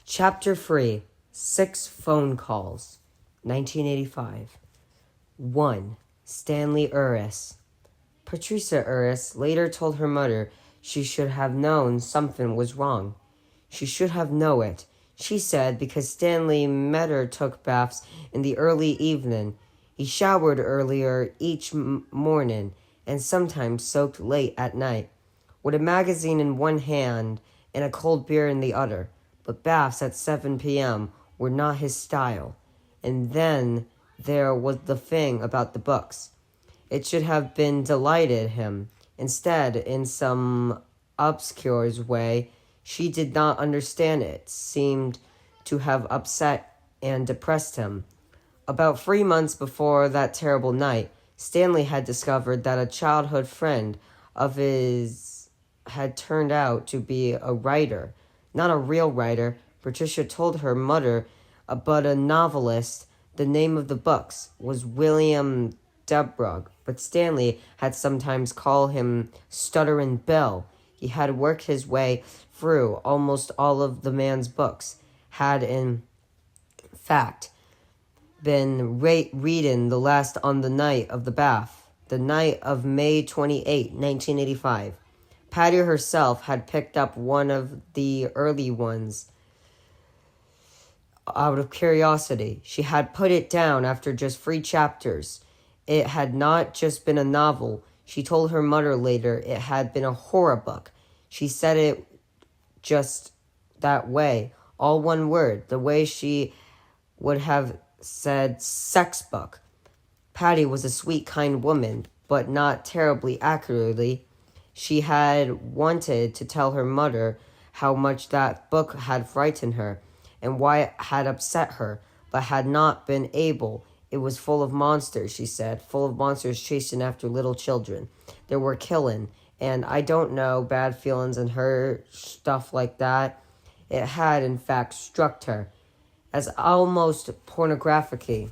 Chapter 3 6 Phone Calls 1985 1. Stanley Uris. Patricia Uris later told her mother she should have known something was wrong. She should have known it, she said, because Stanley Metter took baths in the early evening. He showered earlier each morning and sometimes soaked late at night, with a magazine in one hand and a cold beer in the other. But baths at 7 p.m. were not his style. And then there was the thing about the books. It should have been delighted him. Instead, in some obscure way, she did not understand it, seemed to have upset and depressed him. About 3 months before that terrible night, Stanley had discovered that a childhood friend of his had turned out to be a writer. Not a real writer, Patricia told her mother, but a novelist. The name of the books was William Debrog, but Stanley had sometimes called him Stutterin' Bill. He had worked his way through almost all of the man's books, had in fact been reading the last on the night of the bath, the night of May 28, 1985. Patty herself had picked up one of the early ones out of curiosity. She had put it down after just 3 chapters. It had not just been a novel. She told her mother later it had been a horror book. She said it just that way, all one word, the way she would have said sex book. Patty was a sweet, kind woman, but not terribly accurately. She had wanted to tell her mother how much that book had frightened her and why it had upset her, but had not been able. It was full of monsters, she said, full of monsters chasing after little children. There were killing, and I don't know, bad feelings and her stuff like that. It had, in fact, struck her as almost pornographic.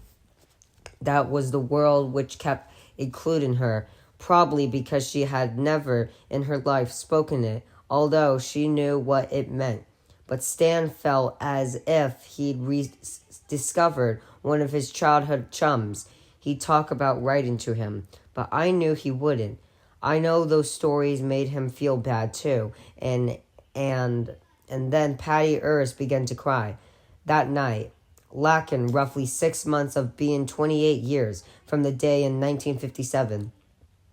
That was the world which kept including her, probably because she had never in her life spoken it, although she knew what it meant. But Stan felt as if he'd rediscovered one of his childhood chums. He'd talk about writing to him, but I knew he wouldn't. I know those stories made him feel bad too, and then Patty Uris began to cry. That night, lacking roughly 6 months of being 28 years from the day in 1957,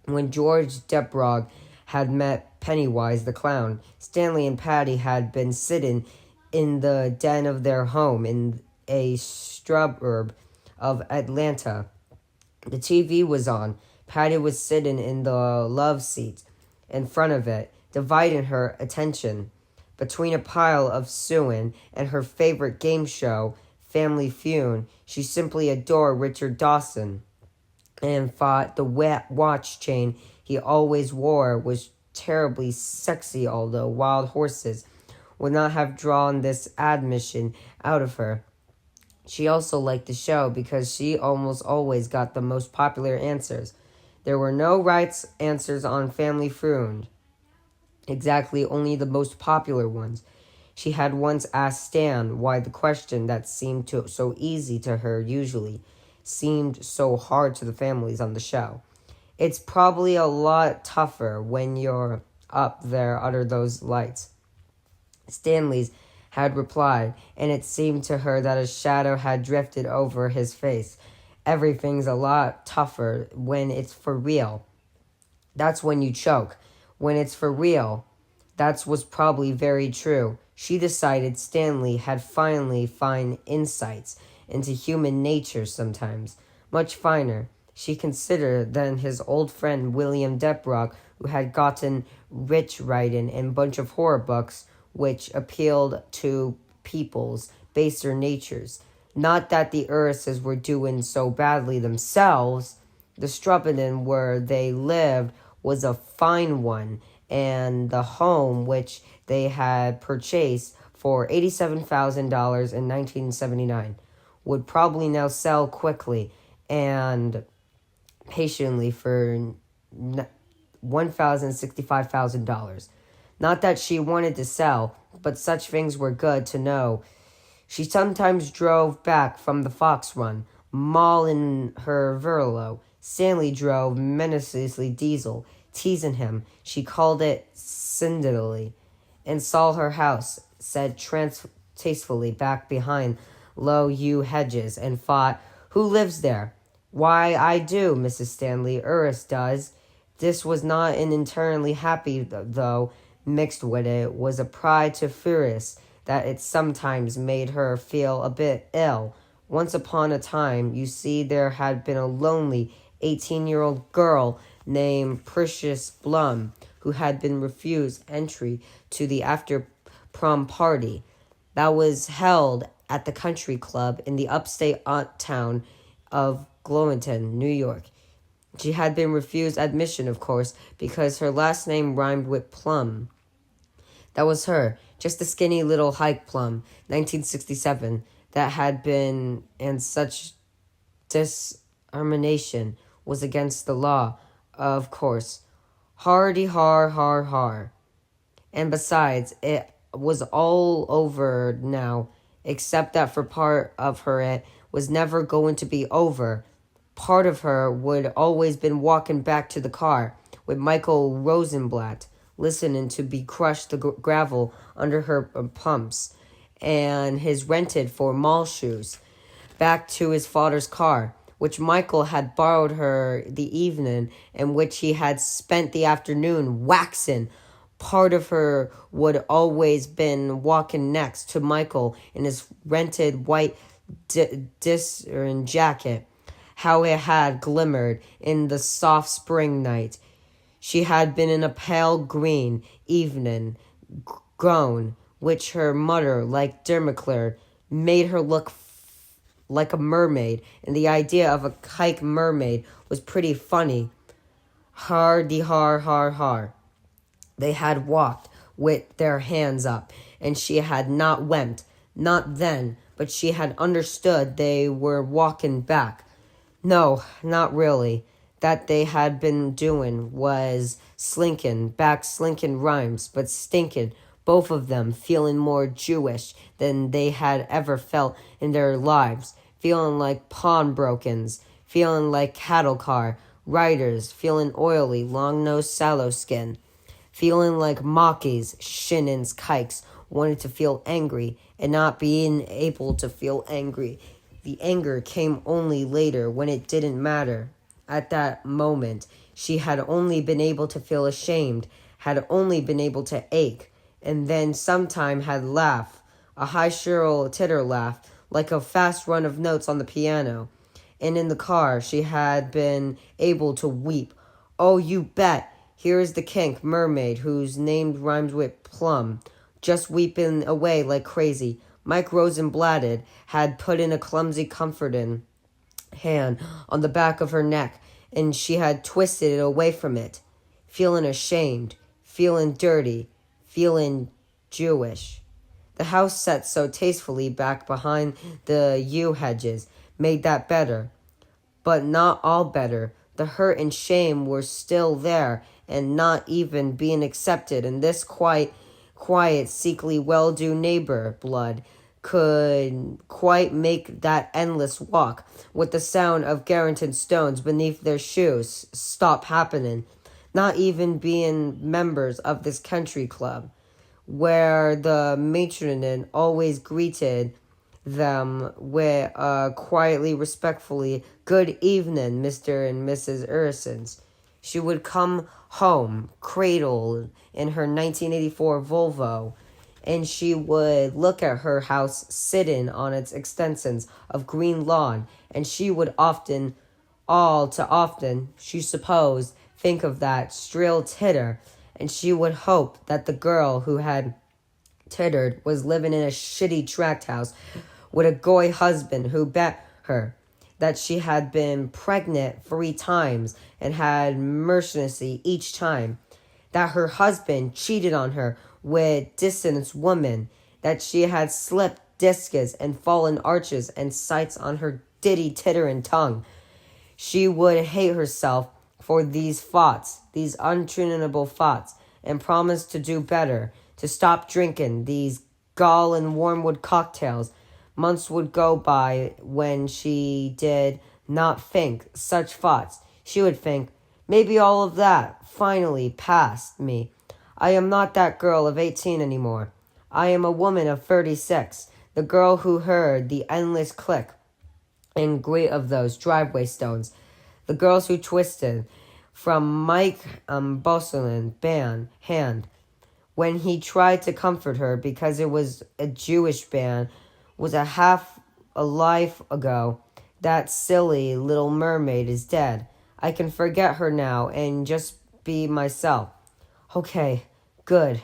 when George Debrog had met Pennywise the clown, Stanley and Patty had been sitting in the den of their home in a suburb of Atlanta. The TV was on. Patty was sitting in the love seat in front of it, dividing her attention between a pile of sewing and her favorite game show, Family Feud. She simply adored Richard Dawson and thought the watch chain he always wore was terribly sexy, although Wild Horses would not have drawn this admission out of her. She also liked the show because she almost always got the most popular answers. There were no right answers on Family Feud, exactly only the most popular ones. She had once asked Stan why the question that seemed so easy to her usually seemed so hard to the families on the show. It's probably a lot tougher when you're up there under those lights, Stanley's had replied, and it seemed to her that a shadow had drifted over his face. Everything's a lot tougher when it's for real. That's when you choke. When it's for real. That was probably very true. She decided Stanley had finally fine insights into human nature sometimes, much finer, she considered, than his old friend William Debrog, who had gotten rich writing a bunch of horror books which appealed to people's baser natures. Not that the Urises were doing so badly themselves. The Strupenden where they lived was a fine one, and the home which they had purchased for $87,000 in 1979 would probably now sell quickly and patiently for $1,065,000. Not that she wanted to sell, but such things were good to know She sometimes drove back from the fox run, Moll in her Verlo. Stanley drove menacingly Diesel, teasing him. She called it Cinderly, and saw her house set tastefully back behind low yew hedges, and thought, "Who lives there?" "Why, I do, Mrs. Stanley. Urus does." This was not an entirely happy, though mixed with it was a pride to Furious that it sometimes made her feel a bit ill. Once upon a time, you see, there had been a lonely 18-year-old girl named Precious Blum who had been refused entry to the after-prom party that was held at the country club in the upstate town of Glowington, New York. She had been refused admission, of course, because her last name rhymed with Plum. That was her, just a skinny little Hike Plum, 1967, that had been, and such discrimination was against the law, of course. Hardy har har har. And besides, it was all over now, except that for part of her it was never going to be over. Part of her would always been walking back to the car with Michael Rosenblatt, listening to be crushed the gravel under her pumps, and his rented for mall shoes, back to his father's car, which Michael had borrowed her the evening, and which he had spent the afternoon waxing. Part of her would always been walking next to Michael in his rented white jacket. How it had glimmered in the soft spring night. She had been in a pale green evening gown, which her mother, like Dermaclaire, made her look like a mermaid, and the idea of a Hike mermaid was pretty funny. Hardy har har har. They had walked with their hands up, and she had not wept, not then, but she had understood they were walking back. No, not really. That they had been doing was slinking rhymes, but stinking, both of them feeling more Jewish than they had ever felt in their lives, feeling like pawnbrokers, feeling like cattle car riders, feeling oily, long-nosed sallow skin, feeling like Mockies, Shinnins, kikes, wanted to feel angry and not being able to feel angry. The anger came only later, when it didn't matter. At that moment, she had only been able to feel ashamed, had only been able to ache, and then sometime had laughed, a high shrill titter laugh, like a fast run of notes on the piano. And in the car, she had been able to weep. Oh, you bet! Here is the kink mermaid, whose name rhymes with plum, just weeping away like crazy. Mike Rosenblatted had put in a clumsy comforting hand on the back of her neck, and she had twisted it away from it, feeling ashamed, feeling dirty, feeling Jewish. The house set so tastefully back behind the yew hedges made that better, but not all better. The hurt and shame were still there, and not even being accepted in this quiet, sickly, well-do neighbor blood could quite make that endless walk with the sound of Garrington stones beneath their shoes stop happening, not even being members of this country club, where the matron always greeted them with a quietly respectfully, "Good evening, Mr. and Mrs. Ursons." She would come home, cradled in her 1984 Volvo, and she would look at her house sitting on its extensions of green lawn, and she would often, all too often, she supposed, think of that shrill titter, and she would hope that the girl who had tittered was living in a shitty tract house with a goy husband who bet her that she had been pregnant 3 times and had mercilessly each time, that her husband cheated on her with dissonant woman, that she had slipped discus and fallen arches and sights on her ditty tittering tongue. She would hate herself for these thoughts, these untrainable thoughts, and promised to do better, to stop drinking these gall and wormwood cocktails, Months would go by when she did not think such thoughts. She would think, maybe all of that finally passed me. I am not that girl of 18 anymore. I am a woman of 36, the girl who heard the endless click and grate of those driveway stones, the girls who twisted from Mike Bosselin band hand when he tried to comfort her because it was a Jewish band was a half a life ago. That silly little mermaid is dead. I can forget her now and just be myself. Okay, good,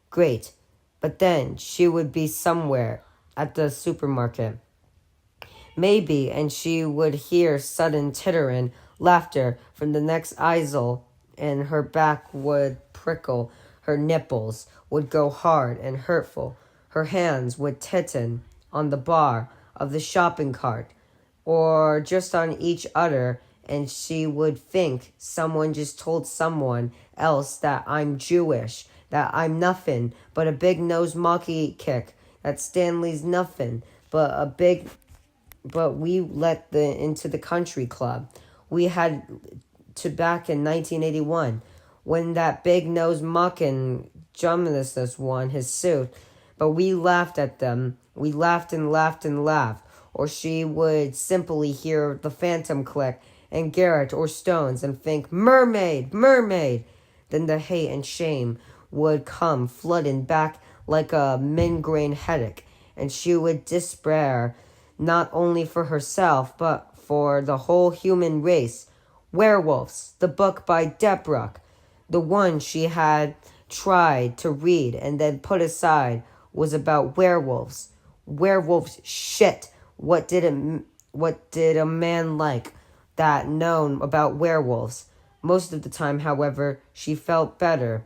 great. But then she would be somewhere at the supermarket. Maybe, and she would hear sudden tittering laughter from the next aisle, and her back would prickle, her nipples would go hard and hurtful, her hands would tighten on the bar of the shopping cart, or just on each other, and she would think someone just told someone else that I'm Jewish, that I'm nothing but a big nose monkey kick, that Stanley's nothing but we let into the country club. We had to back in 1981 when that big nose muckin journalist won his suit. But we laughed at them. We laughed and laughed and laughed. Or she would simply hear the Phantom click and Garrett or Stones and think, mermaid, mermaid. Then the hate and shame would come flooding back like a migraine headache, and she would despair not only for herself, but for the whole human race. Werewolves, the book by Deborah, the one she had tried to read and then put aside, was about werewolves. Werewolves shit. What did a man like that known about werewolves? Most of the time, however, she felt better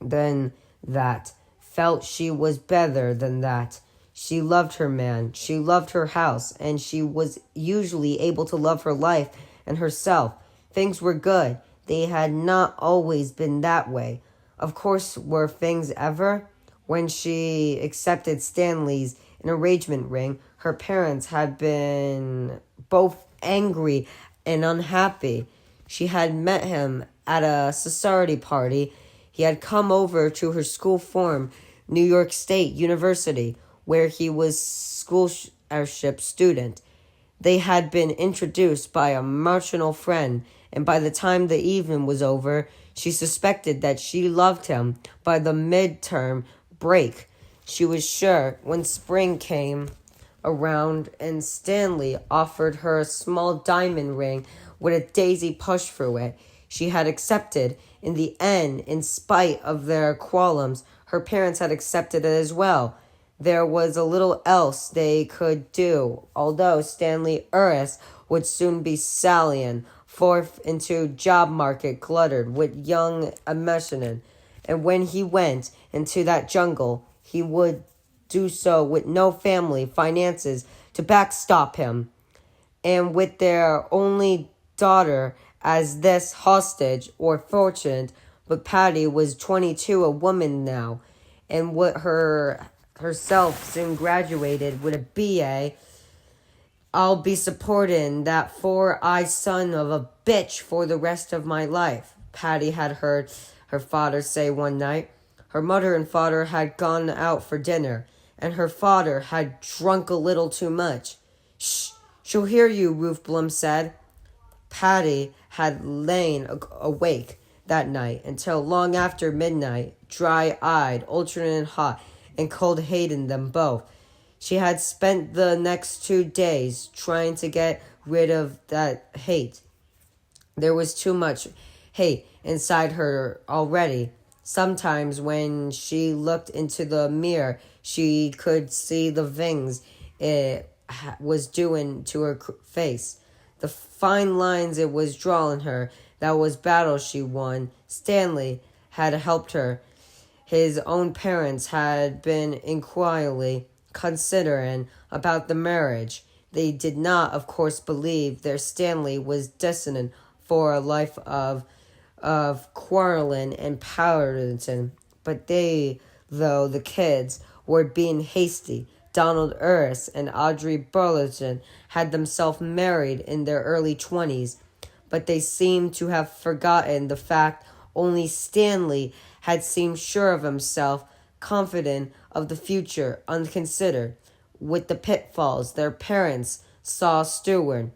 than that. Felt she was better than that. She loved her man, she loved her house, and she was usually able to love her life and herself. Things were good. They had not always been that way. Of course, were things ever? When she accepted Stanley's engagement ring, her parents had been both angry and unhappy. She had met him at a sorority party. He had come over to her school farm, New York State University, where he was scholarship student. They had been introduced by a marginal friend, and by the time the evening was over, she suspected that she loved him. By the midterm break, she was sure when spring came around and Stanley offered her a small diamond ring with a daisy push through it, she had accepted. In the end, in spite of their qualms, her parents had accepted it as well. There was a little else they could do, although Stanley Uris would soon be sallying forth into job market cluttered with young Americanen, and when he went into that jungle, he would do so with no family finances to backstop him, and with their only daughter as this hostage or fortunate. But Patty was 22, a woman now, and what herself soon graduated with a BA. I'll be supporting that four-eyed son of a bitch for the rest of my life, Patty had heard her father say one night. Her mother and father had gone out for dinner, and her father had drunk a little too much. Shh, she'll hear you, Ruth Blum said. Patty had lain awake that night until long after midnight, dry-eyed, alternate hot and cold hating them both. She had spent the next 2 days trying to get rid of that hate. There was too much hate inside her already. Sometimes when she looked into the mirror, she could see the things it was doing to her face. The fine lines it was drawing her. That was battle she won. Stanley had helped her. His own parents had been inquiringly considering about the marriage. They did not, of course, believe their Stanley was destined for a life of quarreling and partisan. But they, though the kids, were being hasty. Donald Earth and Audrey Burlington had themselves married in their early 20s, but they seemed to have forgotten the fact only Stanley had seemed sure of himself, confident of the future, unconsidered, with the pitfalls their parents saw steward.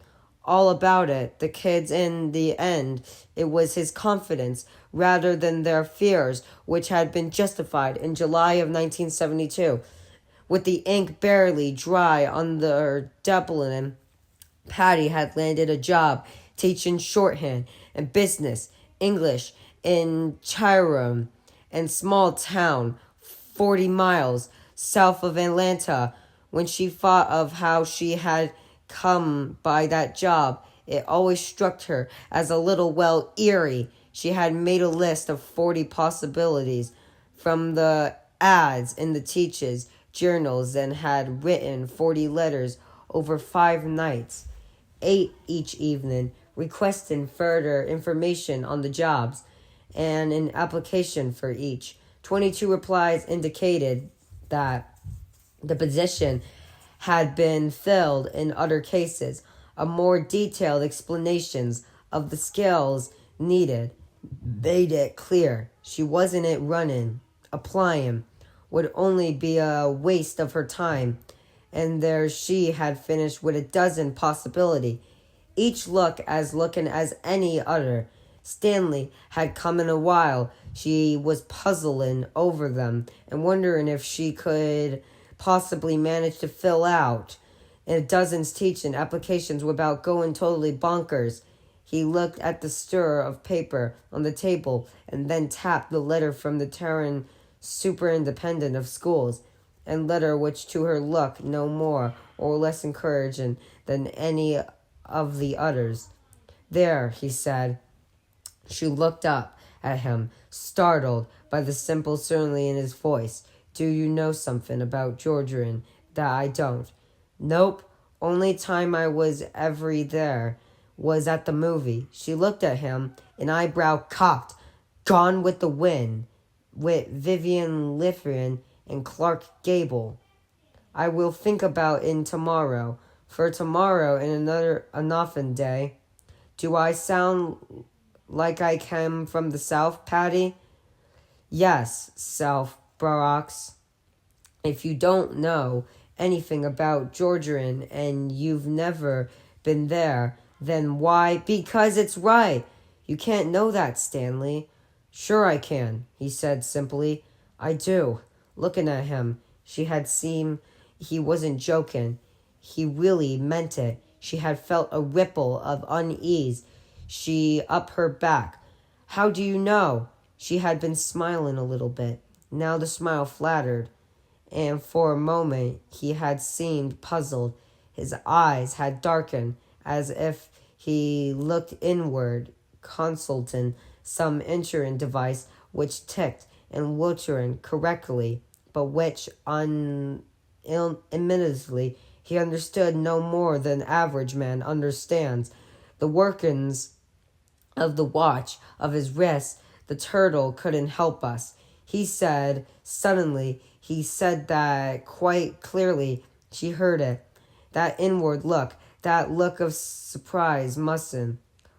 All about it, the kids in the end, it was his confidence rather than their fears which had been justified in July of 1972. With the ink barely dry on their Dublin, Patty had landed a job teaching shorthand and business, English, in Tyrone, a small town 40 miles south of Atlanta. When she thought of how she had come by that job, it always struck her as a little well eerie. She had made a list of 40 possibilities from the ads in the teachers' journals and had written 40 letters over 5 nights, 8 each evening, requesting further information on the jobs and an application for each. 22 replies indicated that the position had been filled. In other cases, a more detailed explanations of the skills needed made it clear she wasn't it running. Applying would only be a waste of her time, and there she had finished with a dozen possibility, each looking as any other. Stanley had come in a while. She was puzzling over them and wondering if she could possibly manage to fill out in a dozen's teaching applications without going totally bonkers. He looked at the stir of paper on the table and then tapped the letter from the Terran Superintendent of Schools, and letter which to her looked no more or less encouraging than any of the others. There, he said. She looked up at him, startled by the simple certainty in his voice. Do you know something about Georgian that I don't? Nope. Only time I was ever there was at the movie. She looked at him, an eyebrow cocked. Gone with the Wind, with Vivian Leigh and Clark Gable. I will think about it tomorrow. For tomorrow and another day. Do I sound like I came from the South, Patty? Yes, South Bronx. If you don't know anything about Georgian and you've never been there, then why? Because it's right. You can't know that, Stanley. Sure I can, he said simply. I do. Looking at him, she had seen he wasn't joking. He really meant it. She had felt a ripple of unease up her back. How do you know? She had been smiling a little bit. Now the smile flattered, and for a moment he had seemed puzzled. His eyes had darkened, as if he looked inward, consulting some instrument device which ticked and whirred correctly, but which, admittedly, he understood no more than average man understands. The workings of the watch of his wrist. The turtle couldn't help us. He said, suddenly, he said that quite clearly. She heard it. That inward look, that look of surprise,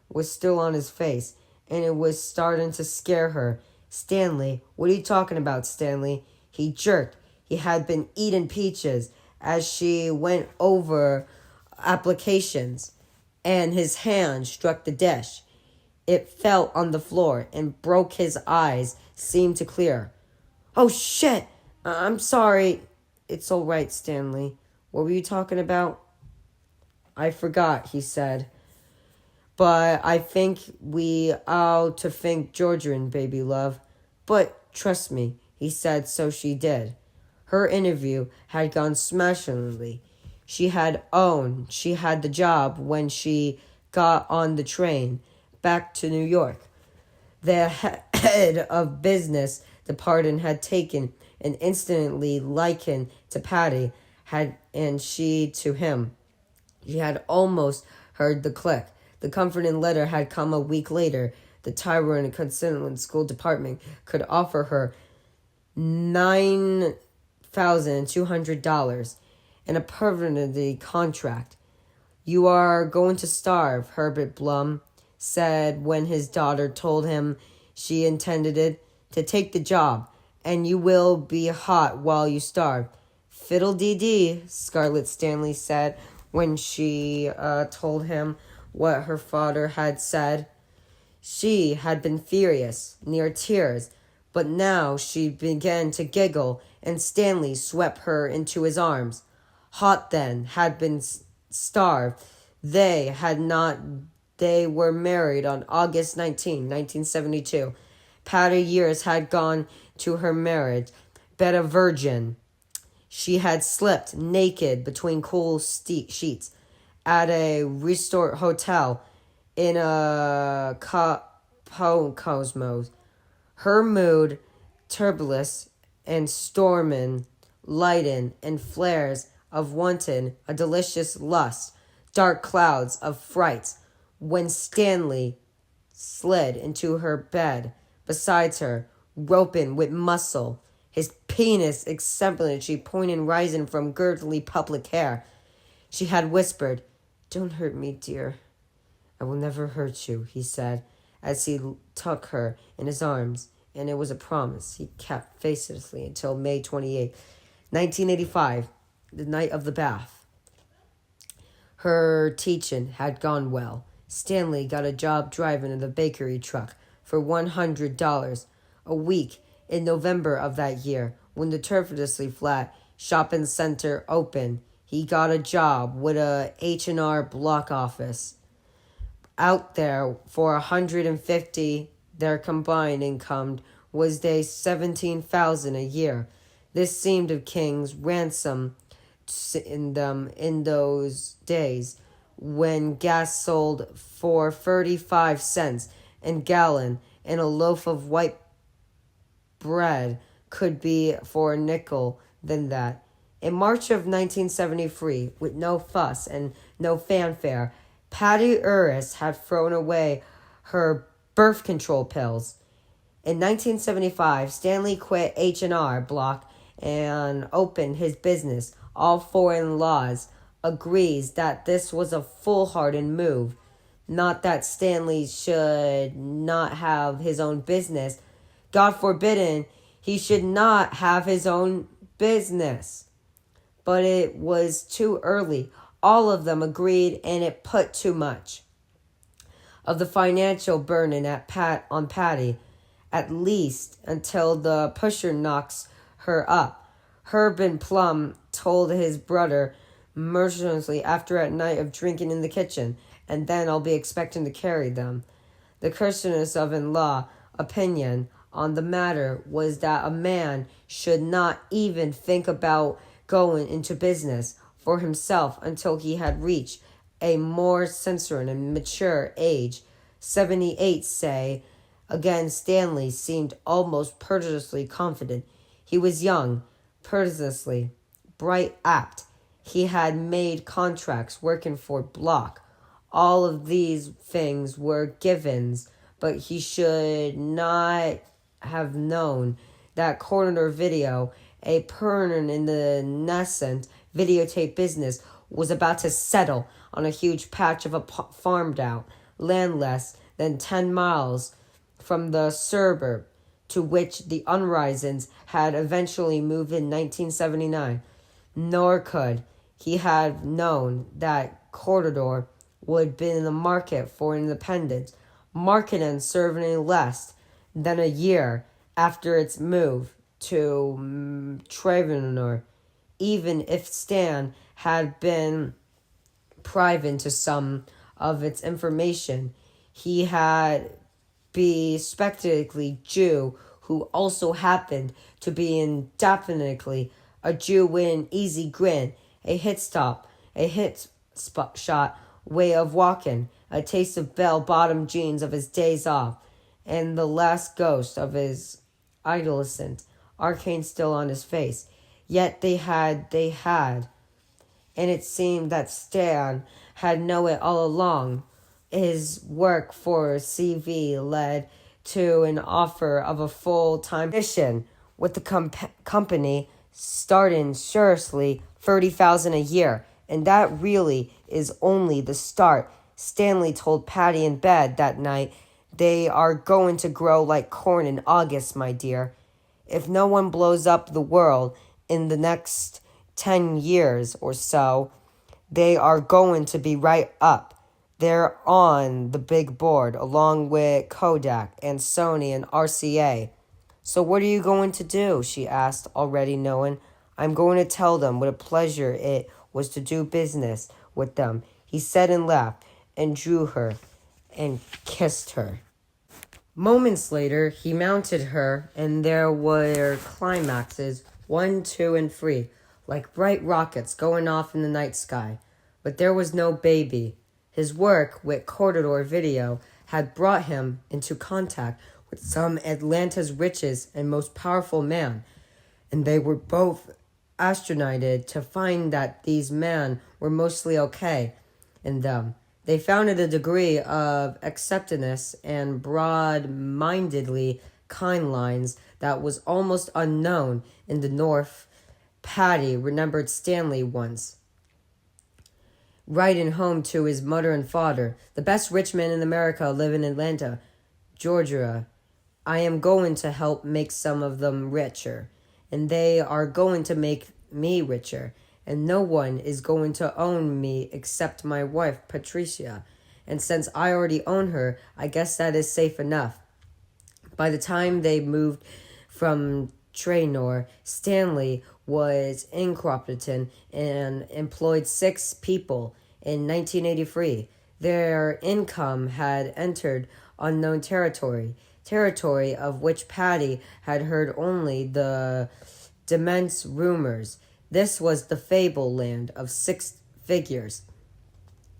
was still on his face, and it was starting to scare her. Stanley, what are you talking about, Stanley? He jerked. He had been eating peaches as she went over applications, and his hand struck the dish. It fell on the floor and broke. His eyes seemed to clear. Oh, shit! I'm sorry. It's all right, Stanley. What were you talking about? I forgot, he said. But I think we ought to thank Georgian, baby love. But trust me, he said, so she did. Her interview had gone smashingly. She had owned she had the job when she got on the train back to New York. The head of business department had taken an instantly liking to Patty, and she to him. She had almost heard the click. The comforting letter had come a week later. The Tyrone Constituent School Department could offer her $9,200 and a permanent contract. "You are going to starve," Herbert Blum said when his daughter told him she intended to take the job, "and you will be hot while you starve." "Fiddle-dee-dee," Scarlett Stanley said when she told him what her father had said. She had been furious, near tears, but now she began to giggle, and Stanley swept her into his arms. Hot then had been starved. They had not. They were married on August 19, 1972. Patty years had gone to her marriage, but a virgin. She had slept naked between cool sheets at a resort hotel in a cosmos. Her mood, turbulent and storming, lighten and flares of wanton, a delicious lust, dark clouds of fright, when Stanley slid into her bed beside her, roping with muscle, his penis exemplary pointing rising from girdly public hair. She had whispered, "Don't hurt me, dear." "I will never hurt you," he said, as he took her in his arms, and it was a promise he kept faithfully until May 28, 1985, the night of the bath. Her teaching had gone well. Stanley got a job driving in the bakery truck for $100 a week in November of that year. When the Turflessly Flat shopping center opened, he got a job with a H&R Block office. Out there for $150, their combined income was they $17,000 a year. This seemed a king's ransom in those days, when gas sold for 35 cents a gallon and a loaf of white bread could be for a nickel than that. In March of 1973, with no fuss and no fanfare, Patty Uris had thrown away her birth control pills. In 1975, Stanley quit H&R Block and opened his business. All foreign laws agrees that this was a foolhardy move. Not that Stanley should not have his own business. God forbidden he should not have his own business. But it was too early. All of them agreed, and it put too much of the financial burden on Patty, at least until the pusher knocks her up. Herbert Plum told his brother mercilessly after a night of drinking in the kitchen, "and then I'll be expecting to carry them." The Christianist of in-law opinion on the matter was that a man should not even think about going into business for himself until he had reached a more sensible and mature age. 78, say. Again, Stanley seemed almost pertinently confident. He was young, pertinently, bright, apt. He had made contracts working for Block. All of these things were givens, but he should not have known that Corridor Video, a pioneer in the nascent videotape business, was about to settle on a huge patch of a farmed out land less than 10 miles from the suburb to which the Unrisings had eventually moved in 1979. Nor could he have known that Corridor would be in the market for independence, marketing serving less than a year after its move to Travanor. Even if Stan had been privy to some of its information, he had be spectacularly Jew who also happened to be indefinitely a Jew with an easy grin, a hit shot way of walking, a taste of bell-bottom jeans of his days off, and the last ghost of his adolescent arcane still on his face. Yet they had, and it seemed that Stan had known it all along. His work for CV led to an offer of a full-time position with the company starting seriously $30,000 a year, and that really is only the start. Stanley told Patty in bed that night. They are going to grow like corn in August, my dear. If no one blows up the world in the next 10 years or so, they are going to be right up. They're on the big board along with Kodak and Sony and RCA. So what are you going to do? She asked, already knowing. I'm going to tell them what a pleasure it was to do business with them, he said and laughed and drew her and kissed her. Moments later, he mounted her, and there were climaxes 1, 2, and 3, like bright rockets going off in the night sky. But there was no baby. His work with Corridor Video had brought him into contact with some Atlanta's richest and most powerful man, and they were both astonished to find that these men were mostly okay in them. They found it a degree of acceptance and broad-mindedly kind lines that was almost unknown in the North. Patty remembered Stanley once writing home to his mother and father, the best rich men in America live in Atlanta, Georgia. I am going to help make some of them richer, and they are going to make me richer. And no one is going to own me except my wife, Patricia. And since I already own her, I guess that is safe enough. By the time they moved from Traynor, Stanley was incompetent and employed 6 people in 1983. Their income had entered unknown territory of which Patty had heard only the immense rumors. This was the fable land of 6 figures,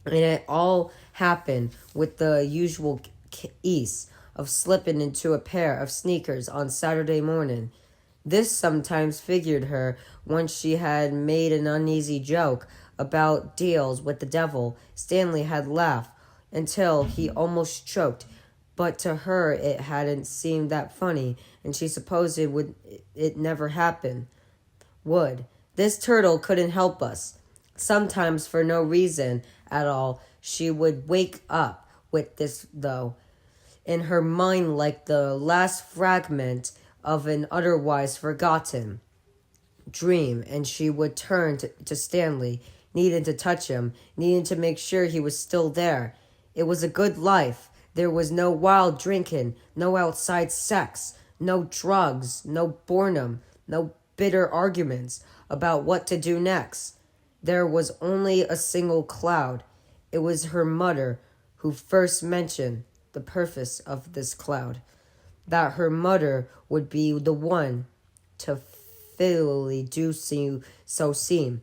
and it all happened with the usual ease of slipping into a pair of sneakers on Saturday morning. This sometimes figured her once she had made an uneasy joke about deals with the devil. Stanley had laughed until he almost choked, but to her it hadn't seemed that funny, and she supposed it never happened. Would. This turtle couldn't help us. Sometimes, for no reason at all, she would wake up with this, though, in her mind like the last fragment of an otherwise forgotten dream, and she would turn to Stanley, needing to touch him, needing to make sure he was still there. It was a good life. There was no wild drinking, no outside sex, no drugs, no boredom, no bitter arguments about what to do next. There was only a single cloud. It was her mother who first mentioned the purpose of this cloud, that her mother would be the one to filially do so seem.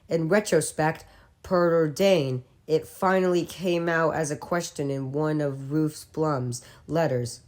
In retrospect, preordained, it finally came out as a question in one of Ruth Blum's letters.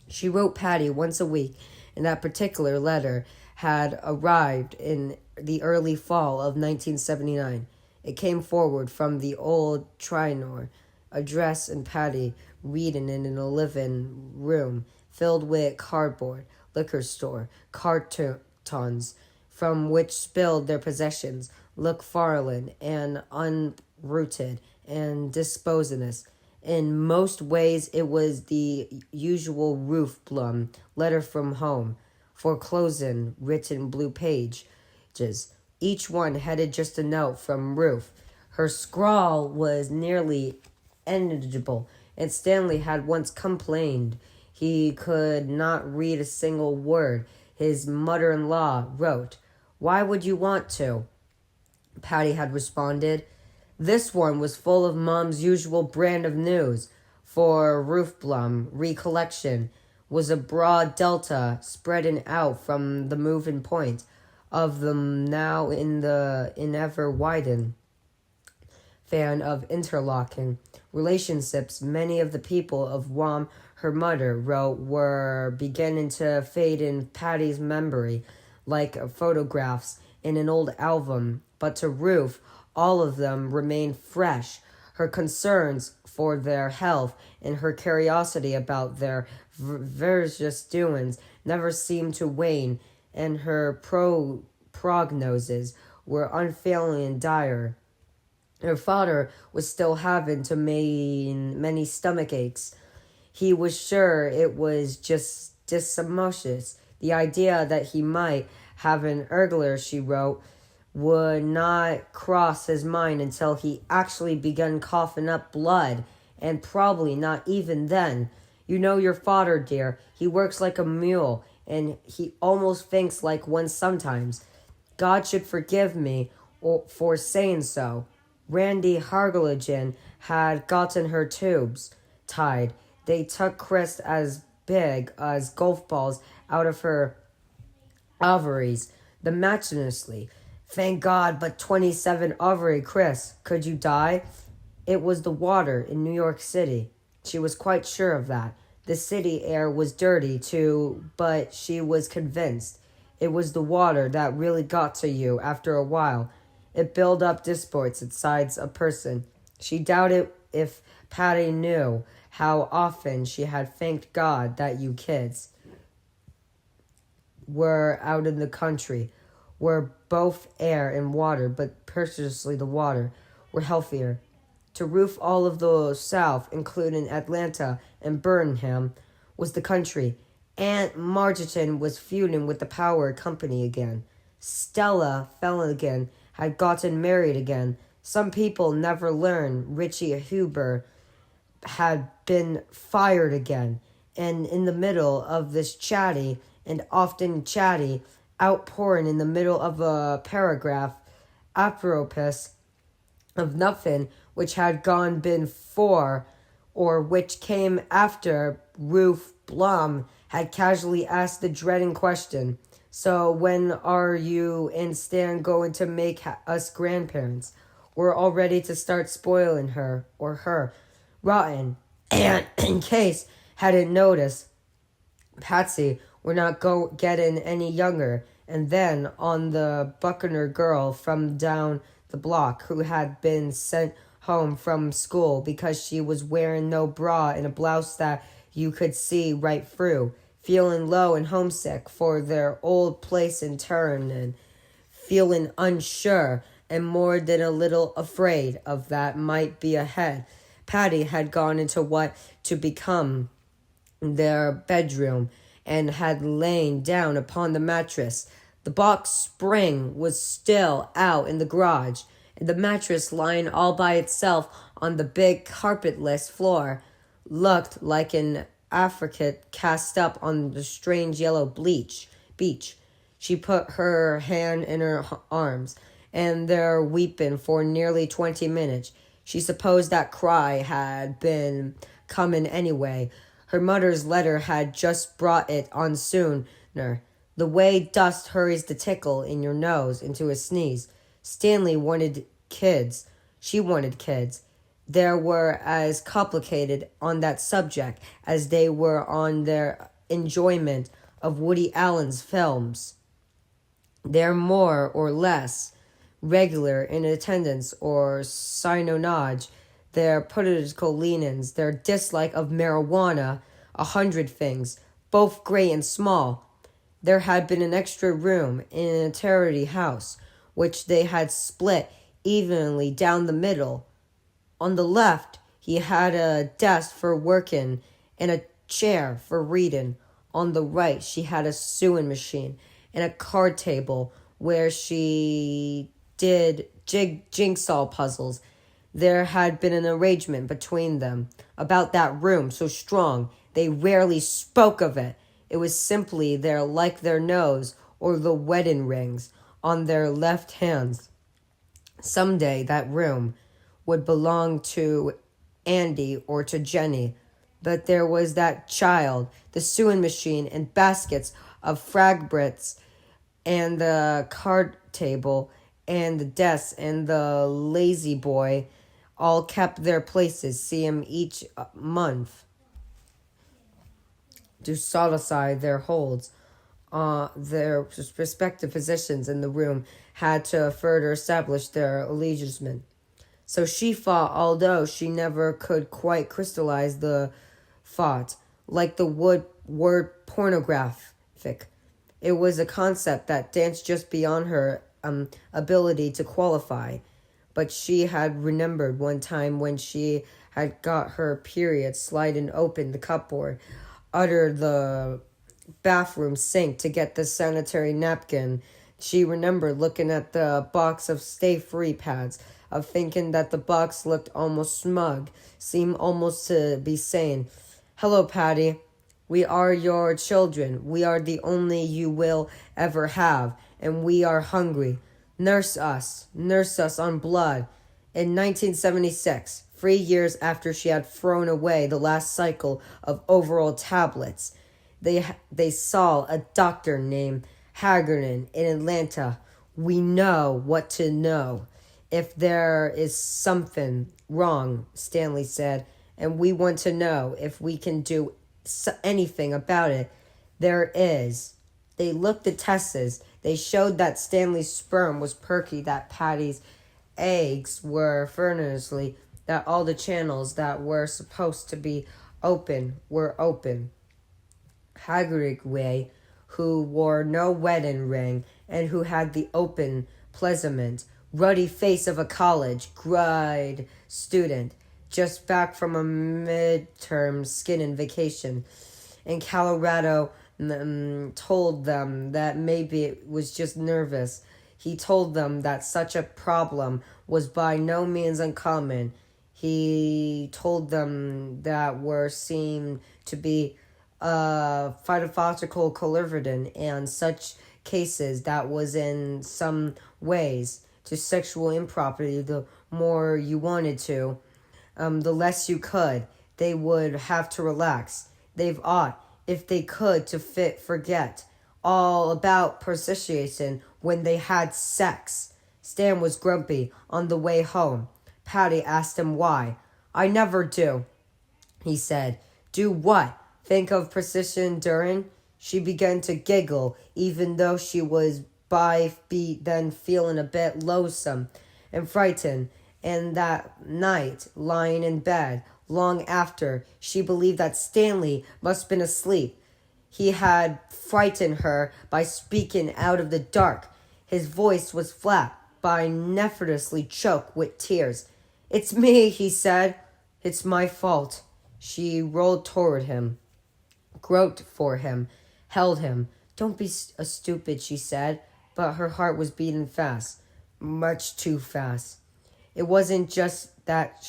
She wrote Patty once a week, and that particular letter had arrived in the early fall of 1979. It came forward from the old Traynor address, and Patty reading in a living room filled with cardboard, liquor store, cartons, from which spilled their possessions, looked fallen and unrooted and disposeness. In most ways, it was the usual Ruth Blum letter from home, foreclosing written blue pages, each one headed just a note from Ruth. Her scrawl was nearly illegible, and Stanley had once complained he could not read a single word his mother-in-law wrote. Why would you want to? Patty had responded. This one was full of Mom's usual brand of news, for Ruth Blum, recollection, was a broad delta spreading out from the moving point of them now in ever widening fan of interlocking relationships. Many of the people of whom her mother wrote were beginning to fade in Patty's memory like photographs in an old album, but to Ruth all of them remained fresh. Her concerns for their health and her curiosity about their various doings never seemed to wane, and her prognosis were unfailing and dire. Her father was still having to many stomach aches. He was sure it was just dysmosis. The idea that he might have an urglar, she wrote, would not cross his mind until he actually began coughing up blood, and probably not even then. You know your father, dear. He works like a mule, and he almost thinks like one sometimes. God should forgive me for saying so. Randy Hargelagen had gotten her tubes tied. They took Chris as big as golf balls out of her ovaries, the matchlessly. Thank God, but 27 ovary, Chris. Could you die? It was the water in New York City. She was quite sure of that. The city air was dirty, too, but she was convinced. It was the water that really got to you after a while. It built up disports inside a person. She doubted if Patty knew how often she had thanked God that you kids were out in the country, where both air and water, but particularly the water, were healthier. To roof all of the South, including Atlanta and Birmingham, was the country. Aunt Margeton was feuding with the power company again. Stella Felligan had gotten married again. Some people never learn Richie Huber had been fired again. And in the middle of this chatty and often chatty outpouring in the middle of a paragraph, apropos of nothing which had gone before or which came after, Ruth Blum had casually asked the dreading question, "So when are you and Stan going to make us grandparents? We're all ready to start spoiling her, or her. Rotten." And in case hadn't noticed, Patsy, we're not getting any younger. And then on the Buckner girl from down the block who had been sent home from school because she was wearing no bra and a blouse that you could see right through, feeling low and homesick for their old place in turn, and feeling unsure and more than a little afraid of that might be ahead. Patty had gone into what to become their bedroom and had lain down upon the mattress. The box spring was still out in the garage, and the mattress lying all by itself on the big carpetless floor looked like an affricate cast up on the strange yellow beach. She put her hand in her arms, and there weeping for nearly 20 minutes. She supposed that cry had been coming anyway. Her mother's letter had just brought it on sooner. The way dust hurries the tickle in your nose into a sneeze. Stanley wanted kids. She wanted kids. They were as complicated on that subject as they were on their enjoyment of Woody Allen's films. They're more or less regular in attendance or synonage, their political leanings, their dislike of marijuana, 100 things, both great and small. There had been an extra room in a charity house, which they had split evenly down the middle. On the left, he had a desk for working and a chair for reading. On the right, she had a sewing machine and a card table where she did jigsaw puzzles. There had been an arrangement between them about that room so strong they rarely spoke of it. It was simply there, like their nose or the wedding rings on their left hands. Someday that room would belong to Andy or to Jenny, but there was that child, the sewing machine and baskets of fragments, and the card table and the desk and the lazy boy all kept their places. See him each month to solidify their holds. Their respective positions in the room had to further establish their allegiance. So she thought, although she never could quite crystallize the thought, like the word pornographic. It was a concept that danced just beyond her ability to qualify. But she had remembered one time when she had got her period, sliding open the cupboard, under the bathroom sink to get the sanitary napkin. She remembered looking at the box of Stay Free pads, of thinking that the box looked almost smug, seemed almost to be saying, "Hello, Patty. We are your children. We are the only you will ever have, and we are hungry. Nurse us on blood." In 1976, 3 years after she had thrown away the last cycle of overall tablets, they saw a doctor named Hagerman in Atlanta. "We know what to know if there is something wrong," Stanley said, "and we want to know if we can do anything about it." "There is." They looked at Tessa's. They showed that Stanley's sperm was perky, that Patty's eggs were furiously, that all the channels that were supposed to be open were open. Haggerty, who wore no wedding ring and who had the open, pleasant, ruddy face of a college grad student, just back from a midterm skiing vacation in Colorado, told them that maybe it was just nervous. He told them that such a problem was by no means uncommon. He told them that were seemed to be phytophthalical coliverdin and such cases that was in some ways to sexual impropriety. The more you wanted to, the less you could. They would have to relax. They've ought, if they could, to forget all about prostitution when they had sex. Stan was grumpy on the way home. Patty asked him why. "I never do," he said. "Do what? Think of prostitution during?" She began to giggle, even though she was then feeling a bit lonesome and frightened. And that night, lying in bed, long after, she believed that Stanley must have been asleep. He had frightened her by speaking out of the dark. His voice was flat, by nefariously choked with tears. "It's me," he said. "It's my fault." She rolled toward him, groped for him, held him. "Don't be a stupid," she said, but her heart was beating fast, much too fast. It wasn't just that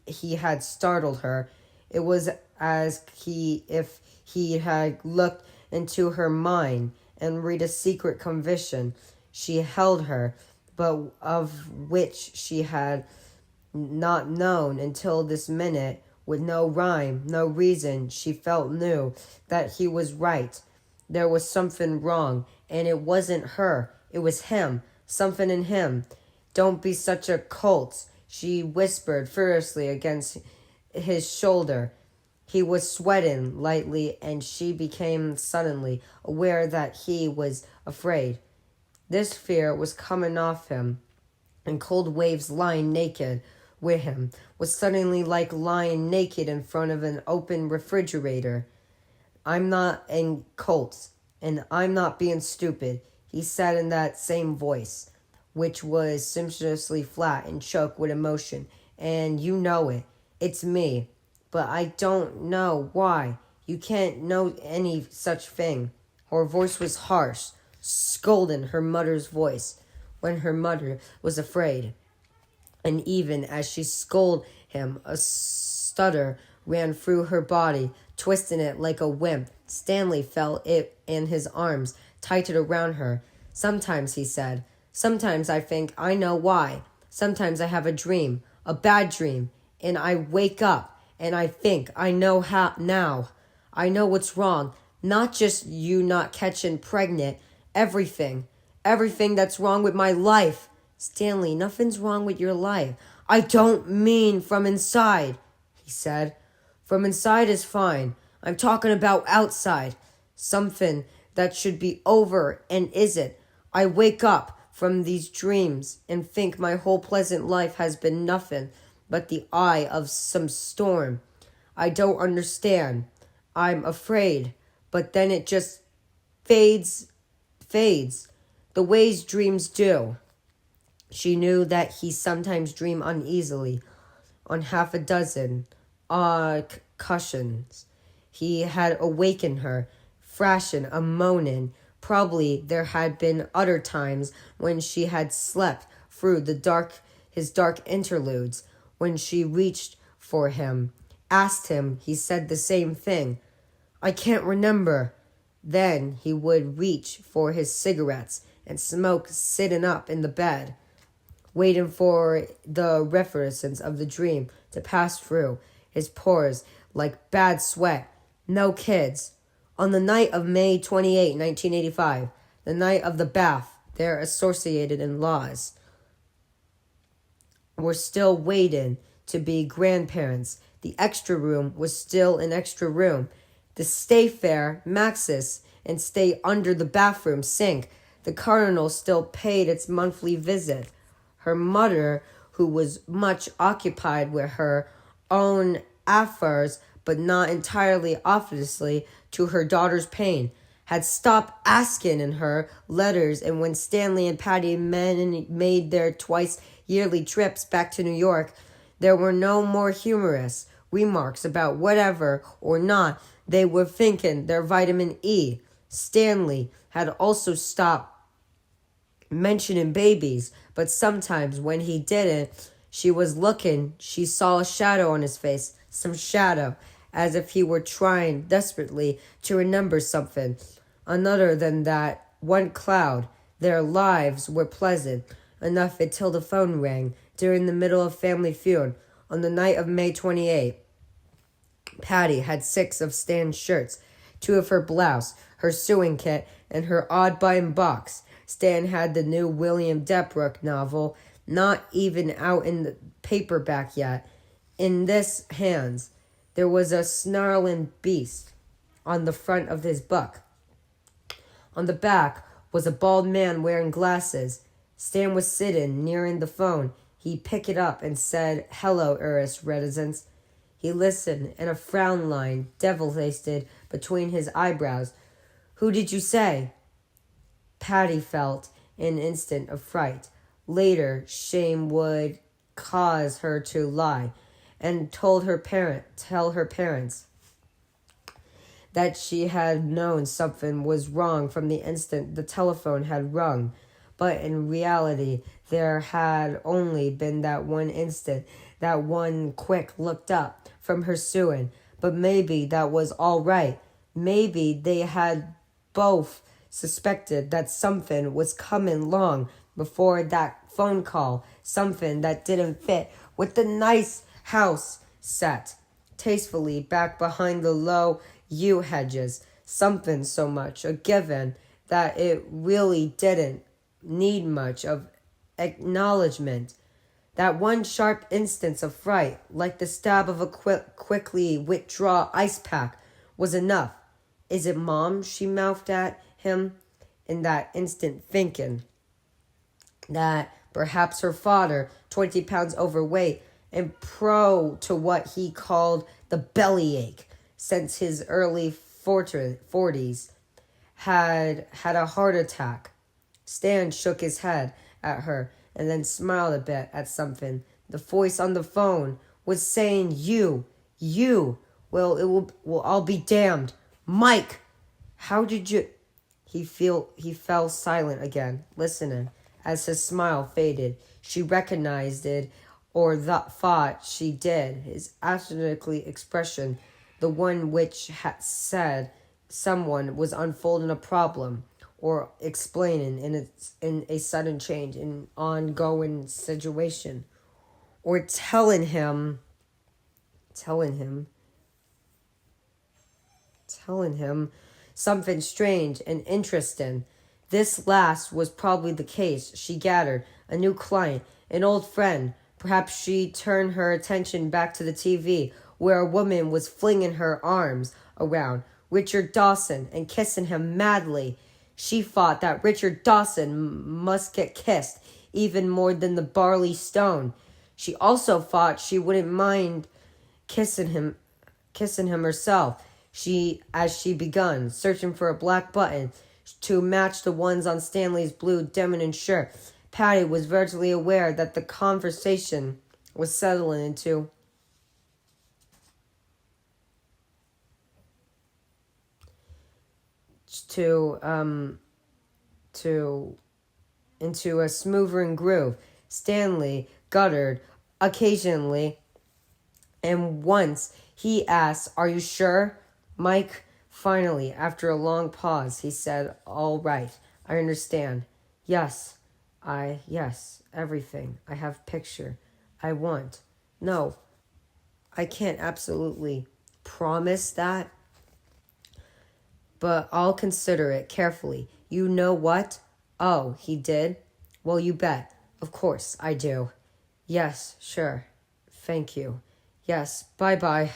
he had startled her. It was as if he had looked into her mind and read a secret conviction. She held her, but of which she had not known until this minute. With no rhyme, no reason, she felt knew that he was right. There was something wrong, and it wasn't her. It was him, something in him. "Don't be such a colt," she whispered furiously against his shoulder. He was sweating lightly, and she became suddenly aware that he was afraid. This fear was coming off him, and cold waves lying naked with him was suddenly like lying naked in front of an open refrigerator. "I'm not in Colts, and I'm not being stupid," he said in that same voice, which was sumptuously flat and choked with emotion. "And you know it. It's me. But I don't know why. You can't know any such thing." Her voice was harsh, scolding her mother's voice, when her mother was afraid. And even as she scolded him, a stutter ran through her body, twisting it like a wimp. Stanley felt it in his arms, tightened around her. "Sometimes," he said, "sometimes I think I know why. Sometimes I have a dream, a bad dream, and I wake up, and I think I know how now. I know what's wrong. Not just you not catching pregnant. Everything that's wrong with my life." "Stanley, nothing's wrong with your life." "I don't mean from inside," he said. "From inside is fine. I'm talking about outside. Something that should be over and isn't. I wake up from these dreams and think my whole pleasant life has been nothing but the eye of some storm. I don't understand. I'm afraid, but then it just fades. the ways dreams do. She knew that he sometimes dreamed uneasily, on half a dozen odd cushions. He had awakened her, thrashing a moaning. Probably there had been other times when she had slept through his dark interludes, when she reached for him, asked him, he said the same thing. I can't remember. Then he would reach for his cigarettes and smoke sitting up in the bed, waiting for the references of the dream to pass through his pores like bad sweat. No kids. On the night of May 28, 1985, the night of the bath, their associated in-laws were still waiting to be grandparents. The extra room was still an extra room. The stay fair, Maxis, and stay under the bathroom sink. The Cardinal still paid its monthly visit. Her mother, who was much occupied with her own affairs, but not entirely obviously to her daughter's pain, had stopped asking in her letters, and when Stanley and Patty made their twice-yearly trips back to New York, there were no more humorous remarks about whatever or not they were thinking their vitamin E. Stanley had also stopped mentioning babies, but sometimes when he didn't, she was looking, she saw a shadow on his face, some shadow, as if he were trying desperately to remember something. Another than that one cloud. Their lives were pleasant enough until the phone rang during the middle of Family Feud on the night of May 28. Patty had 6 of Stan's shirts, 2 of her blouse, her sewing kit, and her odd-buying box. Stan had the new William Debrook novel, not even out in the paperback yet, in his hands. There was a snarling beast on the front of his book. On the back was a bald man wearing glasses. Stan was sitting, nearing the phone. He picked it up and said, "Hello, Eris Reticence." He listened, and a frown line devil-faced between his eyebrows. "Who did you say?" Patty felt an instant of fright. Later, shame would cause her to lie, and tell her parents that she had known something was wrong from the instant the telephone had rung. But in reality, there had only been that one instant, that one quick looked up from her sewing. But maybe that was all right. Maybe they had both suspected that something was coming long before that phone call, something that didn't fit with the nice house set tastefully back behind the low yew hedges, something so much a given that it really didn't need much of acknowledgement. That one sharp instance of fright, like the stab of a quickly withdraw ice pack, was enough. "Is it Mom?" she mouthed at him in that instant, thinking that perhaps her father, 20 pounds overweight and prone to what he called the bellyache since his early 40s, had a heart attack. Stan shook his head at her and then smiled a bit at something. The voice on the phone was saying, you. Well, I'll be damned. Mike, how did you... He fell silent again, listening. As his smile faded, she recognized it, or thought she did, his astonished expression, the one which had said someone was unfolding a problem, or explaining in a sudden change in ongoing situation, or telling him something strange and interesting. This last was probably the case, she gathered. A new client, an old friend. Perhaps she turned her attention back to the TV, where a woman was flinging her arms around Richard Dawson and kissing him madly. She thought that Richard Dawson must get kissed even more than the Barley Stone. She also thought she wouldn't mind kissing him herself. As she begun searching for a black button, to match the ones on Stanley's blue denim shirt. Patty was virtually aware that the conversation was settling into into a smoother groove. Stanley guttered occasionally, and once he asked, "Are you sure, Mike?" Finally, after a long pause, he said, "All right, I understand. Yes, everything. I have picture. I want. No, I can't absolutely promise that, but I'll consider it carefully. You know what? Oh, he did? Well, you bet. Of course, I do. Yes, sure. Thank you. Yes, bye-bye."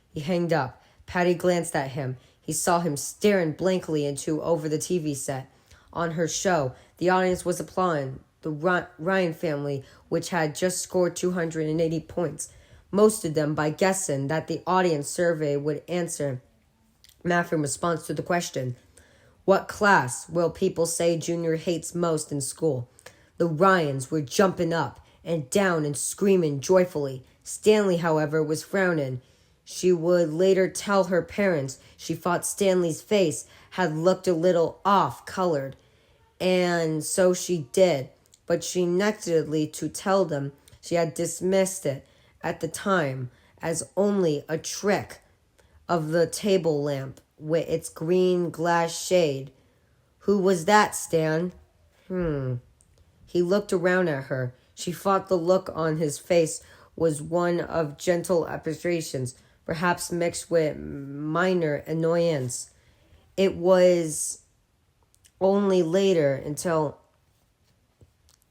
He hanged up. Patty glanced at him. He saw him staring blankly into over the TV set. On her show, the audience was applauding the Ryan family, which had just scored 280 points, most of them by guessing that the audience survey would answer math in response to the question, "What class will people say Junior hates most in school?" The Ryans were jumping up and down and screaming joyfully. Stanley, however, was frowning. She would later tell her parents she thought Stanley's face had looked a little off-colored, and so she did, but she neglected to tell them she had dismissed it at the time as only a trick of the table lamp with its green glass shade. "Who was that, Stan?" He looked around at her. She thought the look on his face was one of gentle appreciation, perhaps mixed with minor annoyance. It was only later, until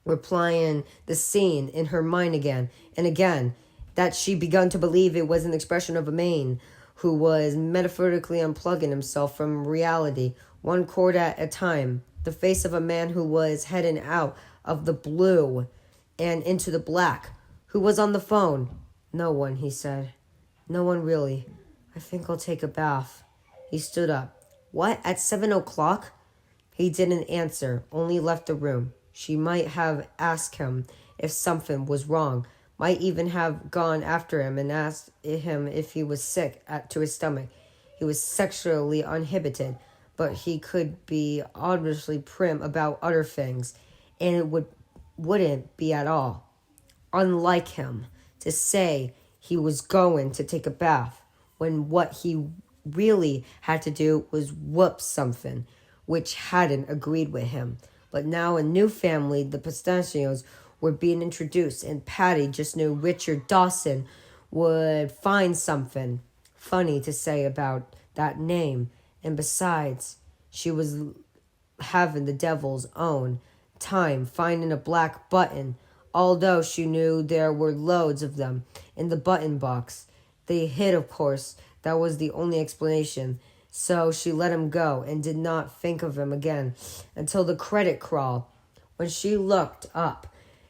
replying the scene in her mind again and again, that she begun to believe it was an expression of a man who was metaphorically unplugging himself from reality, one chord at a time. The face of a man who was heading out of the blue and into the black. Who was on the phone? "No one," he said. "No one really. I think I'll take a bath." He stood up. "What, at 7 o'clock?" He didn't answer, only left the room. She might have asked him if something was wrong, might even have gone after him and asked him if he was sick to his stomach. He was sexually uninhibited, but he could be obviously prim about other things, and it wouldn't be at all unlike him to say he was going to take a bath when what he really had to do was whoop something which hadn't agreed with him. But now a new family, the Pistachios, were being introduced, and Patty just knew Richard Dawson would find something funny to say about that name. And besides, she was having the devil's own time finding a black button, although she knew there were loads of them in the button box. They hid, of course. That was the only explanation. So she let him go and did not think of him again until the credit crawl. When she looked up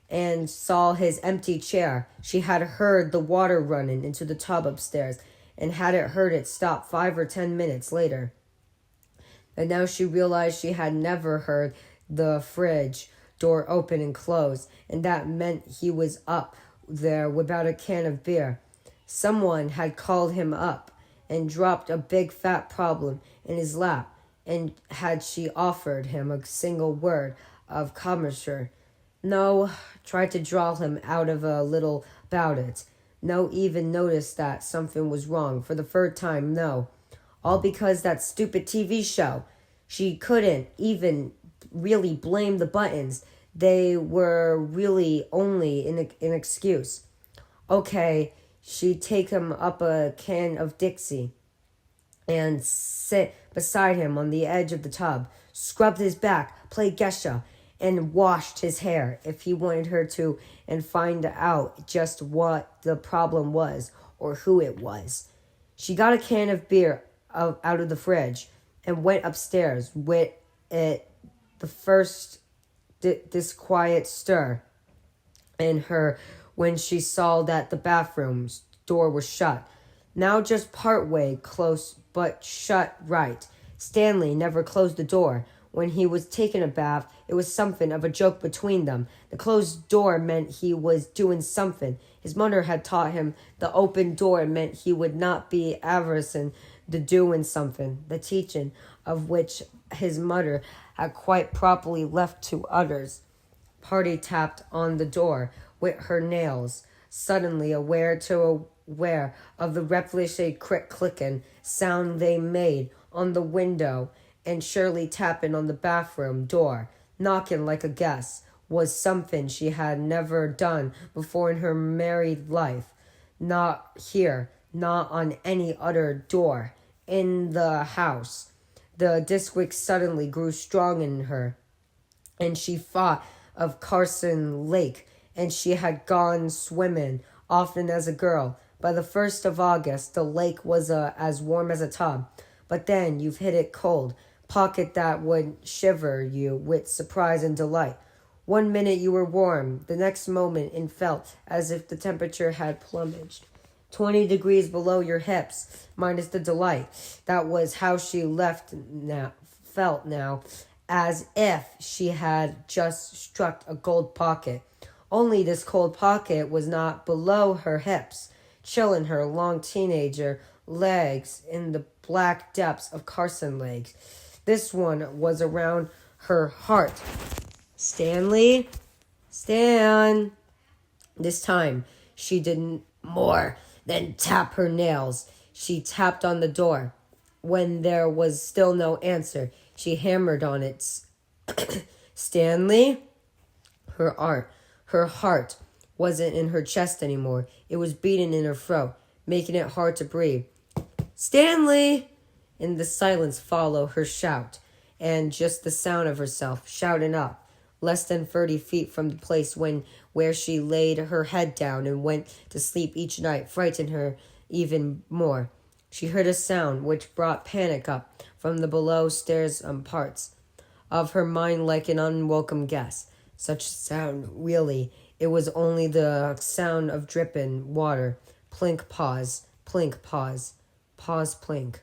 and saw his empty chair, she had heard the water running into the tub upstairs and hadn't heard it stop 5 or 10 minutes later. And now she realized she had never heard the fridge door open and close, and that meant he was up there without a can of beer. Someone had called him up and dropped a big fat problem in his lap, and had she offered him a single word of commercial, no, tried to draw him out of a little about it, no, even noticed that something was wrong for the third time, no, all because that stupid TV show. She couldn't even really blame the buttons. They were really only an excuse. Okay, she'd take him up a can of Dixie and sit beside him on the edge of the tub, scrubbed his back, played geisha, and washed his hair if he wanted her to, and find out just what the problem was or who it was. She got a can of beer out of the fridge and went upstairs with it. The first disquiet stir in her when she saw that the bathroom's door was shut. Now just part way close, but shut right. Stanley never closed the door. when he was taking a bath, it was something of a joke between them. The closed door meant he was doing something. His mother had taught him the open door meant he would not be averse the doing something, the teaching of which his mother had quite properly left to others. Party tapped on the door with her nails, suddenly aware of the ravishing clicking sound they made on the window, and Shirley tapping on the bathroom door, knocking like a guest, was something she had never done before in her married life. Not here, not on any other door in the house. The district suddenly grew strong in her, and she thought of Carson Lake, and she had gone swimming often as a girl. By the 1st of August, the lake was as warm as a tub. But then you've hit it cold, pocket that would shiver you with surprise and delight. 1 minute you were warm, the next moment it felt as if the temperature had plummeted. 20 degrees below your hips, minus the delight. That was how she felt now, as if she had just struck a gold pocket. Only this cold pocket was not below her hips, chilling her long teenager legs in the black depths of Carson Lake. This one was around her heart. Stanley? Stan! This time, she did more than tap her nails. She tapped on the door. When there was still no answer, she hammered on it. Stanley? Her heart wasn't in her chest anymore. It was beating in her throat, making it hard to breathe. Stanley! In the silence followed her shout, and just the sound of herself shouting up, less than 30 feet from the place where she laid her head down and went to sleep each night, frightened her even more. She heard a sound which brought panic up from the below-stairs parts of her mind like an unwelcome guest. Such a sound, really. It was only the sound of dripping water. Plink, pause. Plink, pause. Pause, plink.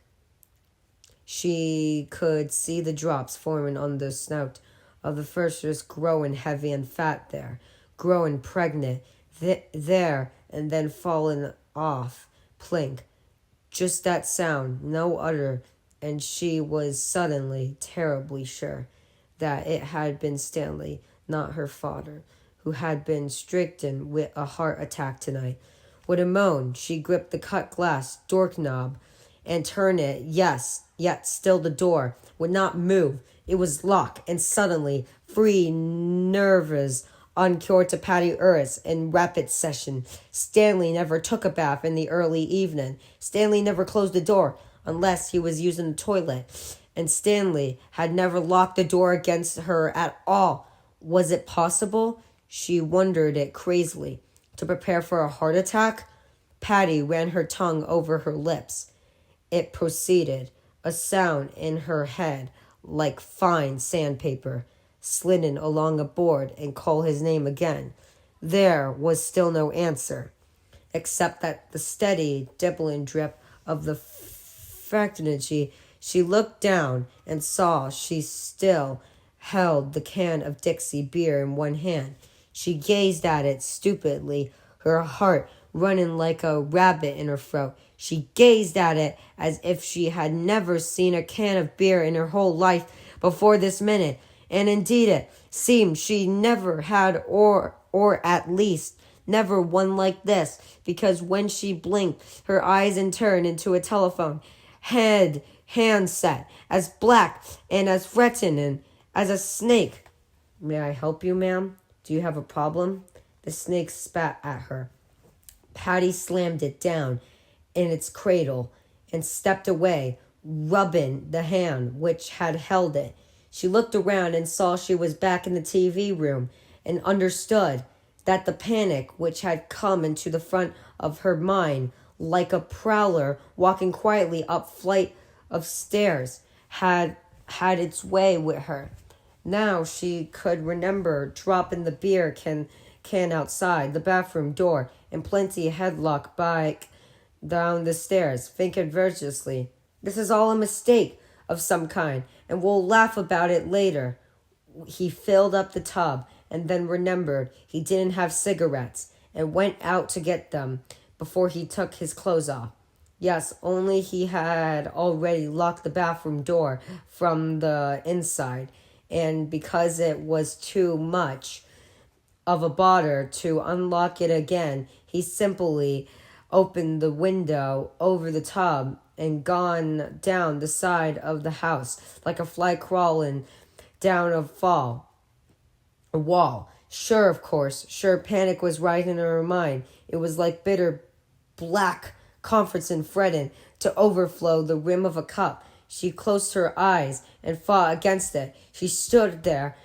She could see the drops forming on the snout of the firsters, growing heavy and fat there, growing pregnant there, and then falling off. Plink. Just that sound, no other, and she was suddenly terribly sure that it had been Stanley, not her father, who had been stricken with a heart attack tonight. With a moan, she gripped the cut glass doorknob and turned it. Yes, yet still the door would not move. It was locked, and suddenly, free nerves uncured to Patty Urris in rapid session. Stanley never took a bath in the early evening. Stanley never closed the door unless he was using the toilet. And Stanley had never locked the door against her at all. Was it possible? She wondered it crazily. To prepare for a heart attack? Patty ran her tongue over her lips. It proceeded, a sound in her head like fine sandpaper, slidden along a board and call his name again. There was still no answer, except that the steady dibbling drip of the fractionity. She looked down and saw she still held the can of Dixie beer in one hand. She gazed at it stupidly, her heart running like a rabbit in her throat. She gazed at it as if she had never seen a can of beer in her whole life before this minute. And indeed it seemed she never had, or at least never one like this, because when she blinked her eyes and turned into a telephone handset, as black and as threatening as a snake. May I help you, ma'am? Do you have a problem? The snake spat at her. Patty slammed it down in its cradle and stepped away, rubbing the hand which had held it. She looked around and saw she was back in the TV room and understood that the panic which had come into the front of her mind like a prowler walking quietly up flight of stairs had its way with her. Now she could remember dropping the beer can outside the bathroom door and plenty headlock bike down the stairs, thinking virtuously, this is all a mistake, of some kind, and we'll laugh about it later. He filled up the tub and then remembered he didn't have cigarettes and went out to get them before he took his clothes off. Yes, only he had already locked the bathroom door from the inside, and because it was too much of a bother to unlock it again, he simply opened the window over the tub and gone down the side of the house like a fly crawling down a wall. Sure, of course, panic was rising in her mind. It was like bitter black comforts and fretting to overflow the rim of a cup. She closed her eyes and fought against it. She stood there,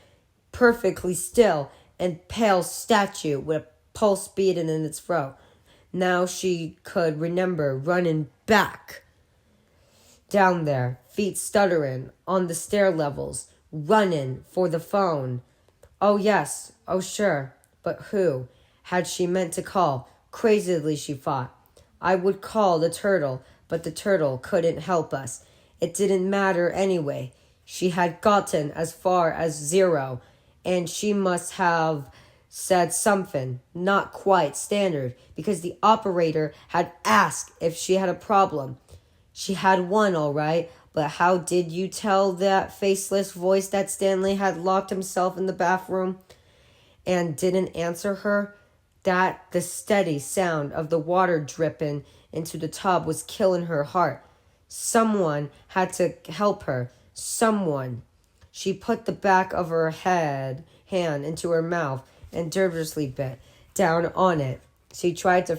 perfectly still and pale statue with a pulse beating in its throat. Now she could remember running back down there, feet stuttering on the stair levels, running for the phone. Oh, yes. Oh, sure. But who had she meant to call? Crazily, she thought. I would call the turtle, but the turtle couldn't help us. It didn't matter anyway. She had gotten as far as 0, and she must have said something not quite standard, because the operator had asked if she had a problem. She had one, all right, but how did you tell that faceless voice that Stanley had locked himself in the bathroom and didn't answer her? That the steady sound of the water dripping into the tub was killing her heart. Someone had to help her. Someone. She put the back of her hand into her mouth and nervously bit down on it. She tried to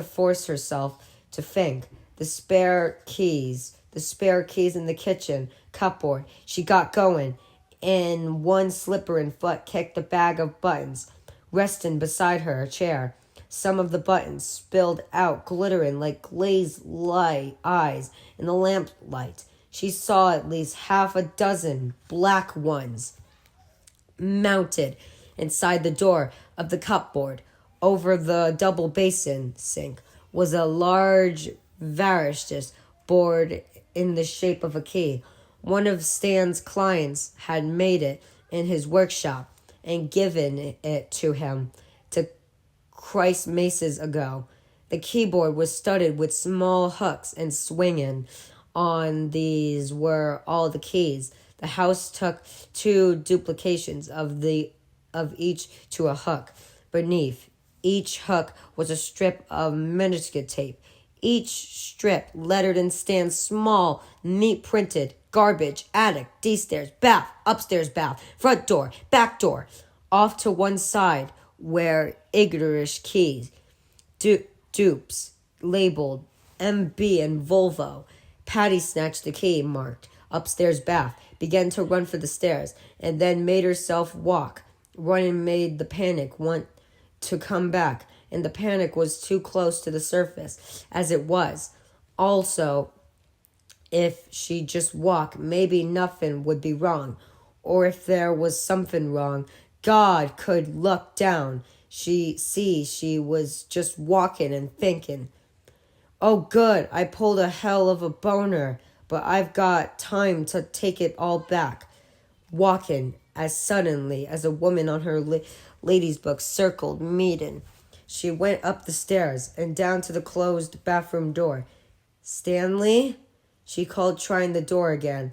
force herself to think. The spare keys in the kitchen cupboard. She got going, and one slippery foot kicked the bag of buttons, resting beside her chair. Some of the buttons spilled out, glittering like glazed light eyes in the lamplight. She saw at least half a dozen black ones mounted inside the door of the cupboard. Over the double basin sink was a large varnish board in the shape of a key. One of Stan's clients had made it in his workshop and given it to him to Christ maces ago. The keyboard was studded with small hooks, and swinging on these were all the keys. The house took 2 duplications of each to a hook. Beneath each hook was a strip of minuscule tape. Each strip lettered in Stan's small, neat printed, garbage, attic, D-stairs, bath, upstairs bath, front door, back door. Off to one side were English keys, dupes, labeled MB and Volvo. Patty snatched the key marked upstairs bath, began to run for the stairs, and then made herself walk. Running made the panic want to come back, and the panic was too close to the surface as it was. Also, if she just walked, maybe nothing would be wrong. Or if there was something wrong, God could look down. She was just walking and thinking, oh good, I pulled a hell of a boner, but I've got time to take it all back. Walking as suddenly as a woman on her lady's book circled meeting. She went up the stairs and down to the closed bathroom door. Stanley? She called, trying the door again.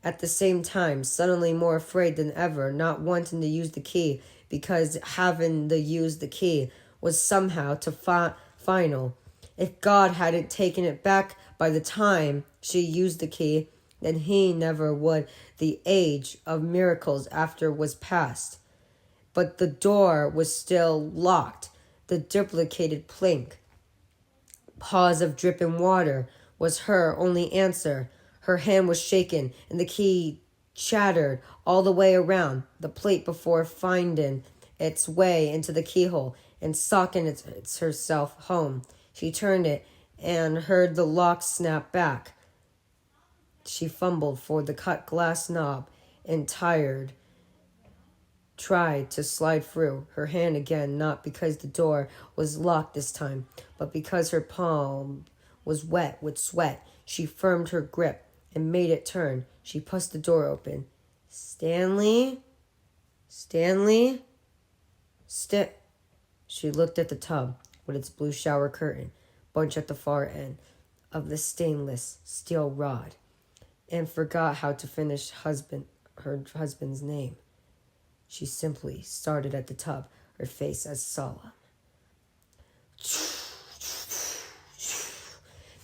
At the same time, suddenly more afraid than ever, not wanting to use the key, because having to use the key was somehow to final. If God hadn't taken it back by the time she used the key, then he never would. The age of miracles after was past. But the door was still locked. The duplicated plink. Pause of dripping water was her only answer. Her hand was shaken, and the key chattered all the way around the plate before finding its way into the keyhole and socking herself home. She turned it and heard the lock snap back. She fumbled for the cut glass knob and tried to slide through her hand again, not because the door was locked this time, but because her palm was wet with sweat. She firmed her grip and made it turn. She pushed the door open. Stanley? Stanley? She looked at the tub with its blue shower curtain, bunch at the far end of the stainless steel rod, and forgot how to finish her husband's name. She simply started at the tub, her face as solemn.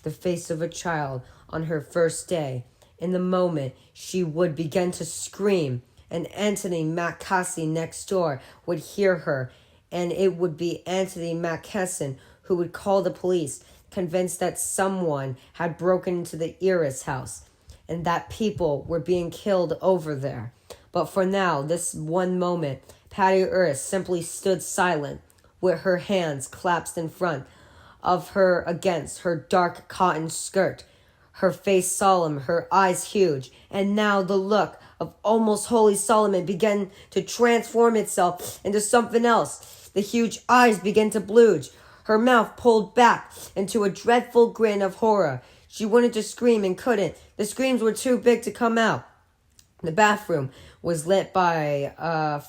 The face of a child on her first day. In the moment, she would begin to scream, and Anthony McCasey next door would hear her, and it would be Anthony McKesson who would call the police, convinced that someone had broken into the Eris house and that people were being killed over there. But for now, this one moment, Patty Eris simply stood silent, with her hands clasped in front of her against her dark cotton skirt, her face solemn, her eyes huge, and now the look of almost holy Solomon began to transform itself into something else. The huge eyes began to bulge, her mouth pulled back into a dreadful grin of horror. She wanted to scream and couldn't. The screams were too big to come out. The bathroom was lit by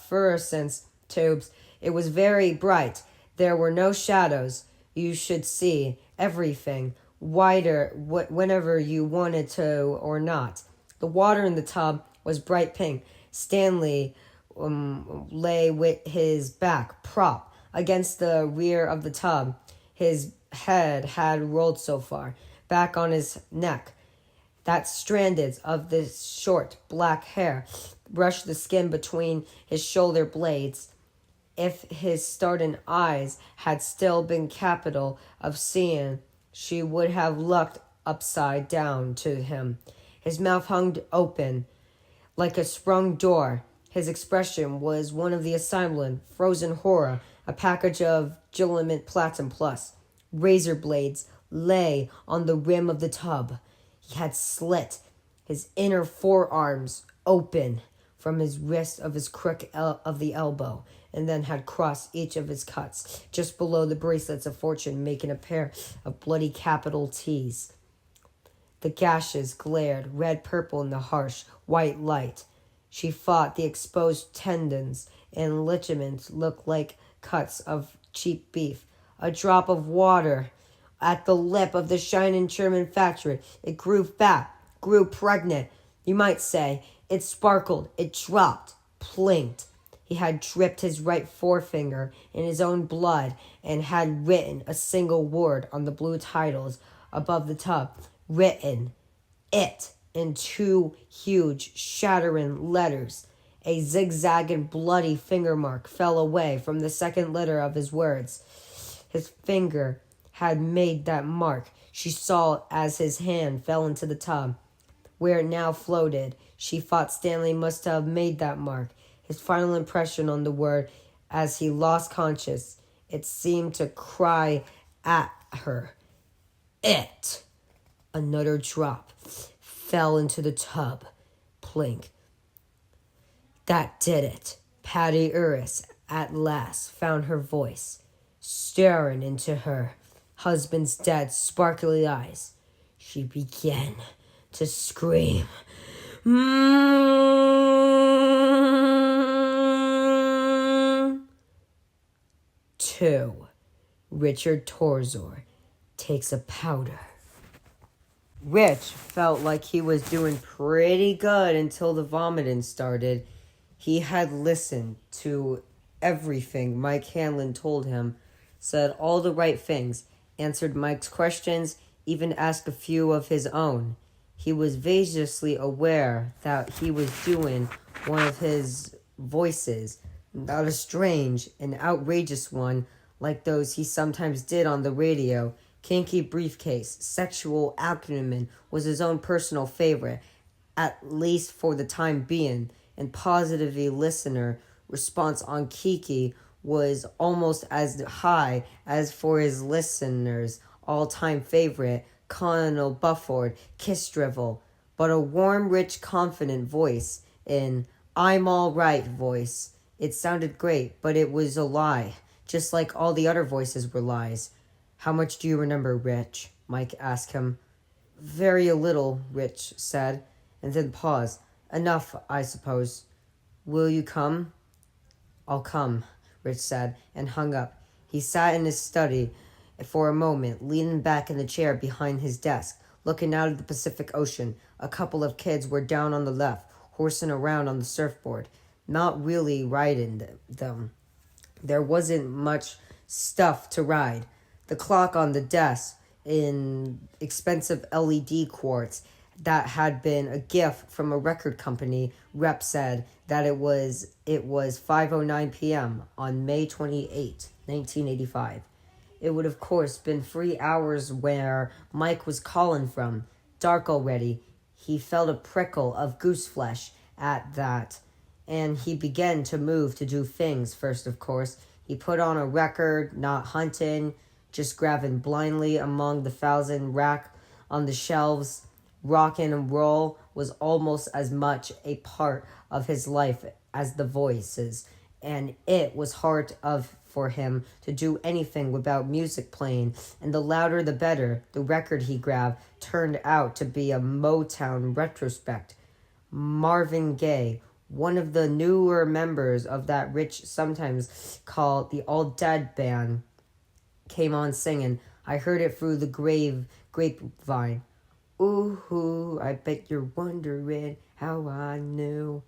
fluorescence tubes. It was very bright. There were no shadows. You should see everything wider whenever you wanted to or not. The water in the tub was bright pink. Stanley lay with his back propped against the rear of the tub. His head had rolled so far back on his neck that strands of this short black hair brushed the skin between his shoulder blades. If his startled eyes had still been capable of seeing, she would have looked upside down to him. His mouth hung open like a sprung door. His expression was one of the assailant, frozen horror. A package of Gilliment Platinum Plus razor blades lay on the rim of the tub. He had slit his inner forearms open from his wrist of his crook of the elbow, and then had crossed each of his cuts just below the bracelets of fortune, making a pair of bloody capital T's. The gashes glared red-purple in the harsh white light. She thought the exposed tendons and ligaments looked like cuts of cheap beef. A drop of water at the lip of the shining German factory. It grew fat, grew pregnant, you might say. It sparkled, it dropped, plinked. He had dripped his right forefinger in his own blood and had written a single word on the blue titles above the tub. Written, "It," in two huge, shattering letters. A zigzagging, bloody finger mark fell away from the second letter of his words. His finger had made that mark. She saw as his hand fell into the tub, where it now floated. She thought Stanley must have made that mark. His final impression on the word as he lost conscious. It seemed to cry at her. It. Another drop fell into the tub. Plink. That did it. Patty Eris at last found her voice, staring into her husband's dead, sparkly eyes. She began to scream. 2. Richard Torzor takes a powder. Rich felt like he was doing pretty good until the vomiting started. He had listened to everything Mike Hanlon told him, said all the right things, answered Mike's questions, even asked a few of his own. He was vaguely aware that he was doing one of his voices, not a strange and outrageous one like those he sometimes did on the radio. Kinky Briefcase, Sexual Abdomen was his own personal favorite, at least for the time being, and positively listener response on Kiki was almost as high as for his listeners' all-time favorite, Colonel Bufford, Kiss Drivel, but a warm, rich, confident voice, an I'm all right voice. It sounded great, but it was a lie, just like all the other voices were lies. How much do you remember, Rich? Mike asked him. Very little, Rich said, and then paused. Enough, I suppose. Will you come? I'll come, Rich said, and hung up. He sat in his study for a moment, leaning back in the chair behind his desk, looking out at the Pacific Ocean. A couple of kids were down on the left, horsing around on the surfboard, not really riding them. There wasn't much stuff to ride. The clock on the desk, in expensive LED quartz that had been a gift from a record company rep, said that it was 5:09 p.m. on May 28, 1985. It would of course been 3 hours where Mike was calling from. Dark already. He felt a prickle of goose flesh at that, and he began to move to do things. First, of course, he put on a record, not hunting, just grabbing blindly among the thousand rack on the shelves. Rock and roll was almost as much a part of his life as the voices, and it was hard for him to do anything without music playing, and the louder the better. The record he grabbed turned out to be a Motown retrospect. Marvin Gaye, one of the newer members of that Rich sometimes called the All Dead Band, came on singing. I heard it through the grapevine. Ooh, I bet you're wondering how I knew.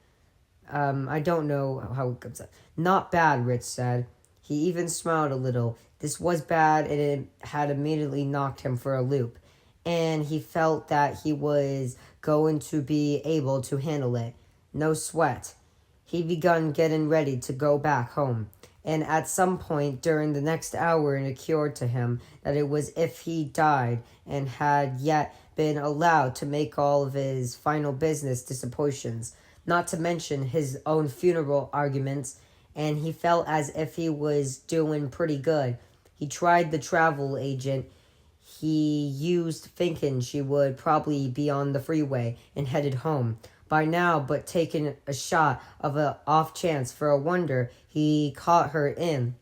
I don't know how it comes out. Not bad, Rich said. He even smiled a little. This was bad, and it had immediately knocked him for a loop. And he felt that he was going to be able to handle it. No sweat. He begun getting ready to go back home. And at some point during the next hour, it occurred to him that it was if he died and had yet been allowed to make all of his final business dispositions, not to mention his own funeral arguments, and he felt as if he was doing pretty good. He tried the travel agent he used, thinking she would probably be on the freeway and headed home by now, but taking a shot of an off chance for a wonder, he caught her in.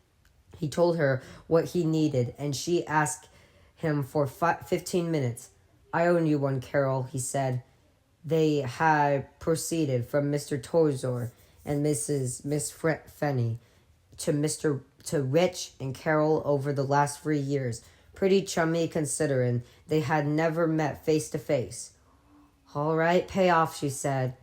He told her what he needed, and she asked him for 15 minutes. I owe you one, Carol, he said. They had proceeded from Mr. Tozor and Miss Fenny to Rich and Carol over the last 3 years. Pretty chummy considering they had never met face to face. All right, pay off, she said.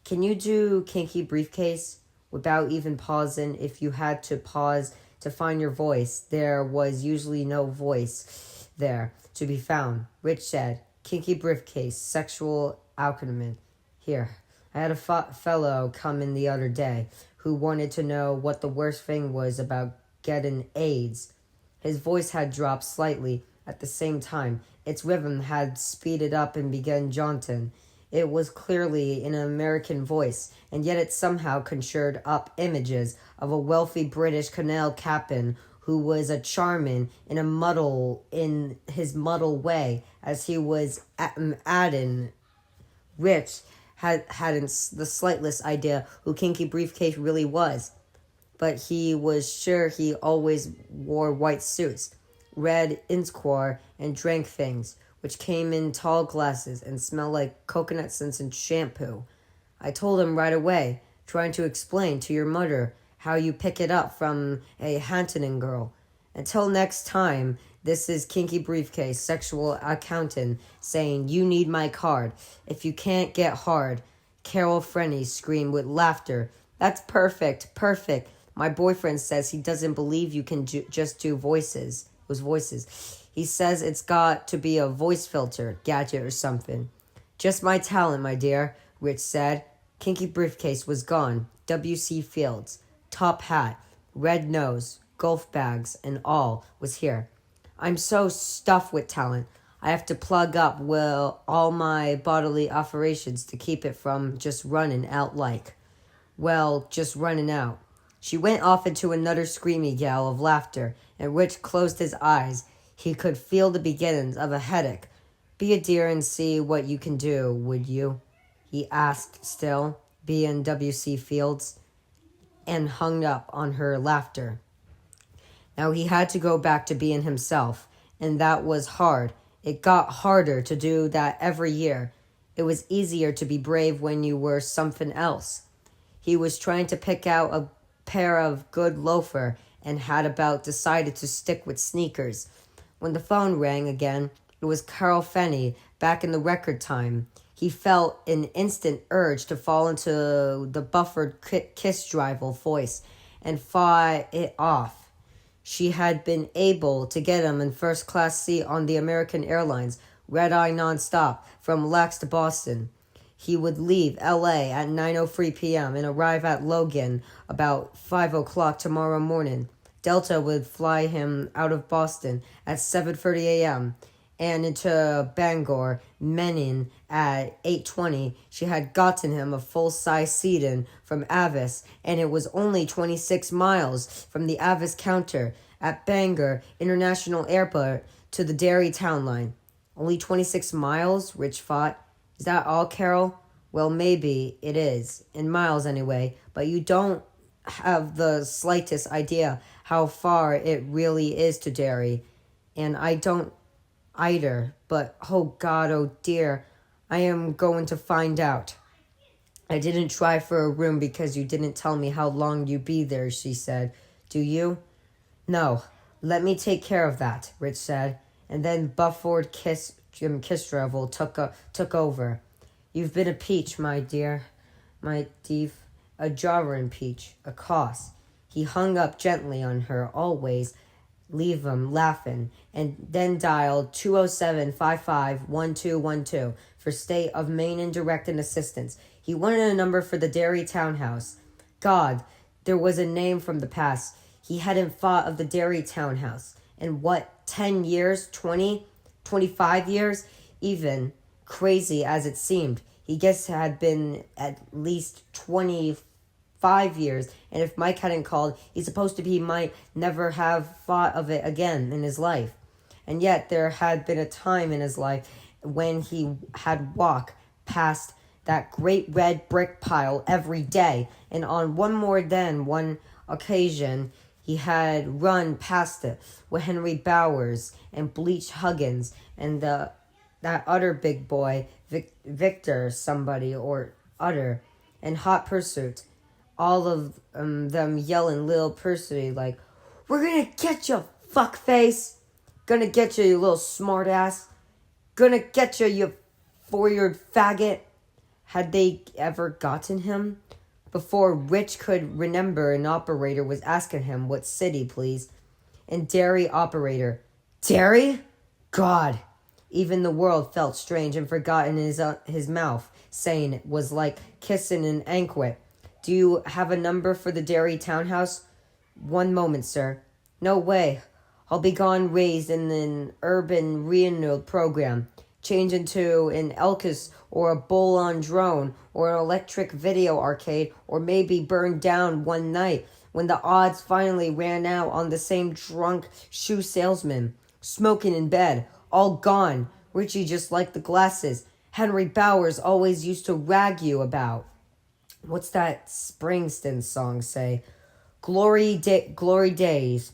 Can you do Kinky Briefcase? Without even pausing, if you had to pause to find your voice, there was usually no voice there to be found. Rich said, Kinky Briefcase, sexual accompaniment. Here, I had a fellow come in the other day who wanted to know what the worst thing was about getting AIDS. His voice had dropped slightly at the same time. Its rhythm had speeded up and began jaunting. It was clearly an American voice, and yet it somehow conjured up images of a wealthy British canal captain who was a charming in his muddle way, as he was adding. Rich hadn't the slightest idea who Kinky Briefcase really was, but he was sure he always wore white suits, red Innscore, and drank things, which came in tall glasses and smelled like coconut scents and shampoo. I told him right away, trying to explain to your mother how you pick it up from a Hantonin girl. Until next time, this is Kinky Briefcase, sexual accountant, saying, you need my card. If you can't get hard. Carol Frenny screamed with laughter. That's perfect. My boyfriend says he doesn't believe you can just do voices. Those voices. He says it's got to be a voice filter, gadget or something. Just my talent, my dear, Rich said. Kinky Briefcase was gone. W.C. Fields, top hat, red nose, golf bags, and all was here. I'm so stuffed with talent. I have to plug up all my bodily operations to keep it from just running out just running out. She went off into another screamy yell of laughter, and Rich closed his eyes. He could feel the beginnings of a headache. Be a dear and see what you can do, would you? He asked still, being W.C. Fields, and hung up on her laughter. Now he had to go back to being himself, and that was hard. It got harder to do that every year. It was easier to be brave when you were something else. He was trying to pick out a pair of good loafer and had about decided to stick with sneakers. When the phone rang again, it was Carl Fenney back in the record time. He felt an instant urge to fall into the buffered kiss drivel voice and fight it off. She had been able to get him in first-class seat on the American Airlines red-eye nonstop from Lax to Boston. He would leave L.A. at 9:03 p.m. and arrive at Logan about 5 o'clock tomorrow morning. Delta would fly him out of Boston at 7:30 a.m. and into Bangor, Menin at 8:20. She had gotten him a full-size sedan from Avis, and it was only 26 miles from the Avis counter at Bangor International Airport to the Derry town line. Only 26 miles, Rich thought. Is that all, Carol? Well, maybe it is, in miles anyway, but you don't have the slightest idea how far it really is to Derry. And I don't either, but oh God, oh dear, I am going to find out. I didn't try for a room because you didn't tell me how long you'd be there, she said. Do you? No, let me take care of that, Rich said, and then Bufford Jim Kistrevel took over. You've been a peach, my dear, my div, a jarring peach, a coss. He hung up gently on her, always leave him laughing, and then dialed 207-55-1212 for State of Maine and direct and assistance. He wanted a number for the Derry townhouse. God, there was a name from the past. He hadn't thought of the Derry townhouse. In what, 10 years, 20, 25 years? Even, crazy as it seemed, he guessed it had been at least 25 years, and if Mike hadn't called, he's supposed to be might never have thought of it again in his life. And yet there had been a time in his life when he had walked past that great red brick pile every day, and on one occasion he had run past it with Henry Bowers and Bleach Huggins and that other big boy, Victor somebody or other, and Hot Pursuit. All of them yelling Lil Percy like, "We're gonna get you, fuckface! Gonna get you, you little smartass! Gonna get you, you four-eared faggot!" Had they ever gotten him? Before Rich could remember, an operator was asking him, "What city, please?" And Derry operator. Derry? God! Even the world felt strange and forgot in his mouth, saying it was like kissing an anquet. Do you have a number for the Derry townhouse? 1 moment, sir. No way. I'll be gone raised in an urban renewal program. Change into an Elkis or a Bolon drone or an electric video arcade, or maybe burned down one night when the odds finally ran out on the same drunk shoe salesman. Smoking in bed. All gone. Richie just liked the glasses. Henry Bowers always used to rag you about. What's that Springsteen song say? Glory days.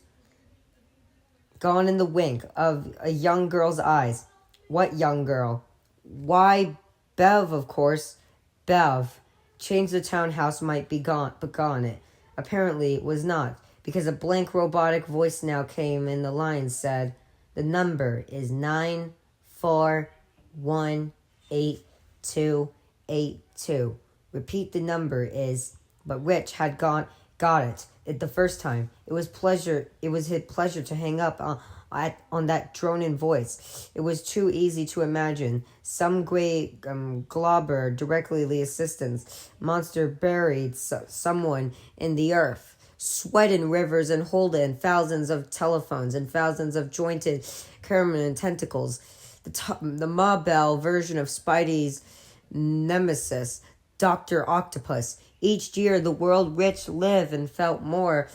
Gone in the wink of a young girl's eyes. What young girl? Why, Bev, of course. Bev. Change the townhouse might be gone, but gone it. Apparently it was not, because a blank robotic voice now came in the line said, "The number is 9418282. Repeat the number is," but Rich had got it the first time. It was his pleasure to hang up on that droning voice. It was too easy to imagine. Some great globber, directly the assistants, monster buried someone in the earth, sweating rivers and holding thousands of telephones and thousands of jointed Kerman tentacles. The Ma Bell version of Spidey's nemesis, Dr. Octopus. Each year, the world Rich lived and felt more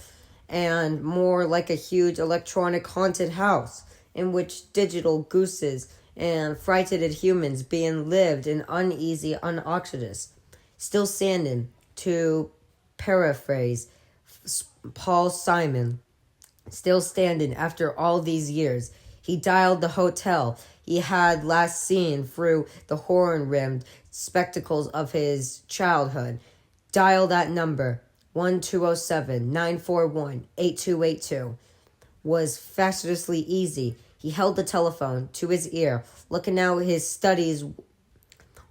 and more like a huge electronic haunted house in which digital gooses and frightened humans being lived in uneasy unoxidus. Still standing, to paraphrase Paul Simon, still standing after all these years. He dialed the hotel he had last seen through the horn-rimmed spectacles of his childhood. Dial that number, 1207-941-8282. Was fastidiously easy. He held the telephone to his ear, looking out his study's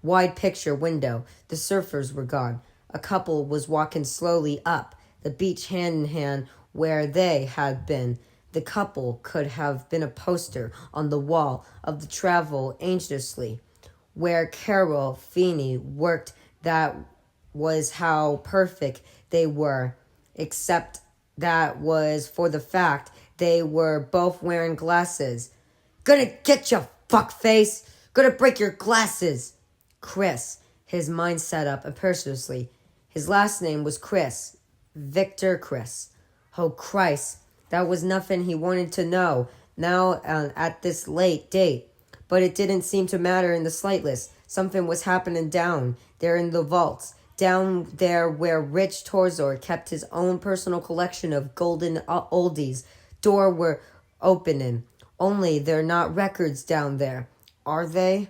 wide picture window. The surfers were gone. A couple was walking slowly up the beach hand in hand where they had been. The couple could have been a poster on the wall of the travel agency where Carol Feeney worked. That was how perfect they were, except that was for the fact they were both wearing glasses. Gonna get you, fuckface! Gonna break your glasses! Chris, his mind set up imperiously. His last name was Chris. Victor Chris. Oh, Christ. That was nothing he wanted to know now at this late date. But it didn't seem to matter in the slightest. Something was happening down there in the vaults. Down there where Rich Torzor kept his own personal collection of golden oldies. Door were opening. Only they're not records down there. Are they?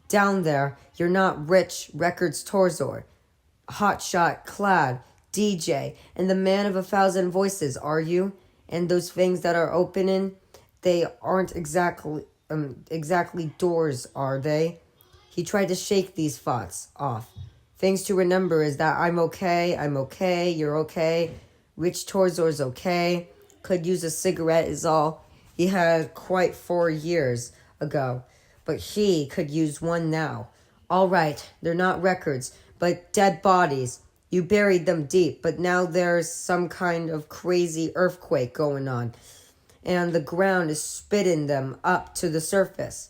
Down there, you're not Rich Records Torzor, hotshot clad DJ, and the man of 1,000 voices, are you? And those things that are opening, they aren't exactly doors, are they? He tried to shake these thoughts off. Things to remember is that I'm okay, you're okay, Rich Torzor's okay, could use a cigarette is all. He had quite 4 years ago, but he could use one now. All right, they're not records, but dead bodies. You buried them deep, but now there's some kind of crazy earthquake going on, and the ground is spitting them up to the surface.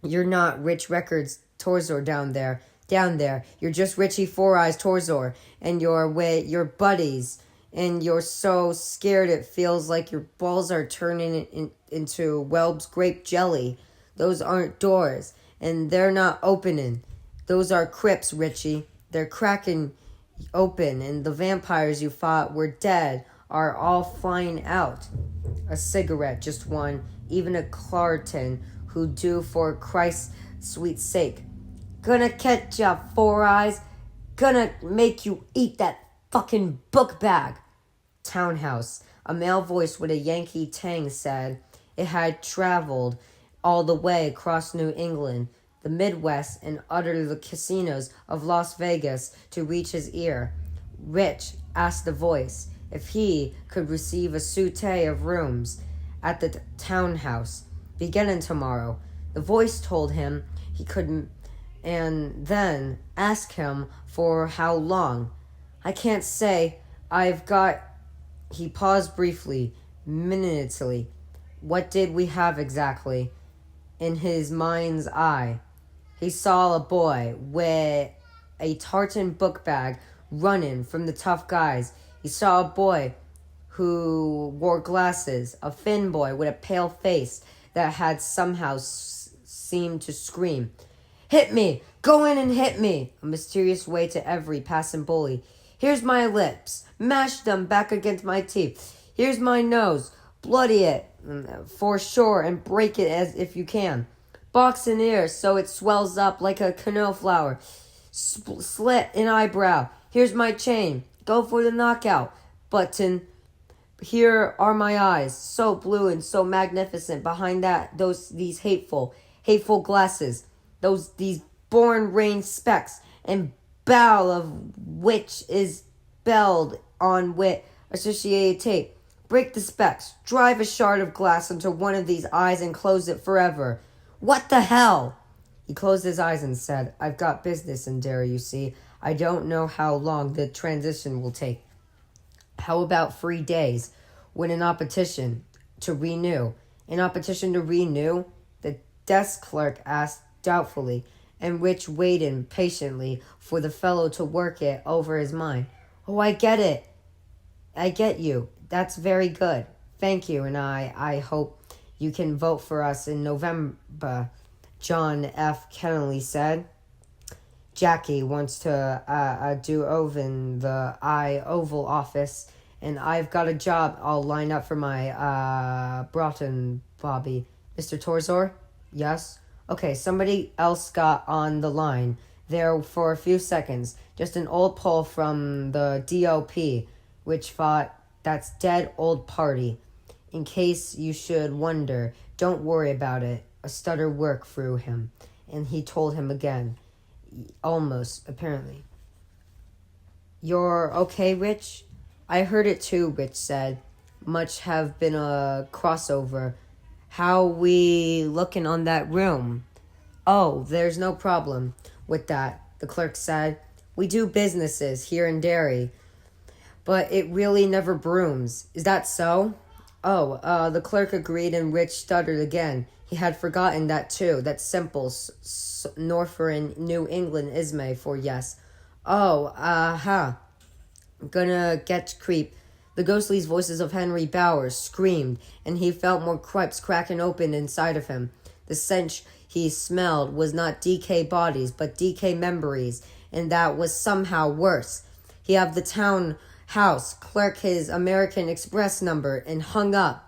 You're not Rich Records Torzor down there. Down there, you're just Richie Four Eyes Torzor, and you're with your buddies, and you're so scared it feels like your balls are turning into Welb's grape jelly. Those aren't doors, and they're not opening. Those are crypts, Richie. They're cracking open, and the vampires you fought were dead are all flying out. A cigarette, just one, even a Clarton, who do for Christ's sweet sake. Gonna catch ya, Four Eyes. Gonna make you eat that fucking book bag. Townhouse. A male voice with a Yankee tang said. It had traveled all the way across New England, the Midwest, and uttered the casinos of Las Vegas to reach his ear. Rich asked the voice if he could receive a suite of rooms at the townhouse beginning tomorrow. The voice told him he could, and then asked him for how long. I can't say. I've got... He paused briefly, minutely. What did we have exactly? In his mind's eye, he saw a boy with a tartan book bag running from the tough guys. He saw a boy who wore glasses, a thin boy with a pale face that had somehow seemed to scream. Hit me! Go in and hit me! A mysterious way to every passing bully. Here's my lips. Mash them back against my teeth. Here's my nose. Bloody it for sure and break it as if you can. Box an ear so it swells up like a canoe flower. Slit an eyebrow. Here's my chain. Go for the knockout button. Here are my eyes, so blue and so magnificent behind these hateful glasses. These born rain specks, and bow of which is belled on with associated tape. Break the specks. Drive a shard of glass into one of these eyes and close it forever. What the hell? He closed his eyes and said, I've got business in Derry, you see. I don't know how long the transition will take. How about 3 days? When an opposition to renew. An opposition to renew? The desk clerk asked doubtfully, and Rich waited patiently for the fellow to work it over his mind. Oh, I get it. I get you. That's very good. Thank you, and I hope you can vote for us in November, John F. Kennedy said. Jackie wants to do over in the Oval Office, and I've got a job all lined up for my Broughton Bobby. Mr. Torzor? Yes? Okay, somebody else got on the line there for a few seconds. Just an old Pole from the DOP, which fought that's dead old party. In case you should wonder, don't worry about it. A stutter worked through him, and he told him again. Almost, apparently. You're okay, Rich? I heard it too, Rich said. Much have been a crossover. How we looking on that room? Oh, there's no problem with that, the clerk said. We do businesses here in Derry, but it really never brooms. Is that so? Oh, the clerk agreed and Rich stuttered again. He had forgotten that too. That's simple. Northern New England isme for yes. Oh, aha. Gonna get creep. The ghostly voices of Henry Bowers screamed, and he felt more cripes cracking open inside of him. The stench he smelled was not DK bodies, but DK memories, and that was somehow worse. He had the town house clerk his American Express number and hung up.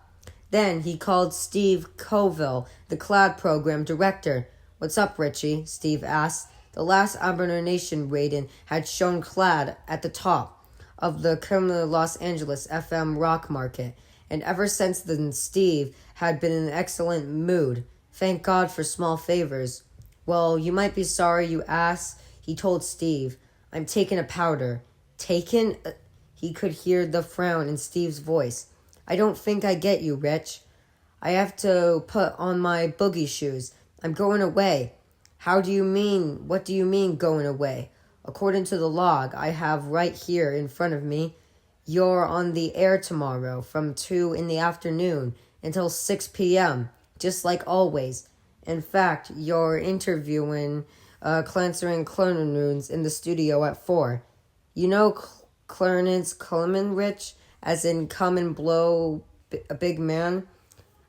Then he called Steve Coville, the CLAD program director. What's up, Richie? Steve asked. The last abomination rating had shown CLAD at the top of the criminal Los Angeles FM rock market, and ever since then Steve had been in an excellent mood. Thank God for small favors. Well, you might be sorry you asked, he told Steve. I'm taking a powder. Taken? He could hear the frown in Steve's voice. I don't think I get you, Rich. I have to put on my boogie shoes. I'm going away. How do you mean? What do you mean going away? According to the log I have right here in front of me, you're on the air tomorrow from 2 in the afternoon until 6 p.m., just like always. In fact, you're interviewing Clancy and Clernoons in the studio at 4. You know Clarence Cullinan, Rich? As in come and blow a big man?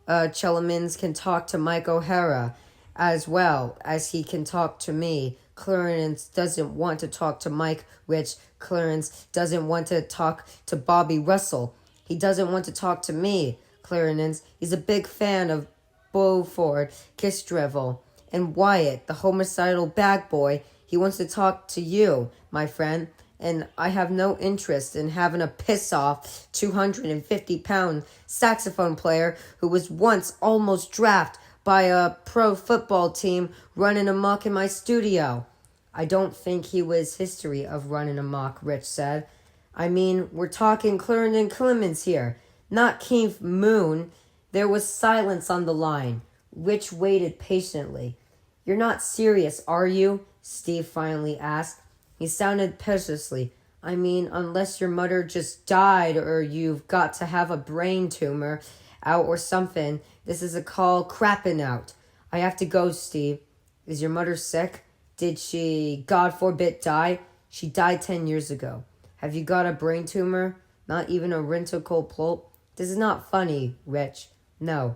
Chellamins can talk to Mike O'Hara as well as he can talk to me. Clarence doesn't want to talk to Mike, Rich. Clarence doesn't want to talk to Bobby Russell. He doesn't want to talk to me, Clarence. He's a big fan of Beaufort Kistrevel. And Wyatt, the homicidal bag boy, he wants to talk to you, my friend. And I have no interest in having a piss-off 250-pound saxophone player who was once almost drafted by a pro football team running amok in my studio. I don't think he was history of running amok, Rich said. I mean, we're talking Clarendon Clemens here, not Keith Moon. There was silence on the line. Rich waited patiently. You're not serious, are you? Steve finally asked. He sounded piteously. I mean, unless your mother just died or you've got to have a brain tumor out or something. This is a call crapping out. I have to go, Steve. Is your mother sick? Did she, God forbid, die? She died 10 years ago. Have you got a brain tumor? Not even a renticle plop? This is not funny, Rich. No.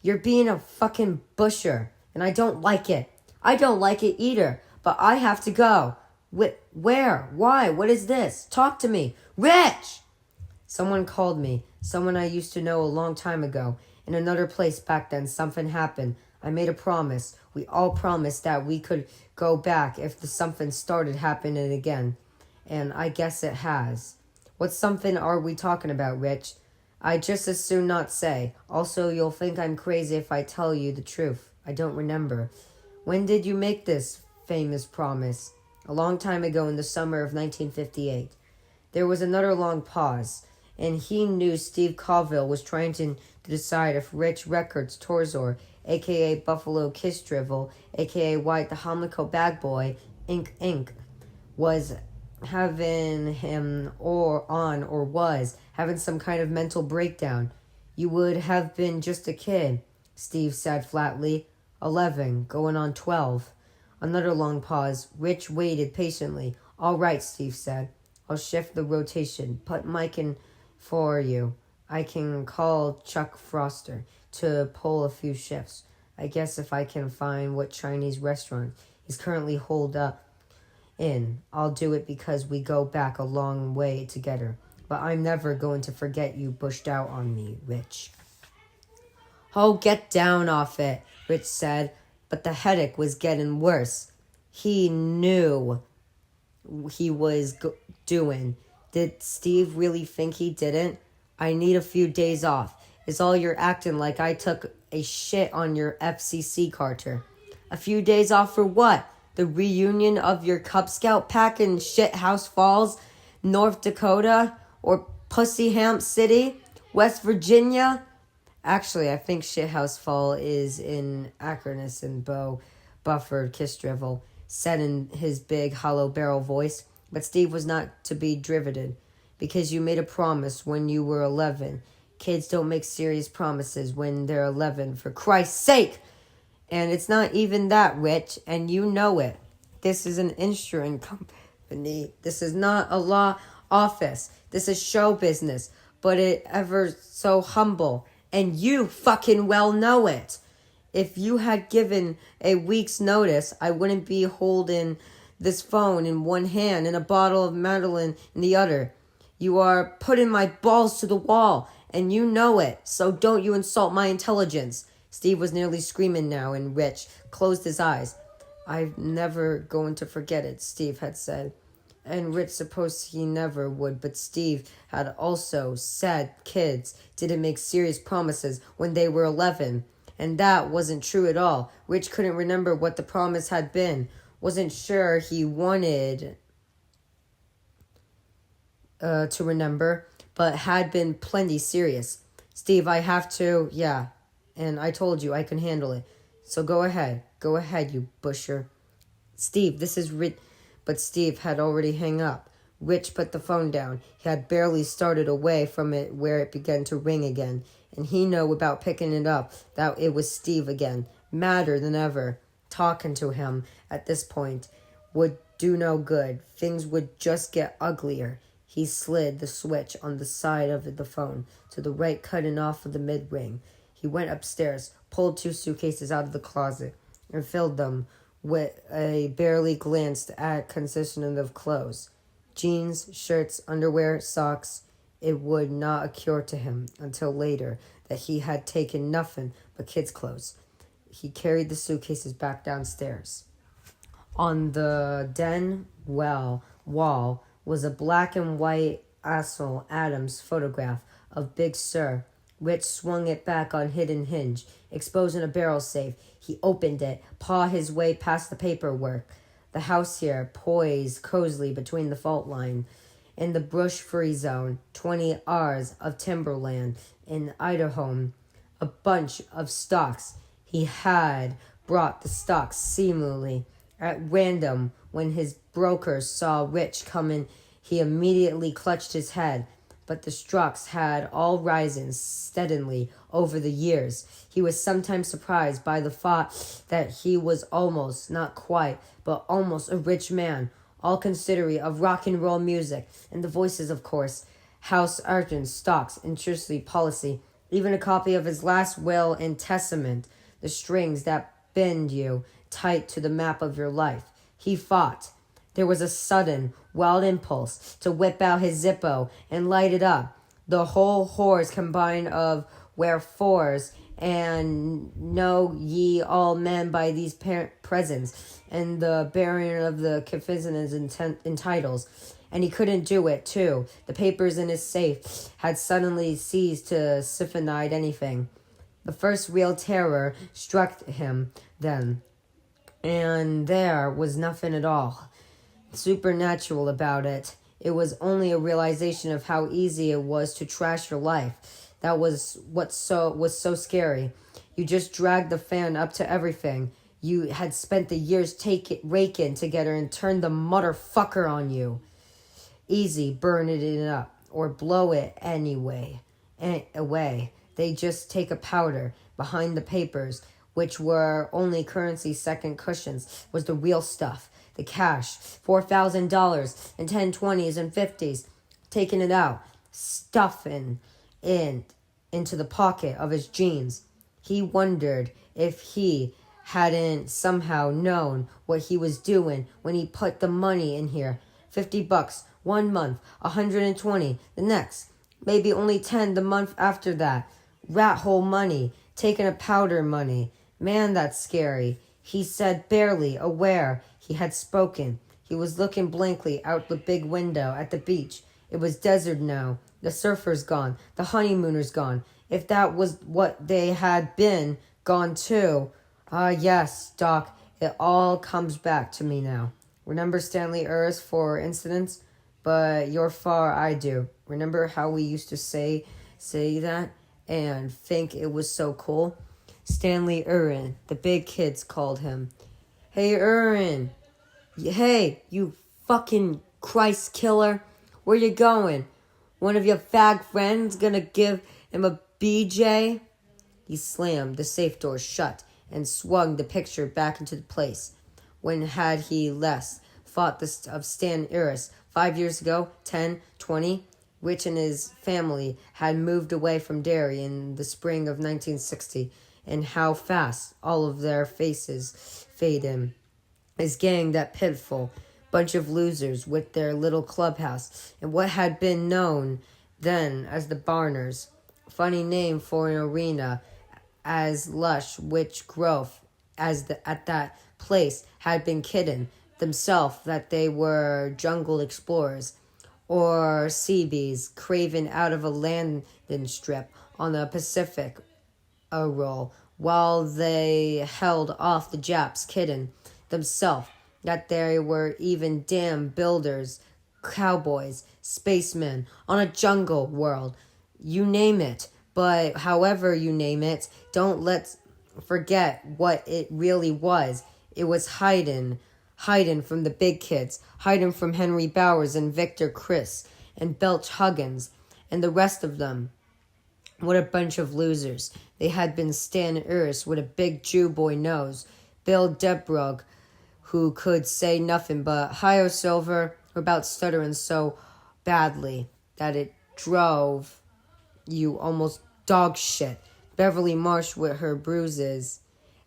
You're being a fucking busher, and I don't like it. I don't like it either, but I have to go. Where? Why? What is this? Talk to me. Rich! Someone called me. Someone I used to know a long time ago. In another place back then, something happened. I made a promise. We all promised that we could go back if the something started happening again. And I guess it has. What something are we talking about, Rich? I'd just as soon not say. Also, you'll think I'm crazy if I tell you the truth. I don't remember. When did you make this famous promise? A long time ago in the summer of 1958. There was another long pause, and he knew Steve Colville was trying to decide if Rich Records Torzor, a.k.a. Buffalo Kiss Drivel, a.k.a. White the Homlico Bag Boy, Inc., was having him or was having some kind of mental breakdown. You would have been just a kid, Steve said flatly. 11, going on 12. Another long pause. Rich waited patiently. All right, Steve said. I'll shift the rotation. Put Mike in for you. I can call Chuck Foster to pull a few shifts. I guess if I can find what Chinese restaurant is currently holed up in, I'll do it because we go back a long way together. But I'm never going to forget you bushed out on me, Rich. Oh, get down off it, Rich said, but the headache was getting worse. He knew he was doing. Did Steve really think he didn't? I need a few days off. Is all you're acting like I took a shit on your FCC, Carter? A few days off for what? The reunion of your Cub Scout pack in Shithouse Falls, North Dakota? Or Pussyhamp City, West Virginia? Actually, I think Shithouse Fall is in Acronis, and Bo Bufford Kissdrivel said in his big hollow barrel voice. But Steve was not to be driveted, because you made a promise when you were 11. Kids don't make serious promises when they're 11, for Christ's sake! And it's not even that, Rich, and you know it. This is an insurance company. This is not a law office. This is show business, but it ever so humble. And you fucking well know it. If you had given a week's notice, I wouldn't be holding this phone in one hand and a bottle of Madeline in the other. You are putting my balls to the wall, and you know it, so don't you insult my intelligence. Steve was nearly screaming now, and Rich closed his eyes. I'm never going to forget it, Steve had said. And Rich supposed he never would, but Steve had also said kids didn't make serious promises when they were 11. And that wasn't true at all. Rich couldn't remember what the promise had been. Wasn't sure he wanted to remember, but had been plenty serious. Steve, I have to, yeah. And I told you I can handle it. So go ahead, you busher. Steve, this is Rich. But Steve had already hung up. Rich put the phone down. He had barely started away from it where it began to ring again. And he knew about picking it up that it was Steve again, madder than ever. Talking to him at this point would do no good. Things would just get uglier. He slid the switch on the side of the phone to the right, cutting off of the mid-ring. He went upstairs, pulled 2 suitcases out of the closet, and filled them with a barely glanced at consignment of clothes. Jeans, shirts, underwear, socks. It would not occur to him until later that he had taken nothing but kids' clothes. He carried the suitcases back downstairs. On the den wall was a black and white Ansel Adams photograph of Big Sir. Rich swung it back on hidden hinge, exposing a barrel safe. He opened it, pawed his way past the paperwork. The house here, poised cozily between the fault line and the brush-free zone, 20 acres of timberland in Idaho, a bunch of stocks. He had brought the stocks seemingly at random. When his brokers saw Rich coming, he immediately clutched his head. But the stocks had all risen steadily over the years. He was sometimes surprised by the thought that he was almost, not quite, but almost a rich man, all considering of rock and roll music, and the voices, of course, house urchins, stocks, interest policy, even a copy of his last will and testament, the strings that bend you tight to the map of your life. He fought. There was a sudden, wild impulse to whip out his Zippo and light it up. The whole horse combined of wherefores and know ye all men by these presents and the bearing of the confidence and titles. And he couldn't do it, too. The papers in his safe had suddenly ceased to siphonide anything. The first real terror struck him then, and there was nothing at all supernatural about it. It was only a realization of how easy it was to trash your life. That was what was so scary. You just dragged the fan up to everything. You had spent the years raking together and turned the motherfucker on you. Easy, burn it up or blow it away. They just take a powder. Behind the papers, which were only currency second cushions, was the real stuff. The cash, $4,000 and 10 20s and 50s, taking it out, stuffing it into the pocket of his jeans. He wondered if he hadn't somehow known what he was doing when he put the money in here. $50 1 month, 120 the next, maybe only 10 the month after that. Rat hole money. taking a powder money. Man, that's scary. He said, barely aware he had spoken. He was looking blankly out the big window at the beach. It was desert now. The surfer's gone. The honeymooners gone. If that was what they had been, gone too. Ah, yes, Doc, it all comes back to me now. Remember Stanley Uris, for instance? But you're far I do. Remember how we used to say that and think it was so cool? Stanley Urin, the big kids called him. Hey, Urin. Hey, you fucking Christ killer. Where you going? One of your fag friends gonna give him a BJ? He slammed the safe door shut and swung the picture back into place. When had he less thought this of Stan Uris? 5 years ago? 10? 20? Rich and his family had moved away from Derry in the spring of 1960, and how fast all of their faces fade in. His gang, that pitiful bunch of losers with their little clubhouse, and what had been known then as the Barners, funny name for an arena, as lush witch growth as at that place had been kidding themselves that they were jungle explorers or sea bees craving out of a landing strip on the Pacific roll, while they held off the Japs, kidding themselves that they were even damn builders, cowboys, spacemen on a jungle world. You name it. But however you name it, don't let's forget what it really was. It was hiding from the big kids, hiding from Henry Bowers and Victor Chris and Belch Huggins and the rest of them. What a bunch of losers. They had been Stan Uris with a big Jew boy nose, Bill Debrug, who could say nothing but hi-yo silver, about stuttering so badly that it drove you almost dog shit. Beverly Marsh with her bruises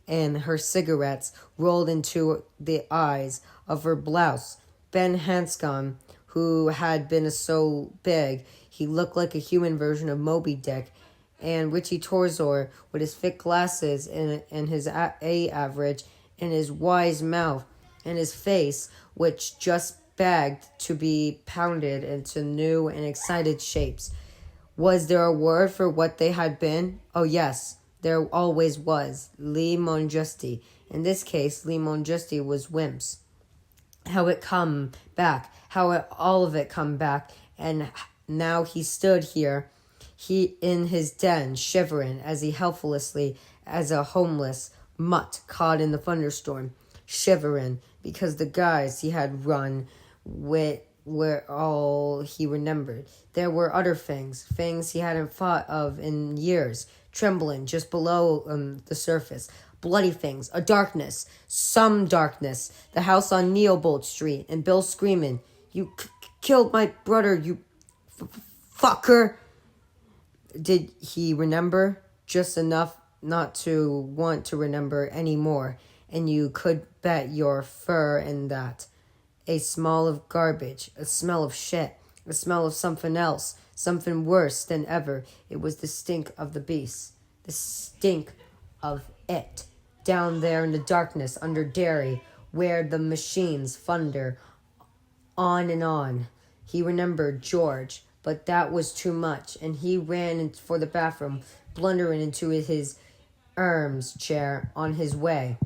and her cigarettes rolled into the eyes of her blouse. Ben Hanscom, who had been so big he looked like a human version of Moby Dick, and Richie Torzor with his thick glasses and his A average and his wise mouth and his face, which just begged to be pounded into new and excited shapes. Was there a word for what they had been? Oh, yes, there always was. Lee Monjusti. In this case, Lee Monjusti was Wimps. How it come back, all of it come back, and now he stood here, he in his den, shivering as he helplessly as a homeless mutt caught in the thunderstorm, shivering because the guys he had run with were all he remembered. There were other things he hadn't thought of in years, trembling just below the surface. Bloody things, a darkness, some darkness. The house on Neobolt Street, and Bill screaming, "You killed my brother, you fucker!" Did he remember? Just enough not to want to remember any more, and you could bet your fur in that. A smell of garbage, a smell of shit, a smell of something else, something worse than ever. It was the stink of the beast, the stink of it, down there in the darkness under Derry, where the machines thunder on and on. He remembered George, but that was too much, and he ran for the bathroom, blundering into his chair on his way,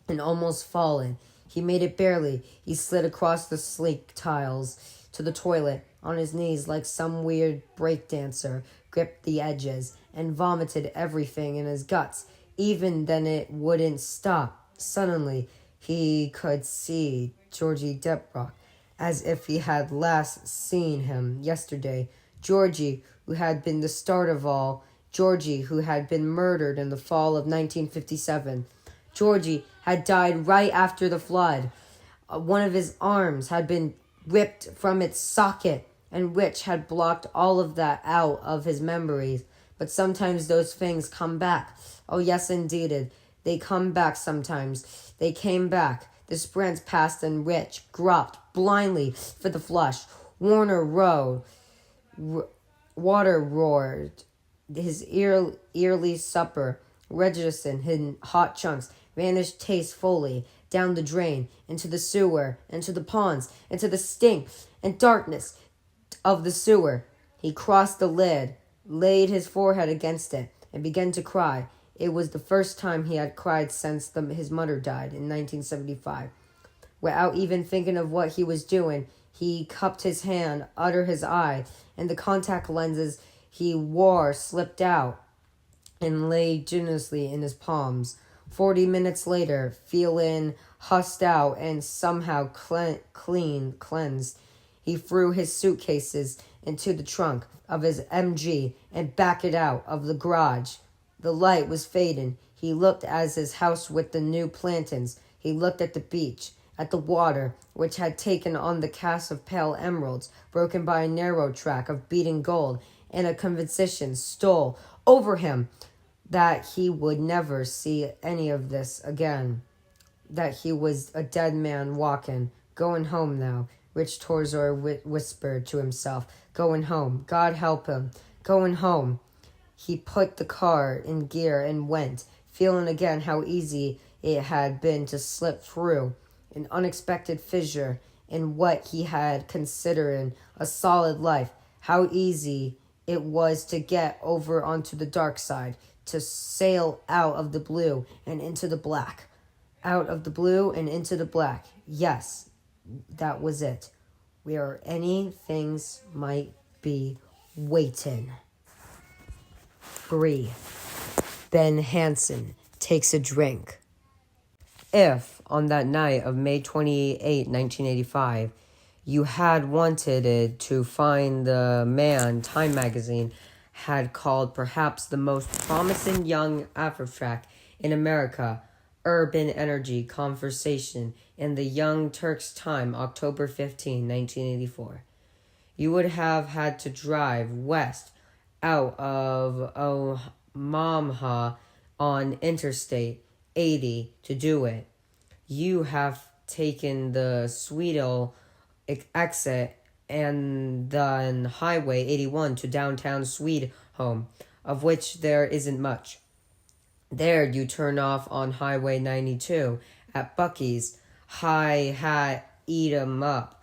and almost falling. He made it barely. He slid across the sleek tiles to the toilet on his knees like some weird breakdancer, gripped the edges, and vomited everything in his guts. Even then it wouldn't stop. Suddenly, he could see Georgie Debrug, as if he had last seen him yesterday. Georgie, who had been the start of all. Georgie, who had been murdered in the fall of 1957. Georgie had died right after the flood. One of his arms had been ripped from its socket, and which had blocked all of that out of his memories. But sometimes those things come back. Oh, yes, indeed. They come back sometimes. They came back. The sprints passed, and Rich groped blindly for the flush. Warner rode. Water roared. His early supper Register in hot chunks, vanished tastefully down the drain, into the sewer, into the ponds, into the stink and darkness of the sewer. He crossed the lid, laid his forehead against it, and began to cry. It was the first time he had cried since his mother died in 1975. Without even thinking of what he was doing, he cupped his hand under his eye, and the contact lenses he wore slipped out and lay generously in his palms. 40 minutes later, feeling husked out and somehow cleansed, he threw his suitcases into the trunk of his MG and backed it out of the garage. The light was fading. He looked at his house with the new plantains. He looked at the beach, at the water, which had taken on the cast of pale emeralds, broken by a narrow track of beaten gold, and a conviction stole over him that he would never see any of this again, that he was a dead man walking, going home now. Rich Torzor whispered to himself, going home, God help him, going home. He put the car in gear and went, feeling again how easy it had been to slip through an unexpected fissure in what he had considered a solid life, how easy it was to get over onto the dark side, to sail out of the blue and into the black. Out of the blue and into the black. Yes, that was it. Where any things might be waiting. 3. Ben Hansen takes a drink. If, on that night of May 28, 1985, you had wanted to find the man Time magazine had called perhaps the most promising young Afrotrack in America, Urban Energy Conversation in the Young Turks' Time, October 15, 1984. You would have had to drive west out of Omaha on Interstate 80 to do it. You have taken the Sweetle exit and then Highway 81 to downtown Sweet Home, of which there isn't much. There you turn off on Highway 92 at Buc-ee's. High Hat Eat 'em Up,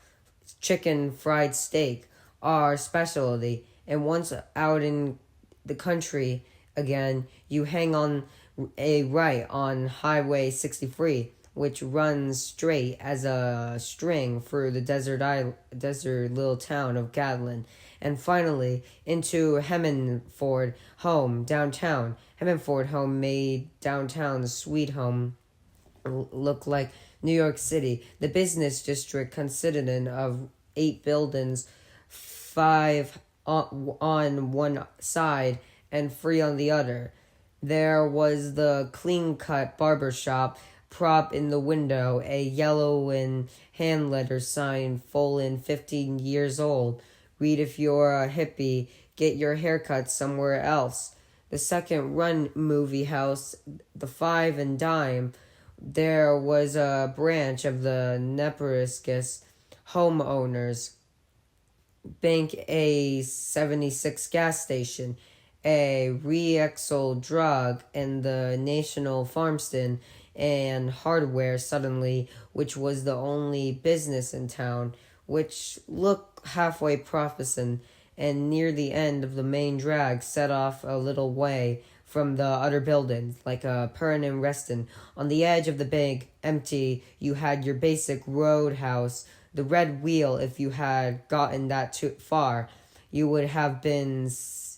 chicken fried steak, our specialty. And once out in the country again, you hang on a right on Highway 63, which runs straight as a string through the desert little town of Gatlin, and finally into Hemingford Home downtown. Hemingford Home made downtown Sweet Home look like New York City. The business district consisted of 8 buildings, 5 on one side and 3 on the other. There was the clean-cut barber shop, prop in the window, a yellow and hand letter sign full in 15 years old. Read if you're a hippie, get your haircut somewhere else. The second run movie house, the 5 and Dime. There was a branch of the Nebraska homeowners bank, a 76 gas station, a Rexall drug, and the National Farmstead and Hardware suddenly, which was the only business in town, which looked halfway promising, and near the end of the main drag set off a little way from the other buildings, like a permanent resting. On the edge of the big, empty, you had your basic roadhouse, the Red Wheel. If you had gotten that too far, you would have been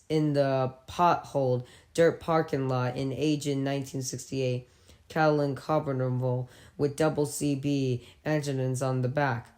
in the potholed dirt parking lot in aged 1968 Cadillac Convertible with double CB engines on the back.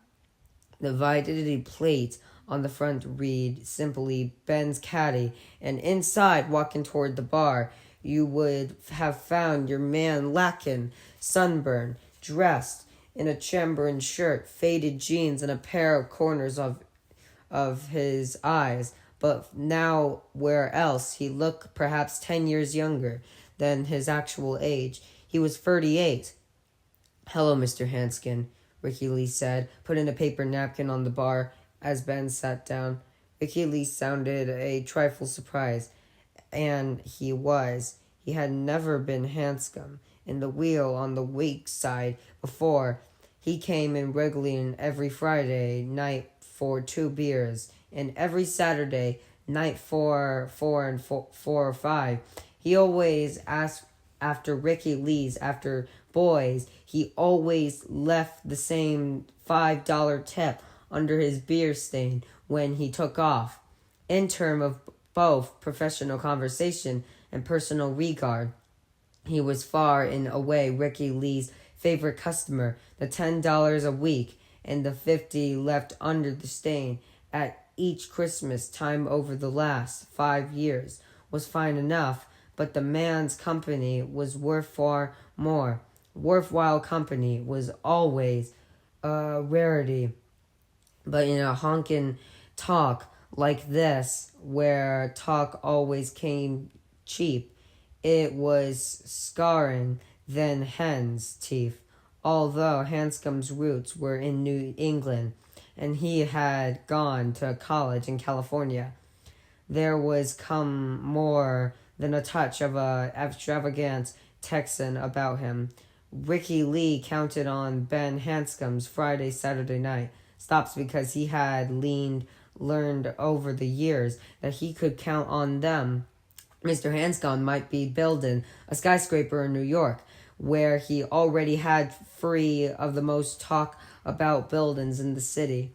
The validity plate on the front read simply Ben's Caddy, and inside, walking toward the bar, you would have found your man lacking, sunburned, dressed in a chambering shirt, faded jeans, and a pair of corners of his eyes. But now, where else, he looked perhaps 10 years younger than his actual age. He was 38. "Hello, Mr. Hanskin," Ricky Lee said, putting a paper napkin on the bar as Ben sat down. Ricky Lee sounded a trifle surprised, and he was. He had never been Hanscom in the wheel on the weak side before. He came in regularly every Friday night for 2 beers, and every Saturday night for 4 or 5. He always asked after Ricky Lee's, after boys. He always left the same $5 tip under his beer stain when he took off. In terms of both professional conversation and personal regard, he was far and away Ricky Lee's favorite customer. The $10 a week and the 50 left under the stain at each Christmas time over the last 5 years was fine enough, but the man's company was worth far more. Worthwhile company was always a rarity. But in a honkin' talk like this, where talk always came cheap, it was scarring than hen's teeth. Although Hanscom's roots were in New England, and he had gone to college in California, there was come more than a touch of a extravagant Texan about him. Ricky Lee counted on Ben Hanscom's Saturday night stops because he had learned over the years that he could count on them. Mr. Hanscom might be building a skyscraper in New York, where he already had free of the most talk about buildings in the city.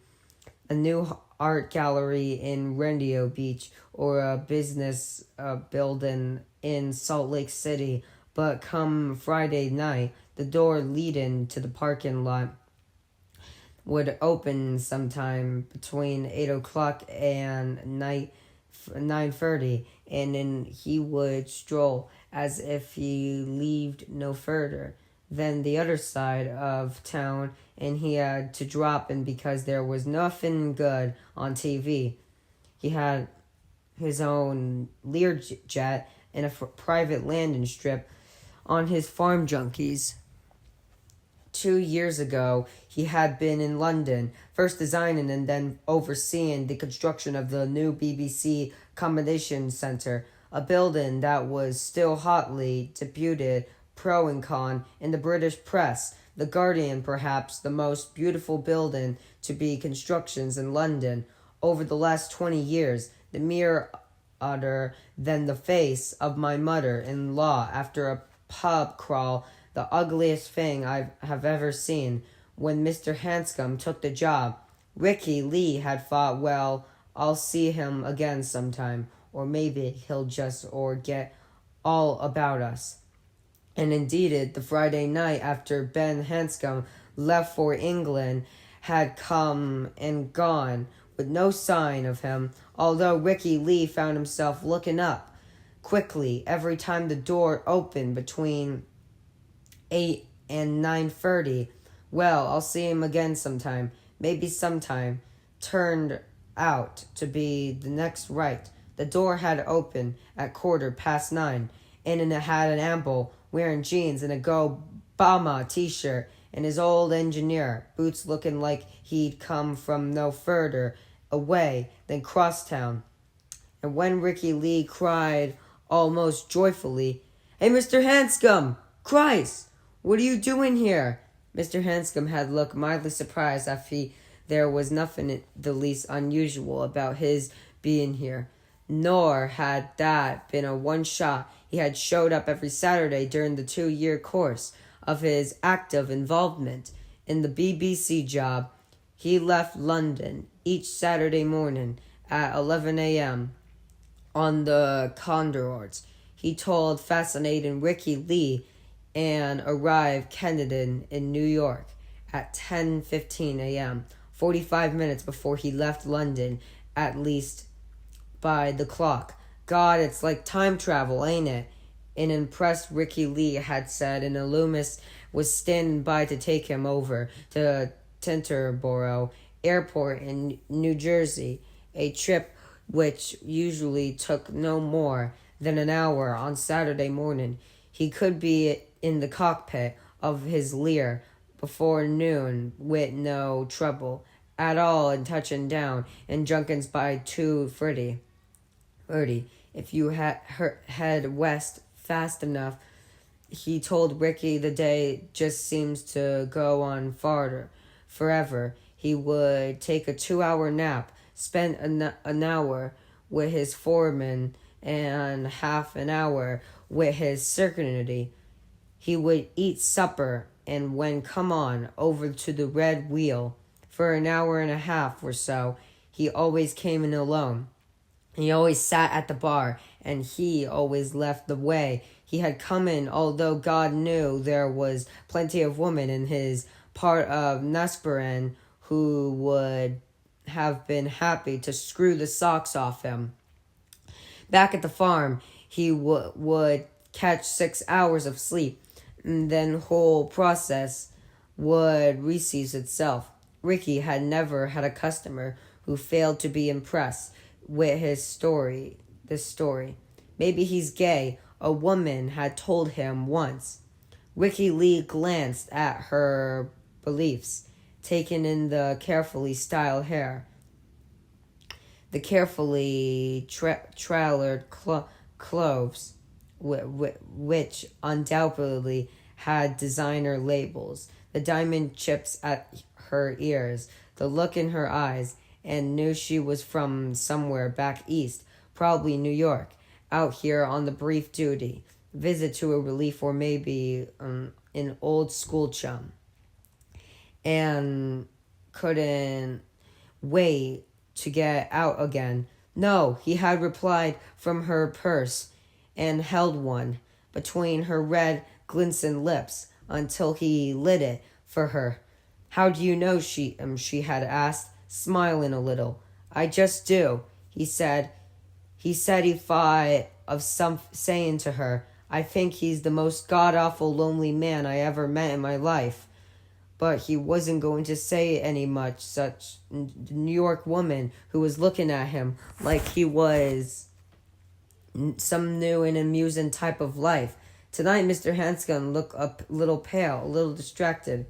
A new art gallery in Rendio Beach, or a business building in Salt Lake City. But come Friday night, the door leading to the parking lot would open sometime between 8 o'clock and 9:30, and then he would stroll as if he leaved no further than the other side of town, and he had to drop in because there was nothing good on TV. He had his own Learjet and a private landing strip on his Farm Junkies. 2 years ago, he had been in London, first designing and then overseeing the construction of the new BBC Accommodation Centre, a building that was still hotly debated pro and con in the British press. The Guardian, perhaps the most beautiful building to be constructions in London over the last 20 years, the mere other than the face of my mother-in-law after a pub crawl, the ugliest thing I have ever seen. When Mr. Hanscom took the job, Ricky Lee had thought, well, I'll see him again sometime, or maybe he'll just get all about us. And indeed, the Friday night after Ben Hanscom left for England had come and gone with no sign of him, although Ricky Lee found himself looking up quickly every time the door opened between 8 and 9:30. Well, I'll see him again sometime, maybe sometime, turned out to be the next right. The door had opened at 9:15, and it had an amble wearing jeans and a Go Bama t-shirt, and his old engineer boots looking like he'd come from no further away than Crosstown. And when Ricky Lee cried almost joyfully, "Hey, Mr. Hanscom! Christ! What are you doing here?" Mr. Hanscom had looked mildly surprised there was nothing the least unusual about his being here. Nor had that been a one-shot. He had showed up every Saturday during the 2-year course of his active involvement in the BBC job. He left London each Saturday morning at 11 a.m. on the Condors. He told fascinating Ricky Lee and arrived Kennedy in New York at 10:15 a.m., 45 minutes before he left London, at least by the clock. God, it's like time travel, ain't it? An impressed Ricky Lee had said, and Loomis was standing by to take him over to Teterboro Airport in New Jersey, a trip which usually took no more than an hour on Saturday morning. He could be in the cockpit of his Lear before noon with no trouble at all in touching down in Junkins by 2:30. If you head west fast enough. He told Ricky the day just seems to go on forever. He would take a 2-hour nap, spend an hour with his foreman, and half an hour with his secretary. He would eat supper and when come on over to the Red Wheel for an hour and a half or so. He always came in alone. He always sat at the bar, and he always left the way he had come in, although God knew there was plenty of women in his part of Nesperan who would have been happy to screw the socks off him. Back at the farm, he would catch 6 hours of sleep, and then whole process would receive itself. Ricky had never had a customer who failed to be impressed with this story. Maybe he's gay, a woman had told him once. Ricky Lee glanced at her beliefs, taking in the carefully styled hair, the carefully tailored clothes, which undoubtedly had designer labels, the diamond chips at her ears, the look in her eyes, and knew she was from somewhere back east, probably New York, out here on the brief duty, visit to a relief or maybe an old school chum, and couldn't wait to get out again. No, he had replied from her purse and held one between her red, glistening lips until he lit it for her. How do you know, she had asked, smiling a little. I just do, he said. He thought of saying to her, I think he's the most god-awful lonely man I ever met in my life. But he wasn't going to say any much. Such New York woman who was looking at him like he was some new and amusing type of life. Tonight, Mr. Hanscom looked a little pale, a little distracted.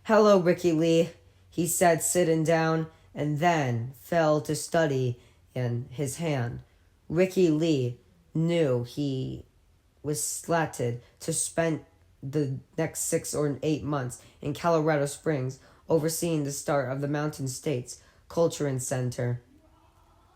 Hello, Ricky Lee, he said, sitting down, and then fell to study in his hand. Ricky Lee knew he was slated to spend the next 6 or 8 months in Colorado Springs, overseeing the start of the Mountain States Cultural Center,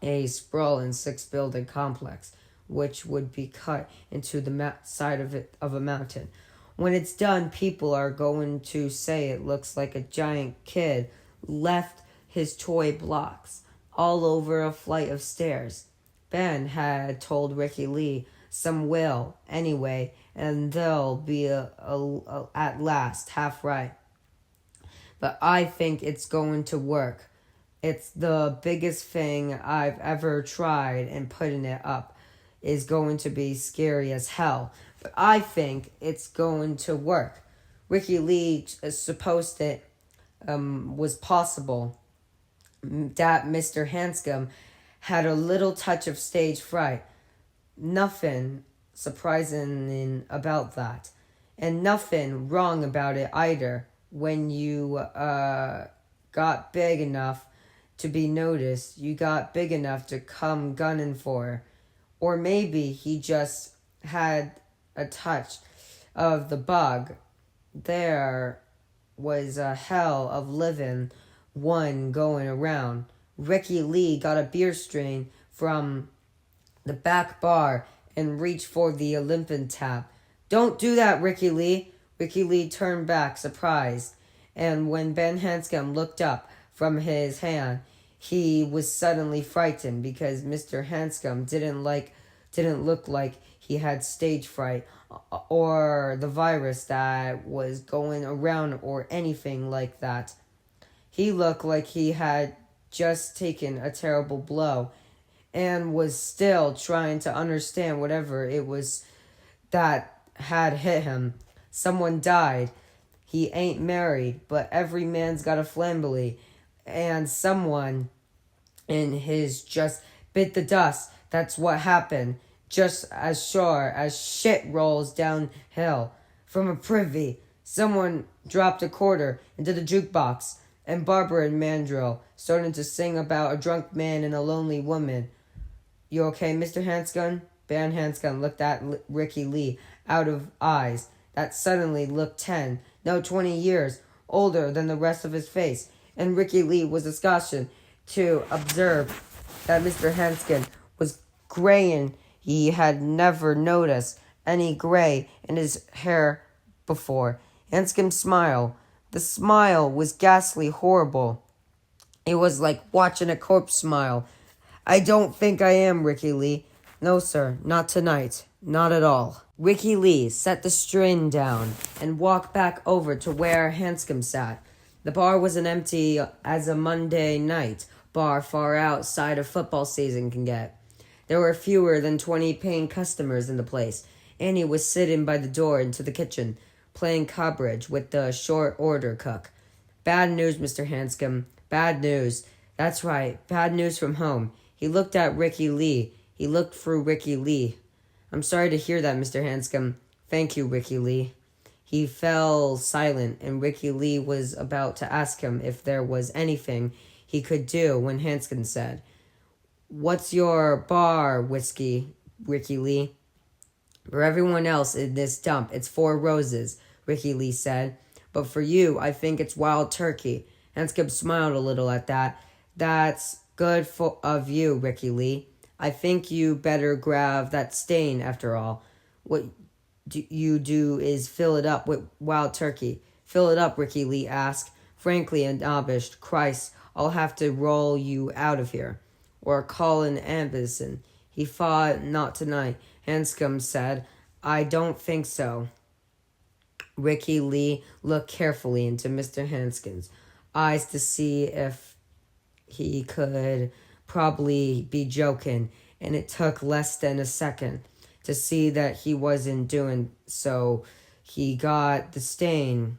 a sprawling 6-building complex, which would be cut into the side of a mountain. When it's done, people are going to say it looks like a giant kid left his toy blocks all over a flight of stairs. Ben had told Ricky Lee some will, anyway, and they'll be at last half right. But I think it's going to work. It's the biggest thing I've ever tried, and putting it up is going to be scary as hell. But I think it's going to work. Ricky Lee supposed it was possible that Mr. Hanscom had a little touch of stage fright. Nothing surprising about that. And nothing wrong about it either. When you got big enough to be noticed, you got big enough to come gunning for. Or maybe he just had a touch of the bug. There was a hell of living one going around. Ricky Lee got a beer strain from the back bar and reached for the Olympian tap. Don't do that, Ricky Lee. Ricky Lee turned back, surprised, and when Ben Hanscom looked up from his hand, he was suddenly frightened because Mr. Hanscom didn't look like he had stage fright or the virus that was going around or anything like that. He looked like he had just taken a terrible blow and was still trying to understand whatever it was that had hit him. Someone died. He ain't married, but every man's got a flambelie, and someone in his just bit the dust. That's what happened. Just as sure as shit rolls downhill from a privy, someone dropped a quarter into the jukebox, and Barbara and Mandrill started to sing about a drunk man and a lonely woman. You okay, Mr. Hanscom? Van Hanscom looked at Ricky Lee out of eyes that suddenly looked 10, no 20 years older than the rest of his face, and Ricky Lee was astonished to observe that Mr. Hanscom was gray, and he had never noticed any gray in his hair before. Hanscom's smile. The smile was ghastly horrible. It was like watching a corpse smile. I don't think I am, Ricky Lee. No, sir, not tonight. Not at all. Ricky Lee set the string down and walked back over to where Hanscom sat. The bar was as empty as a Monday night bar far outside of football season can get. There were fewer than 20 paying customers in the place. Annie was sitting by the door into the kitchen, playing cobblers with the short order cook. Bad news, Mr. Hanscom. Bad news. That's right, bad news from home. He looked at Ricky Lee. He looked through Ricky Lee. I'm sorry to hear that, Mr. Hanscom. Thank you, Ricky Lee. He fell silent, and Ricky Lee was about to ask him if there was anything he could do when Hanscom said, What's your bar whiskey, Ricky Lee? For everyone else in this dump, it's 4 Roses, Ricky Lee said. But for you, I think it's Wild Turkey. Hanscom smiled a little at that. That's good of you, Ricky Lee. I think you better grab that stain after all. What you do is fill it up with Wild Turkey. Fill it up, Ricky Lee asked, frankly astonished. Christ, I'll have to roll you out of here. Or call an ambulance. He thought not tonight. Hanscom said, I don't think so. Ricky Lee looked carefully into Mr. Hanscom's eyes to see if he could probably be joking, and it took less than a second to see that he wasn't doing so. He got the stain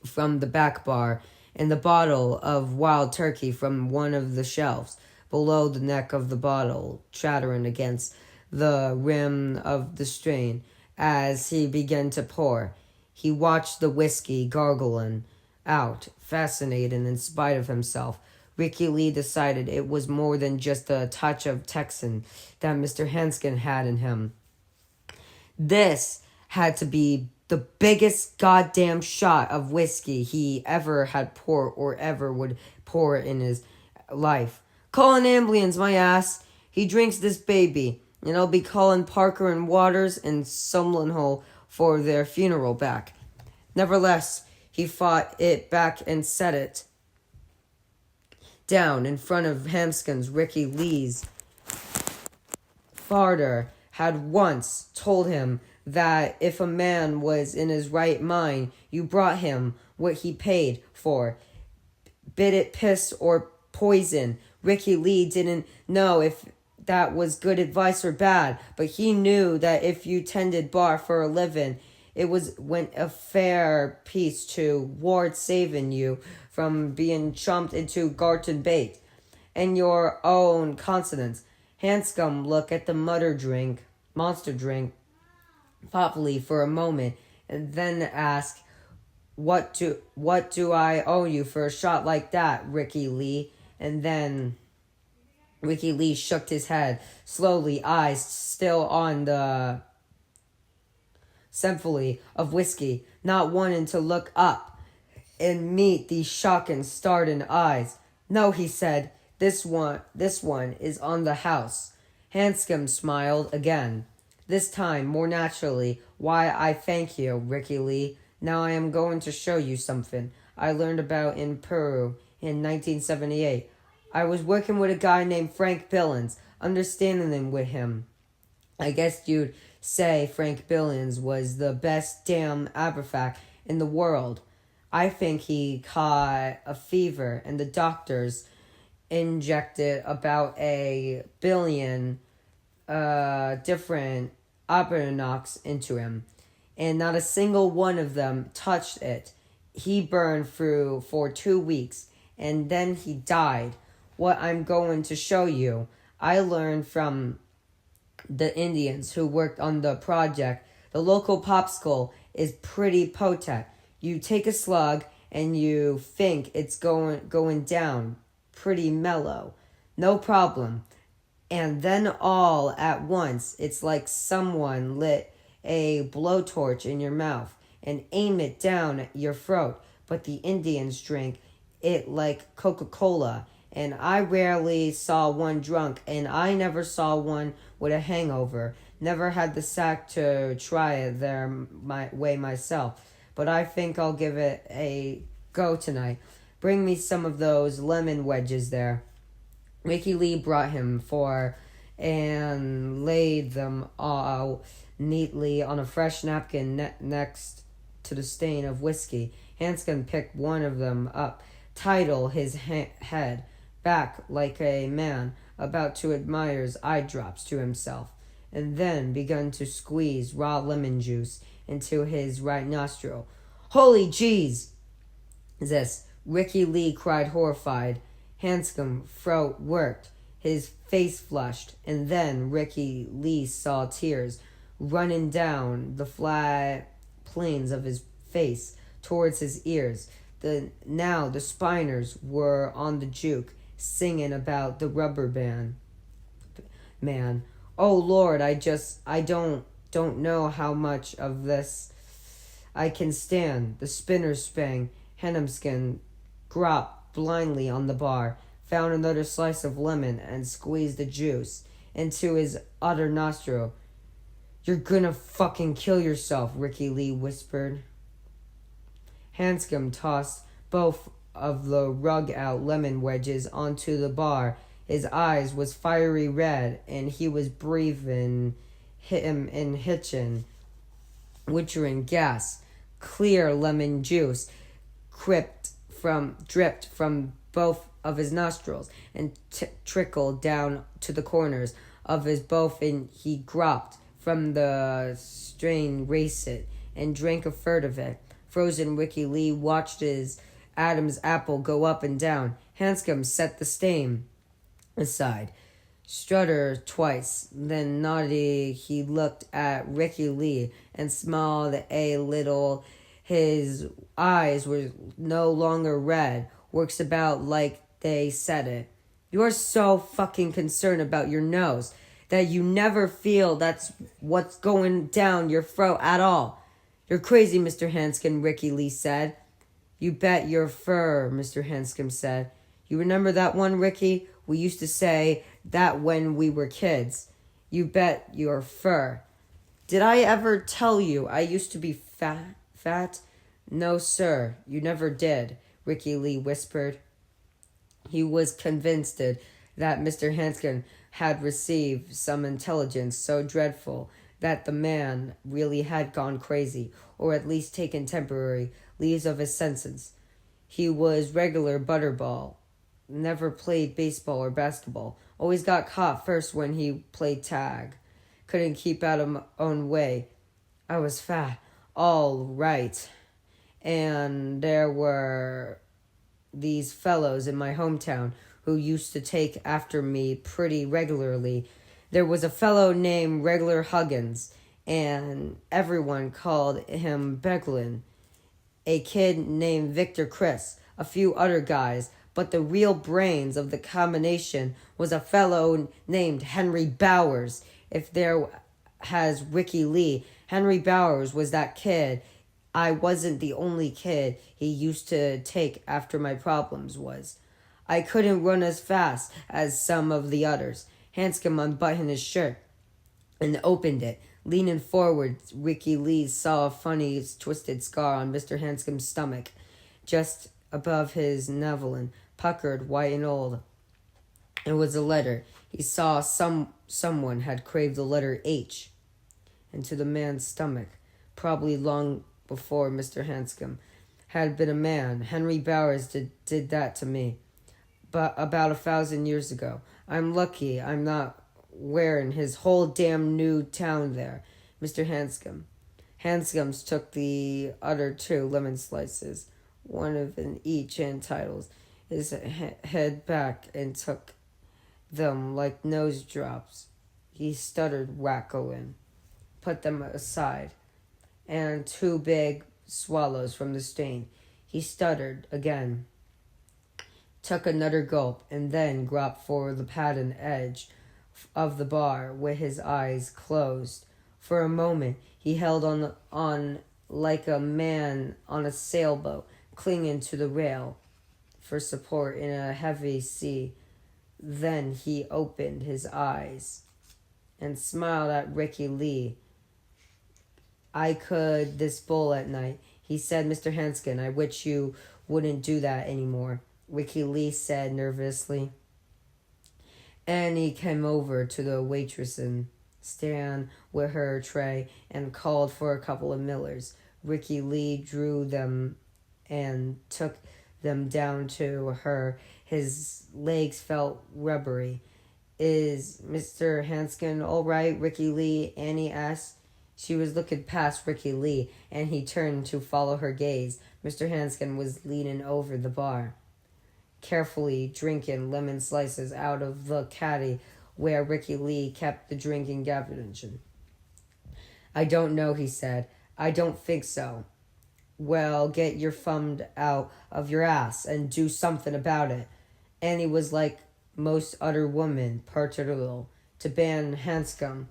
from the back bar and the bottle of Wild Turkey from one of the shelves below the neck of the bottle, chattering against the rim of the strain as he began to pour. He watched the whiskey gargling out, fascinated in spite of himself. Ricky Lee decided it was more than just a touch of Texan that Mr. Hanscom had in him. This had to be the biggest goddamn shot of whiskey he ever had poured or ever would pour in his life. Call an ambulance, my ass. He drinks this baby, and I'll be calling Parker and Waters and Sumlinhole for their funeral back. Nevertheless, he fought it back and set it down in front of Hanscom's. Ricky Lee's father had once told him that if a man was in his right mind, you brought him what he paid for, bid it piss or poison. Ricky Lee didn't know if that was good advice or bad, but he knew that if you tended bar for a living, it went a fair piece toward saving you from being chumped into garden bait and your own consonants. Hanscom looked at the monster drink, thoughtfully for a moment, and then asked, What do I owe you for a shot like that, Ricky Lee? And then Ricky Lee shook his head slowly, eyes still on the symphony of whiskey, not wanting to look up and meet these shocking, startled eyes. No, he said, this one is on the house. Hanscom smiled again, this time more naturally. Why, I thank you, Ricky Lee. Now I am going to show you something I learned about in Peru in 1978. I was working with a guy named Frank Billings, understanding with him. I guess you'd say Frank Billings was the best damn abrafac in the world. I think he caught a fever, and the doctors injected about 1 billion different Abranox into him, and not a single one of them touched it. He burned through for 2 weeks, and then he died. What I'm going to show you, I learned from the Indians who worked on the project. The local popsicle is pretty potent. You take a slug and you think it's going down pretty mellow. No problem. And then all at once, it's like someone lit a blowtorch in your mouth and aim it down your throat. But the Indians drink it like Coca-Cola, and I rarely saw one drunk, and I never saw one with a hangover. Never had the sack to try it my way myself, but I think I'll give it a go tonight. Bring me some of those lemon wedges there. Ricky Lee brought him four and laid them all neatly on a fresh napkin next to the stain of whiskey. Hanscom picked one of them up, titled his head back like a man about to admire his eye drops to himself, and then begun to squeeze raw lemon juice into his right nostril. "Holy jeez! This!" Ricky Lee cried, horrified. Hanscom's throat worked, his face flushed, and then Ricky Lee saw tears running down the flat planes of his face towards his ears. Now the Spiners were on the juke, singing about the rubber band man. "Oh Lord, I don't know how much of this I can stand." The spinner sprang. Hanscom groped blindly on the bar, found another slice of lemon, and squeezed the juice into his other nostril. "You're gonna fucking kill yourself," Ricky Lee whispered. Hanscom tossed both of the wrung-out lemon wedges onto the bar. His eyes was fiery red, and he was breathing him in hitching, withering gas. Clear lemon juice dripped from both of his nostrils and trickled down to the corners of his mouth, and he groped from the strain, raced it, and drank a third of it. Frozen Ricky Lee watched his Adam's apple go up and down. Hanscom set the stain aside, stuttered twice, then nodded. He looked at Ricky Lee and smiled a little. His eyes were no longer red, works about like they said it. "You're so fucking concerned about your nose that you never feel that's what's going down your throat at all. You're crazy, Mr. Hanscom," Ricky Lee said. "You bet your fur," Mr. Hanscom said. "You remember that one, Ricky? We used to say that when we were kids. You bet your fur." "Did I ever tell you I used to be fat? "No, sir, you never did," Ricky Lee whispered. He was convinced that Mr. Hanscom had received some intelligence so dreadful that the man really had gone crazy, or at least taken temporary leaves of his senses. He was regular butterball, never played baseball or basketball, always got caught first when he played tag, couldn't keep out of my own way. I was fat, all right. And there were these fellows in my hometown who used to take after me pretty regularly. There was a fellow named Regular Huggins, and everyone called him Beglin. A kid named Victor Chris, a few other guys, but the real brains of the combination was a fellow named Henry Bowers. If there has Ricky Lee, Henry Bowers was that kid. I wasn't the only kid he used to take after my problems was. I couldn't run as fast as some of the others. Hanscom unbuttoned his shirt and opened it. Leaning forward, Ricky Lee saw a funny twisted scar on Mr. Hanscom's stomach, just above his navel, puckered, white and old. It was a letter. He saw someone had craved the letter H into the man's stomach, probably long before Mr. Hanscom had been a man. Henry Bowers did that to me, but about 1,000 years ago. I'm lucky I'm not wearing his whole damn new town there, Mr. Hanscom. Hanscom took the other 2 lemon slices, one of in each, and titles his head back and took them like nose drops. He stuttered, wackling, put them aside, and 2 big swallows from the stain. He stuttered again, took another gulp, and then groped for the padded edge of the bar with his eyes closed. For a moment, he held on like a man on a sailboat, clinging to the rail for support in a heavy sea. Then he opened his eyes and smiled at Ricky Lee. I could this bowl at night, he said. Mr. Hanscom, I wish you wouldn't do that anymore, Ricky Lee said nervously. Annie came over to the waitress and stand with her tray and called for a couple of Millers. Ricky Lee drew them and took them down to her. His legs felt rubbery. Is Mr. Hanscom all right, Ricky Lee? Annie asked. She was looking past Ricky Lee, and he turned to follow her gaze. Mr. Hanscom was leaning over the bar, carefully drinking lemon slices out of the caddy where Ricky Lee kept the drinking gabardine. I don't know, he said. I don't think so. Well, get your thumb out of your ass and do something about it. Annie was like most other women, particular to Ben Hanscom.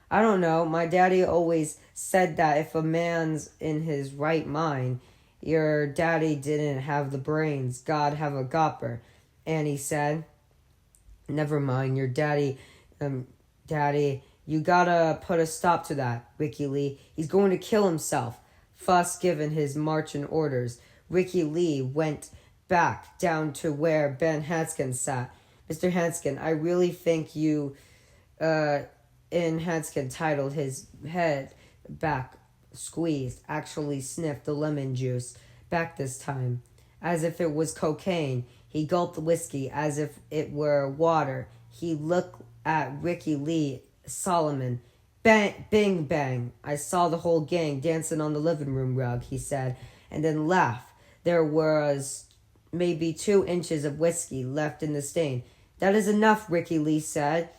I don't know. My daddy always said that if a man's in his right mind, your daddy didn't have the brains, God have a gopper. Annie said. Never mind, your daddy, you gotta put a stop to that, Ricky Lee. He's going to kill himself. Fuss given his marching orders. Ricky Lee went back down to where Ben Hanscom sat. Mr. Hanscom, I really think you, in Hanscom titled his head back, squeezed, actually sniffed the lemon juice back this time, as if it was cocaine. He gulped the whiskey as if it were water. He looked at Ricky Lee. Solomon. Bang, bing, bang. I saw the whole gang dancing on the living room rug, he said, and then laughed. There was maybe 2 inches of whiskey left in the stain. That is enough, Ricky Lee said,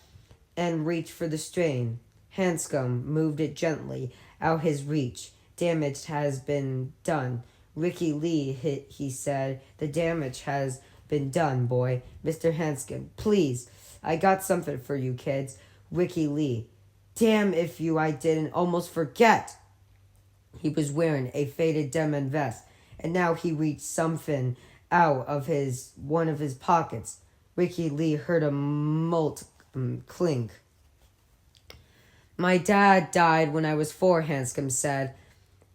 and reached for the strain. Hanscom moved it gently out his reach. Damage has been done. Ricky Lee, he said. The damage has been done, boy. Mr. Hanscom, please. I got something for you, kids. Ricky Lee. Damn if I didn't almost forget. He was wearing a faded denim vest, and now he reached something out of one of his pockets. Ricky Lee heard a malt clink. My dad died when I was 4, Hanscom said.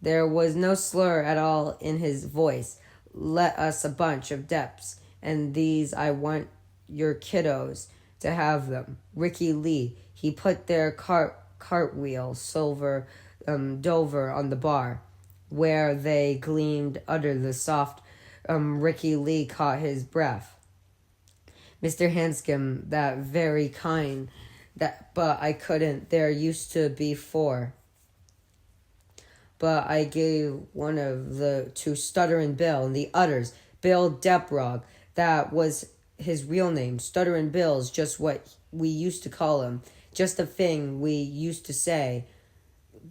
There was no slur at all in his voice. Let us a bunch of depths, and these I want your kiddos to have them. Ricky Lee, he put their cartwheel silver Dover on the bar, where they gleamed under the soft. Ricky Lee caught his breath. Mr. Hanscom, that very kind, but I couldn't. There used to be 4. But I gave one of the to Stutterin' Bill and the others, Bill Deprog. That was his real name. Stutterin' Bill's just what we used to call him. Just a thing we used to say.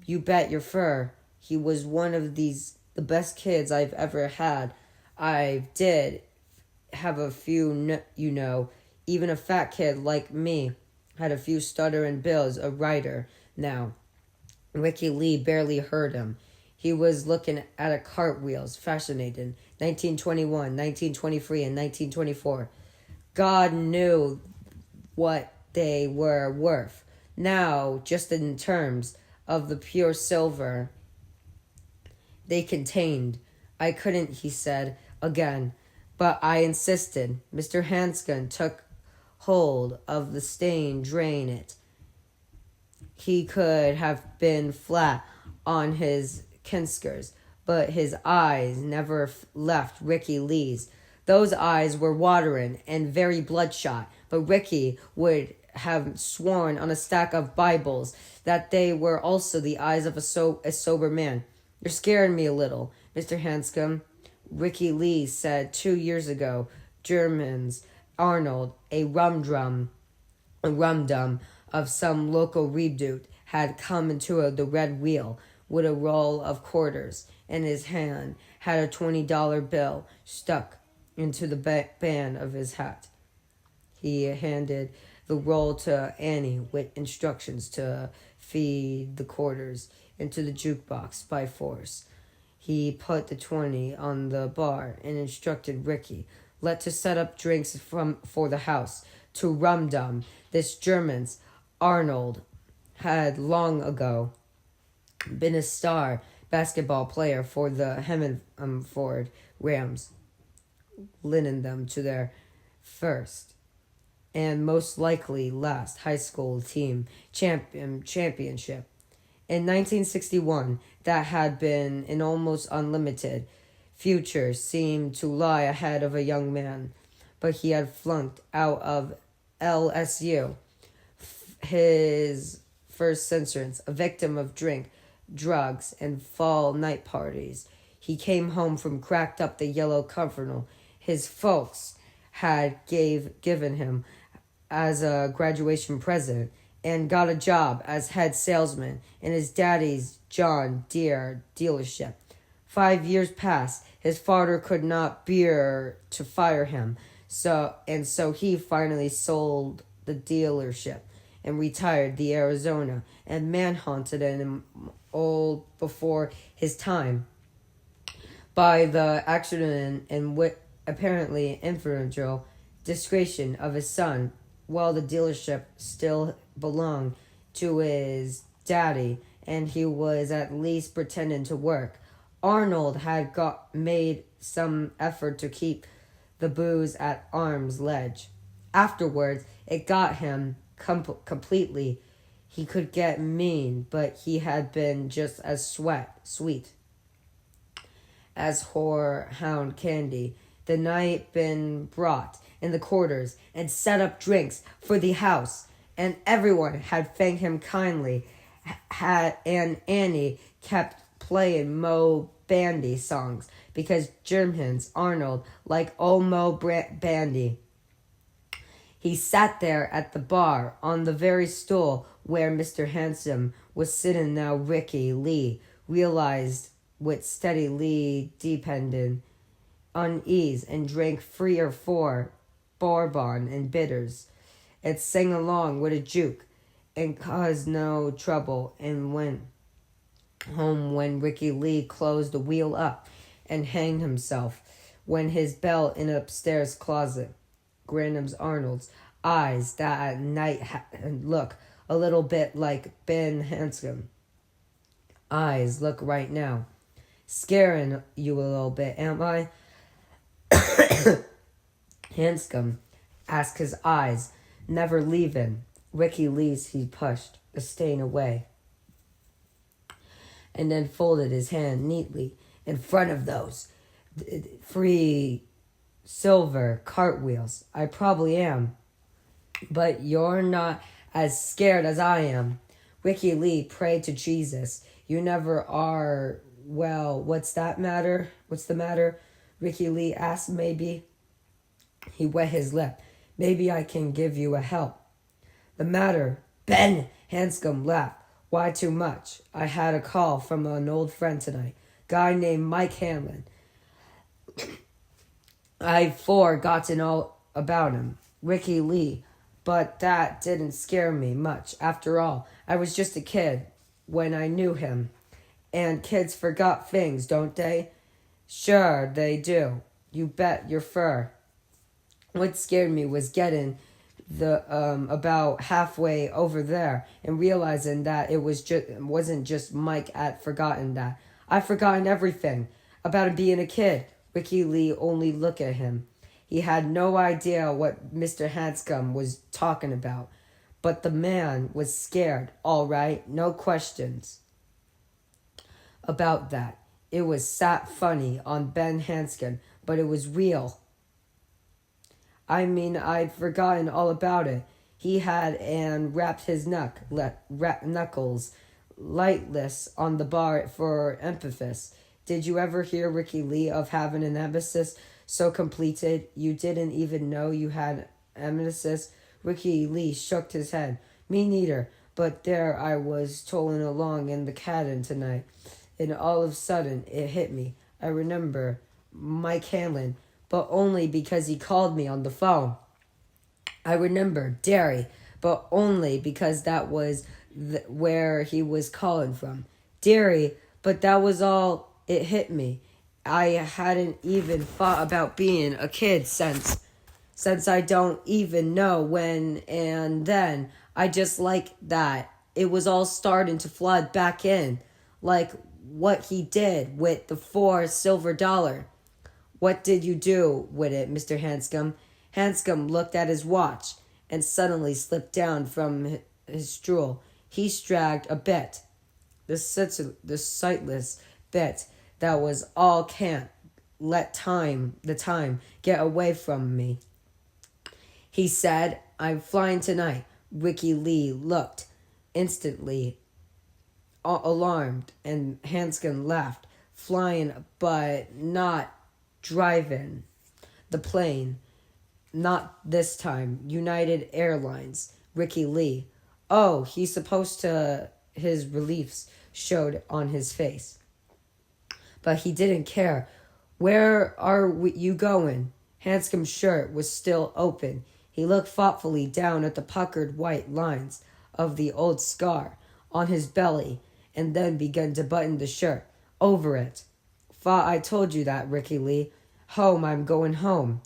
You bet your fur. He was one of the best kids I've ever had. I did have a few, even a fat kid like me had a few Stutterin' Bills, a writer now. Ricky Lee barely heard him. He was looking at a cartwheels, fascinated. 1921, 1923, and 1924. God knew what they were worth. Now, just in terms of the pure silver they contained. I couldn't, he said again, but I insisted. Mr. Hanscom took hold of the stain, drain it. He could have been flat on his kinskers, but his eyes never left Ricky Lee's. Those eyes were watering and very bloodshot, but Ricky would have sworn on a stack of Bibles that they were also the eyes of a sober man. You're scaring me a little, Mr. Hanscom. Ricky Lee said 2 years ago, Germans, Arnold, a rum-dum of some local redoute, had come into the Red Wheel with a roll of quarters. In his hand had a $20 bill stuck into the band of his hat. He handed the roll to Annie with instructions to feed the quarters into the jukebox by force. He put the 20 on the bar and instructed Ricky to set up drinks for the house. To Rum Dum, this German's Arnold had long ago been a star basketball player for the Hemmenford Rams, leading them to their first and most likely last high school team championship. In 1961, that had been an almost unlimited future seemed to lie ahead of a young man, but he had flunked out of LSU, his first sentence, a victim of drink, drugs, and fall night parties. He came home from cracked up the yellow coverall his folks had given him as a graduation present, and got a job as head salesman in his daddy's John Deere dealership. 5 years passed. His father could not bear to fire him, so he finally sold the dealership and retired the Arizona and manhunted him old before his time by the accident and apparently infernal discretion of his son, while the dealership still belonged to his daddy and he was at least pretending to work. Arnold had made some effort to keep the booze at arm's length. Afterwards, it got him completely. He could get mean, but he had been just as sweet as horehound candy. The night been brought in the quarters and set up drinks for the house, and everyone had thanked him kindly. And Annie kept playing Mo Bandy songs because Germans Arnold like old Mo Bandy. He sat there at the bar on the very stool where Mr. Handsome was sitting now. Ricky Lee realized with steadily dependent unease and drank 3 or 4 bourbon and bitters, and sang along with a juke, and caused no trouble, and went home when Ricky Lee closed the wheel up and hanged himself when his belt in an upstairs closet. Granham's Arnold's eyes that night look a little bit like Ben Hanscom. Eyes look right now. Scaring you a little bit, am I? Hanscom asked, his eyes never leaving Ricky Lee's. He pushed the stain away and then folded his hand neatly in front of those 3 silver cartwheels. I probably am, but you're not as scared as I am. Ricky Lee prayed to Jesus. You never are. Well, what's the matter? Ricky Lee asked. Maybe. He wet his lip. Maybe I can give you a help. The matter? Ben Hanscom laughed. Why too much? I had a call from an old friend tonight. Guy named Mike Hanlon. I've forgotten all about him. Ricky Lee. But that didn't scare me much. After all, I was just a kid when I knew him. And kids forgot things, don't they? Sure, they do. You bet your fur. What scared me was getting about halfway over there and realizing that it wasn't just Mike had forgotten that. I'd forgotten everything about him being a kid. Ricky Lee only looked at him. He had no idea what Mr. Hanscom was talking about. But the man was scared, all right, no questions about that. It was sat funny on Ben Hanscom, but it was real. I mean, I'd forgotten all about it. He had and rapped his knuckles lightless on the bar for emphasis. Did you ever hear, Ricky Lee, of having an emesis so completed you didn't even know you had emesis? Ricky Lee shook his head. Me neither, but there I was tolling along in the cabin tonight, and all of a sudden it hit me. I remember Mike Hanlon, but only because he called me on the phone. I remember Derry. but only because that was where he was calling from. Dearie, but that was all it hit me. I hadn't even thought about being a kid since I don't even know when, and then I just like that. It was all starting to flood back in, like what he did with the $4 silver. What did you do with it, Mr. Hanscom? Hanscom looked at his watch and suddenly slipped down from his stool. He stragged a bit, the sightless bit that was all can't let the time get away from me. He said, I'm flying tonight. Ricky Lee looked instantly alarmed, and Hanscom laughed. Flying, but not driving the plane. Not this time. United Airlines. Ricky Lee. Oh, he's supposed to. His reliefs showed on his face. But he didn't care. Where are you going? Hanscom's shirt was still open. He looked thoughtfully down at the puckered white lines of the old scar on his belly and then began to button the shirt over it. Thought I told you that, Ricky Lee. Home, I'm going home.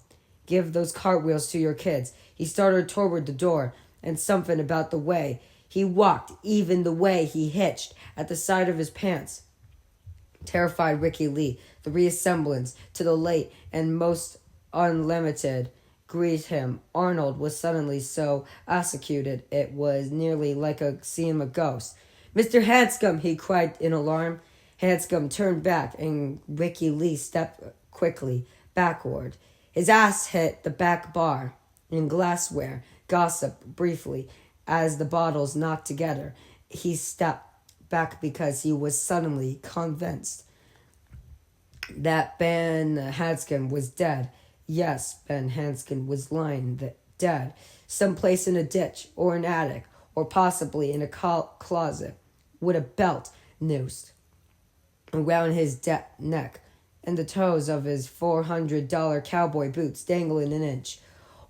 Give those cartwheels to your kids. He started toward the door, and something about the way he walked, even the way he hitched at the side of his pants, terrified Ricky Lee. The reassemblance to the late and most unlimited greet him. Arnold was suddenly so executed it was nearly like seeing a ghost. Mr. Hanscom, he cried in alarm. Hanscom turned back, and Ricky Lee stepped quickly backward. His ass hit the back bar, and glassware gossiped briefly as the bottles knocked together. He stepped back because he was suddenly convinced that Ben Hanscom was dead. Yes, Ben Hanscom was lying dead, someplace in a ditch or an attic, or possibly in a closet, with a belt noosed around his neck and the toes of his $400 cowboy boots dangling an inch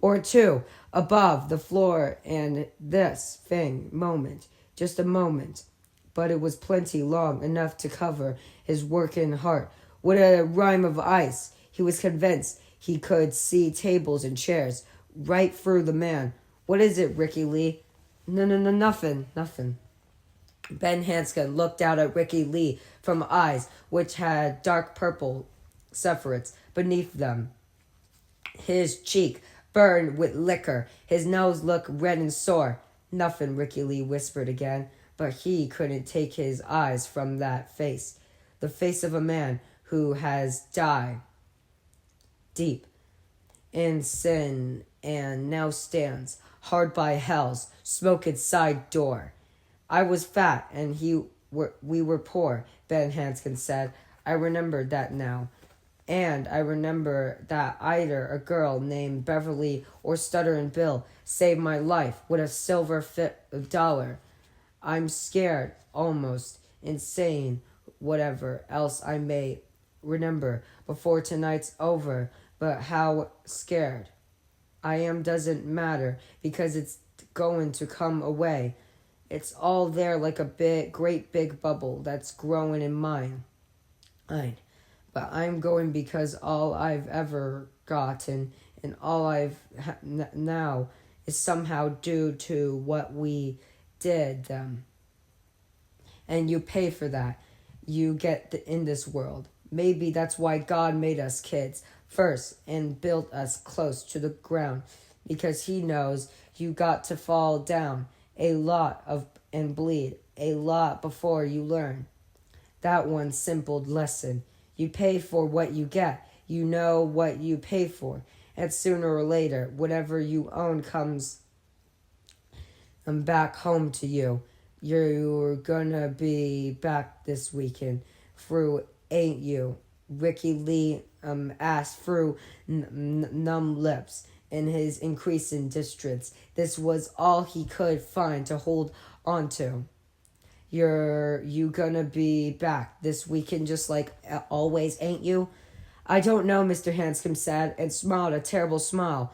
or two above the floor. And this moment, just a moment, but it was plenty long enough to cover his working heart with a rime of ice. He was convinced he could see tables and chairs right through the man. What is it, Ricky Lee? No, nothing. Ben Hanscom looked out at Ricky Lee from eyes which had dark purple separates beneath them. His cheek burned with liquor. His nose looked red and sore. Nothing, Ricky Lee whispered again, but he couldn't take his eyes from that face. The face of a man who has died deep in sin and now stands hard by hell's smoked side door. I was fat and we were poor, Ben Hanscom said. I remembered that now. And I remember that either a girl named Beverly or Stutterin' Bill saved my life with a $silver. I'm scared, almost insane, whatever else I may remember before tonight's over, but how scared I am doesn't matter because it's going to come away. It's all there like a great big bubble that's growing in mine. But I'm going because all I've ever gotten and all I've now is somehow due to what we did them. And you pay for that. You get in this world. Maybe that's why God made us kids first and built us close to the ground, because he knows you got to fall down a lot and bleed a lot before you learn that one simple lesson. You pay for what you get. You know what you pay for. And sooner or later, whatever you own comes back home to you. You're gonna be back this weekend through, ain't you? Ricky Lee asked through numb lips in his increasing distress. This was all he could find to hold on to. You gonna be back this weekend just like always, ain't you? I don't know, Mr. Hanscom said, and smiled a terrible smile.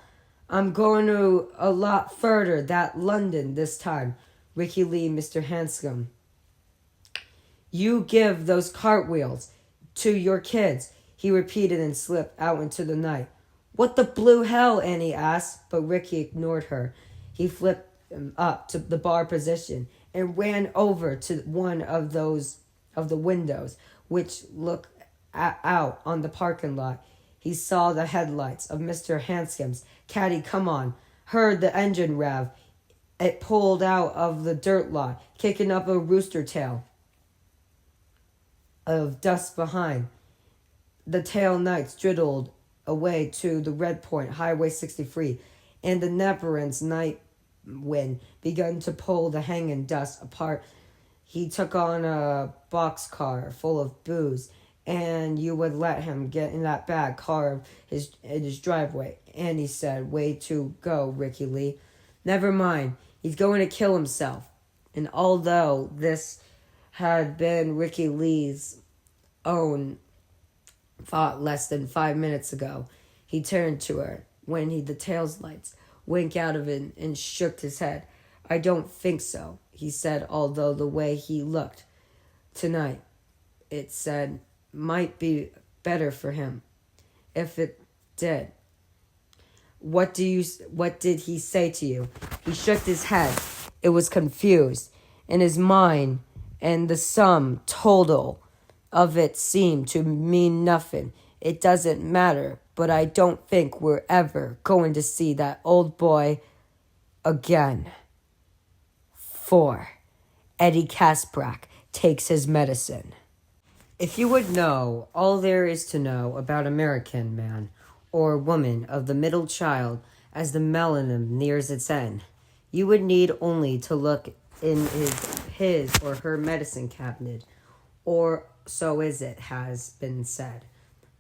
I'm going to a lot further, that London this time. Ricky Lee, Mr. Hanscom. You give those cartwheels to your kids, he repeated and slipped out into the night. What the blue hell, Annie asked, but Ricky ignored her. He flipped up to the bar position and ran over to one of the windows which look out on the parking lot. He saw the headlights of Mr. Hanscom's caddy come on, heard the engine rev. It pulled out of the dirt lot, kicking up a rooster tail of dust behind. The tail lights driddled away to the Red Point, Highway 63, and the Neverend's night wind began to pull the hanging dust apart. He took on a boxcar full of booze, and you would let him get in that bad car in his driveway. And he said, way to go, Ricky Lee. Never mind, he's going to kill himself. And although this had been Ricky Lee's own thought less than 5 minutes ago, he turned to her when the tail's lights winked out of it and shook his head. I don't think so, he said, although the way he looked tonight, it said, might be better for him if it did. What did he say to you? He shook his head. It was confused. In his mind, and the sum total of it seemed to mean nothing. It doesn't matter, but I don't think we're ever going to see that old boy again. 4. Eddie Kaspbrak takes his medicine. If you would know all there is to know about American man or woman of the middle child as the millennium nears its end, you would need only to look in his or her medicine cabinet, or so as it has been said.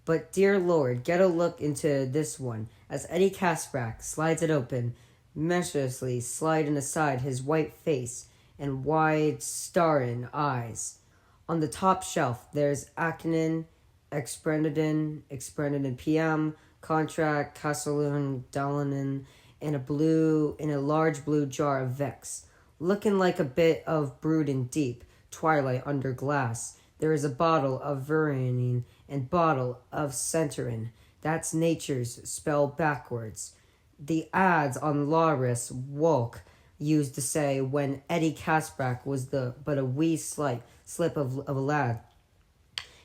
But, dear Lord, get a look into this one, as Eddie Kaspbrak slides it open, mercilessly sliding aside his white face and wide, staring eyes. On the top shelf, there's Acronin, Exprenadin PM, Contract, Castellan, Dalanin, and a large blue jar of Vex. Looking like a bit of brooding deep twilight under glass, there is a bottle of Verenine and bottle of Centaurin. That's nature's spelled backwards. The ads on Laris Woke used to say when Eddie Kaspbrak was but a wee slight slip of a lad.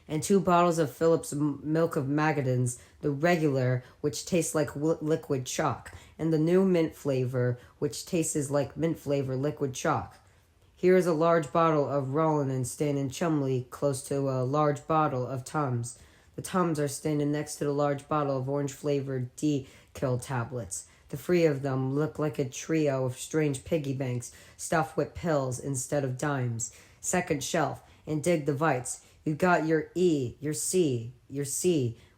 And 2 bottles of Phillips Milk of Magadans, the regular, which tastes like liquid chalk, and the new mint flavor, which tastes like mint flavor liquid chalk. Here is a large bottle of Rollin standing chumly close to a large bottle of Tums. The Tums are standing next to the large bottle of orange-flavored D-Kill tablets. The 3 of them look like a trio of strange piggy banks stuffed with pills instead of dimes. Second shelf, and dig the vites. You got your E, your C,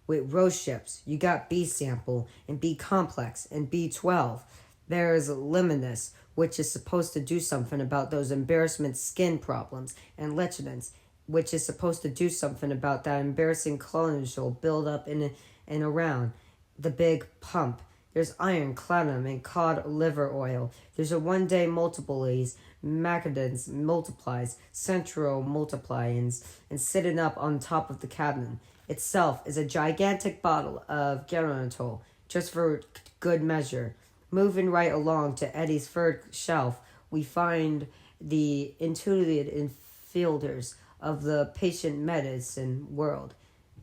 with rose ships. You got B sample, and B complex, and B12. There's Liminis, which is supposed to do something about those embarrassment skin problems, and Lechinins, which is supposed to do something about that embarrassing cholesterol build-up in and around the big pump. There's iron, platinum, and cod liver oil. There's a one-day multiplies, macadans multiplies, central multiplians, and sitting up on top of the cabinet itself is a gigantic bottle of Geronitol, just for good measure. Moving right along to Eddie's third shelf, we find the intuited infielders of the patient medicine world.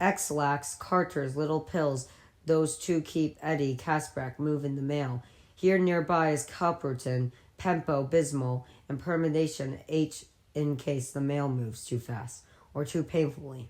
X-Lax, Carter's little pills. Those 2 keep Eddie Kaspbrak moving the mail. Here nearby is Calperton, Pempo, Bismol, and Permanation H in case the mail moves too fast or too painfully.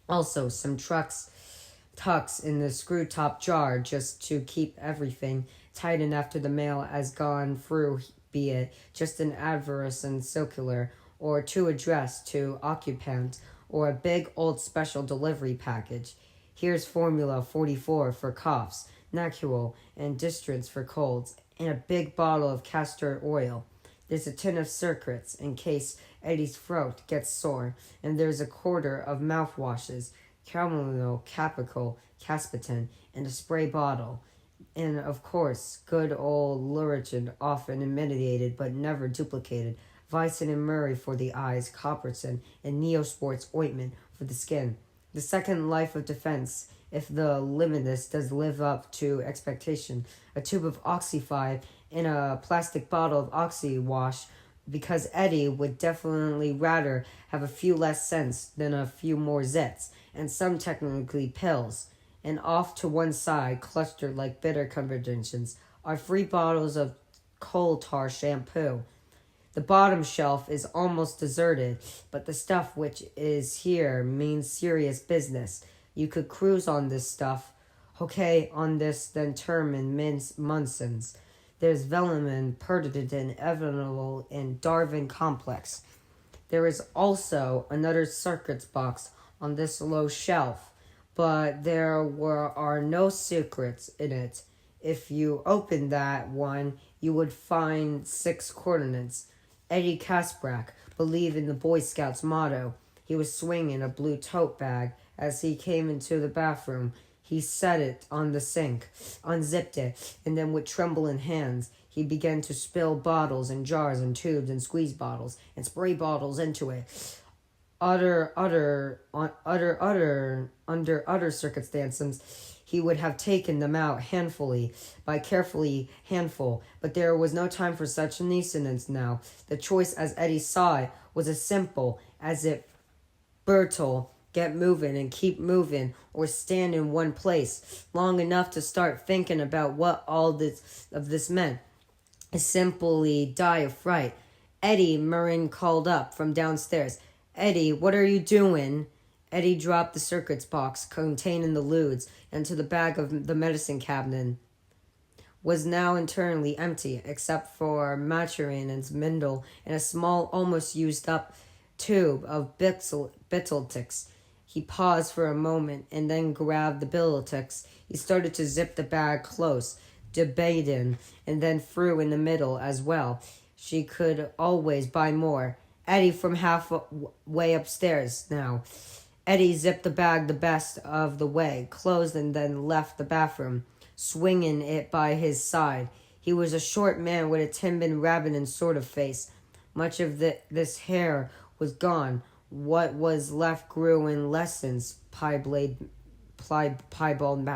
Also, some tucks in the screw-top jar just to keep everything tight enough after the mail has gone through, be it just an adverse and circular, or 2 addressed to occupants, or a big old special delivery package. Here's Formula 44 for coughs, Nacuol, and Distrents for colds, and a big bottle of castor oil. There's a tin of circuits in case Eddie's throat gets sore, and there's a quarter of mouthwashes, Camomile, Capical, Caspatin, and a spray bottle. And of course, good old Lurichen, often imitated but never duplicated. Vyson and Murray for the eyes, Copperton and Neosport's ointment for the skin. The second life of defense, if the limitless does live up to expectation. A tube of Oxy-5 in a plastic bottle of Oxy-Wash, because Eddie would definitely rather have a few less cents than a few more zets, and some technically pills. And off to one side, clustered like bitter convergences, are 3 bottles of coal tar shampoo. The bottom shelf is almost deserted, but the stuff which is here means serious business. You could cruise on this stuff. Okay, on this then term in Munson's. There's Velleman, Perdited, Inevitable, and Darwin Complex. There is also another circuits box on this low shelf, but are no secrets in it. If you open that one, you would find 6 coordinates. Eddie Kasprak believed in the Boy Scouts motto. He was swinging a blue tote bag as he came into the bathroom. He set it on the sink, unzipped it, and then with trembling hands, he began to spill bottles and jars and tubes and squeeze bottles and spray bottles into it. Under other circumstances, he would have taken them out handfully, by carefully handful, but there was no time for such incidents now. The choice, as Eddie saw it, was as simple as if Bertel get moving and keep moving, or stand in one place long enough to start thinking about what all this meant. Simply die of fright. Eddie, Murrin called up from downstairs. Eddie, what are you doing? Eddie dropped the circuits box containing the ludes into the bag of the medicine cabinet. Was now internally empty, except for Maturin and Mindel and a small, almost used-up tube of Bitteltix. He paused for a moment and then grabbed the Bitteltix. He started to zip the bag close, debating, and then threw in the middle as well. She could always buy more. Eddie from halfway upstairs now. Eddie zipped the bag the best of the way, closed, and then left the bathroom, swinging it by his side. He was a short man with a Timbin rabbit sort of face. Much of this hair was gone. What was left grew in lessons, piebald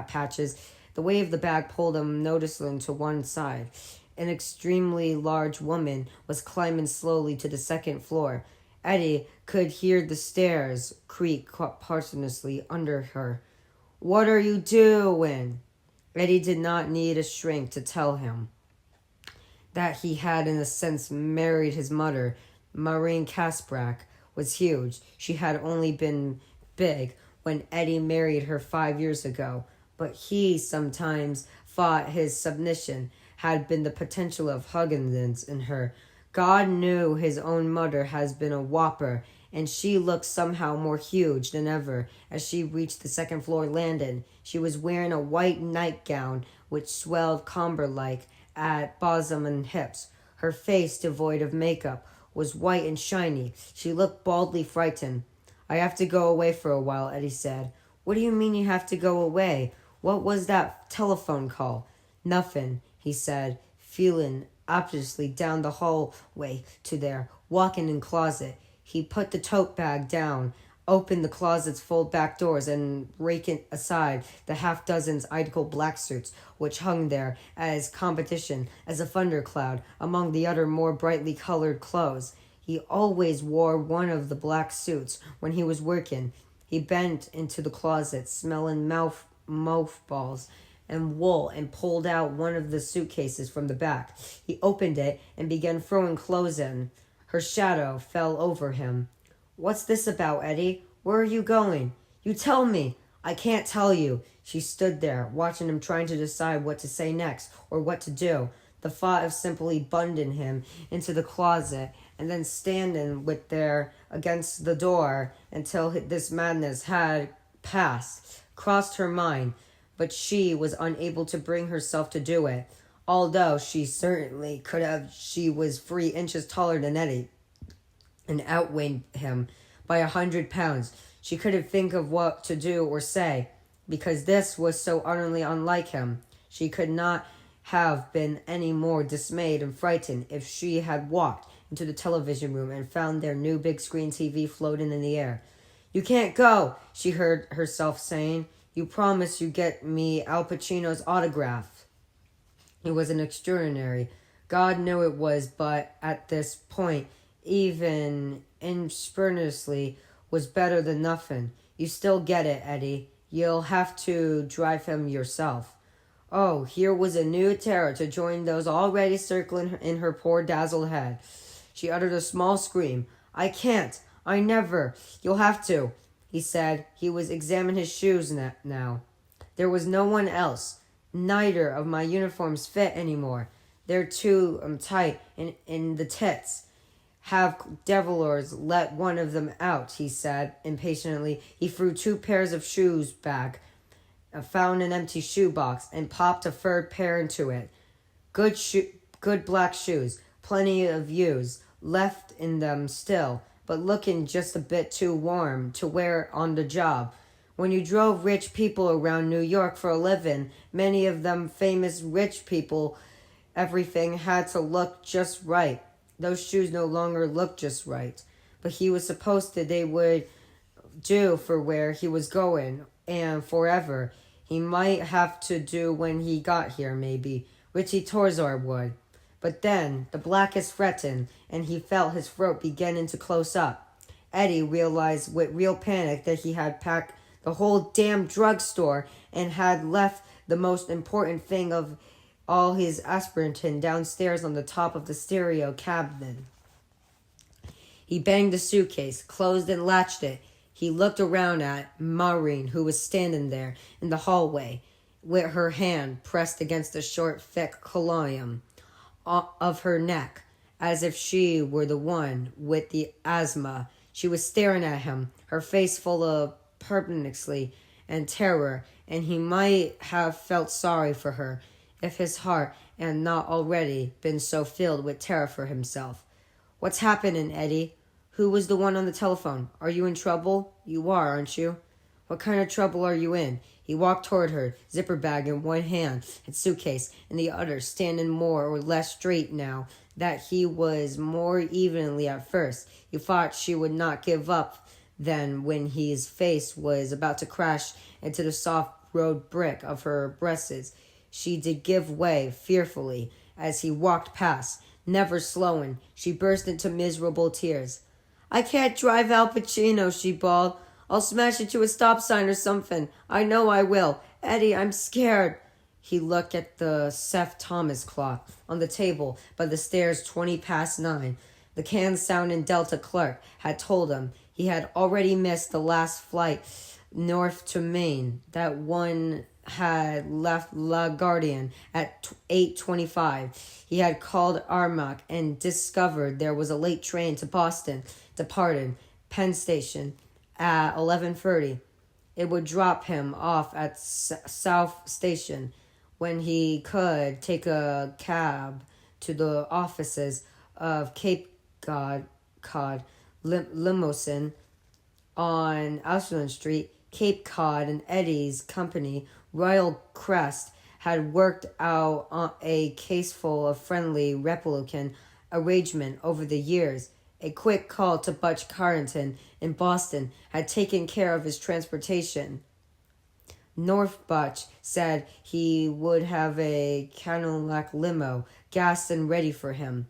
patches. The weight of the bag pulled him noticeably to one side. An extremely large woman was climbing slowly to the second floor. Eddie could hear the stairs creak parsimoniously under her. What are you doing? Eddie did not need a shrink to tell him that he had, in a sense, married his mother. Maureen Kasprak was huge. She had only been big when Eddie married her 5 years ago, but he sometimes thought his submission had been the potential of Huggins in her. God knew his own mother has been a whopper, and she looked somehow more huge than ever as she reached the second-floor landing. She was wearing a white nightgown which swelled comber-like at bosom and hips. Her face, devoid of makeup, was white and shiny. She looked baldly frightened. I have to go away for a while, Eddie said. What do you mean you have to go away? What was that telephone call? Nothing, he said, feeling obviously down the hallway to there, walking in closet. He put the tote bag down, opened the closet's fold-back doors, and raking aside the half-dozen identical black suits which hung there as competition, as a thundercloud, among the other more brightly colored clothes. He always wore one of the black suits when he was working. He bent into the closet, smelling mothballs and wool, and pulled out one of the suitcases from the back. He opened it and began throwing clothes in. Her shadow fell over him. What's this about, Eddie? Where are you going? You tell me. I can't tell you. She stood there, watching him, trying to decide what to say next or what to do. The thought of simply bundling him into the closet and then standing with there against the door until this madness had passed crossed her mind, but she was unable to bring herself to do it. Although she certainly could have, she was 3 inches taller than Eddie and outweighed him by 100 pounds. She couldn't think of what to do or say, because this was so utterly unlike him. She could not have been any more dismayed and frightened if she had walked into the television room and found their new big screen TV floating in the air. "You can't go," she heard herself saying. "You promised you'd get me Al Pacino's autograph." It was an extraordinary. God knew it was, but at this point, even inspuriously, was better than nothing. "You still get it, Eddie. You'll have to drive him yourself." Oh, here was a new terror to join those already circling in her poor dazzled head. She uttered a small scream. "I can't. I never. You'll have to," he said. He was examining his shoes now. "There was no one else. Neither of my uniforms fit anymore. They're too tight in the tits. Have Devilors let one of them out," he said impatiently. He threw 2 pairs of shoes back, found an empty shoebox, and popped a third pair into it. Good black shoes, plenty of use left in them still, but looking just a bit too warm to wear on the job. When you drove rich people around New York for a living, many of them famous rich people, everything had to look just right. Those shoes no longer looked just right, but he was supposed to they would do for where he was going, and forever. He might have to do when he got here, maybe. Richie Torzar would. But then, the blackest threatened, and he felt his throat beginning to close up. Eddie realized with real panic that he had packed the whole damn drugstore and had left the most important thing of all, his aspartame, downstairs on the top of the stereo cabinet. He banged the suitcase, closed and latched it. He looked around at Maureen, who was standing there in the hallway, with her hand pressed against the short, thick column of her neck, as if she were the one with the asthma. She was staring at him, her face full of perplexity and terror, and he might have felt sorry for her if his heart had not already been so filled with terror for himself. "What's happening, Eddie? Who was the one on the telephone? Are you in trouble? You are, aren't you? What kind of trouble are you in?" He walked toward her, zipper bag in one hand and suitcase in the other, standing more or less straight now that he was more evenly at first. He thought she would not give up then when his face was about to crash into the soft road brick of her breasts. She did give way fearfully as he walked past, never slowing. She burst into miserable tears. "I can't drive Al Pacino," she bawled. "I'll smash into a stop sign or something. I know I will. Eddie, I'm scared." He looked at the Seth Thomas clock on the table by the stairs, 9:20. The can-sounding Delta clerk had told him he had already missed the last flight north to Maine. That one had left La Guardian at 8:25. He had called Armagh and discovered there was a late train to Boston, departing Penn Station at 11:30. It would drop him off at South Station, when he could take a cab to the offices of Cape Cod Limousine on Ashland Street. Cape Cod and Eddie's company, Royal Crest, had worked out a caseful of friendly Republican arrangement over the years. A quick call to Butch Carrington in Boston had taken care of his transportation. North Butch said he would have a Cadillac limo gassed and ready for him,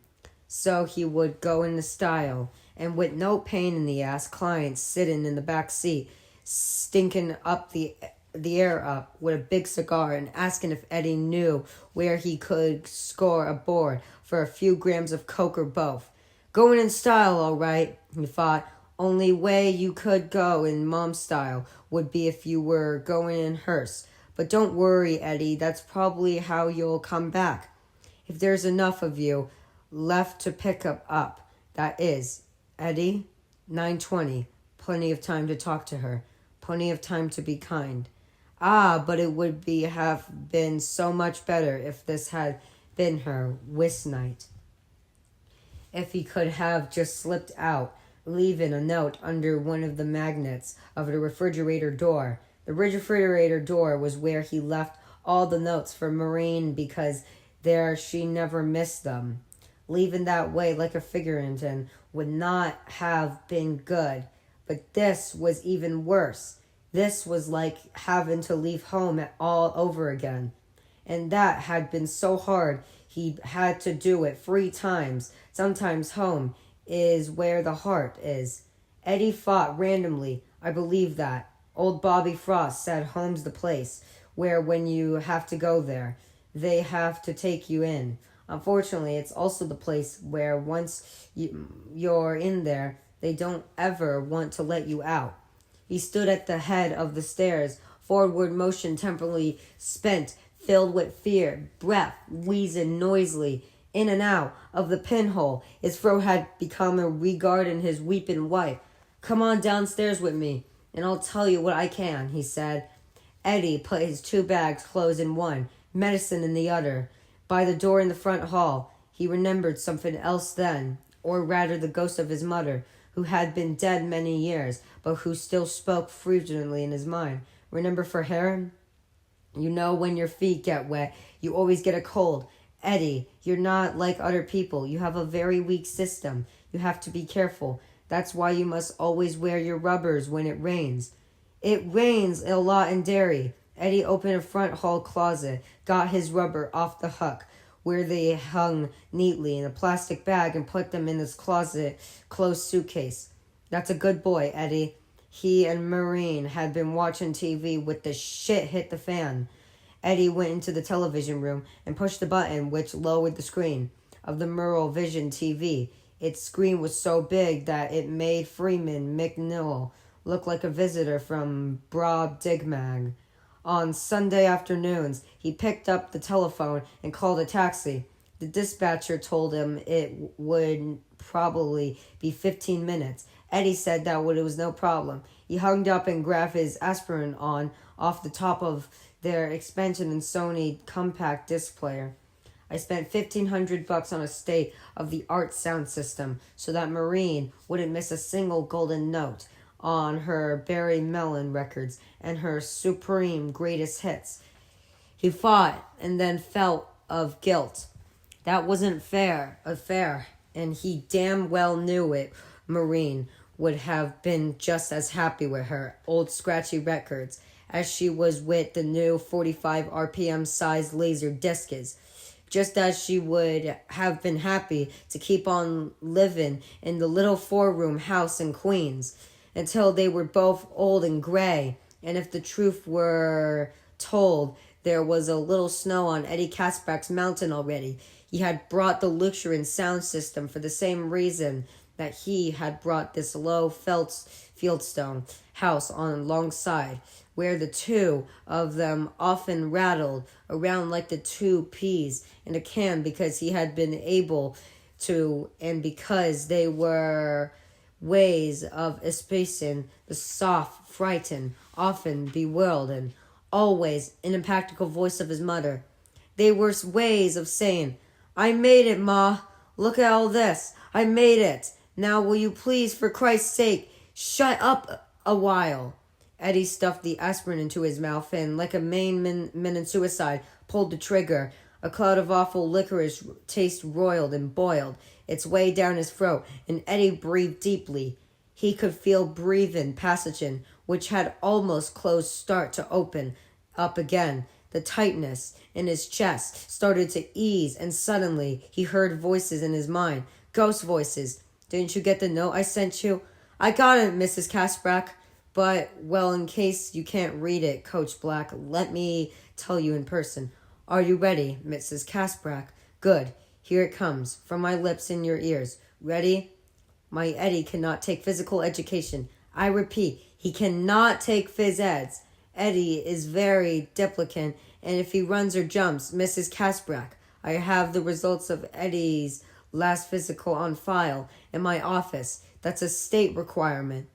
so he would go in the style, and with no pain in the ass clients sitting in the back seat, stinking up the air up with a big cigar and asking if Eddie knew where he could score a board for a few grams of coke or both. Going in style, all right, he thought. Only way you could go in Mom's style would be if you were going in hearse. But don't worry, Eddie, that's probably how you'll come back. If there's enough of you left to pick up, that is. Eddie, 9:20, plenty of time to talk to her, plenty of time to be kind. Ah, but it would have been so much better if this had been her whist night. If he could have just slipped out, leaving a note under one of the magnets of the refrigerator door. The refrigerator door was where he left all the notes for Maureen because there she never missed them. Leaving that way like a figurant and would not have been good. But this was even worse. This was like having to leave home all over again. And that had been so hard. He had to do it 3 times. Sometimes home is where the heart is. Eddie fought randomly. I believe that. Old Bobby Frost said home's the place where when you have to go there, they have to take you in. Unfortunately, it's also the place where once you're in there, they don't ever want to let you out. He stood at the head of the stairs, forward motion temporarily spent, filled with fear, breath wheezing noisily, in and out of the pinhole. His throat had become a regard in his weeping wife. Come on downstairs with me, and I'll tell you what I can, he said. Eddie put his 2 bags clothes in one, medicine in the other. By the door in the front hall, he remembered something else then, or rather the ghost of his mother, who had been dead many years, but who still spoke frequently in his mind. Remember for Heron? You know when your feet get wet, you always get a cold. Eddie, you're not like other people. You have a very weak system. You have to be careful. That's why you must always wear your rubbers when it rains. It rains a lot in Derry. Eddie opened a front hall closet, got his rubber off the hook, where they hung neatly in a plastic bag, and put them in his closet closed suitcase. That's a good boy, Eddie. He and Maureen had been watching TV with the shit hit the fan. Eddie went into the television room and pushed the button which lowered the screen of the Merle Vision TV. Its screen was so big that it made Freeman McNeil look like a visitor from Brobdingnagian. On Sunday afternoons, he picked up the telephone and called a taxi. The dispatcher told him it would probably be 15 minutes. Eddie said that it was no problem. He hung up and grabbed his aspirin off the top of their expansion and Sony compact disc player. I spent $1,500 on a state-of-the-art sound system so that Maureen wouldn't miss a single golden note on her Barry Mellon records and her supreme greatest hits. He fought and then felt of guilt. That wasn't fair, and he damn well knew it. Maureen would have been just as happy with her old scratchy records as she was with the new 45 RPM sized laser discs. Just as she would have been happy to keep on living in the little 4-room house in Queens until they were both old and gray. And if the truth were told, there was a little snow on Eddie Kaspbrak's mountain already. He had brought the Luxurian sound system for the same reason that he had brought this low fieldstone house on alongside, where the two of them often rattled around like the 2 peas in a can because he had been able to, and because they were ways of escaping the soft, frightened, often bewildered, and always impractical voice of his mother. They were ways of saying, I made it, Ma. Look at all this. I made it. Now will you please, for Christ's sake, shut up a while. Eddie stuffed the aspirin into his mouth and, like a men in suicide, pulled the trigger. A cloud of awful licorice taste roiled and boiled its way down his throat, and Eddie breathed deeply. He could feel breathing passaging, which had almost closed, start to open up again. The tightness in his chest started to ease, and suddenly he heard voices in his mind. Ghost voices. Didn't you get the note I sent you? I got it, Mrs. Kaspbrak. But, well, in case you can't read it, Coach Black, let me tell you in person. Are you ready, Mrs. Kaspbrak? Good. Here it comes, from my lips in your ears. Ready? My Eddie cannot take physical education. I repeat, he cannot take phys eds. Eddie is very deplicant, and if he runs or jumps, Mrs. Kaspbrak, I have the results of Eddie's last physical on file in my office. That's a state requirement.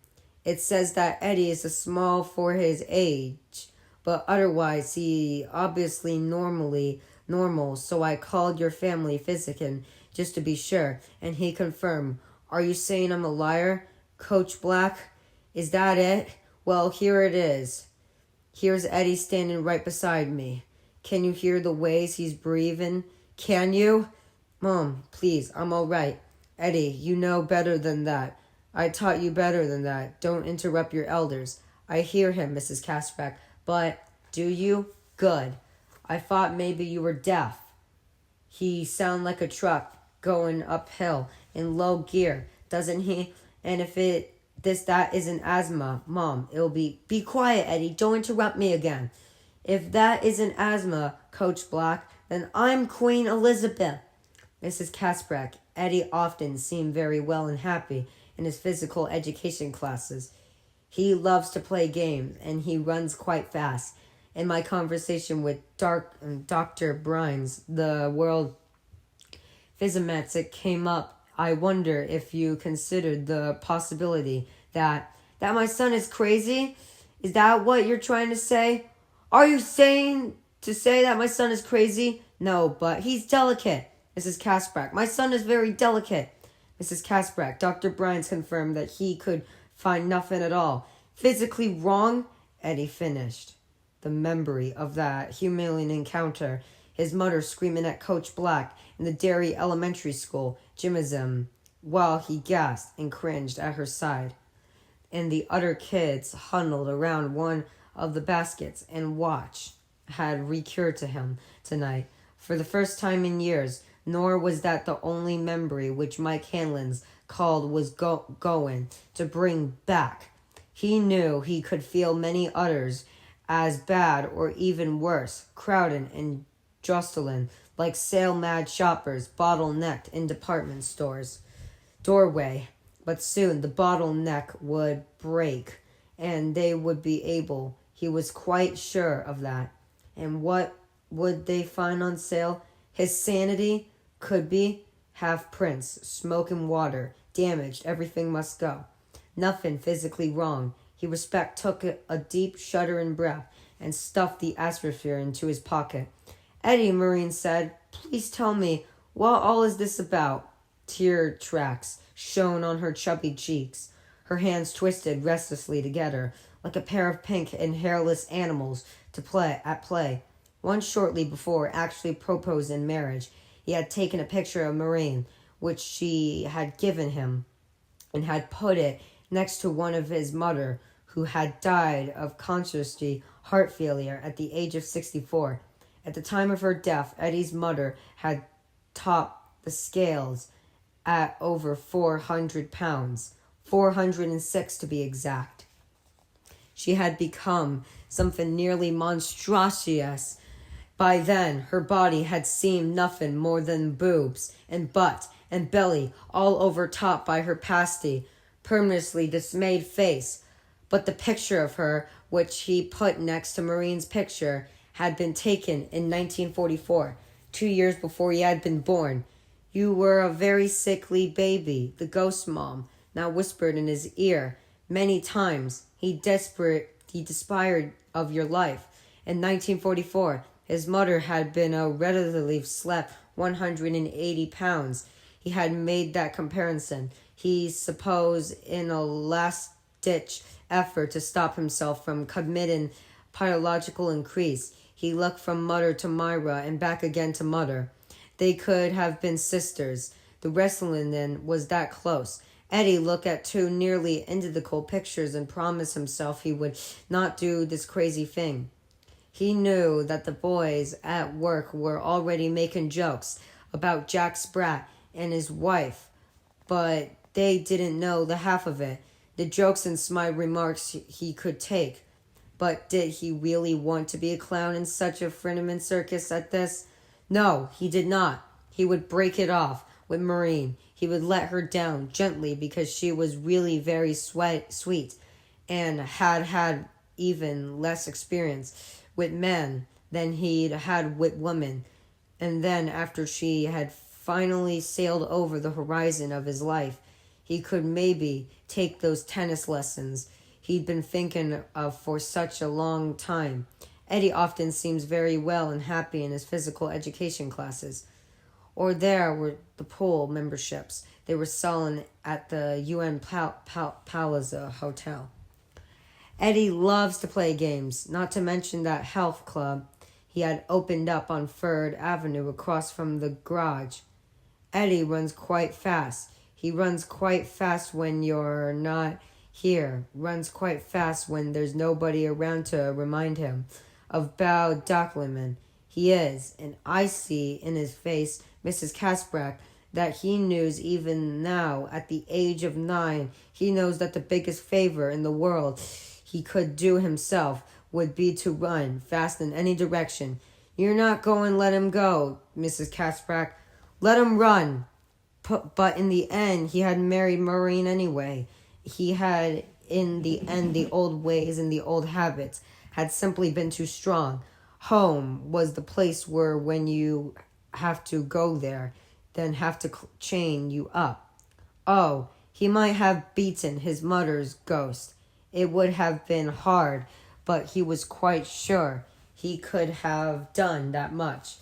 It says that Eddie is small for his age, but otherwise he obviously normal, so I called your family physician just to be sure, and he confirmed. Are you saying I'm a liar, Coach Black? Is that it? Well, here it is. Here's Eddie standing right beside me. Can you hear the ways he's breathing? Can you? Mom, please, I'm all right. Eddie, you know better than that. I taught you better than that. Don't interrupt your elders. I hear him, Mrs. Kasprak. But, do you? Good. I thought maybe you were deaf. He sound like a truck going uphill in low gear, doesn't he? And if that isn't asthma, Mom, it'll be quiet, Eddie. Don't interrupt me again. If that isn't asthma, Coach Black, then I'm Queen Elizabeth. Mrs. Kasprak, Eddie often seemed very well and happy in his physical education classes. He loves to play games, and he runs quite fast. In my conversation with Dr. Brines, the world physician, it came up. I wonder if you considered the possibility that my son is crazy? Is that what you're trying to say? Are you saying that my son is crazy? No, but he's delicate, Mrs. Kasprak. My son is very delicate. Mrs. Kasprak, Dr. Brines confirmed that he could find nothing at all. Physically wrong? Eddie finished. The memory of that humiliating encounter, his mother screaming at Coach Black in the Derry Elementary School gymnasium while he gasped and cringed at her side, and the other kids huddled around one of the baskets and watched, had recurred to him tonight for the first time in years. Nor was that the only memory which Mike Hanlon's called was going to bring back. He knew he could feel many others as bad or even worse, crowding and jostling like sale-mad shoppers bottlenecked in department stores' doorway. But soon the bottleneck would break, and they would be able, he was quite sure of that. And what would they find on sale? His sanity could be half-prints, smoke and water, damaged, everything must go. Nothing physically wrong. He took a deep, shuddering breath and stuffed the atmosphere into his pocket. Eddie, Maureen said, please tell me, what all is this about? Tear tracks shone on her chubby cheeks. Her hands twisted restlessly together, like a pair of pink and hairless animals at play. Once shortly before actually proposing marriage, he had taken a picture of Maureen, which she had given him, and had put it next to one of his mother, who had died of congestive heart failure at the age of 64. At the time of her death, Eddie's mother had topped the scales at over 400 pounds, 406 to be exact. She had become something nearly monstrous. By then, her body had seemed nothing more than boobs and butt and belly, all overtopped by her pasty, permanently dismayed face. But the picture of her, which he put next to Maureen's picture, had been taken in 1944, 2 years before he had been born. You were a very sickly baby, the ghost mom now whispered in his ear many times. He despaired of your life. In 1944, his mother had been a relatively slept 180 pounds. He had made that comparison, he supposed, in a last-ditch effort to stop himself from committing pathological increase. He looked from mother to Myra and back again to mother. They could have been sisters. The wrestling then was that close. Eddie looked at two nearly identical pictures and promised himself he would not do this crazy thing. He knew that the boys at work were already making jokes about Jack Sprat and his wife, but they didn't know the half of it. The jokes and snide remarks he could take. But did he really want to be a clown in such a Frenneman circus at this? No, he did not. He would break it off with Maureen. He would let her down gently because she was really very sweet and had even less experience with men than he'd had with women. And then after she had finally sailed over the horizon of his life, he could maybe take those tennis lessons he'd been thinking of for such a long time. Eddie often seems very well and happy in his physical education classes. Or there were the pool memberships they were selling at the UN Palazzo Hotel. Eddie loves to play games, not to mention that health club he had opened up on 3rd Avenue across from the garage. Eddie runs quite fast. He runs quite fast when you're not here. Runs quite fast when there's nobody around to remind him of Bao Dockleman. He is, and I see in his face, Mrs. Kasprak, that he knows even now, at the age of 9, he knows that the biggest favor in the world he could do himself would be to run fast in any direction. You're not going to let him go, Mrs. Kasprak. Let him run. But in the end, he had married Maureen anyway. He had, in the end, the old ways and the old habits had simply been too strong. Home was the place where when you have to go there, then have to chain you up. Oh, he might have beaten his mother's ghost. It would have been hard, but he was quite sure he could have done that much.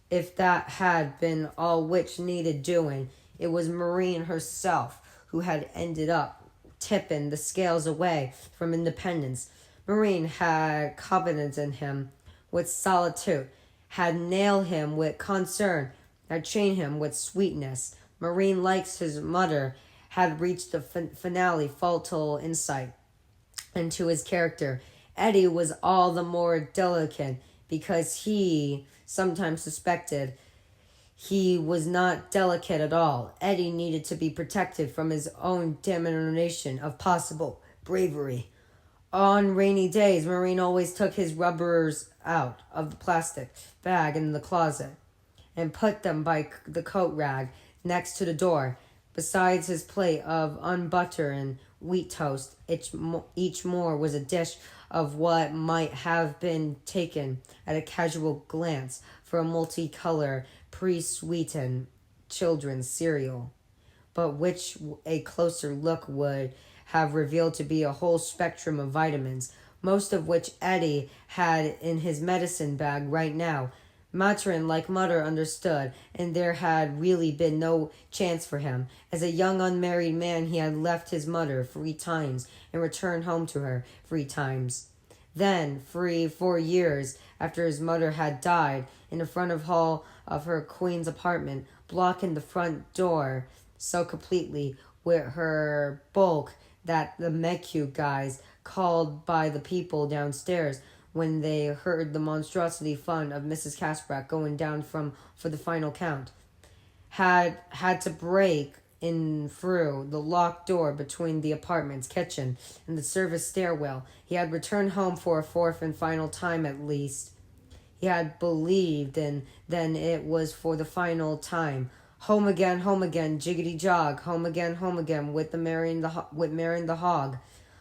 If that had been all which needed doing, it was Maureen herself who had ended up tipping the scales away from independence. Maureen had confidence in him with solitude, had nailed him with concern, had chained him with sweetness. Maureen, like his mother, had reached the finale fatal insight into his character. Eddie was all the more delicate because he sometimes suspected he was not delicate at all. Eddie needed to be protected from his own demonstration of possible bravery. On rainy days, Maureen always took his rubbers out of the plastic bag in the closet and put them by the coat rag next to the door. Besides his plate of unbuttered and wheat toast, each more was a dish of what might have been taken at a casual glance for a multicolor, pre-sweetened children's cereal, but which a closer look would have revealed to be a whole spectrum of vitamins, most of which Eddie had in his medicine bag right now. Matron, like mother, understood, and there had really been no chance for him. As a young unmarried man, he had left his mother 3 times and returned home to her 3 times. Then, 4 years after his mother had died, in the front of hall of her Queen's apartment, blocking the front door so completely with her bulk that the MECU guys called by the people downstairs when they heard the monstrosity fund of Mrs. Kasprak going down for the final count, had to break in through the locked door between the apartment's kitchen and the service stairwell. He had returned home for a 4th and final time at least. He had believed, and then it was for the final time. Home again, jiggity jog, home again, with Marion the hog.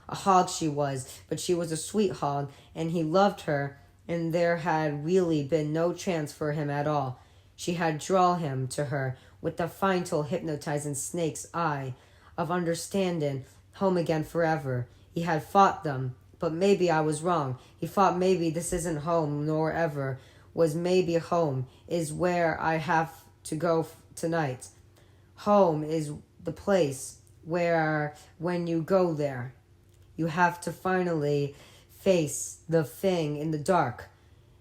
A hog she was, but she was a sweet hog, and he loved her, and there had really been no chance for him at all. She had drawn him to her with the final hypnotizing snake's eye of understanding, home again forever. He had fought them, but maybe I was wrong. He thought maybe this isn't home, nor ever was maybe home is where I have to go tonight. Home is the place where when you go there, you have to finally face the thing in the dark.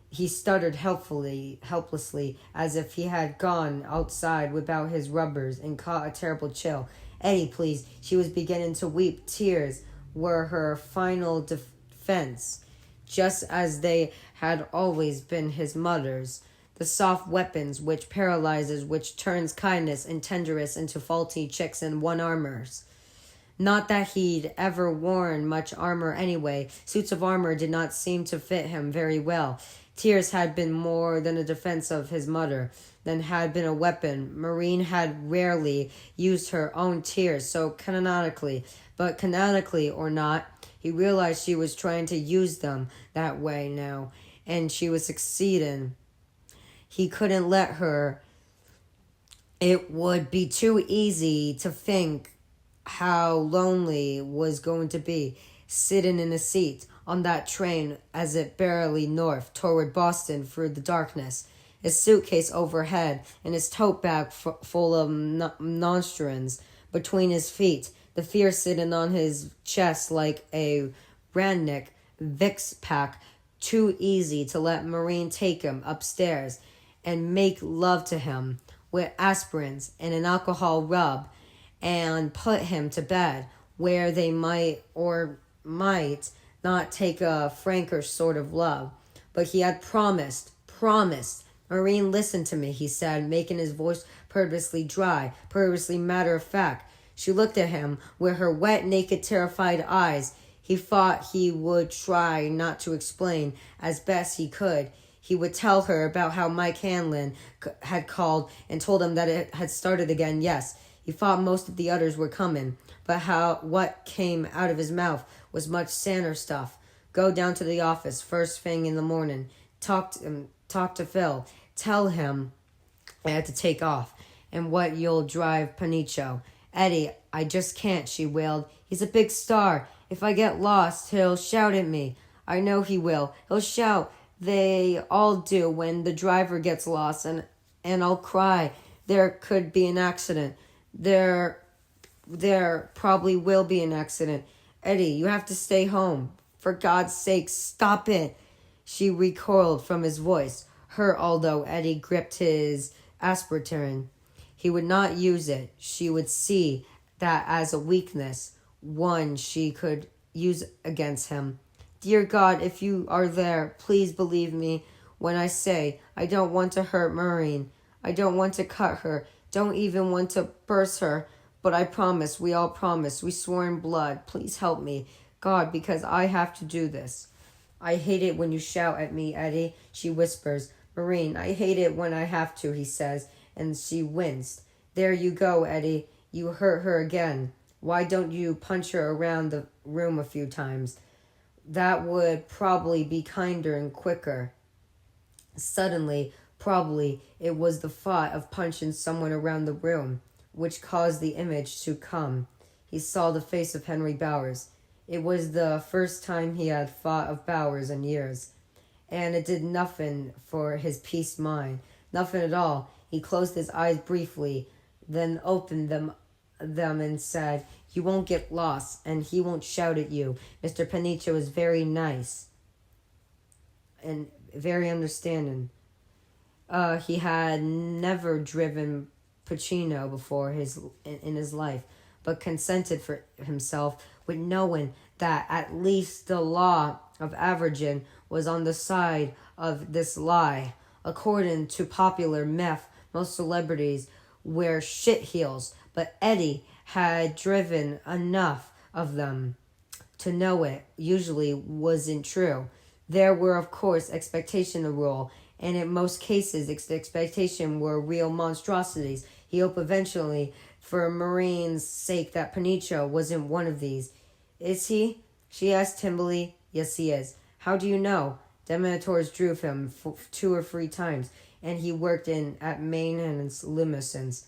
He stuttered helplessly, as if he had gone outside without his rubbers and caught a terrible chill. Eddie, please. She was beginning to weep. Tears were her final defense, just as they had always been his mother's. The soft weapons which paralyzes, which turns kindness and tenderness into faulty chicks and one-armors. Not that he'd ever worn much armor anyway. Suits of armor did not seem to fit him very well. Tears had been more than a defense of his mother, than had been a weapon. Maureen had rarely used her own tears so canonically, but canonically or not, he realized she was trying to use them that way now, and she was succeeding. He couldn't let her. It would be too easy to think how lonely was going to be, sitting in a seat on that train as it barely north toward Boston through the darkness, his suitcase overhead and his tote bag full of nostrums between his feet, the fear sitting on his chest like a Randnick Vicks pack too easy to let Maureen take him upstairs and make love to him with aspirins and an alcohol rub and put him to bed where they might or might not take a franker sort of love. But he had promised. Maureen, listen to me, he said, making his voice purposely dry, purposely matter of fact. She looked at him with her wet, naked, terrified eyes. He thought he would try not to explain as best he could. He would tell her about how Mike Hanlon had called and told him that it had started again. Yes, he thought most of the others were coming, but what came out of his mouth was much sadder stuff. Go down to the office first thing in the morning. Talk to Phil. Tell him I had to take off and what you'll drive Panicho. Eddie, I just can't, she wailed. He's a big star. If I get lost, he'll shout at me. I know he will. He'll shout. They all do when the driver gets lost, and I'll cry. There could be an accident. There probably will be an accident. Eddie, you have to stay home. For God's sake, stop it. She recoiled from his voice, hurt although Eddie gripped his aspirin. He would not use it. She would see that as a weakness, one she could use against him. Dear God, if you are there, please believe me when I say I don't want to hurt Maureen. I don't want to cut her, don't even want to burst her. But I promise, we all promise, we swore in blood. Please help me, God, because I have to do this. I hate it when you shout at me, Eddie, she whispers. Maureen, I hate it when I have to, he says, and she winced. There you go, Eddie. You hurt her again. Why don't you punch her around the room a few times? That would probably be kinder and quicker. Suddenly, probably, it was the thought of punching someone around the room which caused the image to come. He saw the face of Henry Bowers. It was the first time he had thought of Bowers in years, and it did nothing for his peace mind, nothing at all. He closed his eyes briefly, then opened them and said, You won't get lost, and he won't shout at you. Mr. Panicho is very nice and very understanding. He had never driven Pacino before in his life, but consented for himself with knowing that at least the law of averaging was on the side of this lie. According to popular myth, most celebrities wear shit heels, but Eddie had driven enough of them to know it usually wasn't true. There were, of course, expectation the rule, and in most cases, expectation were real monstrosities. He hoped eventually, for Maureen's sake, that Panicho wasn't one of these. Is he? She asked timbly. Yes, he is. How do you know? Dementors drove him 2 or 3 times, and he worked at maintenance limousines.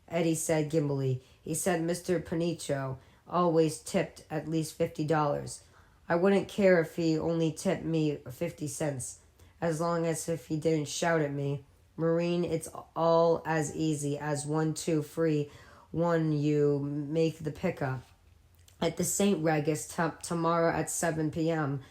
Eddie said gimbally. He said Mr. Panicho always tipped at least $50. I wouldn't care if he only tipped me 50 cents, as long as if he didn't shout at me. Maureen, it's all as easy as 1, 2, 3, 1 you make the pickup at the St. Regis tomorrow at 7 p.m.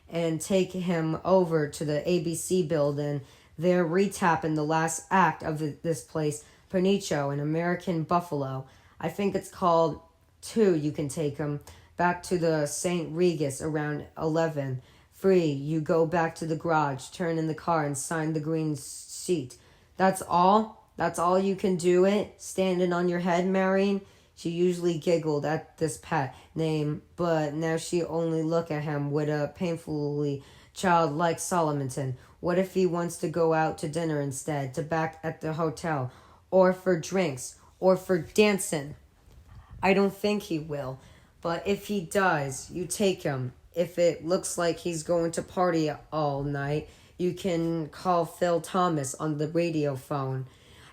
and take him over to the ABC building. They're retapping the last act of this place, Panicho, an American Buffalo. I think it's called 2. You can take him back to the St. Regis around 11. 3. You go back to the garage, turn in the car, and sign the green sheet. That's all? That's all you can do it? Standing on your head, Marion? She usually giggled at this pet name, but now she only looked at him with a painfully childlike solemnity. What if he wants to go out to dinner instead, to back at the hotel, or for drinks, or for dancing? I don't think he will, but if he does, you take him. If it looks like he's going to party all night, you can call Phil Thomas on the radio phone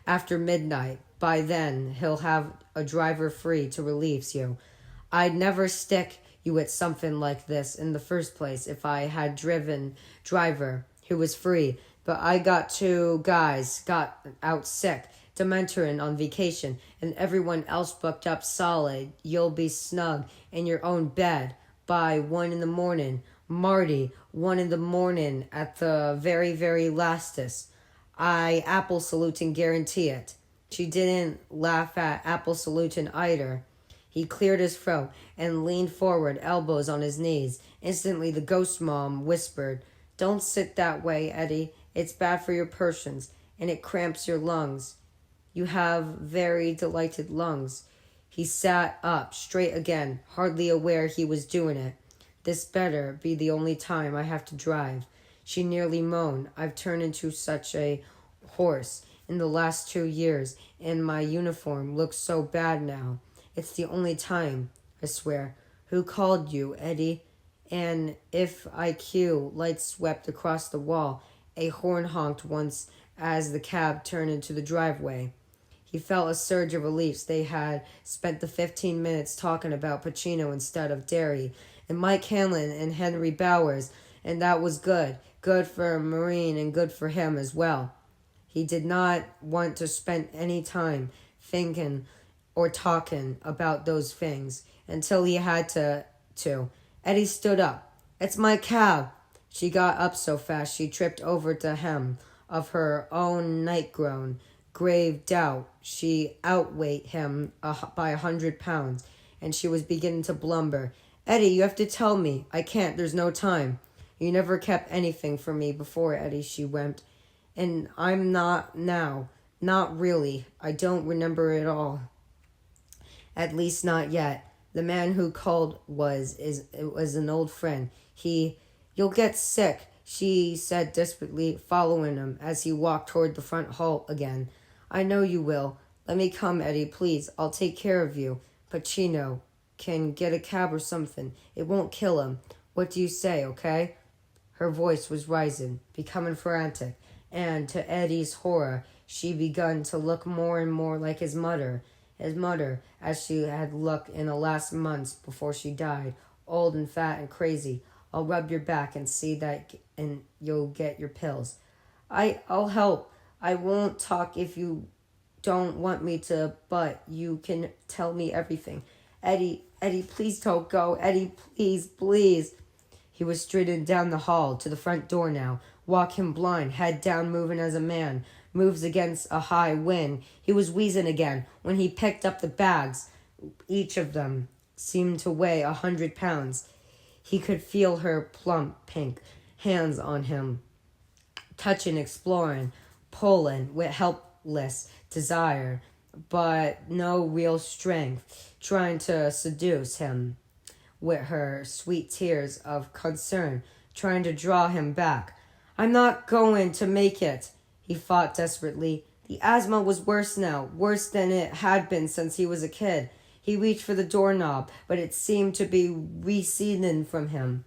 after midnight. By then, he'll have a driver free to relieve you. I'd never stick you with something like this in the first place if I had driver who was free. But I got 2 guys got out sick, Dementorin on vacation, and everyone else booked up solid. You'll be snug in your own bed by 1 in the morning. Marty, 1 in the morning at the very, very lastest. I apple salute and guarantee it. She didn't laugh at apple saluting either. He cleared his throat and leaned forward, elbows on his knees. Instantly, the ghost mom whispered, "Don't sit that way, Eddie. It's bad for your persons, and it cramps your lungs. You have very delighted lungs." He sat up straight again, hardly aware he was doing it. "This better be the only time I have to drive," she nearly moaned. "I've turned into such a horse in the last 2 years, and my uniform looks so bad now. It's the only time, I swear." "Who called you, Eddie?" And if IQ lights swept across the wall, a horn honked once as the cab turned into the driveway. He felt a surge of relief. They had spent the 15 minutes talking about Pacino instead of Derry, and Mike Hanlon and Henry Bowers, and that was good. Good for Maureen and good for him as well. He did not want to spend any time thinking or talking about those things until he had to. Eddie stood up. "It's my cab." She got up so fast she tripped over the hem of her own nightgown. Grave doubt she outweighed him by 100 pounds, and she was beginning to blubber. "Eddie, you have to tell me. I can't. There's no time." "You never kept anything from me before, Eddie," she wept. "And I'm not now. Not really. I don't remember it all. At least not yet. The man who called was an old friend. You'll get sick," she said desperately, following him as he walked toward the front hall again. "I know you will. Let me come, Eddie, please. I'll take care of you. Pacino can get a cab or something. It won't kill him. What do you say, okay?" Her voice was rising, becoming frantic, and to Eddie's horror, she began to look more and more like his mother, as she had looked in the last months before she died, old and fat and crazy. "I'll rub your back and see that, and you'll get your pills." I'll help. I won't talk if you don't want me to, but you can tell me everything. Eddie, please don't go. Eddie, please, please." He was striding down the hall to the front door now, walking blind, head down, moving as a man moves against a high wind. He was wheezing again when he picked up the bags. Each of them seemed to weigh 100 pounds. He could feel her plump pink hands on him, touching, exploring, pulling with helpless desire, but no real strength, trying to seduce him with her sweet tears of concern, trying to draw him back. "I'm not going to make it," he fought desperately. The asthma was worse now, worse than it had been since he was a kid. He reached for the doorknob, but it seemed to be receding from him,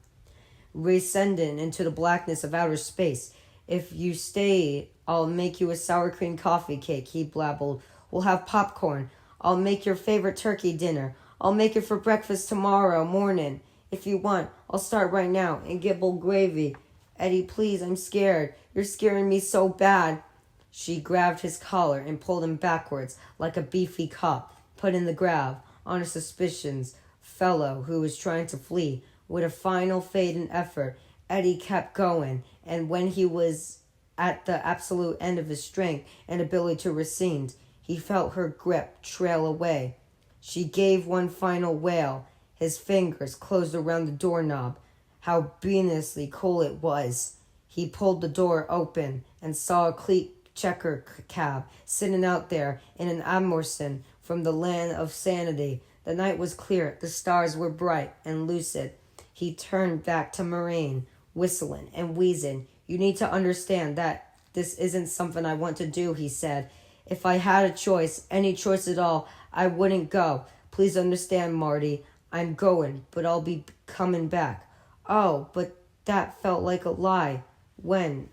rescending into the blackness of outer space. "If you stay, I'll make you a sour cream coffee cake," he blabbled. "We'll have popcorn. I'll make your favorite turkey dinner. I'll make it for breakfast tomorrow morning. If you want, I'll start right now and gibble gravy." "Eddie, please, I'm scared. You're scaring me so bad." She grabbed his collar and pulled him backwards like a beefy cop, putting the grab on a suspicious fellow who was trying to flee. With a final fading effort, Eddie kept going, and when he was at the absolute end of his strength and ability to recede, he felt her grip trail away. She gave one final wail. His fingers closed around the doorknob. How beastly cold it was. He pulled the door open and saw a cleat checker cab sitting out there in an Amorson from the land of sanity. The night was clear. The stars were bright and lucid. He turned back to Maureen, whistling and wheezing. "You need to understand that this isn't something I want to do," he said. "If I had a choice, any choice at all, I wouldn't go. Please understand, Marty. I'm going, but I'll be coming back." "Oh, but that felt like a lie. When?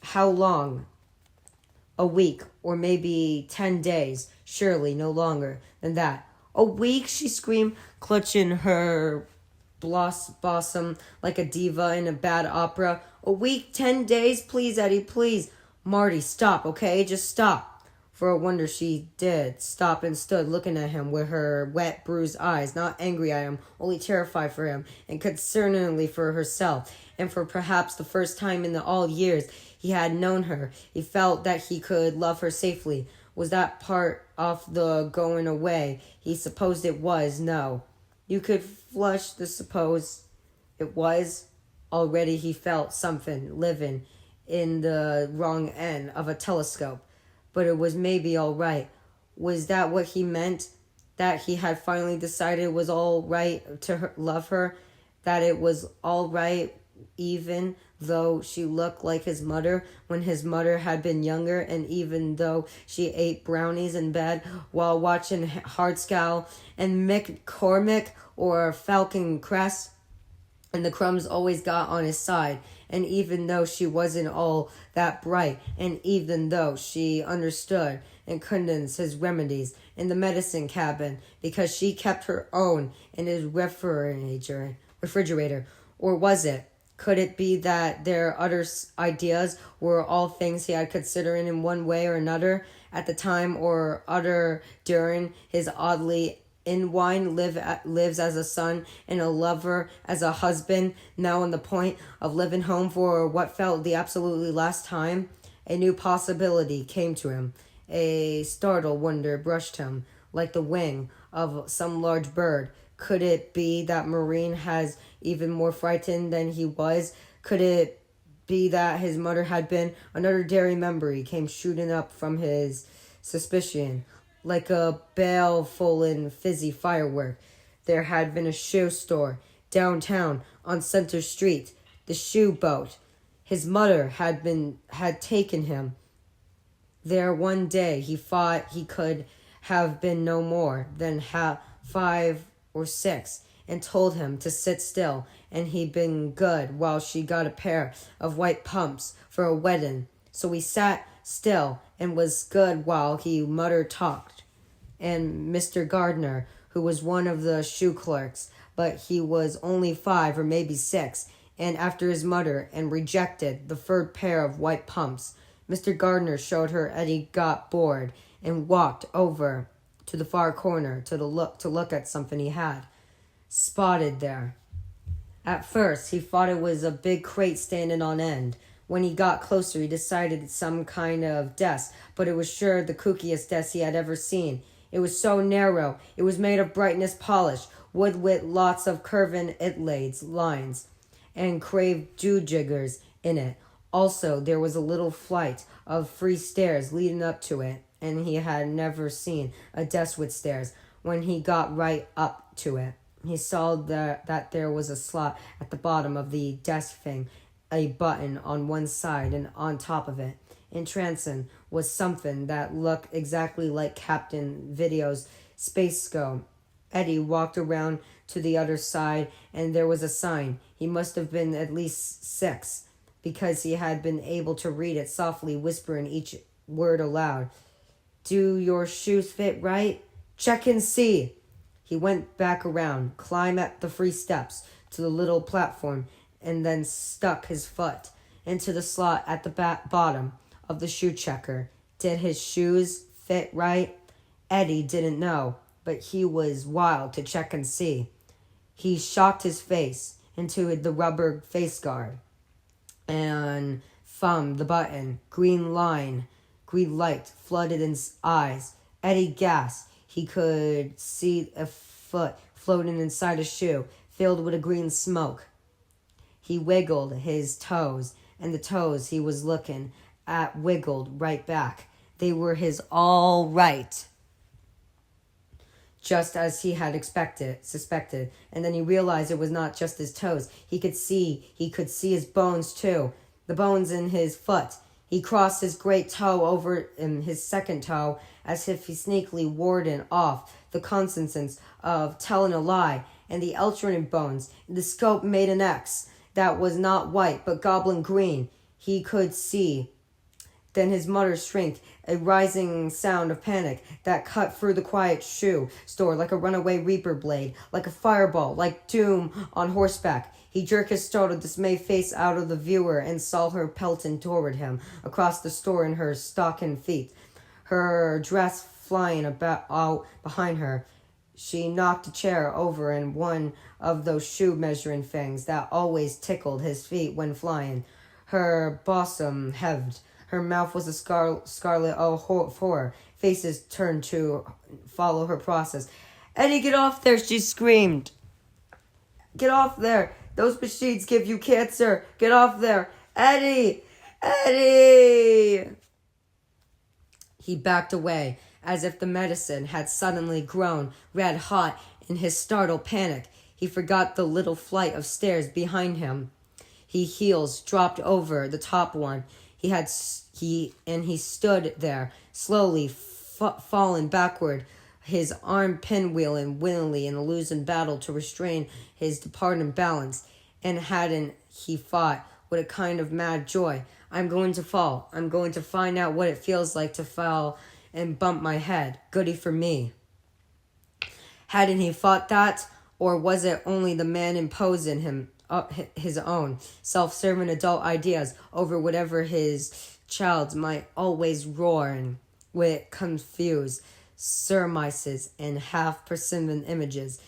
How long?" "A week, or maybe 10 days. Surely no longer than that." "A week?" she screamed, clutching her bosom like a diva in a bad opera. "A week? 10 days? Please, Eddie, please." "Marty, stop, okay? Just stop." For a wonder she did stop and stood looking at him with her wet, bruised eyes, not angry at him, only terrified for him, and concernedly for herself. And for perhaps the first time in all years he had known her, he felt that he could love her safely. Was that part of the going away? He supposed it was. No. You could flush the suppose it was. Already he felt something living in the wrong end of a telescope. But it was maybe all right. Was that what he meant? That he had finally decided it was all right to love her? That it was all right even though she looked like his mother when his mother had been younger, and even though she ate brownies in bed while watching Hardscow and McCormick or Falcon Crest, and the crumbs always got on his side, and even though she wasn't all that bright, and even though she understood and condensed his remedies in the medicine cabin because she kept her own in his refrigerator, or was it? Could it be that their other ideas were all things he had considered in one way or another at the time or other during his oddly Inwine lives as a son and a lover as a husband, now on the point of leaving home for what felt the absolutely last time? A new possibility came to him. A startled wonder brushed him like the wing of some large bird. Could it be that Marine has even more frightened than he was? Could it be that his mother had been? Another daring memory came shooting up from his suspicion like a baleful and fizzy firework. There had been a shoe store downtown on Center Street, the shoe boat. His mother had taken him there one day. He thought he could have been no more than 5 or 6, and told him to sit still, and he'd been good while she got a pair of white pumps for a wedding. So he sat still and was good while mother talked. And Mr. Gardner, who was one of the shoe clerks, but he was only 5 or maybe 6, and after his mother, and rejected the third pair of white pumps. Mr. Gardner showed her Eddie got bored and walked over to the far corner to look at something he had spotted there. At first, he thought it was a big crate standing on end. When he got closer, he decided it's some kind of desk, but it was sure the kookiest desk he had ever seen. It was so narrow. It was made of brightness polished wood with lots of curving inlays, lines, and carved jewjiggers in it. Also, there was a little flight of 3 stairs leading up to it, and he had never seen a desk with stairs. When he got right up to it, he saw that there was a slot at the bottom of the desk thing, a button on one side, and on top of it, entrancing, was something that looked exactly like Captain Video's space scope. Eddie walked around to the other side, and there was a sign. He must have been at least 6, because he had been able to read it softly, whispering each word aloud. Do your shoes fit right? Check and see. He went back around, climbed at the 3 steps to the little platform, and then stuck his foot into the slot at the bottom of the shoe checker. Did his shoes fit right? Eddie didn't know, but he was wild to check and see. He shocked his face into the rubber face guard and thumbed the button. Green light flooded his eyes. Eddie gasped. He could see a foot floating inside a shoe, filled with a green smoke. He wiggled his toes, and the toes he was looking at wiggled right back. They were his all right, just as he had suspected. And then he realized it was not just his toes. He could see his bones too, the bones in his foot. He crossed his great toe over his second toe, as if he sneakily warded off the consequences of telling a lie, and the alternate bones. The scope made an X that was not white, but goblin green. He could see. Then his mother shrieked, a rising sound of panic that cut through the quiet shoe store like a runaway reaper blade, like a fireball, like doom on horseback. He jerked his startled, dismayed face out of the viewer and saw her pelting toward him across the store in her stocking feet. her dress flying about out behind her. She knocked a chair over and one of those shoe measuring things that always tickled his feet when flying. Her bosom heaved. Her mouth was a scarlet of horror. Faces turned to follow her process. Eddie, get off there, she screamed. Get off there. Those machines give you cancer. Get off there. Eddie! Eddie! He backed away, as if the medicine had suddenly grown red hot in his startled panic. He forgot the little flight of stairs behind him. His heels dropped over the top one. He stood there, slowly falling backward, his arm pinwheeling willingly in a losing battle to restrain his departing balance. And hadn't he fought with a kind of mad joy? I'm going to fall. I'm going to find out what it feels like to fall and bump my head. Goody for me. Hadn't he fought that? Or was it only the man imposing his own self-serving adult ideas over whatever his child might always roar with confused surmises and half-persimmon images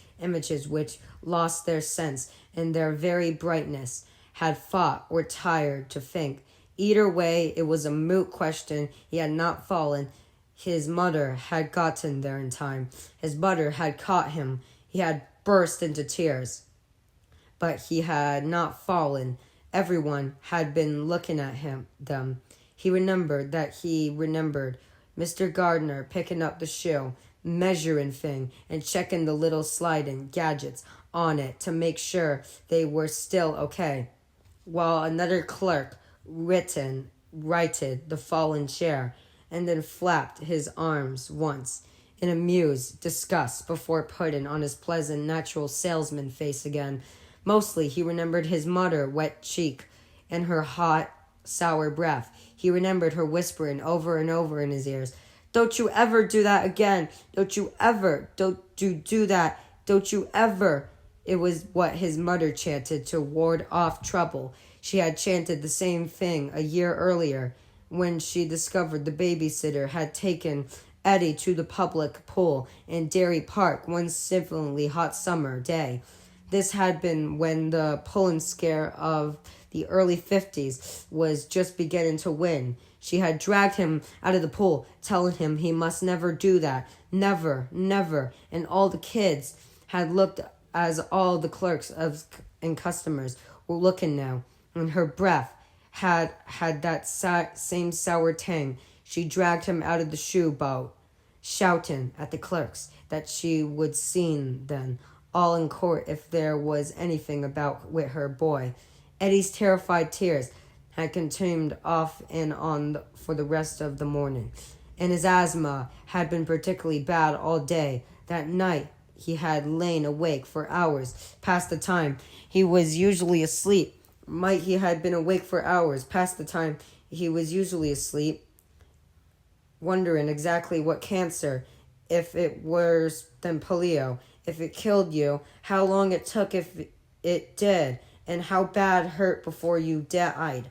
which lost their sense and their very brightness, had fought or tired to think. Either way, it was a moot question. He had not fallen. His mother had gotten there in time. His mother had caught him. He had burst into tears. But he had not fallen. Everyone had been looking at them. He remembered Mr. Gardner picking up the shoe, measuring thing, and checking the little sliding gadgets on it to make sure they were still okay, while another clerk righted the fallen chair, and then flapped his arms once in amused disgust before putting on his pleasant, natural salesman face again. Mostly he remembered his mother's wet cheek and her hot, sour breath. He remembered her whispering over and over in his ears, "Don't you ever do that again. Don't you ever. Don't you do that. Don't you ever." It was what his mother chanted to ward off trouble. She had chanted the same thing a year earlier when she discovered the babysitter had taken Eddie to the public pool in Dairy Park one stiflingly hot summer day. This had been when the pulling scare of the early 50s was just beginning to win. She had dragged him out of the pool, telling him he must never do that. Never, never. And all the kids had looked as all the clerks and customers were looking now. And her breath had that same sour tang. She dragged him out of the shoe boat, shouting at the clerks that she would see them all in court if there was anything about with her boy. Eddie's terrified tears had continued off and on for the rest of the morning, and his asthma had been particularly bad all day. That night he had lain awake for hours past the time he was usually asleep. He had been awake for hours past the time he was usually asleep, wondering exactly what cancer, if it was then polio, if it killed you, how long it took if it did, and how bad hurt before you died.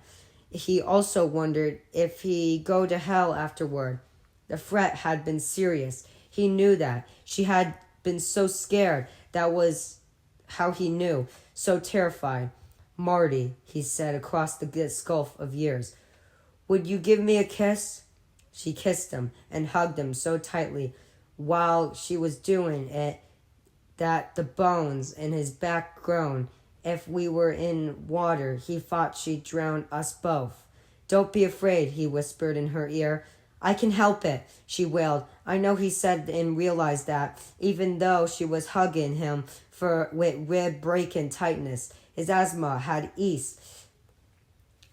He also wondered if he'd go to hell afterward. The threat had been serious. He knew that. She had been so scared. That was how he knew. So terrified. "Marty," he said across the gulf of years, "would you give me a kiss?" She kissed him and hugged him so tightly while she was doing it that the bones in his back groaned. If we were in water, he thought she'd drown us both. "Don't be afraid," he whispered in her ear. "I can help it," she wailed. I know he said and realized that, even though she was hugging him with rib-breaking tightness. His asthma had eased.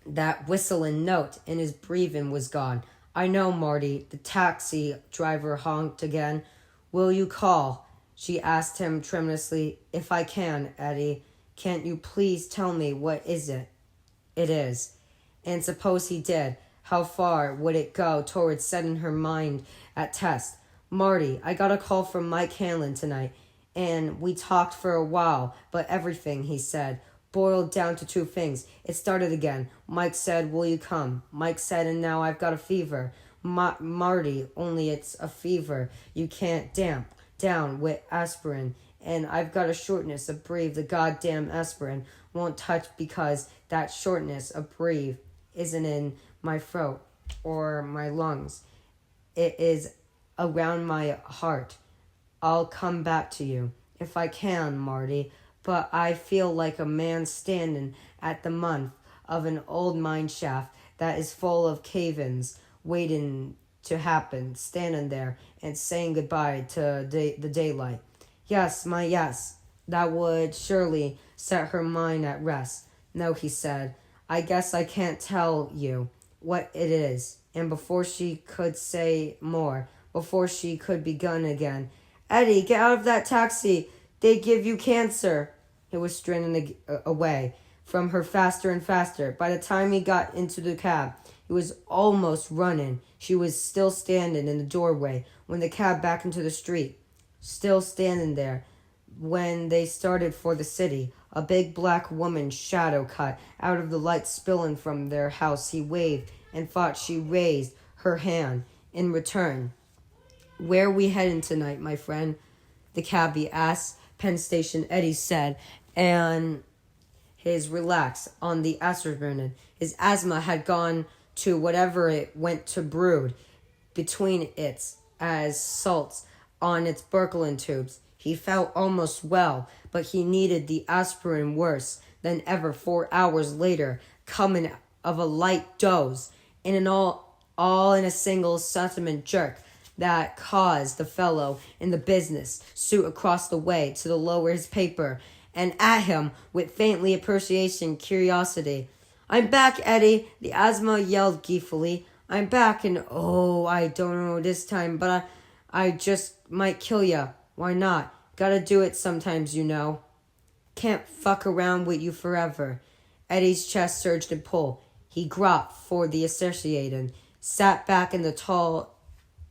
That whistling note in his breathing was gone. "I know, Marty." The taxi driver honked again. "Will you call?" she asked him tremulously. "If I can, Eddie. Can't you please tell me what is it?" "It is." And suppose he did, how far would it go towards setting her mind at test? "Marty, I got a call from Mike Hanlon tonight, and we talked for a while, but everything he said boiled down to two things. It started again. Mike said, 'Will you come?' Mike said, 'And now I've got a fever.' Marty, only it's a fever you can't damp down with aspirin. And I've got a shortness of breath the goddamn aspirin won't touch because that shortness of breath isn't in my throat or my lungs. It is around my heart. I'll come back to you if I can, Marty, but I feel like a man standing at the mouth of an old mine shaft that is full of cave-ins waiting to happen, standing there and saying goodbye to the daylight. Yes, yes, that would surely set her mind at rest. No, he said, I guess I can't tell you what it is. And before she could say more, before she could begin again, Eddie, get out of that taxi. They give you cancer. He was straining away from her faster and faster. By the time he got into the cab, he was almost running. She was still standing in the doorway when the cab backed into the street. Still standing there when they started for the city. A big black woman's shadow cut out of the light spilling from their house. He waved and thought she raised her hand in return. Where we heading tonight, my friend? The cabbie asked. Penn Station, Eddie said, and his relax on the aspirin. His asthma had gone to whatever it went to brood between its as salts on its Birkeland tubes. He felt almost well, but he needed the aspirin worse than ever 4 hours later, coming of a light doze, and all in a single sentiment jerk that caused the fellow in the business suit across the way to lower his paper and at him with faintly appreciation curiosity. I'm back, Eddie, the asthma yelled gleefully. I'm back, and oh, I don't know this time, but I just might kill ya. Why not? Gotta do it sometimes, you know. Can't fuck around with you forever. Eddie's chest surged and pulled. He groped for the associated, sat back in the tall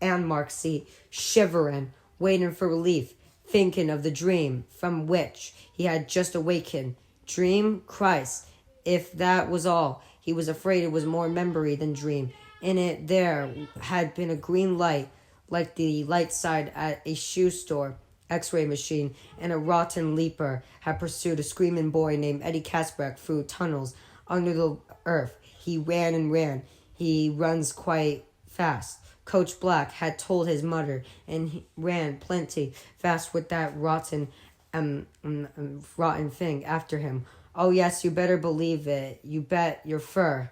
Anmark seat, shivering, waiting for relief, thinking of the dream from which he had just awakened. Dream? Christ, if that was all. He was afraid it was more memory than dream. In it there had been a green light, like the light side at a shoe store, x-ray machine, and a rotten leaper had pursued a screaming boy named Eddie Kasprak through tunnels under the earth. He ran and ran. He runs quite fast. Coach Black had told his mother, and he ran plenty fast with that rotten thing after him. Oh, yes, you better believe it. You bet your fur.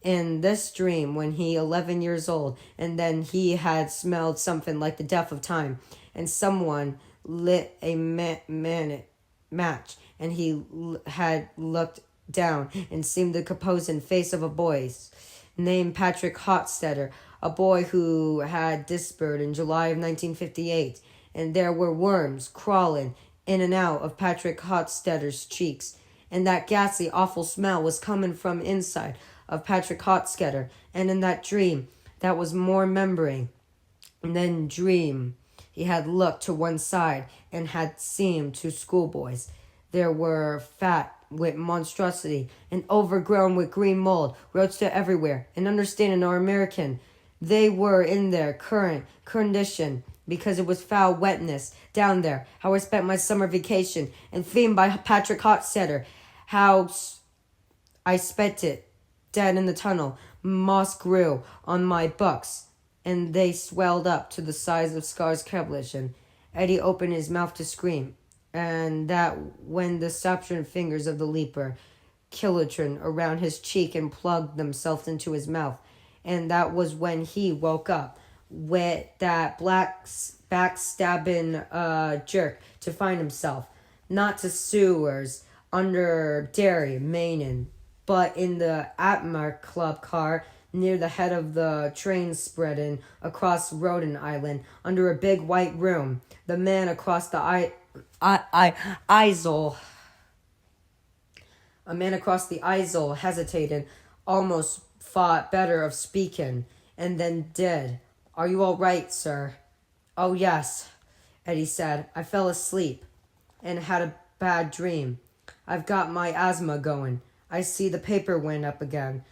In this dream, when he 11 years old, and then he had smelled something like the death of time, and someone lit a match, and he had looked down and seen the composing face of a boy named Patrick Hotstetter, a boy who had disappeared in July of 1958, and there were worms crawling in and out of Patrick Hotstetter's cheeks, and that ghastly, awful smell was coming from inside of Patrick Hotstetter, and in that dream, that was more remembering than dream, he had looked to one side and had seen two schoolboys. There were fat with monstrosity and overgrown with green mold, roached everywhere, and understanding our American. They were in their current condition because it was foul wetness down there. How I spent my summer vacation and themed by Patrick Hotstetter. How I spent it dead in the tunnel. Moss grew on my bucks, and they swelled up to the size of Scar's coalition. Eddie opened his mouth to scream, and that when the subservient fingers of the leaper kilotron around his cheek and plugged themselves into his mouth, and that was when he woke up with that black backstabbing jerk to find himself, not to sewers under Derry, Maine, but in the Atmar Club car near the head of the train spreading across Rhode Island under a big white room. The man across the Isle. A man across the Isle hesitated, almost thought better of speaking, and then did. Are you all right, sir? Oh, yes, Eddie said. I fell asleep and had a bad dream. I've got my asthma going. I see the paper went up again.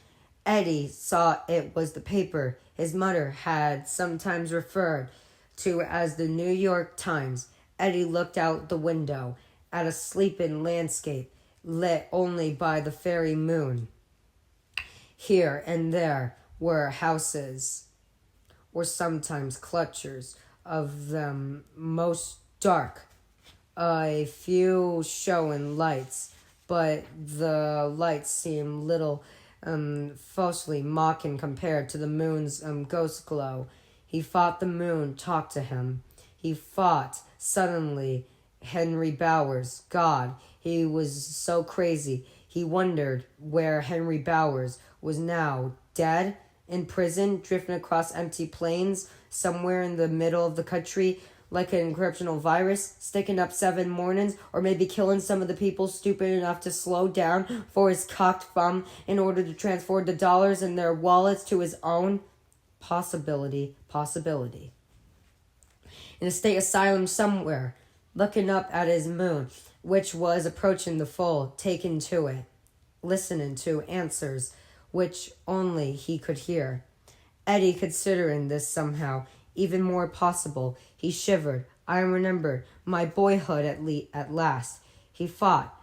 Eddie saw it was the paper his mother had sometimes referred to as the New York Times. Eddie looked out the window at a sleeping landscape lit only by the fairy moon. Here and there were houses, or sometimes clusters of them, most dark, a few showing lights, but the lights seemed little falsely mocking compared to the moon's ghost glow. He thought the moon talked to him. He thought suddenly Henry Bowers, God, he was so crazy. He wondered where Henry Bowers was now, dead, in prison, drifting across empty plains, somewhere in the middle of the country, like an encryptional virus, sticking up 7 mornings, or maybe killing some of the people stupid enough to slow down for his cocked thumb in order to transfer the dollars in their wallets to his own. Possibility. In a state asylum somewhere, looking up at his moon, which was approaching the full, taken to it, listening to answers which only he could hear. Eddie, considering this somehow even more possible, he shivered. I remembered my boyhood at last. He thought,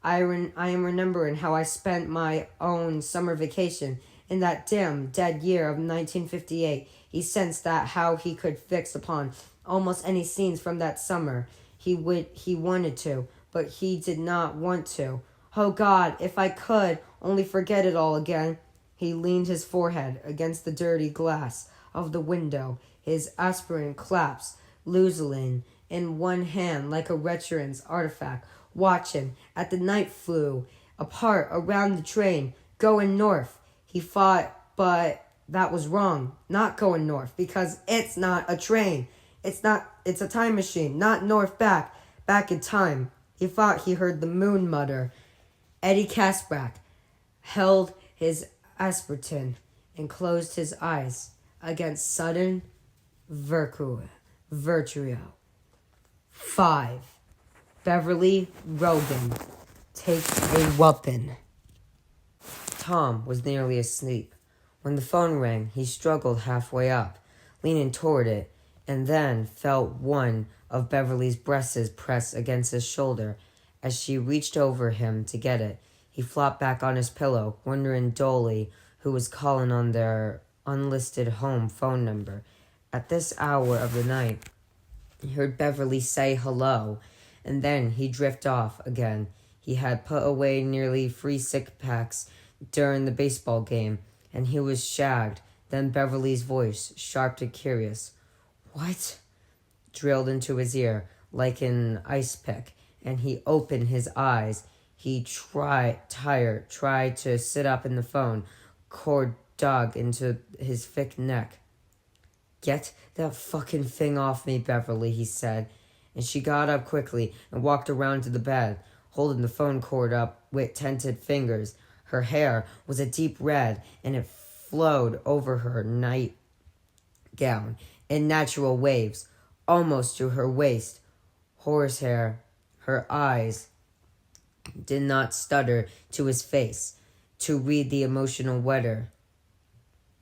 I am remembering how I spent my own summer vacation in that dim, dead year of 1958. He sensed that how he could fix upon almost any scenes from that summer. He wanted to, but he did not want to. Oh God, if I could only forget it all again. He leaned his forehead against the dirty glass of the window, his aspirin claps loosely in one hand like a veteran's artifact, watching as the night flew apart around the train, going north. He thought, but that was wrong. Not going north, because it's not a train. It's a time machine, not north back in time. He thought he heard the moon mutter. Eddie Kasprak held his aspirin and closed his eyes against sudden vertigo. 5. Beverly Rogan takes a whooping. Tom was nearly asleep. When the phone rang, he struggled halfway up, leaning toward it, and then felt one of Beverly's breasts press against his shoulder. As she reached over him to get it, he flopped back on his pillow, wondering dully who was calling on their unlisted home phone number. At this hour of the night, he heard Beverly say hello, and then he drifted off again. He had put away nearly 3 six-packs during the baseball game, and he was shagged. Then Beverly's voice, sharp and curious, "What?" drilled into his ear like an ice pick, and he opened his eyes. He tried to sit up in the phone, cord dug into his thick neck. "Get that fucking thing off me, Beverly," he said, and she got up quickly and walked around to the bed, holding the phone cord up with tented fingers. Her hair was a deep red, and it flowed over her nightgown in natural waves, almost to her waist. Horsehair. Her eyes did not stutter to his face to read the emotional weather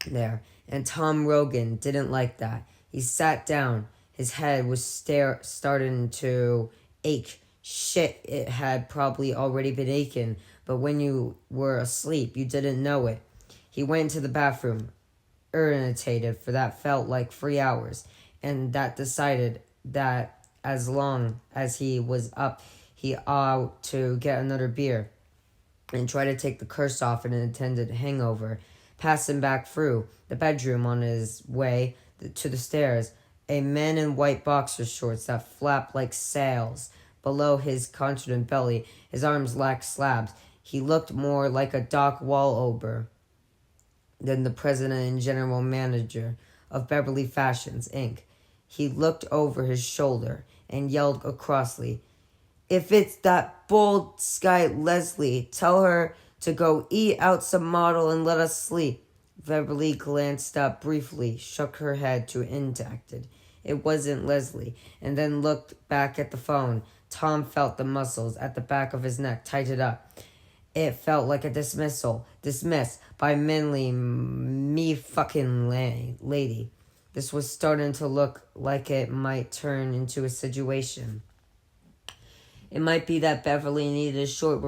there, and Tom Rogan didn't like that. He sat down. His head was starting to ache. Shit, it had probably already been aching, but when you were asleep, you didn't know it. He went to the bathroom, irritated, for that felt like 3 hours, and that decided that as long as he was up, he ought to get another beer and try to take the curse off an intended hangover. Passing back through the bedroom on his way to the stairs, a man in white boxer shorts that flapped like sails below his confident belly, his arms lacked slabs. He looked more like a Doc Wallober than the president and general manager of Beverly Fashions, Inc. He looked over his shoulder and yelled crossly, "If it's that bold Sky Leslie, tell her to go eat out some model and let us sleep." Beverly glanced up briefly, shook her head to indicate it wasn't Leslie, and then looked back at the phone. Tom felt the muscles at the back of his neck tighten up, It felt like a dismissal. Dismissed by me fucking lady. This was starting to look like it might turn into a situation. It might be that Beverly needed a short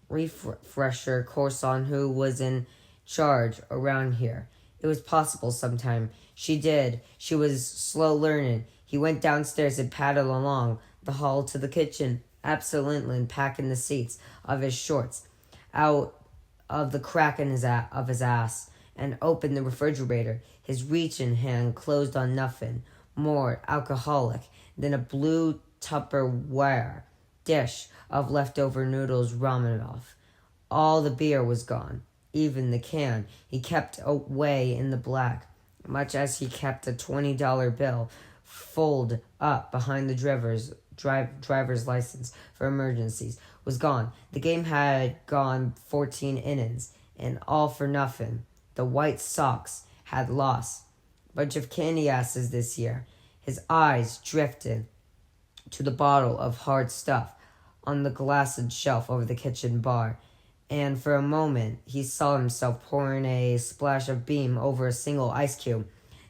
refresher course on who was in charge around here. It was possible sometime. She did. She was slow learning. He went downstairs and paddled along the hall to the kitchen, absolutely packing the seats of his shorts out of the crack in his ass, and opened the refrigerator. His reaching hand closed on nothing more alcoholic than a blue Tupperware dish of leftover noodles Ramonov. All the beer was gone, even the can he kept away in the black, much as he kept a $20 bill folded up behind the driver's license for emergencies, was gone. The game had gone 14 innings, and all for nothing. The White Sox had lost. Bunch of candy asses this year. His eyes drifted to the bottle of hard stuff on the glassed shelf over the kitchen bar, and for a moment he saw himself pouring a splash of beam over a single ice cube.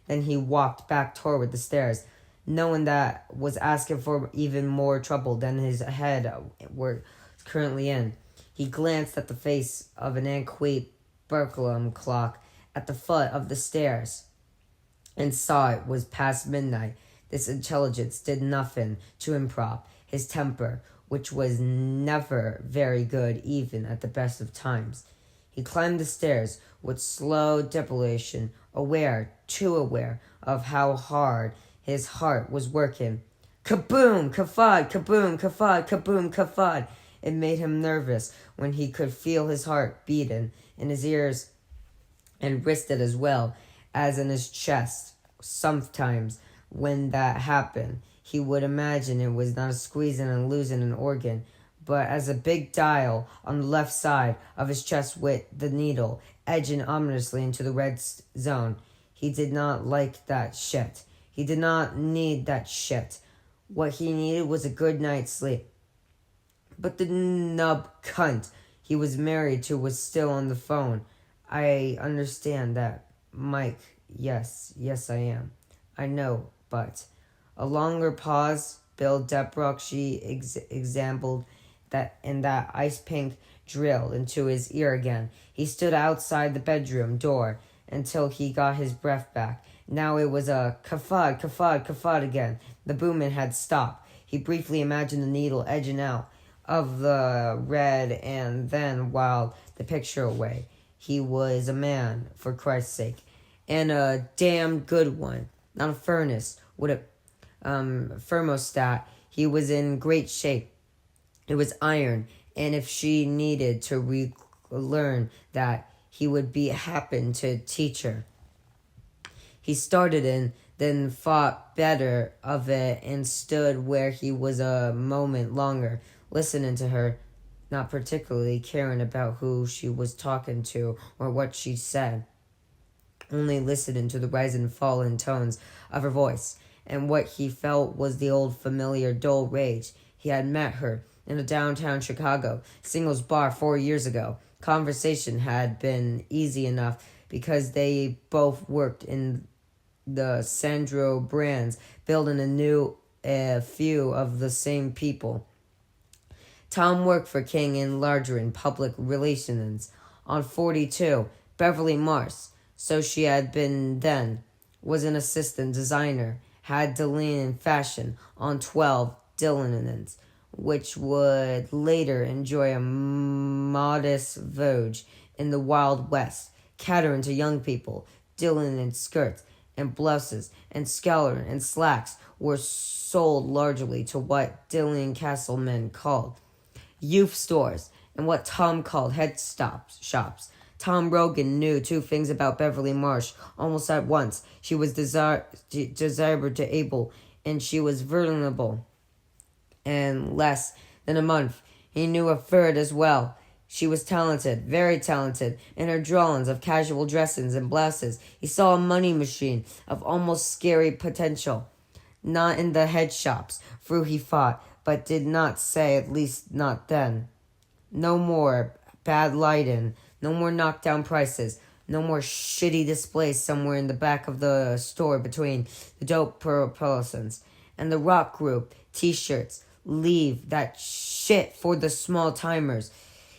Then he walked back toward the stairs, knowing that was asking for even more trouble than his head were currently in. He glanced at the face of an antique burglar clock at the foot of the stairs and saw it was past midnight. This intelligence did nothing to improve his temper, which was never very good even at the best of times. He climbed the stairs with slow deliberation, too aware of how hard his heart was working. Kaboom! Kafad! Kaboom! Kafad! Kaboom! Kafad! It made him nervous when he could feel his heart beating in his ears and wristed as well as in his chest. Sometimes when that happened, he would imagine it was not a squeezing and losing an organ, but as a big dial on the left side of his chest with the needle edging ominously into the red zone. He did not like that shit. He did not need that shit. What he needed was a good night's sleep. But the nub cunt he was married to was still on the phone. I understand that, Mike. Yes, I am. I know, but... A longer pause. Bill Debrock, she exampled that, and that ice-pink drilled into his ear again. He stood outside the bedroom door until he got his breath back. Now it was a kafad, kafad, kafad again. The booming had stopped. He briefly imagined the needle edging out of the red and then while the picture away. He was a man, for Christ's sake, and a damn good one. Not a furnace with a thermostat. He was in great shape. It was iron, and if she needed to learn that, he would be happen to teach her. He started in, then thought better of it and stood where he was a moment longer, listening to her, not particularly caring about who she was talking to or what she said, only listening to the rise and fall in tones of her voice. And what he felt was the old familiar dull rage. He had met her in a downtown Chicago singles bar 4 years ago. Conversation had been easy enough because they both worked in the Sandro brands, building a few of the same people. Tom worked for King and Larger in public relations on 42, Beverly Mars, so she had been then, was an assistant designer, had Dillon fashion on 12 Dillon's, which would later enjoy a modest vogue in the Wild West, catering to young people. Dillon skirts and blouses and scouter and slacks were sold largely to what Dillon Castleman called youth stores and what Tom called head shops. Tom Rogan knew two things about Beverly Marsh almost at once. She was desirable to able, and she was vulnerable. In less than a month, he knew a third as well. She was talented, very talented, in her drawings of casual dressings and blouses. He saw a money machine of almost scary potential. Not in the head shops, through he thought, but did not say, at least not then. No more bad lighting, no more knockdown prices, no more shitty displays somewhere in the back of the store between the dope propulsions and the rock group t-shirts. Leave that shit for the small timers.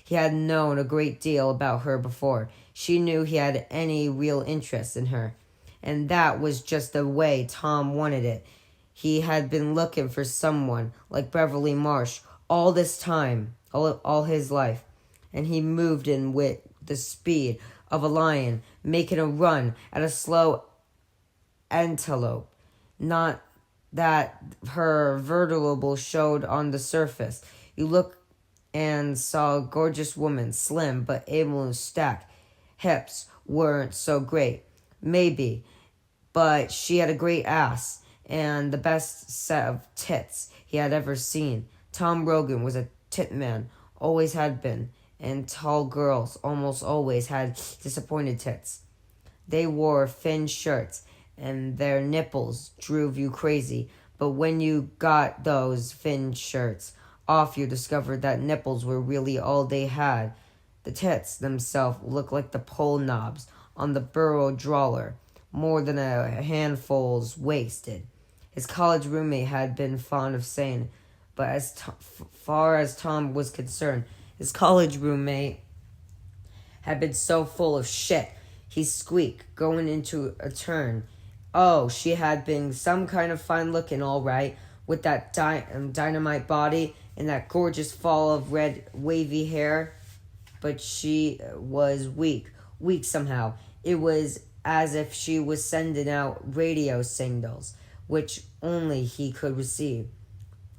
He had known a great deal about her before she knew he had any real interest in her. And that was just the way Tom wanted it. He had been looking for someone like Beverly Marsh all this time, all his life. And he moved in with the speed of a lion, making a run at a slow antelope. Not that her vertebral showed on the surface. You looked and saw a gorgeous woman, slim but able to stack. Hips weren't so great, maybe, but she had a great ass and the best set of tits he had ever seen. Tom Rogan was a tit man, always had been, and tall girls almost always had disappointed tits. They wore thin shirts, and their nipples drove you crazy, but when you got those thin shirts off, you discovered that nipples were really all they had. The tits themselves looked like the pole knobs on the burro drawler, more than a handful's wasted. His college roommate had been fond of saying, but as far as Tom was concerned, his college roommate had been so full of shit, he squeaked, going into a turn. Oh, she had been some kind of fine looking, all right, with that dynamite body and that gorgeous fall of red wavy hair. But she was weak somehow. It was as if she was sending out radio signals, which only he could receive.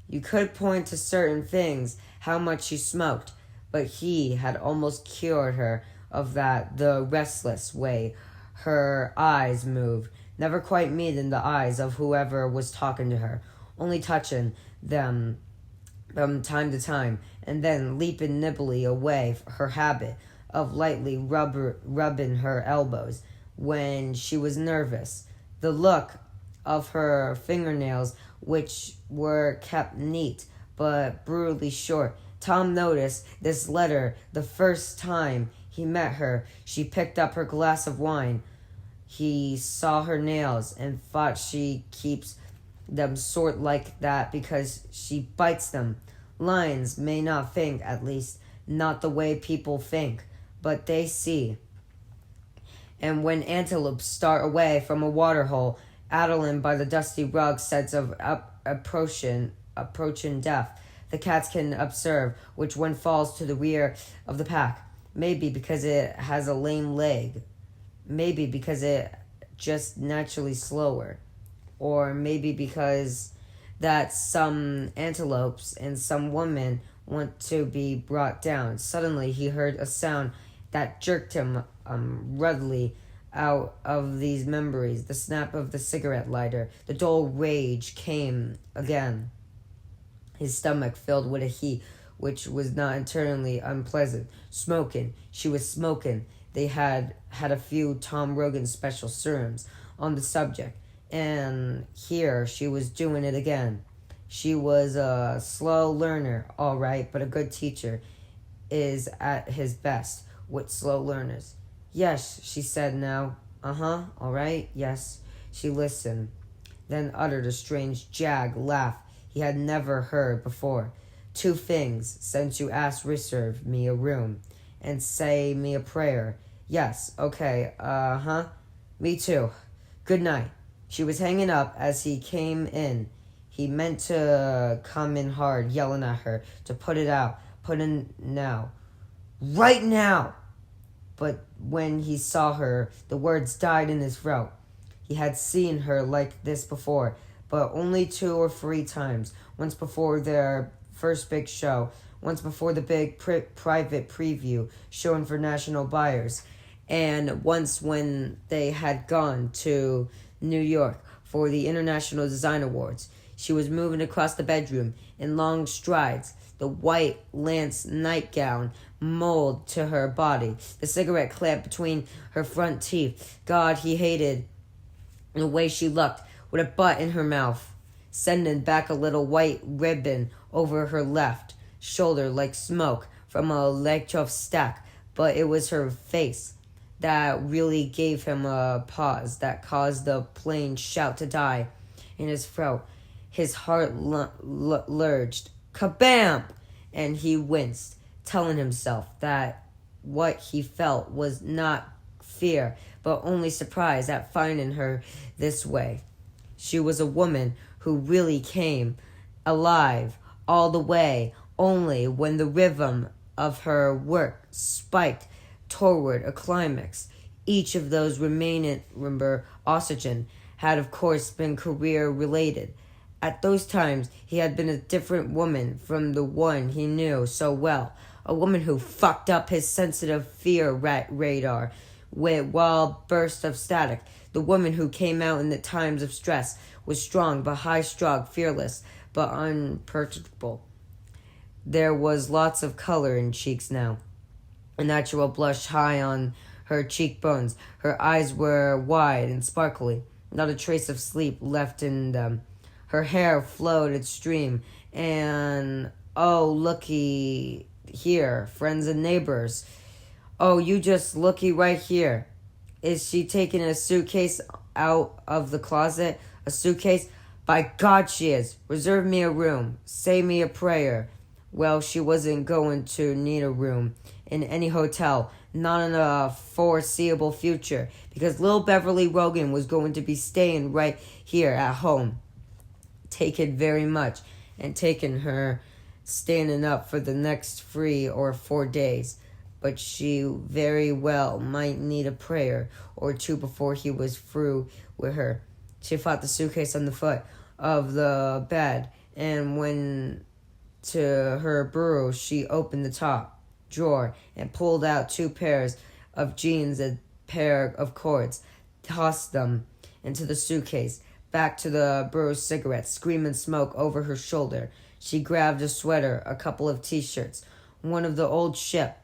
You could point to certain things, how much she smoked, but he had almost cured her of that, the restless way her eyes moved, never quite meeting the eyes of whoever was talking to her, only touching them from time to time, and then leaping nimbly away, her habit of lightly rubbing her elbows when she was nervous, the look of her fingernails, which were kept neat but brutally short. Tom noticed this letter the first time he met her. She picked up her glass of wine. He saw her nails and thought she keeps them sort like that because she bites them. Lions may not think, at least not the way people think, but they see. And when antelopes start away from a waterhole, addling by the dusty rug sense of approaching death, the cats can observe which one falls to the rear of the pack. Maybe because it has a lame leg. Maybe because it just naturally slower. Or maybe because that some antelopes and some women want to be brought down. Suddenly he heard a sound that jerked him ruddily out of these memories. The snap of the cigarette lighter. The dull rage came again. His stomach filled with a heat which was not internally unpleasant. Smoking. She was smoking. They had a few Tom Rogan special serums on the subject. And here she was doing it again. She was a slow learner, all right, but a good teacher is at his best with slow learners. Yes, she said now. Uh-huh, all right, yes. She listened, then uttered a strange laugh he had never heard before. 2 things, since you asked reserve me a room and say me a prayer. Yes, okay, uh-huh. Me too. Good night. She was hanging up as he came in. He meant to come in hard, yelling at her to put it out. Put in now. Right now! But when he saw her, the words died in his throat. He had seen her like this before, but only 2 or 3 times. Once before their first big show, once before the big private preview showing for national buyers, and once when they had gone to New York for the International Design Awards. She was moving across the bedroom in long strides, the white lance nightgown molded to her body, the cigarette clamped between her front teeth. God, he hated the way she looked, with a butt in her mouth, sending back a little white ribbon over her left shoulder like smoke from a Lectov stack, but it was her face that really gave him a pause that caused the plain shout to die in his throat. His heart lurched. Kabam! And he winced, telling himself that what he felt was not fear, but only surprise at finding her this way. She was a woman who really came alive all the way, only when the rhythm of her work spiked toward a climax. Each of those remaining oxygen had of course been career related. At those times he had been a different woman from the one he knew so well, a woman who fucked up his sensitive fear radar with wild bursts of static. The woman who came out in the times of stress was strong but high-strung, fearless but unpredictable. There was lots of color in cheeks now, a natural blush high on her cheekbones. Her eyes were wide and sparkly, not a trace of sleep left in them. Her hair flowed its stream, and oh, looky here, friends and neighbors. Oh, you just looky right here. Is she taking a suitcase out of the closet? A suitcase? By God, she is. Reserve me a room. Say me a prayer. Well, she wasn't going to need a room in any hotel, not in a foreseeable future, because little Beverly Rogan was going to be staying right here at home. Taken very much, and taken her standing up for the next 3 or 4 days. But she very well might need a prayer or two before he was through with her. She fought the suitcase on the foot of the bed, and when to her bureau, she opened the top drawer and pulled out 2 pairs of jeans and a pair of cords, tossed them into the suitcase, back to the bureau cigarettes, screaming smoke over her shoulder. She grabbed a sweater, a couple of t-shirts, one of the old ship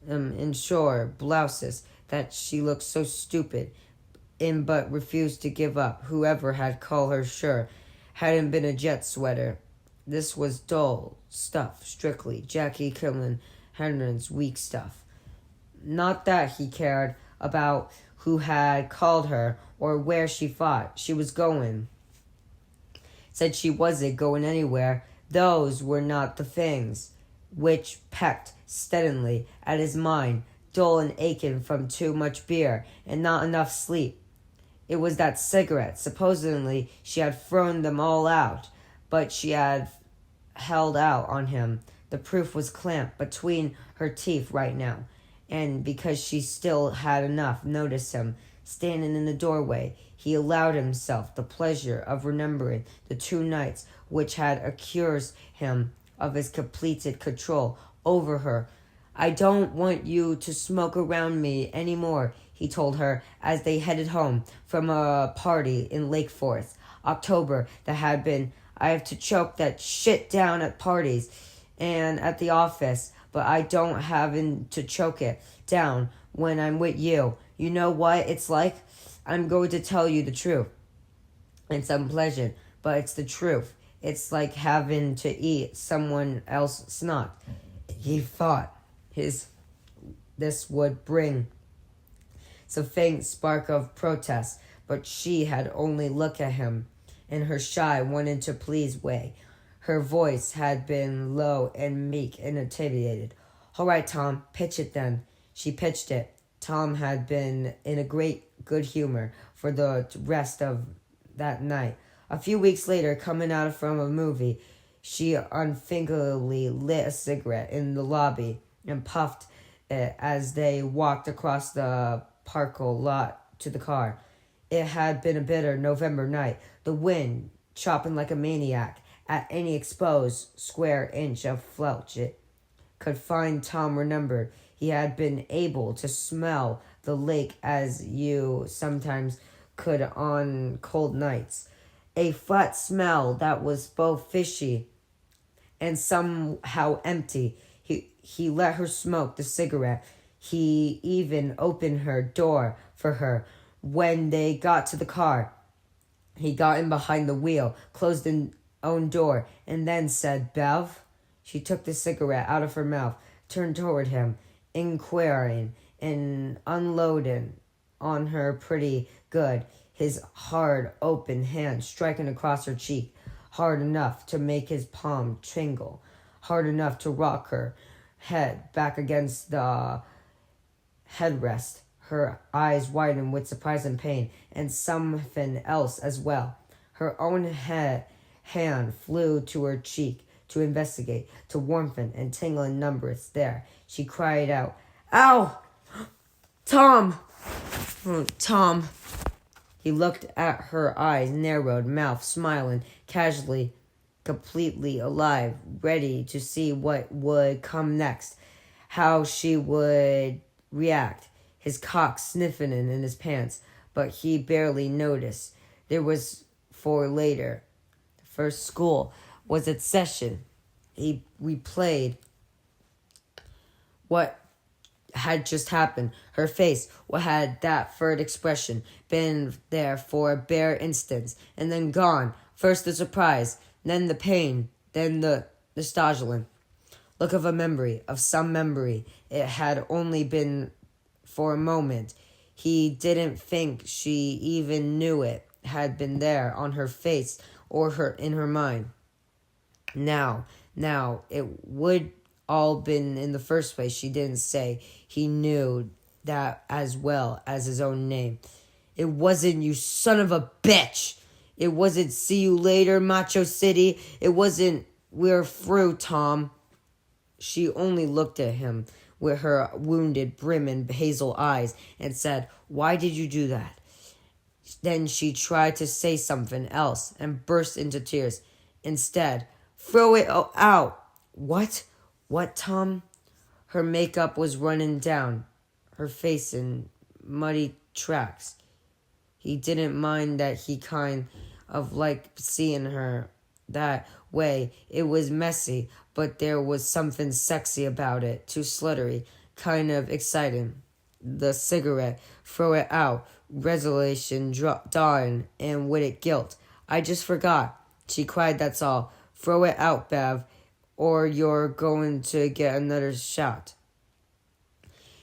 inshore blouses that she looked so stupid in but refused to give up. Whoever had called her sure hadn't been a jet sweater. This was dull stuff, strictly Jackie Killen Henron's weak stuff. Not that he cared about who had called her or where she thought she was going. Said she wasn't going anywhere. Those were not the things. Which pecked steadily at his mind, dull and aching from too much beer and not enough sleep. It was that cigarette. Supposedly she had thrown them all out, but she had held out on him. The proof was clamped between her teeth right now, and because she still had enough, noticed him standing in the doorway. He allowed himself the pleasure of remembering the 2 nights which had accused him of his completed control over her. I don't want you to smoke around me anymore, he told her as they headed home from a party in Lake Forest. October that had been. I have to choke that shit down at parties and at the office, but I don't have to choke it down when I'm with you. You know what it's like? I'm going to tell you the truth. It's unpleasant, but it's the truth. It's like having to eat someone else's snot. He thought this would bring some faint spark of protest, but she had only looked at him in her shy, wanted to please way. Her voice had been low and meek and intimidated. All right, Tom, pitch it then. She pitched it. Tom had been in a great good humor for the rest of that night. A few weeks later, coming out from a movie, she unthinkingly lit a cigarette in the lobby and puffed it as they walked across the parking lot to the car. It had been a bitter November night, the wind chopping like a maniac at any exposed square inch of flesh it could find. Tom remembered he had been able to smell the lake as you sometimes could on cold nights. A flat smell that was both fishy and somehow empty. He let her smoke the cigarette. He even opened her door for her. When they got to the car, he got in behind the wheel, closed his own door, and then said, Bev. She took the cigarette out of her mouth, turned toward him, inquiring and unloading on her pretty good, his hard, open hand striking across her cheek, hard enough to make his palm tingle, hard enough to rock her head back against the headrest. Her eyes widened with surprise and pain, and something else as well. Her own hand flew to her cheek to investigate, to warmth and tingle in numbers there. She cried out, "Ow! Tom! Tom!" He looked at her eyes, narrowed, mouth smiling casually, completely alive, ready to see what would come next, how she would react. His cock sniffing in his pants, but he barely noticed. There was for later. The first school was at session. We replayed what had just happened. Her face, what had that third expression, been there for a bare instant, and then gone. First the surprise, then the pain, then the nostalgia. Look of a memory, of some memory. It had only been for a moment. He didn't think she even knew it had been there on her face or in her mind. Now, it would all been in the first place. She didn't say. He knew that as well as his own name. It wasn't "you son of a bitch." It wasn't "see you later, Macho City." It wasn't "we're through, Tom." She only looked at him with her wounded, brimming hazel eyes and said, "Why did you do that?" Then she tried to say something else and burst into tears. Instead, "Throw it out." What? What, Tom? Her makeup was running down, her face in muddy tracks. He didn't mind that. He kind of liked seeing her that way. It was messy, but there was something sexy about it, too sluttery, kind of exciting. The cigarette, throw it out, resolution dawning, and with it guilt. "I just forgot," she cried, "that's all. Throw it out, Bev, or you're going to get another shot."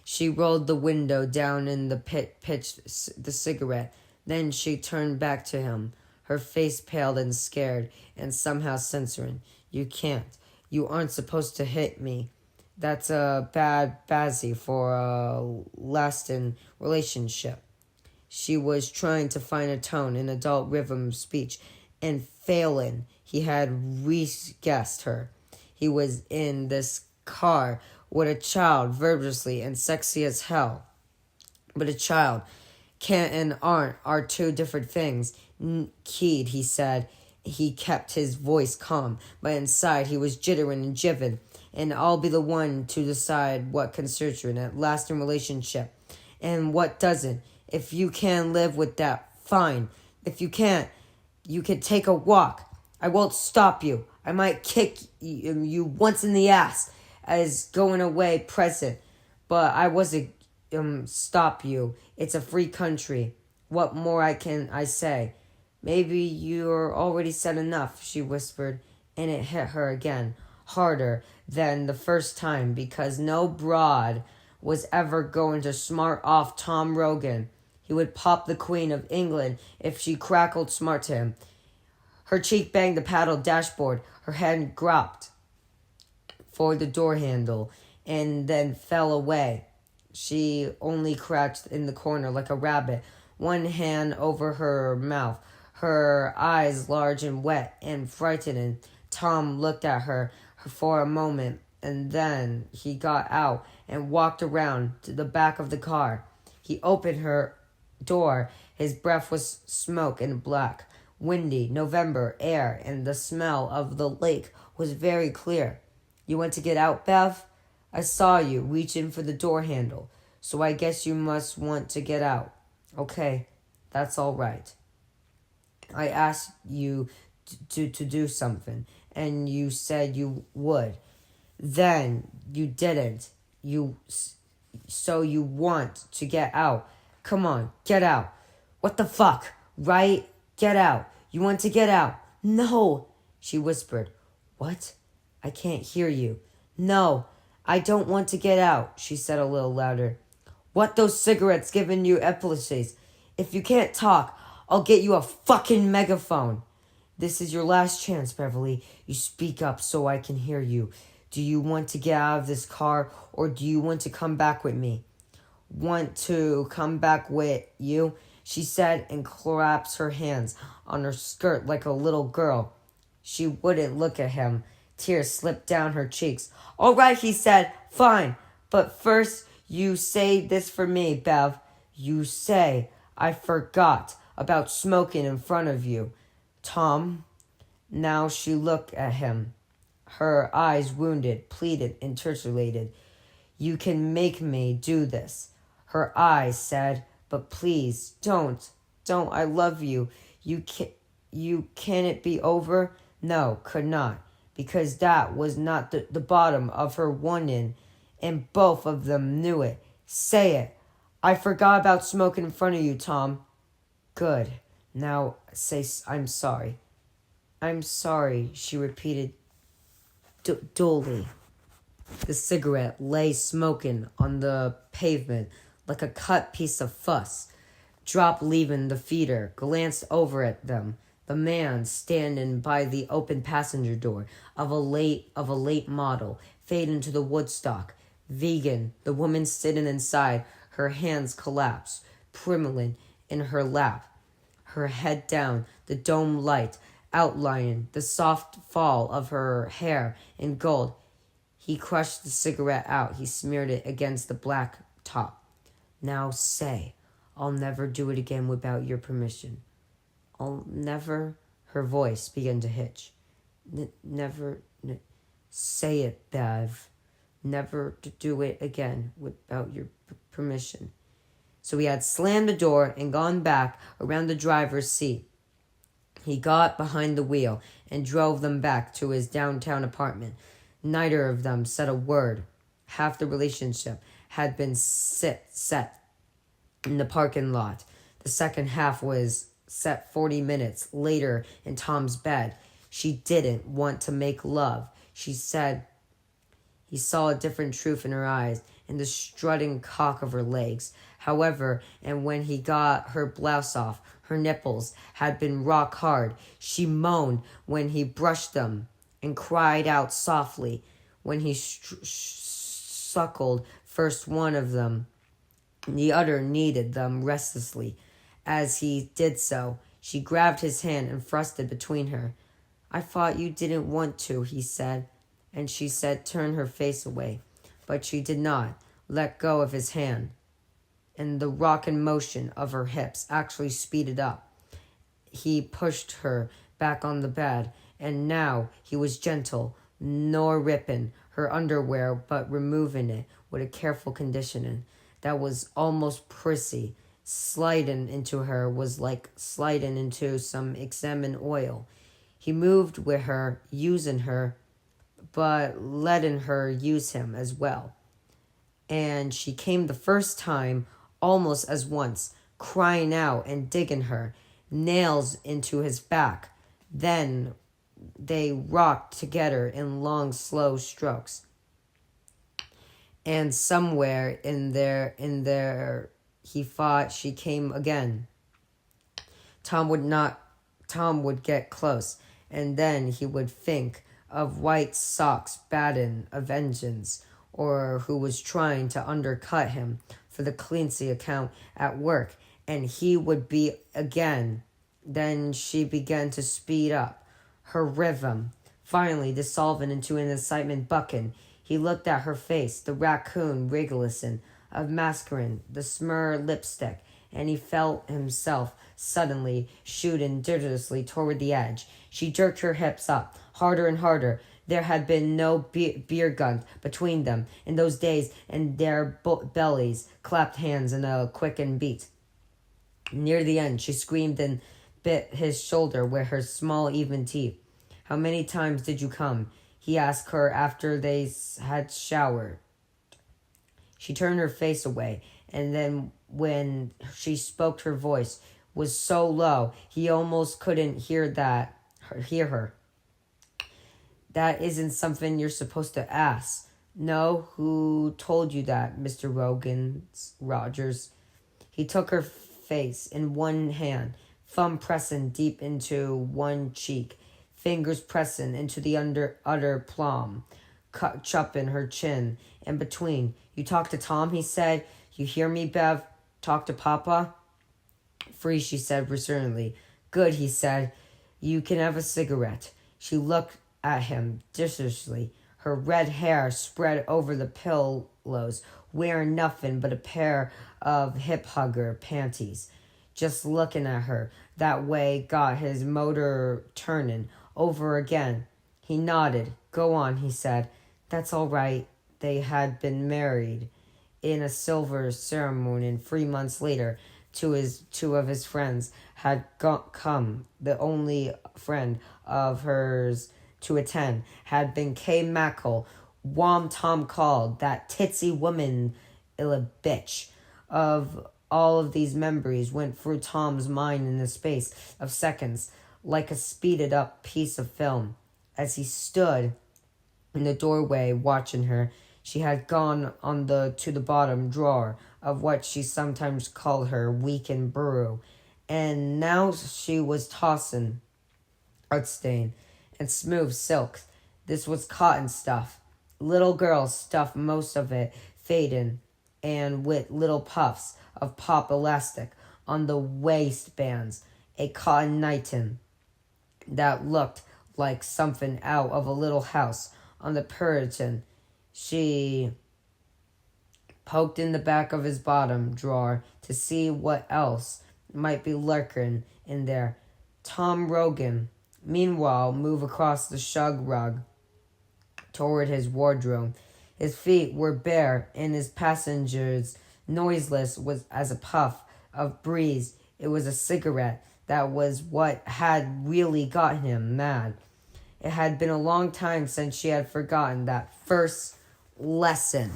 She rolled the window down in the pitched the cigarette. Then she turned back to him, her face pale and scared, and somehow censoring. "You can't. You aren't supposed to hit me. That's a bad bazzy for a lasting relationship." She was trying to find a tone, an adult rhythm of speech, and failing. He had re-guessed her. He was in this car with a child, virtuously and sexy as hell. But a child can't and aren't are two different things. "Kid," he said. He kept his voice calm, but inside he was jittering and jibbing. "And I'll be the one to decide what concerns you in a lasting relationship and what doesn't. If you can live with that, fine. If you can't, you can take a walk. I won't stop you. I might kick you once in the ass as going away present, but I wasn't stop you. It's a free country. What more can I say?" "Maybe you're already said enough," she whispered, and it hit her again, harder than the first time, because no broad was ever going to smart off Tom Rogan. He would pop the Queen of England if she crackled smart to him. Her cheek banged the paddle dashboard. Her hand groped for the door handle and then fell away. She only crouched in the corner like a rabbit, one hand over her mouth, her eyes large and wet and frightening. Tom looked at her for a moment, and then he got out and walked around to the back of the car. He opened her door. His breath was smoke and black. Windy November air, and the smell of the lake was very clear. "You want to get out, Bev? I saw you reaching for the door handle, so I guess you must want to get out. Okay, that's all right. I asked you to do something, and you said you would. Then you didn't. So you want to get out. Come on, get out. What the fuck, right? Get out. You want to get out." "No," she whispered. "What? I can't hear you." "No, I don't want to get out, she said a little louder. What those cigarettes giving you epilepsies? If you can't talk, I'll get you a fucking megaphone. This is your last chance, Beverly. You speak up so I can hear you. Do you want to get out of this car, or do you want to come back with me? Want to come back with you? She said and clapped her hands on her skirt like a little girl. She wouldn't look at him. Tears slipped down her cheeks. All right, he said. Fine. But first, you say this for me, Bev. You say I forgot about smoking in front of you. Tom. Now she looked at him. Her eyes wounded, pleaded, intercalated. You can make me do this. Her eyes said, but please, don't, I love you. Can it be over? No, could not, because that was not the bottom of her wanting, and both of them knew it. Say it. I forgot about smoking in front of you, Tom. Good. Now say, I'm sorry. I'm sorry, she repeated dully. The cigarette lay smoking on the pavement like a cut piece of fuss. Drop leaving the feeder, glanced over at them. The man standing by the open passenger door of a late model fade into the Woodstock. Vegan, the woman sitting inside, her hands collapsed, primly in her lap, her head down, the dome light outlining the soft fall of her hair in gold. He crushed the cigarette out. He smeared it against the black top. Now say, I'll never do it again without your permission. I'll never... Her voice began to hitch. Never... Say it, Bev. Never to do it again without your permission. So he had slammed the door and gone back around the driver's seat. He got behind the wheel and drove them back to his downtown apartment. Neither of them said a word. Half the relationship had been set in the parking lot. The second half was set 40 minutes later in Tom's bed. She didn't want to make love. She said he saw a different truth in her eyes and the strutting cock of her legs. However, and when he got her blouse off, her nipples had been rock hard. She moaned when he brushed them and cried out softly when he suckled first one of them. The other kneaded them restlessly. As he did so, she grabbed his hand and thrust it between her. I thought you didn't want to, he said, and she said turn her face away. But she did not let go of his hand, and the rocking motion of her hips actually speeded up. He pushed her back on the bed, and now he was gentle, nor ripping her underwear, but removing it with a careful conditioning that was almost prissy. Sliding into her was like sliding into some examined oil. He moved with her, using her, but letting her use him as well. And she came the first time almost as once, crying out and digging her nails into his back. Then they rocked together in long, slow strokes. And somewhere in there, he thought she came again. Tom would get close, and then he would think of White Sox batting a vengeance, or who was trying to undercut him for the Clancy account at work, and he would be again. Then she began to speed up, her rhythm finally dissolving into an excitement bucking. He looked at her face, the raccoon wriggling of mascara, the smear lipstick, and he felt himself suddenly shooting dangerously toward the edge. She jerked her hips up, harder and harder. There had been no beer gun between them in those days, and their bellies clapped hands in a quickened beat. Near the end, she screamed and bit his shoulder with her small, even teeth. How many times did you come? He asked her after they had showered. She turned her face away, and then when she spoke, her voice was so low he almost couldn't hear her. That isn't something you're supposed to ask. No, who told you that, Mr. Rogers? He took her face in one hand, thumb pressing deep into one cheek, fingers pressing into the other palm, cupping her chin in between. You talk to Tom, he said. You hear me, Bev? Talk to Papa? Free, she said reassuringly. Good, he said. You can have a cigarette. She looked at him distantly, her red hair spread over the pillows, wearing nothing but a pair of hip-hugger panties. Just looking at her that way got his motor turning over again. He nodded. Go on, he said. That's all right. They had been married in a silver ceremony, and 3 months later, two of his friends had come. The only friend of hers to attend had been Kay Mackle, Whom Tom called that titsy woman a bitch. Of all of these memories went through Tom's mind in the space of seconds, like a speeded up piece of film. As he stood in the doorway watching her, she had gone to the bottom drawer of what she sometimes called her weekend bureau, and now she was tossing art stain and smooth silk. This was cotton stuff. Little girl stuff, most of it fading, and with little puffs of pop elastic on the waistbands, a cotton nightin that looked like something out of a little house on the Puritan. She poked in the back of his bottom drawer to see what else might be lurking in there. Tom Rogan, meanwhile, moved across the shug rug toward his wardrobe. His feet were bare, and his passengers noiseless was as a puff of breeze. It was a cigarette. That was what had really got him mad. It had been a long time since she had forgotten that first lesson.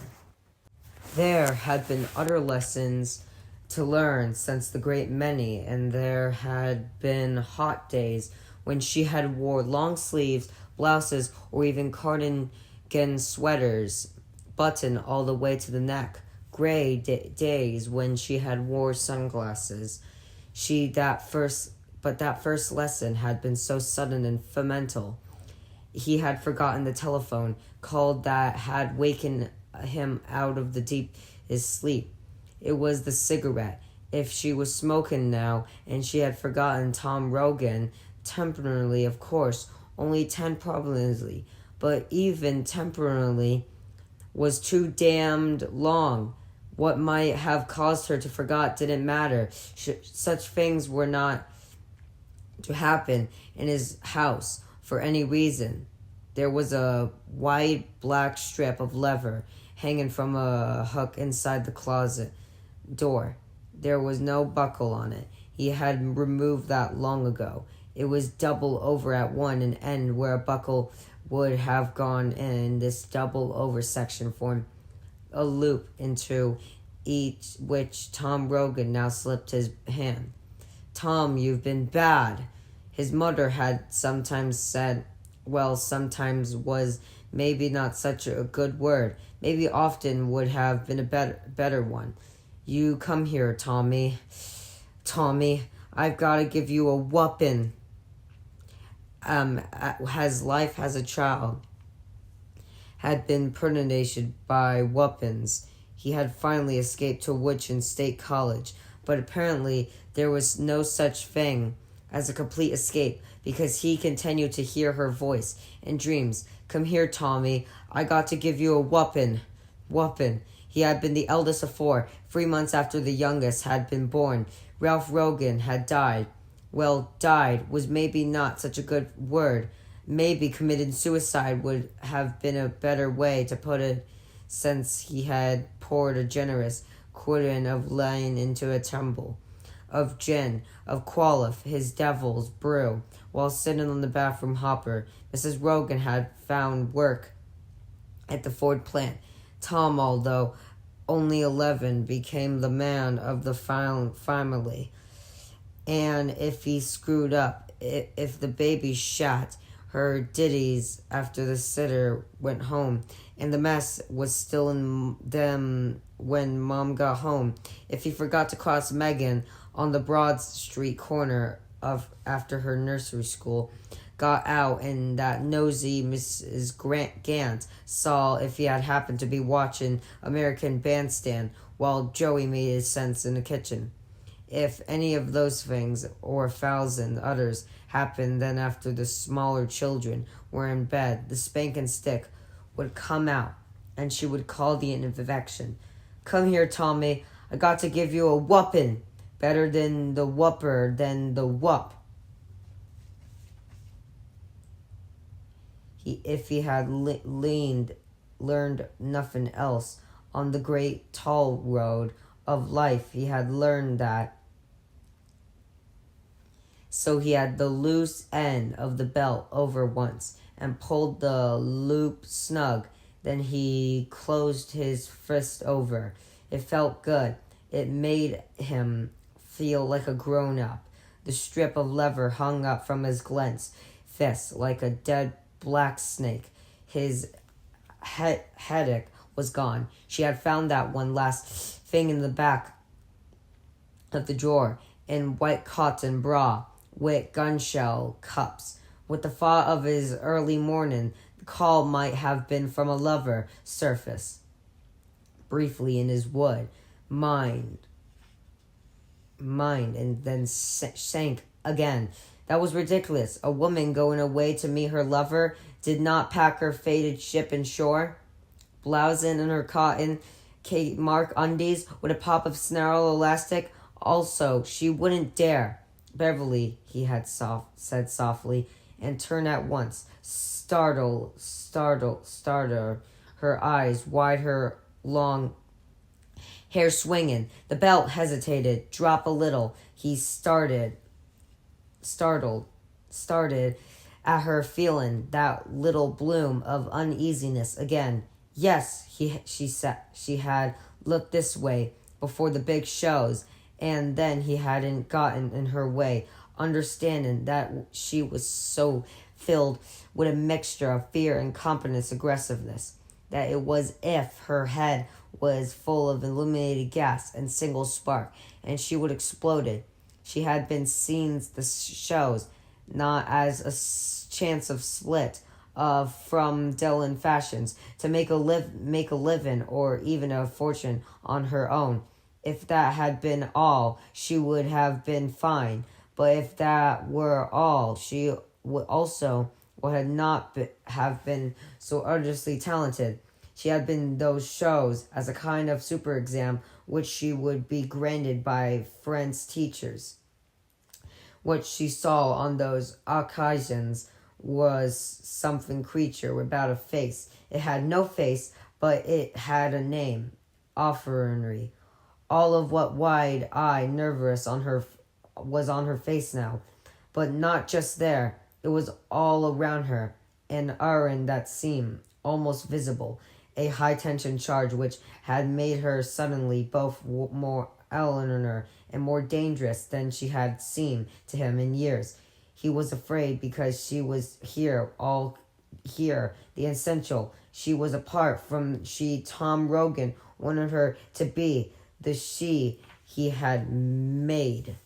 There had been other lessons to learn since the great many, and there had been hot days when she had wore long sleeves, blouses, or even cardigan sweaters, buttoned all the way to the neck. Gray days when she had wore sunglasses. That first lesson had been so sudden and fundamental. He had forgotten the telephone call that had wakened him out of the deepest sleep. It was the cigarette. If she was smoking now, and she had forgotten Tom Rogan, temporarily, of course, only temporarily, but even temporarily was too damned long. What might have caused her to forget didn't matter. Such things were not to happen in his house for any reason. There was a wide black strip of leather hanging from a hook inside the closet door. There was no buckle on it. He had removed that long ago. It was double over at one end where a buckle would have gone in. This double over section formed a loop into each which Tom Rogan now slipped his hand. Tom, you've been bad. His mother had sometimes said, well, sometimes was maybe not such a good word. Maybe often would have been a better one. You come here, Tommy. Tommy, I've got to give you a whooping. Life as a child had been permeated by weapons. He had finally escaped to Woodson State College, but apparently there was no such thing as a complete escape, because he continued to hear her voice in dreams. Come here, Tommy. I got to give you a whooping. Whooping. He had been the eldest of 4, 3 months after the youngest had been born. Ralph Rogan had died. Well, died was maybe not such a good word. Maybe committed suicide would have been a better way to put it, since he had poured a generous quantity of wine into a tumbler of gin, of quaff, his devil's brew, while sitting on the bathroom hopper. Mrs. Rogan had found work at the Ford plant. Tom, although only 11, became the man of the family. And if he screwed up, if the baby shat, her ditties after the sitter went home, and the mess was still in them when Mom got home. If he forgot to cross Megan on the Broad Street corner of after her nursery school, got out, and that nosy Mrs. Gant saw if he had happened to be watching American Bandstand while Joey made his sense in the kitchen. If any of those things, or a thousand others, happened, then after the smaller children were in bed, the spanking stick would come out, and she would call the infection. "Come here, Tommy. I got to give you a whooping. Better than the whooper than the whoop." If he had learned nothing else on the great tall road of life, he had learned that. So he had the loose end of the belt over once and pulled the loop snug. Then he closed his fist over. It felt good. It made him feel like a grown-up. The strip of leather hung up from his clenched fist like a dead black snake. His headache was gone. She had found that one last thing in the back of the drawer, in white cotton bra with gunshell cups. With the thought of his early morning, the call might have been from a lover surface briefly in his wood mind, and then sank again. That was ridiculous. A woman going away to meet her lover did not pack her faded ship and shore, blousing in her cotton Kate Mark undies with a pop of snarl elastic. Also, she wouldn't dare. "Beverly," he had said softly, and turned at once, startled, her eyes wide, her long hair swinging. The belt hesitated, dropped a little. He started at her, feeling that little bloom of uneasiness again. Yes, she said. She had looked this way before the big shows, and then he hadn't gotten in her way, understanding that she was so filled with a mixture of fear and confidence aggressiveness that it was if her head was full of illuminated gas and single spark, and she would exploded. She had been seeing the shows not as a chance of split from Dylan fashions to make a living or even a fortune on her own. If that had been all, she would have been fine. But if that were all, she would not have been so artistly talented. She had been those shows as a kind of super exam which she would be granted by French teachers. What she saw on those occasions was something creature without a face. It had no face, but it had a name. Offerinery. All of what wide-eyed nervous was on her face now. But not just there. It was all around her, an iron that seemed almost visible, a high-tension charge which had made her suddenly both more Eleanor and more dangerous than she had seemed to him in years. He was afraid because she was here, all here, the essential. She was apart from Tom Rogan wanted her to be, the she he had made.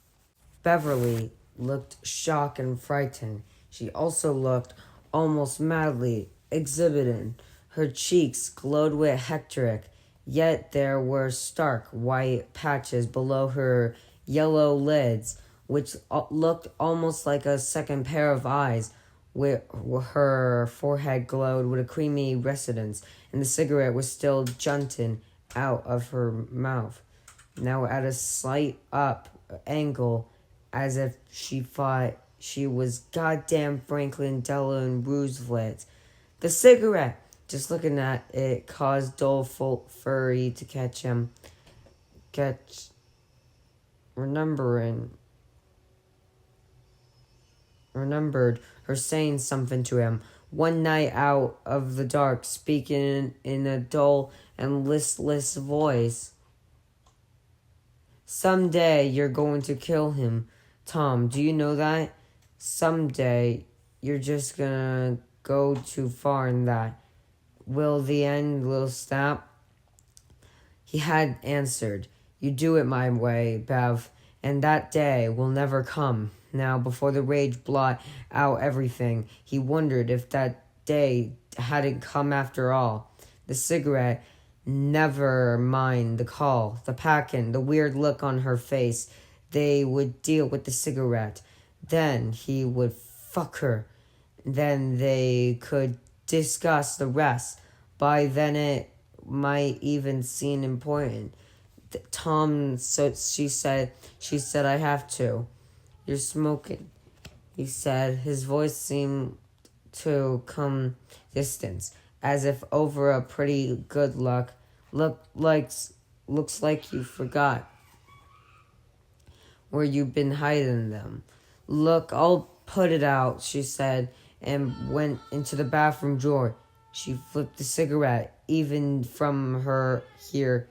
Beverly looked shocked and frightened. She also looked almost madly exhibiting. Her cheeks glowed with hectoric, yet there were stark white patches below her yellow lids, which looked almost like a second pair of eyes. Her forehead glowed with a creamy residence, and the cigarette was still jutting out of her mouth, now at a slight up angle, as if she thought she was goddamn Franklin Delano Roosevelt. The cigarette! Just looking at it caused doleful fury to catch him. Remembered her saying something to him one night out of the dark, speaking in a dull and listless voice. "Someday you're going to kill him, Tom. Do you know that? Someday you're just gonna go too far in that. Will the end, little snap? He had answered, You do it my way, Bev, and that day will never come. Now, before the rage blot out everything, he wondered if that day hadn't come after all. The cigarette, never mind the call, the packing, the weird look on her face. They would deal with the cigarette. Then he would fuck her. Then they could discuss the rest. By then it might even seem important. Tom, so she said, I have to. You're smoking, he said. His voice seemed to come distance, as if over a pretty good luck. Looks like you forgot where you've been hiding them. Look, I'll put it out, she said, and went into the bathroom drawer. She flipped the cigarette. Even from her here,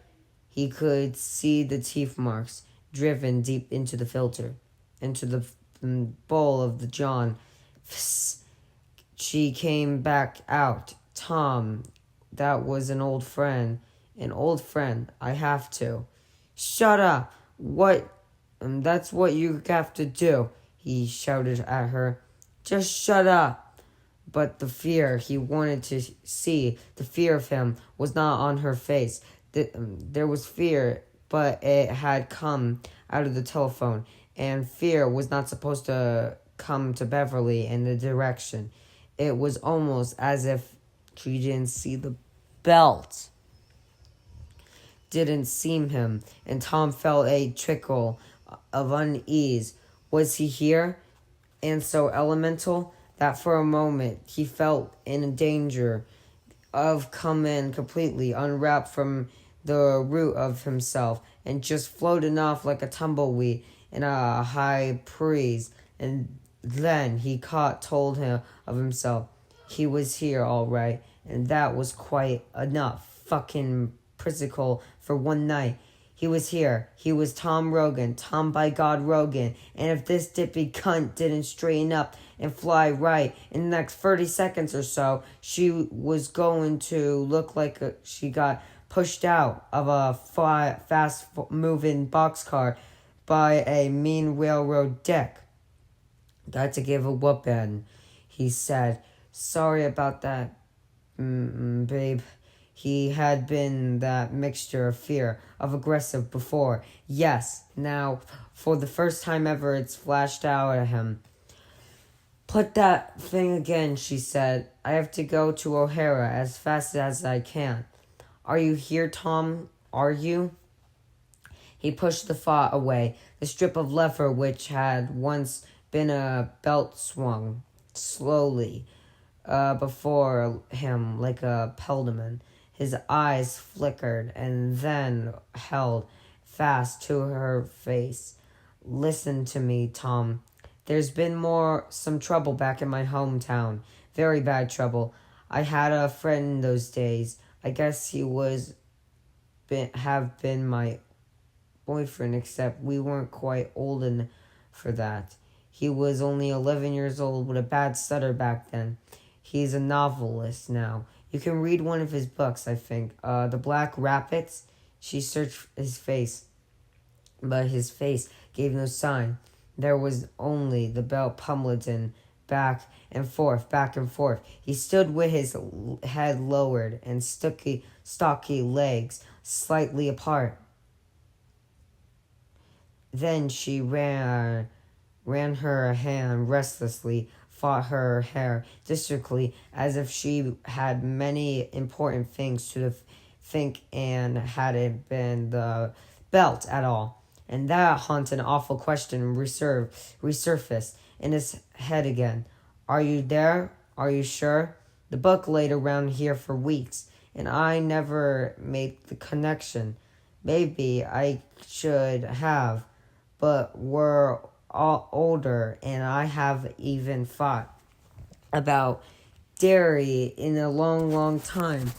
he could see the teeth marks driven deep into the filter, into the bowl of the John. She came back out. Tom, that was an old friend. An old friend. I have to. Shut up. What? That's what you have to do, he shouted at her. Just shut up. But the fear he wanted to see, the fear of him, was not on her face. There was fear, but it had come out of the telephone, and fear was not supposed to come to Beverly in the direction. It was almost as if she didn't see the belt. Didn't seem him, and Tom felt a trickle of unease. Was he here? And so elemental that for a moment he felt in danger of coming completely unwrapped from the root of himself and just floating off like a tumbleweed in a high breeze. And then he told him of himself. He was here all right, and that was quite enough. Fucking physical for one night. He was here. He was Tom Rogan. Tom by God Rogan. And if this dippy cunt didn't straighten up and fly right in the next 30 seconds or so, she was going to look like she got pushed out of a fast-moving boxcar by a mean railroad deck. Got to give a whooping, he said. Sorry about that, babe. He had been that mixture of fear, of aggressive before. Yes, now, for the first time ever, it's flashed out at him. Put that thing again, she said. I have to go to O'Hara as fast as I can. Are you here, Tom? Are you? He pushed the thought away. The strip of leather which had once been a belt swung slowly before him like a pendulum. His eyes flickered and then held fast to her face. Listen to me, Tom. There's been some trouble back in my hometown. Very bad trouble. I had a friend in those days. I guess he have been my boyfriend, except we weren't quite old enough for that. He was only 11 years old with a bad stutter back then. He's a novelist now. You can read one of his books, I think. The Black Rapids. She searched his face, but his face gave no sign. There was only the belt pummeling back and forth, back and forth. He stood with his head lowered and stocky legs slightly apart. Then she ran her hand restlessly, fought her hair distractedly, as if she had many important things to think and hadn't been the belt at all. And that haunted awful question resurfaced in his head again. Are you there? Are you sure? The book laid around here for weeks, and I never made the connection. Maybe I should have, but we're all older, and I have even thought about dairy in a long, long time.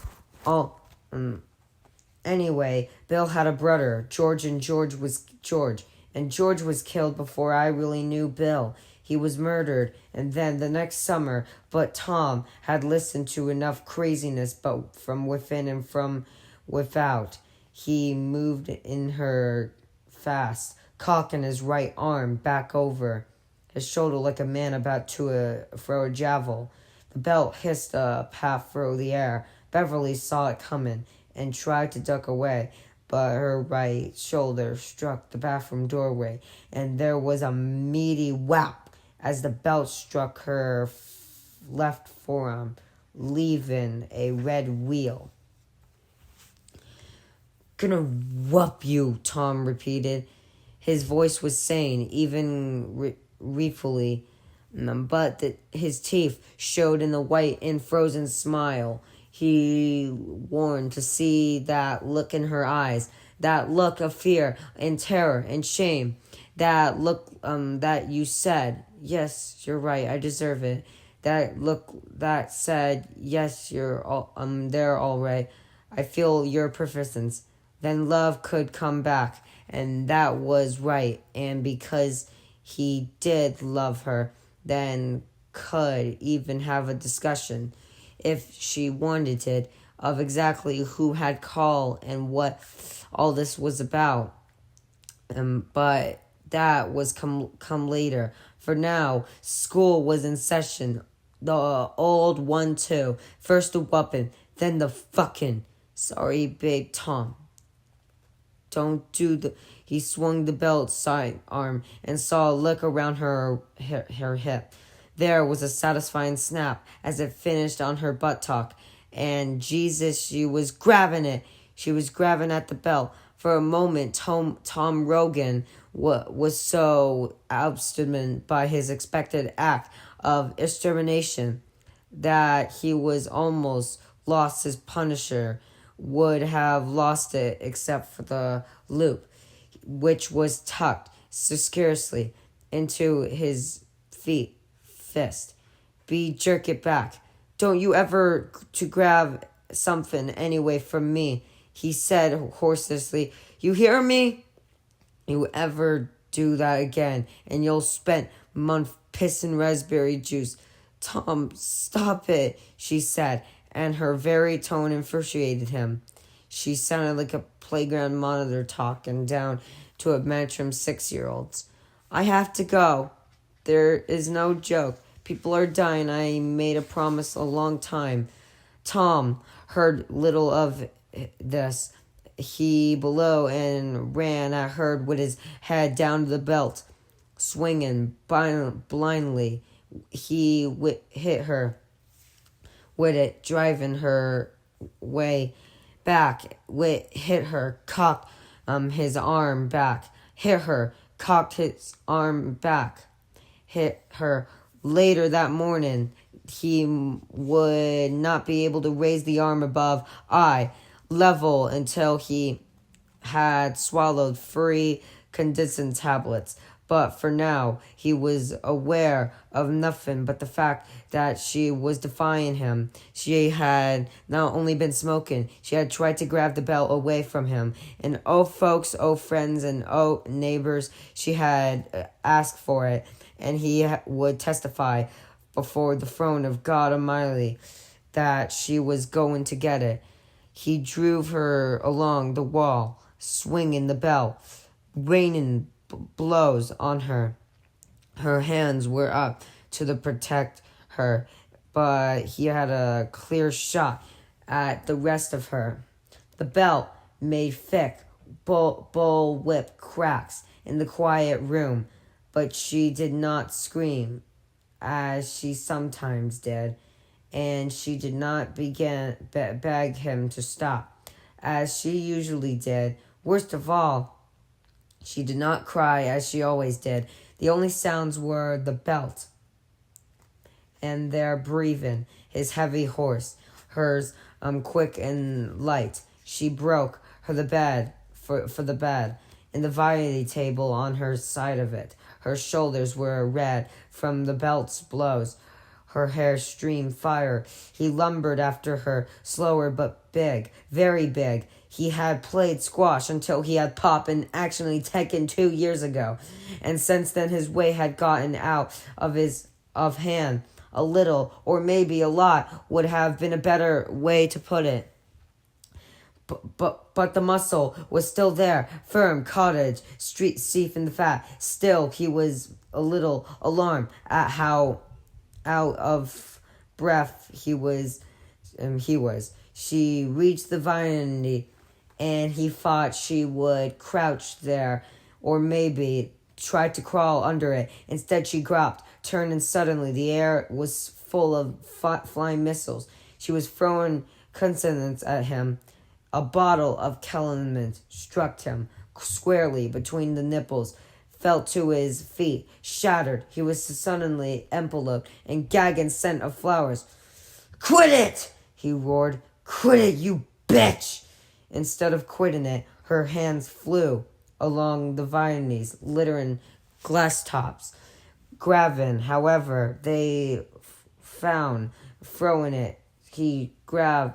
Anyway, Bill had a brother, George, and George was killed before I really knew Bill. He was murdered, and then the next summer, but Tom had listened to enough craziness, but from within and from without. He moved in her fast, cocking his right arm back over his shoulder like a man about to throw a javelin. The belt hissed a path through the air. Beverly saw it coming and tried to duck away, but her right shoulder struck the bathroom doorway, and there was a meaty whap as the belt struck her left forearm, leaving a red wheal. "Gonna whoop you," Tom repeated. His voice was sane, even ruefully, but his teeth showed in the white and frozen smile. He warned to see that look in her eyes, that look of fear and terror and shame, that look that you said, "Yes, you're right, I deserve it." That look that said, "Yes, they're all right. I feel your persistence." Then love could come back, and that was right. And because he did love her, then could even have a discussion, if she wanted it, of exactly who had called and what all this was about. But that was come later. For now, school was in session. The old one too. First the weapon, then the fucking. Sorry, Big Tom. Don't do the... He swung the belt side arm and saw a lick around her hip. There was a satisfying snap as it finished on her buttock. And Jesus, she was grabbing it. She was grabbing at the belt. For a moment, Tom Rogan was so obstinate by his expected act of extermination that he was almost lost his Punisher. Would have lost it except for the loop, which was tucked scarcely into his fist. Jerk it back. Don't you ever to grab something anyway from me, he said hoarsely. You hear me? You ever do that again, and you'll spend month pissing raspberry juice. Tom, stop it, she said, and her very tone infuriated him. She sounded like a playground monitor talking down to a mantram 6-year-olds. I have to go. There is no joke. People are dying. I made a promise a long time. Tom heard little of this. He below and ran at her with his head down to the belt, swinging blindly. He hit her with it, driving her way back. Hit her, cocked his arm back. Hit her, cocked his arm back. Hit her. Later that morning, he would not be able to raise the arm above eye level until he had swallowed 3 condensing tablets. But for now, he was aware of nothing but the fact that she was defying him. She had not only been smoking, she had tried to grab the belt away from him. And oh folks, oh friends, and oh neighbors, she had asked for it. And he would testify before the throne of God Almighty that she was going to get it. He drove her along the wall, swinging the belt, raining blows on her. Her hands were up to protect her, but he had a clear shot at the rest of her. The belt made thick bull whip cracks in the quiet room, but she did not scream, as she sometimes did, and she did not beg him to stop, as she usually did. Worst of all, she did not cry, as she always did. The only sounds were the belt and their breathing, his heavy horse, hers quick and light. She broke her the bed for the bed, and the variety table on her side of it. Her shoulders were red from the belt's blows. Her hair streamed fire. He lumbered after her, slower but big, very big. He had played squash until he had popped and actually Tekken 2 years ago, and since then his way had gotten out of hand a little, or maybe a lot, would have been a better way to put it. But the muscle was still there, firm, cottage, street safe in the fat. Still, he was a little alarmed at how out of breath he was. She reached the vanity, and he thought she would crouch there, or maybe try to crawl under it. Instead, she dropped, turned, and suddenly the air was full of flying missiles. She was throwing consonants at him. A bottle of calamint struck him squarely between the nipples, fell to his feet, shattered. He was suddenly enveloped in gagging scent of flowers. "Quit it!" he roared. "Quit it, you bitch!" Instead of quitting it, her hands flew along the vanities, littering glass tops. Gravin, however, they found, throwing it, he grabbed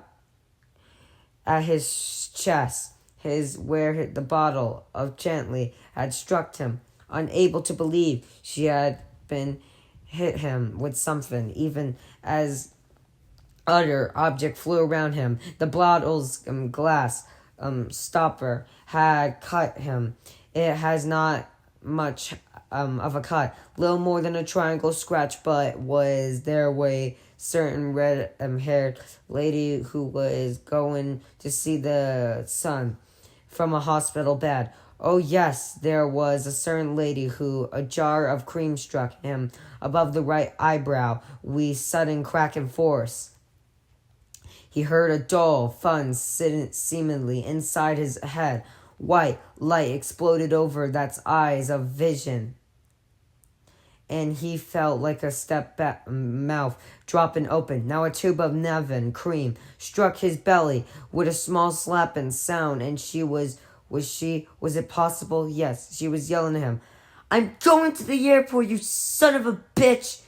at his chest, where the bottle of gently had struck him, unable to believe she had been hit him with something, even as other object flew around him. The bottle's glass stopper had cut him. It has not much of a cut, little more than a triangle scratch, but was there way certain red-haired lady who was going to see the son from a hospital bed. Oh yes, there was a certain lady who a jar of cream struck him above the right eyebrow with sudden crack and force. He heard a dull thud seemingly inside his head. White light exploded over that eyes of vision, and he felt like a mouth dropping open. Now a tube of Nevin cream struck his belly with a small slapping sound, and was it possible? Yes, she was yelling at him. "I'm going to the airport, you son of a bitch!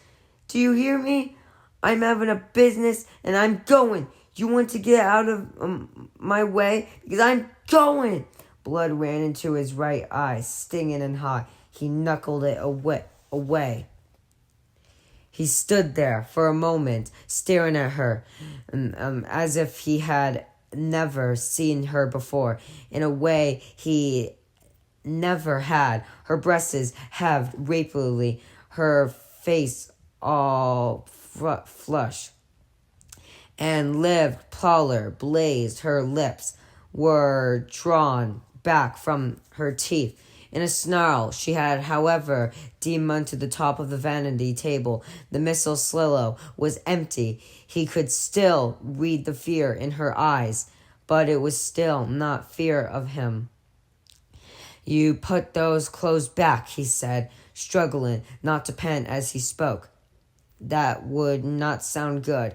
Do you hear me? I'm having a business, and I'm going. You want to get out of my way? Because I'm going!" Blood ran into his right eye, stinging and hot. He knuckled it away. He stood there for a moment, staring at her, as if he had never seen her before, in a way he never had. Her breasts heaved rapidly, her face all flush, and livid pallor blazed. Her lips were drawn back from her teeth. In a snarl, she had, however, demounted the top of the vanity table. The missile silo was empty. He could still read the fear in her eyes, but it was still not fear of him. "You put those clothes back," he said, struggling not to pant as he spoke. "That would not sound good.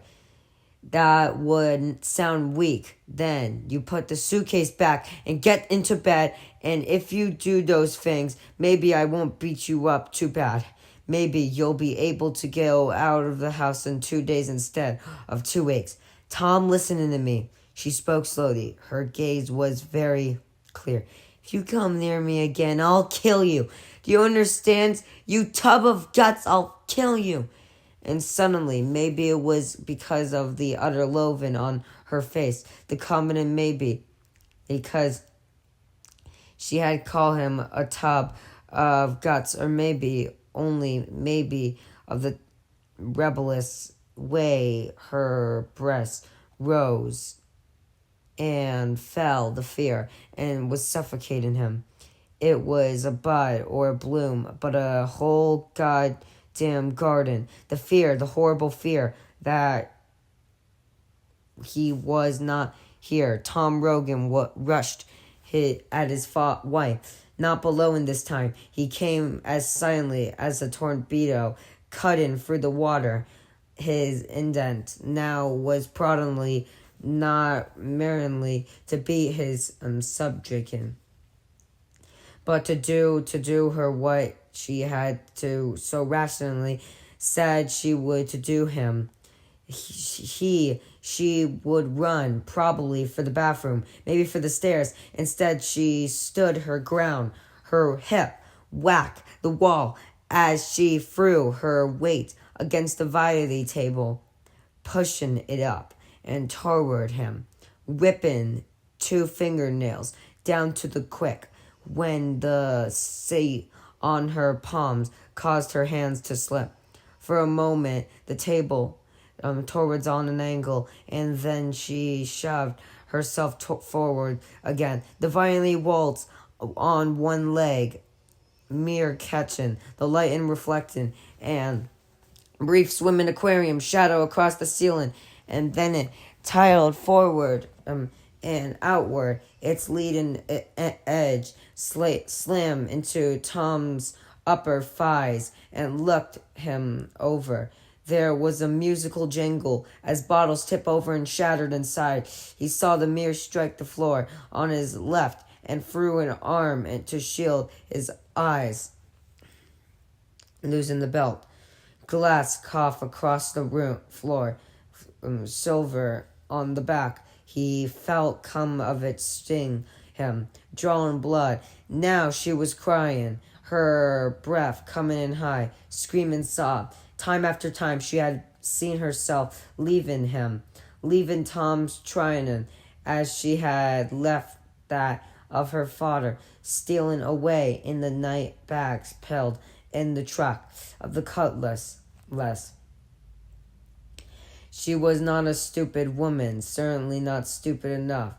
That would sound weak. Then you put the suitcase back and get into bed, and if you do those things, maybe I won't beat you up too bad. Maybe you'll be able to go out of the house in 2 days instead of 2 weeks. Tom, listening to me." She spoke slowly. Her gaze was very clear. "If you come near me again, I'll kill you. Do you understand? You tub of guts, I'll kill you." And suddenly, maybe it was because of the utter loathing on her face, the common maybe because she had called him a tub of guts, or maybe, only maybe, of the rebellious way her breast rose and fell, the fear, and was suffocating him. It was a bud or a bloom, but a whole goddamn garden. The fear, the horrible fear that he was not here. Tom Rogan rushed at his wife, not below in this time. He came as silently as a torpedo cutting through the water. His intent now was proddingly, not merely to beat his subject, but to do her what she had to so rationally said she would to do him. She would run, probably for the bathroom, maybe for the stairs. Instead, she stood her ground, her hip whacked the wall as she threw her weight against the vanity table, pushing it up and toward him, whipping 2 fingernails down to the quick when the seat on her palms caused her hands to slip. For a moment, the table towards on an angle, and then she shoved herself forward again, defiantly waltzed on one leg, mirror catching the light and reflecting, and brief swimming aquarium shadow across the ceiling, and then it tiled forward and outward, its leading edge slam into Tom's upper thighs and looked him over. There was a musical jangle as bottles tipped over and shattered inside. He saw the mirror strike the floor on his left and threw an arm to shield his eyes, losing the belt. Glass cough across the floor, silver on the back. He felt come of it sting him, drawing blood. Now she was crying, her breath coming in high, screaming sob. Time after time she had seen herself leaving him, leaving Tom's Trianon, as she had left that of her father, stealing away in the night bags piled in the truck of the Cutlass. She was not a stupid woman, certainly not stupid enough.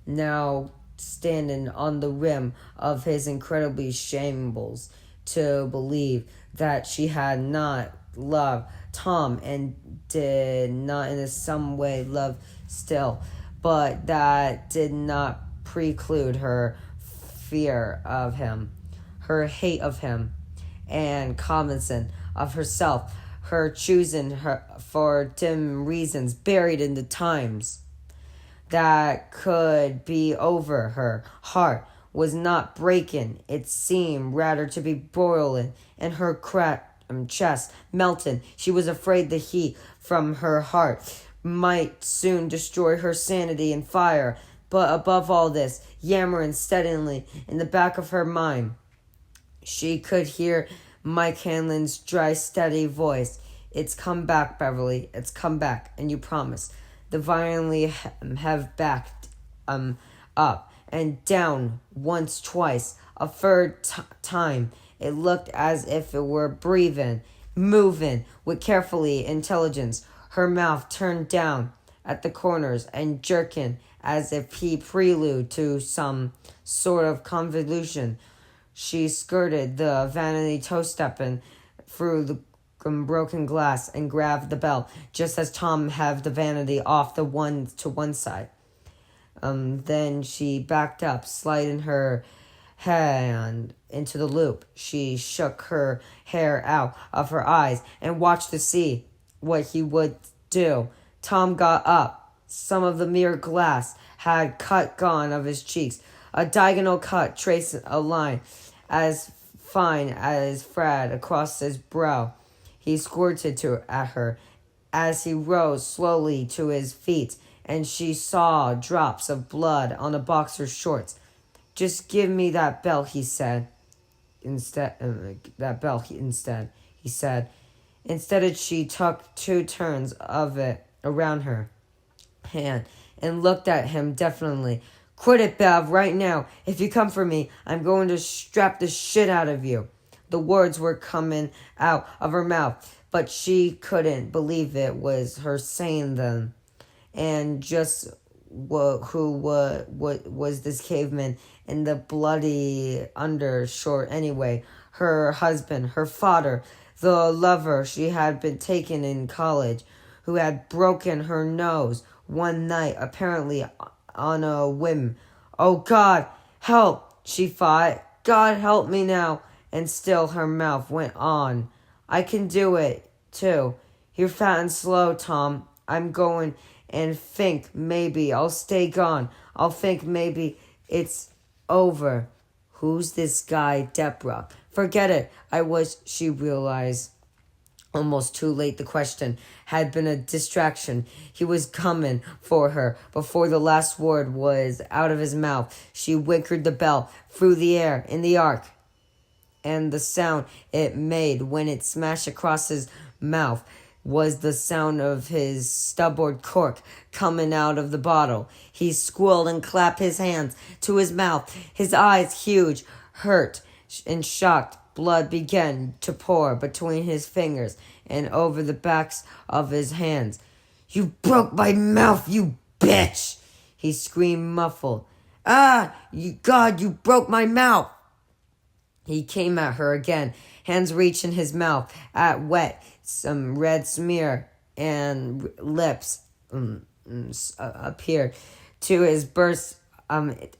Now standing on the rim of his incredibly shambles to believe that she had not loved Tom and did not in some way love still, but that did not preclude her fear of him, her hate of him, and cognizance of herself, her choosing her for dim reasons buried in the times that could be over. Her heart was not breaking, it seemed rather to be boiling, and her chest melting. She was afraid the heat from her heart might soon destroy her sanity and fire. But above all this, yammering steadily in the back of her mind, she could hear Mike Hanlon's dry, steady voice. It's come back, Beverly. It's come back, and you promise. The violently have backed up and down once, twice, a third time. It looked as if it were breathing, moving with carefully intelligence. Her mouth turned down at the corners and jerking as if he prelude to some sort of convolution. She skirted the vanity toe-stepping through the broken glass and grabbed the bell just as Tom had the vanity off to one side. Then she backed up, sliding her hand into the loop. She shook her hair out of her eyes and watched to see what he would do. Tom got up. Some of the mirror glass had gone of his cheeks. A diagonal cut traced a line as fine as thread across his brow. He squirted at her as he rose slowly to his feet, and she saw drops of blood on the boxer's shorts. Just give me that belt, he said. Instead, he said. Instead, she took 2 turns of it around her hand and looked at him definitely. Quit it, Bev, right now. If you come for me, I'm going to strap the shit out of you. The words were coming out of her mouth, but she couldn't believe it was her saying them. And just who was this caveman in the bloody undershort anyway? Her husband, her father, the lover she had been taking in college, who had broken her nose one night, apparently on a whim. Oh, God, help, she thought. God, help me now. And still her mouth went on. I can do it, too. You're fat and slow, Tom. I'm going and think maybe I'll stay gone. I'll think maybe it's over. Who's this guy, Deborah? Forget it. She realized. Almost too late. The question had been a distraction. He was coming for her. Before the last word was out of his mouth, she whickered the bell through the air in the arc, and the sound it made when it smashed across his mouth was the sound of his stubborn cork coming out of the bottle. He squealed and clapped his hands to his mouth, his eyes huge, hurt, and shocked. Blood began to pour between his fingers and over the backs of his hands. "You broke my mouth, you bitch!" he screamed muffled. "Ah, God, you broke my mouth!" He came at her again, hands reaching his mouth at wet, some red smear, and lips appeared to his burst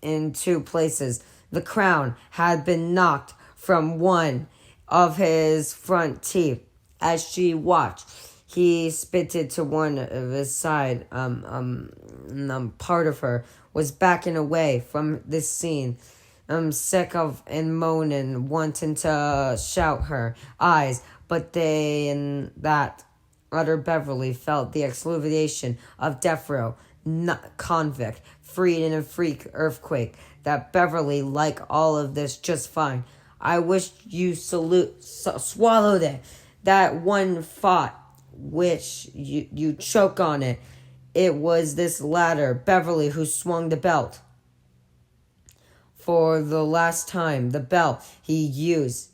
in two places. The crown had been knocked from one of his front teeth. As she watched, he spitted to one of his side. Part of her was backing away from this scene. Sick of and moaning, wanting to shout her eyes, but they in that utter Beverly felt the exfoliation of death row, convict, freed in a freak earthquake. That Beverly like all of this just fine. I wish you swallowed it. That one thought, which you choke on it. It was this latter Beverly who swung the belt. For the last time, the belt he used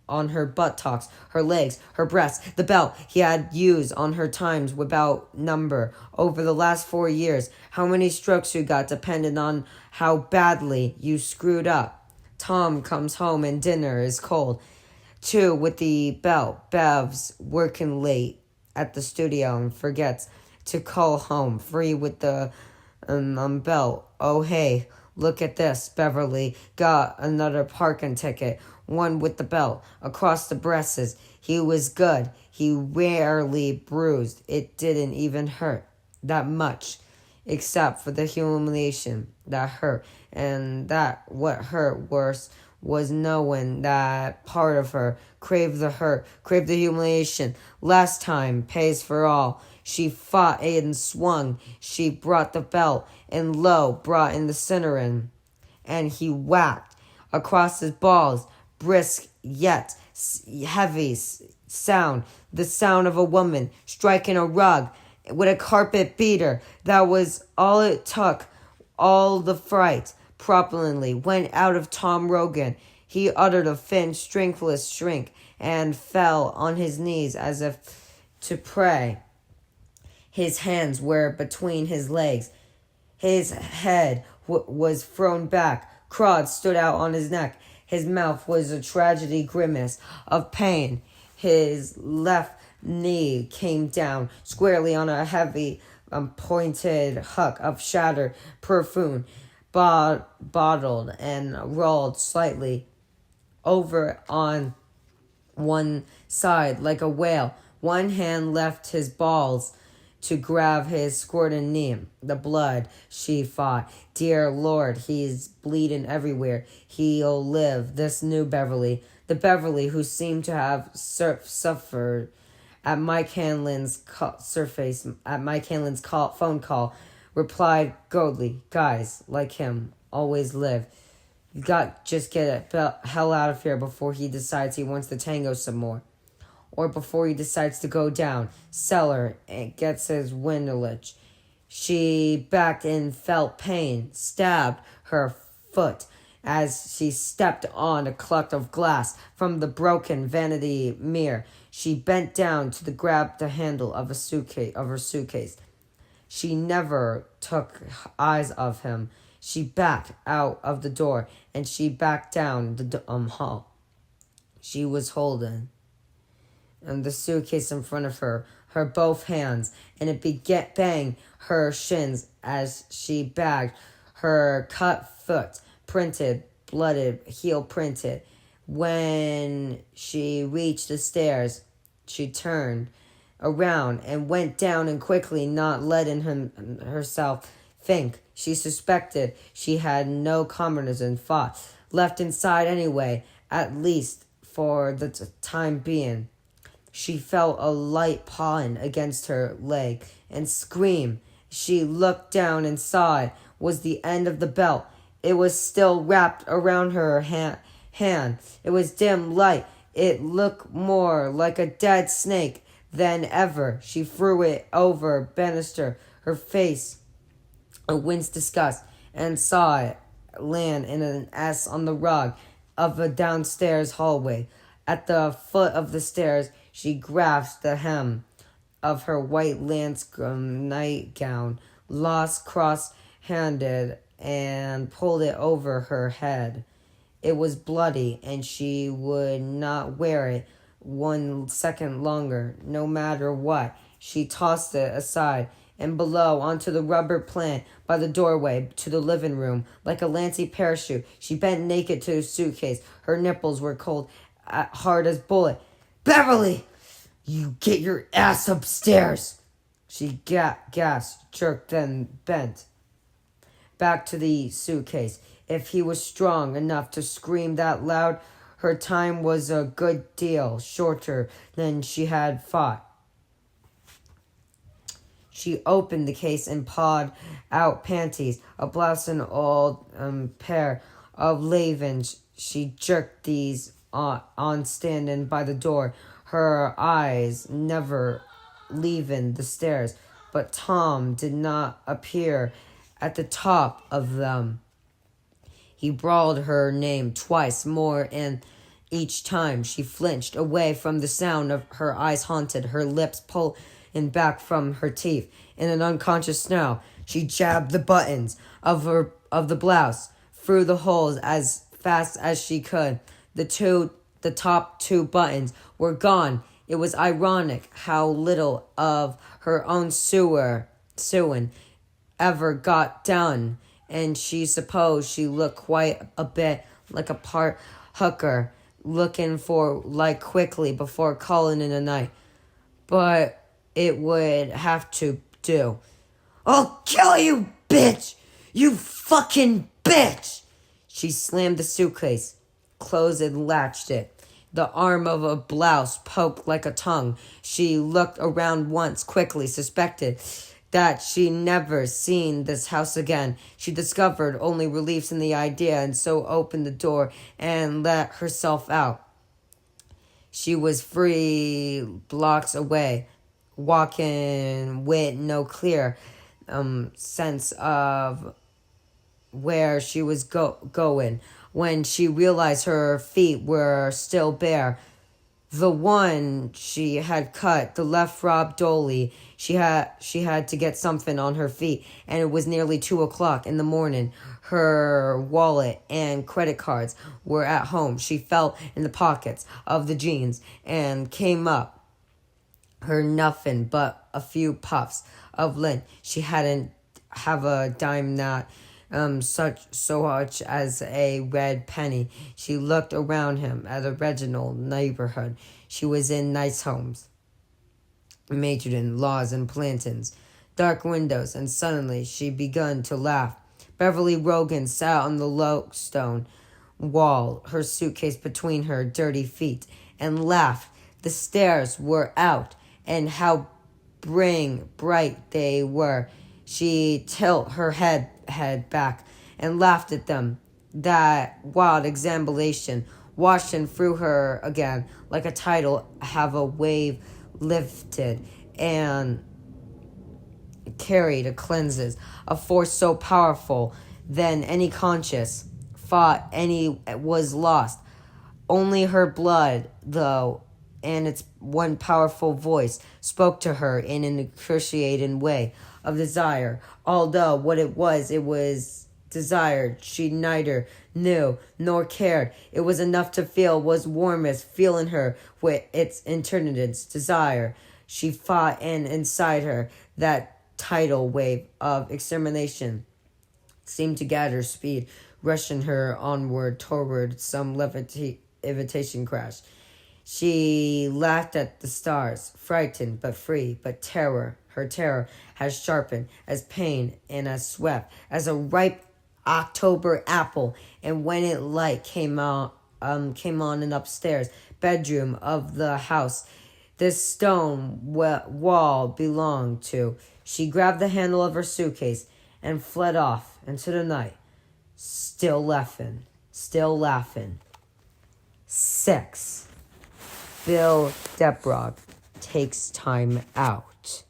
on her buttocks, her legs, her breasts, the belt he had used on her times without number over the last 4 years. How many strokes you got depended on how badly you screwed up. Tom comes home and dinner is cold. Too, with the belt, Bev's working late at the studio and forgets to call home free with the belt. Oh, hey, look at this. Beverly got another parking ticket, one with the belt, across the breasts. He was good. He rarely bruised. It didn't even hurt that much, except for the humiliation that hurt. And that what hurt worse was knowing that part of her craved the hurt, craved the humiliation. Last time pays for all. She fought and swung. She brought the belt, and lo, brought in the cinnamon. And he whacked across his balls, brisk yet heavy sound, the sound of a woman striking a rug with a carpet beater. That was all it took. All the fright properly went out of Tom Rogan. He uttered a thin, strengthless shriek and fell on his knees as if to pray. His hands were between his legs. His head was thrown back. Claws stood out on his neck. His mouth was a tragedy grimace of pain. His left knee came down squarely on a heavy, pointed hunk of shattered perfume, bottled and rolled slightly over on one side like a whale. One hand left his balls to grab his squirting knee. The blood, she thought. Dear Lord, he's bleeding everywhere. He'll live. This new Beverly. The Beverly who seemed to have suffered at Mike Hanlon's phone call, replied coldly, "Guys like him always live. You got just get the hell out of here before he decides he wants to tango some more. Or before he decides to go down cellar and gets his windage." She backed and felt pain, stabbed her foot as she stepped on a clot of glass from the broken vanity mirror. She bent down to grab the handle of her suitcase. She never took eyes off him. She backed out of the door and she backed down the hall. She was holding and the suitcase in front of her both hands, and it began bang her shins as she bagged her cut foot, printed, blooded, heel printed. When she reached the stairs, she turned around and went down and quickly, not letting herself think. She suspected she had no cognizant thought left inside anyway, at least for the time being. She felt a light pawing against her leg and screamed. She looked down and saw it was the end of the belt. It was still wrapped around her hand. It was dim light. It looked more like a dead snake than ever. She threw it over banister, her face a wince disgust, and saw it land in an S on the rug of a downstairs hallway. At the foot of the stairs, she grasped the hem of her white Lanscombe nightgown, lost cross-handed, and pulled it over her head. It was bloody, and she would not wear it 1 second longer, no matter what. She tossed it aside and below onto the rubber plant by the doorway to the living room. Like a lancy parachute, she bent naked to the suitcase. Her nipples were cold, hard as bullet. "Beverly, you get your ass upstairs!" She gasped, jerked, then bent back to the suitcase. If he was strong enough to scream that loud, her time was a good deal shorter than she had thought. She opened the case and pawed out panties, a blouse, and an old pair of leggings. She jerked these on standing by the door, her eyes never leaving the stairs. But Tom did not appear at the top of them. He bawled her name twice more, and each time she flinched away from the sound of her eyes haunted, her lips pulling back from her teeth. In an unconscious snarl, she jabbed the buttons of the blouse through the holes as fast as she could. The top 2 buttons were gone. It was ironic how little of her own sewing ever got done, and she supposed she looked quite a bit like a part hooker looking for light quickly before calling in a night. But it would have to do. "I'll kill you, bitch! You fucking bitch!" She slammed the suitcase, closed and latched it. The arm of a blouse poked like a tongue. She looked around once, quickly, suspected that she never seen this house again. She discovered only relief in the idea, and so opened the door and let herself out. She was 3 blocks away, walking with no clear sense of where she was going. When she realized her feet were still bare, the one she had cut, the left robbed Dolly, she had to get something on her feet, and it was nearly 2:00 in the morning. Her wallet and credit cards were at home. She felt in the pockets of the jeans and came up her nothing but a few puffs of lint. She hadn't have a dime, not so much as a red penny. She looked around him at the Reginald neighborhood. She was in nice homes, Matron, Laws, and Plantons, dark windows, and suddenly she begun to laugh. Beverly Rogan sat on the low stone wall, her suitcase between her dirty feet, and laughed. The stairs were out, and how bright they were. She tilted her head back and laughed at them. That wild exhilaration washing through her again like a tidal have a wave lifted and carried a cleanses, a force so powerful than any conscious thought any was lost. Only her blood, though, and its one powerful voice spoke to her in an excruciating way of desire. Although what it was desired, she neither knew nor cared. It was enough to feel was warmest feeling her with its interdependent desire. She fought, and inside her that tidal wave of extermination seemed to gather speed, rushing her onward toward some levitation crash. She laughed at the stars, frightened but free, but her terror has sharpened as pain and as swept as a ripe October apple. And when it light came on an upstairs bedroom of the house, this stone wall belonged to. She grabbed the handle of her suitcase and fled off into the night, still laughing. 6. Bill Debrog takes time out.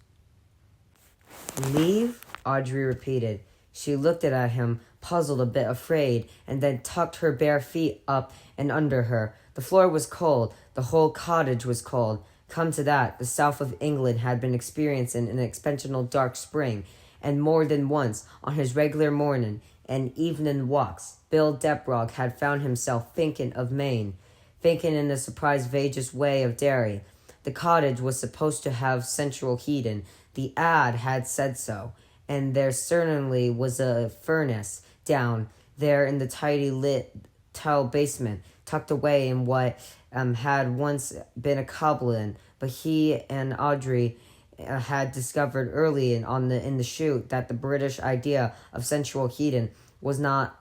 Leave? Audrey repeated. She looked at him, puzzled, a bit afraid, and then tucked her bare feet up and under her. The floor was cold. The whole cottage was cold. Come to that, the south of England had been experiencing an exceptional dark spring, and more than once, on his regular morning and evening walks, Bill Debrog had found himself thinking of Maine, thinking in a surprised, vaguest way of Derry. The cottage was supposed to have central heating. The ad had said so, and there certainly was a furnace down there in the tidy lit tile basement, tucked away in what had once been a coblin. But he and Audrey had discovered early in the shoot that the British idea of central heating was not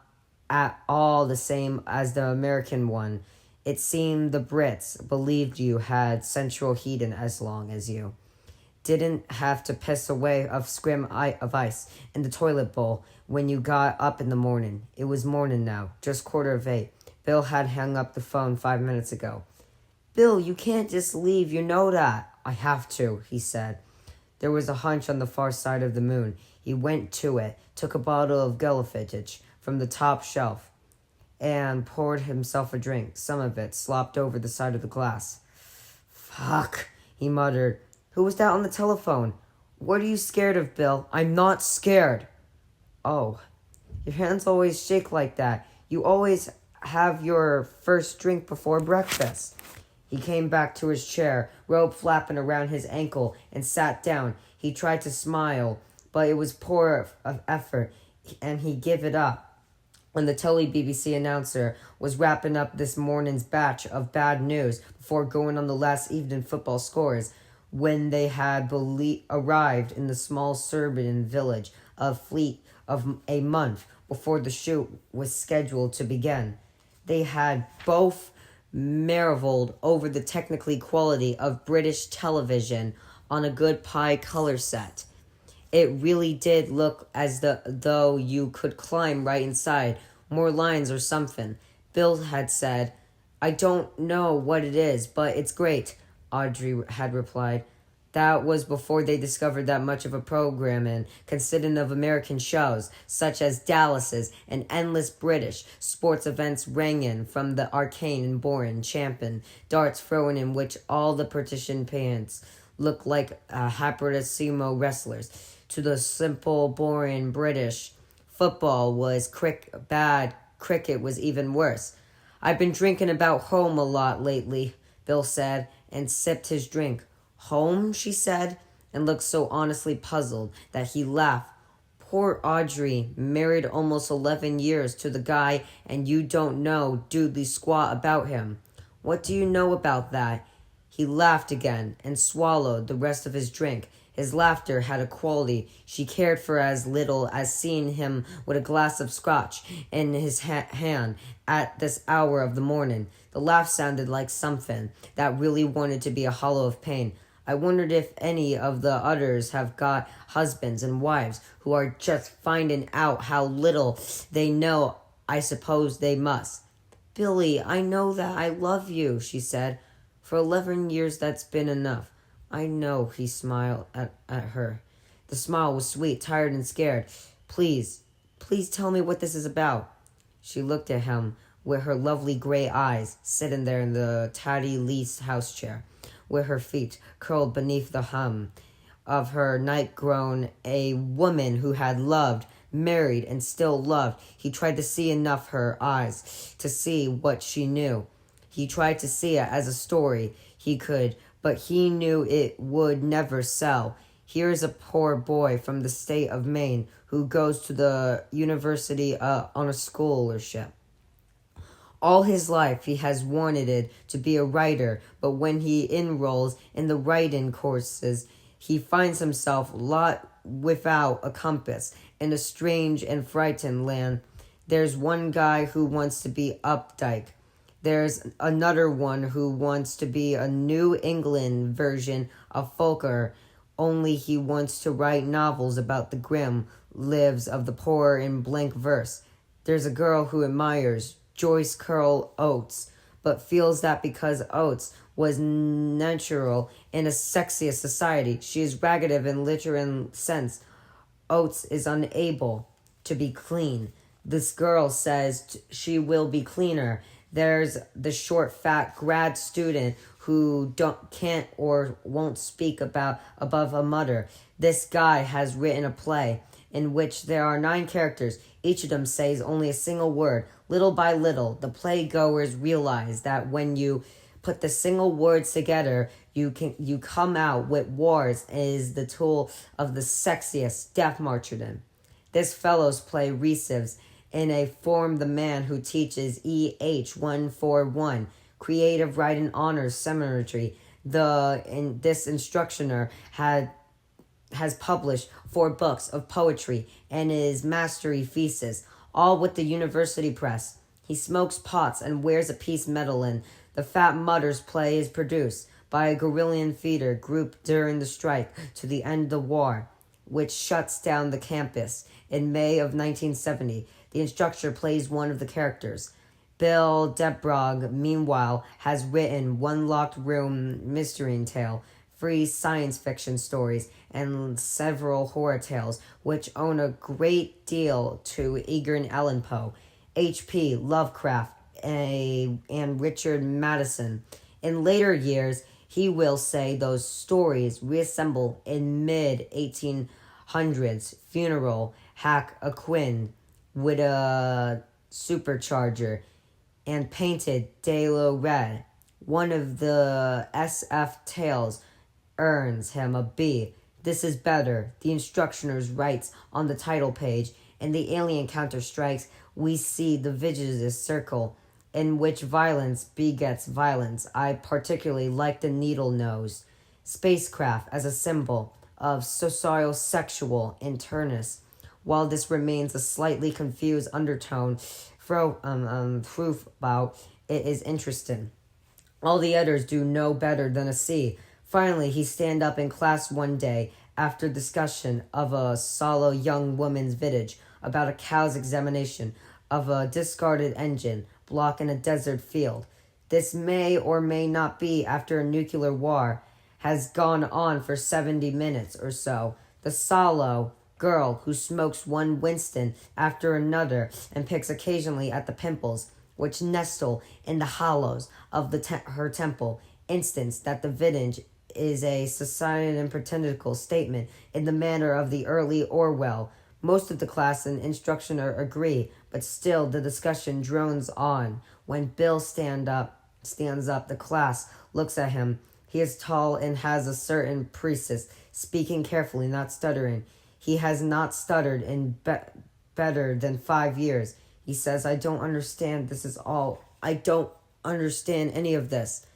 at all the same as the American one. It seemed the Brits believed you had central heating as long as you didn't have to piss away a scrim of ice in the toilet bowl when you got up in the morning. It was morning now, just 7:15. Bill had hung up the phone 5 minutes ago. Bill, you can't just leave, you know that. I have to, he said. There was a hunch on the far side of the moon. He went to it, took a bottle of Glenfiddich from the top shelf, and poured himself a drink. Some of it slopped over the side of the glass. Fuck, he muttered. Who was that on the telephone? What are you scared of, Bill? I'm not scared. Oh, your hands always shake like that. You always have your first drink before breakfast. He came back to his chair, robe flapping around his ankle, and sat down. He tried to smile, but it was poor of effort, and he gave it up. When the BBC announcer was wrapping up this morning's batch of bad news before going on the last evening football scores, when they had arrived in the small suburban village of Fleet of a month before the shoot was scheduled to begin, they had both marveled over the technical quality of British television on a good pie color set. It really did look as though you could climb right inside, more lines or something. Bill had said, I don't know what it is, but it's great, Audrey had replied. That was before they discovered that much of a programming consisting of American shows, such as Dallas's and endless British sports events rang in from the arcane and boring champion darts thrown in which all the participants looked like sumo wrestlers, to the simple, boring British football was bad. Cricket was even worse. I've been drinking about home a lot lately, Bill said, and sipped his drink. Home, she said, and looked so honestly puzzled that he laughed. Poor Audrey, married almost 11 years to the guy, and you don't know doodly squat about him. What do you know about that? He laughed again and swallowed the rest of his drink. His laughter had a quality she cared for as little as seeing him with a glass of scotch in his hand at this hour of the morning. The laugh sounded like something that really wanted to be a hollow of pain. I wondered if any of the others have got husbands and wives who are just finding out how little they know. I suppose they must. Billy, I know that I love you, she said. For 11 years that's been enough. I know, he smiled at her. The smile was sweet, tired, and scared. Please tell me what this is about. She looked at him with her lovely gray eyes, sitting there in the tatty leased house chair, with her feet curled beneath the hem of her nightgown. A woman who had loved, married, and still loved. He tried to see enough her eyes to see what she knew. He tried to see it as a story he could, but he knew it would never sell. Here's a poor boy from the state of Maine who goes to the university on a scholarship. All his life he has wanted to be a writer, but when he enrolls in the writing courses, he finds himself lot without a compass in a strange and frightened land. There's one guy who wants to be Updike, There's another one who wants to be a New England version of Folker, only he wants to write novels about the grim lives of the poor in blank verse. There's a girl who admires Joyce Carol Oates, but feels that because Oates was natural in a sexiest society, she is ragged in literal sense. Oates is unable to be clean. This girl says she will be cleaner. There's the short, fat grad student who can't or won't speak above a mutter. This guy has written a play in which there are 9 characters. Each of them says only a single word. Little by little, the playgoers realize that when you put the single words together, you come out with wars is the tool of the sexiest death martyrdom. This fellow's play receives in a form the man who teaches EH 141 creative writing honors seminary. This instructioner has published 4 books of poetry and his mastery thesis, all with the university press. He smokes pots and wears a peace medallion. The Fat Mutters play is produced by a guerrillian theater group during the strike to the end of the war, which shuts down the campus. In May of 1970, the instructor plays one of the characters. Bill Debrog, meanwhile, has written One Locked Room Mystery Tale, 3 science fiction stories, and several horror tales, which owe a great deal to Edgar Allan Poe, H.P. Lovecraft, and Richard Matheson. In later years, he will say those stories reassemble in mid-1800s funeral hack a Quinn with a supercharger and painted Dalo red. One of the SF tales earns him a B. This is better, the instructioners writes on the title page. In the alien counter-strikes, we see the Vigil's circle, in which violence begets violence. I particularly like the needle nose. Spacecraft as a symbol of socio-sexual interness. While this remains a slightly confused undertone, proof about it is interesting. All the others do no better than a C. Finally, he stand up in class one day after discussion of a solo young woman's vittage about a cow's examination of a discarded engine block in a desert field. This may or may not be after a nuclear war has gone on for 70 minutes or so. The solo girl who smokes one Winston after another and picks occasionally at the pimples which nestle in the hollows of her temple, instance that the vittage is a society and pretentical statement in the manner of the early Orwell. Most of the class and instructioner agree, but still the discussion drones on. When Bill stands up, the class looks at him. He is tall and has a certain presence, speaking carefully, not stuttering. He has not stuttered in better than 5 years. He says, I don't understand I don't understand any of this.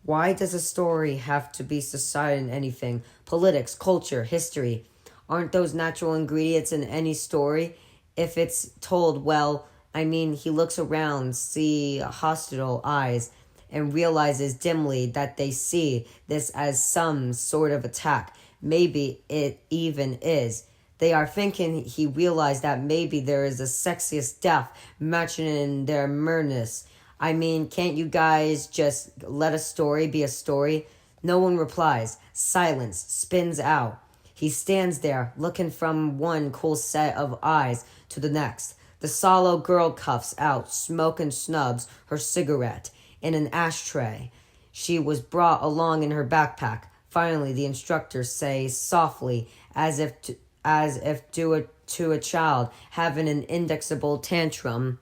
Why does a story have to be society and anything? Politics, culture, history. Aren't those natural ingredients in any story? If it's told well, he looks around, see hostile eyes, and realizes dimly that they see this as some sort of attack. Maybe it even is. They are thinking he realized that maybe there is a sexiest death matching in their murness. Can't you guys just let a story be a story? No one replies. Silence spins out. He stands there, looking from one cool set of eyes to the next. The solo girl cuffs out, smoke and snubs her cigarette in an ashtray she was brought along in her backpack. Finally, the instructor says softly, as if to a child having an indexable tantrum,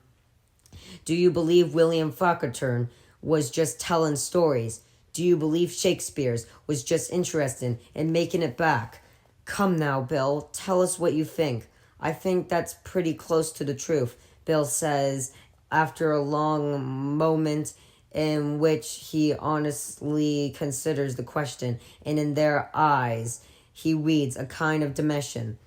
do you believe William Faulkner was just telling stories? Do you believe Shakespeare was just interested in making it back? Come now, Bill, tell us what you think. I think that's pretty close to the truth, Bill says after a long moment in which he honestly considers the question, and in their eyes he reads a kind of dimension.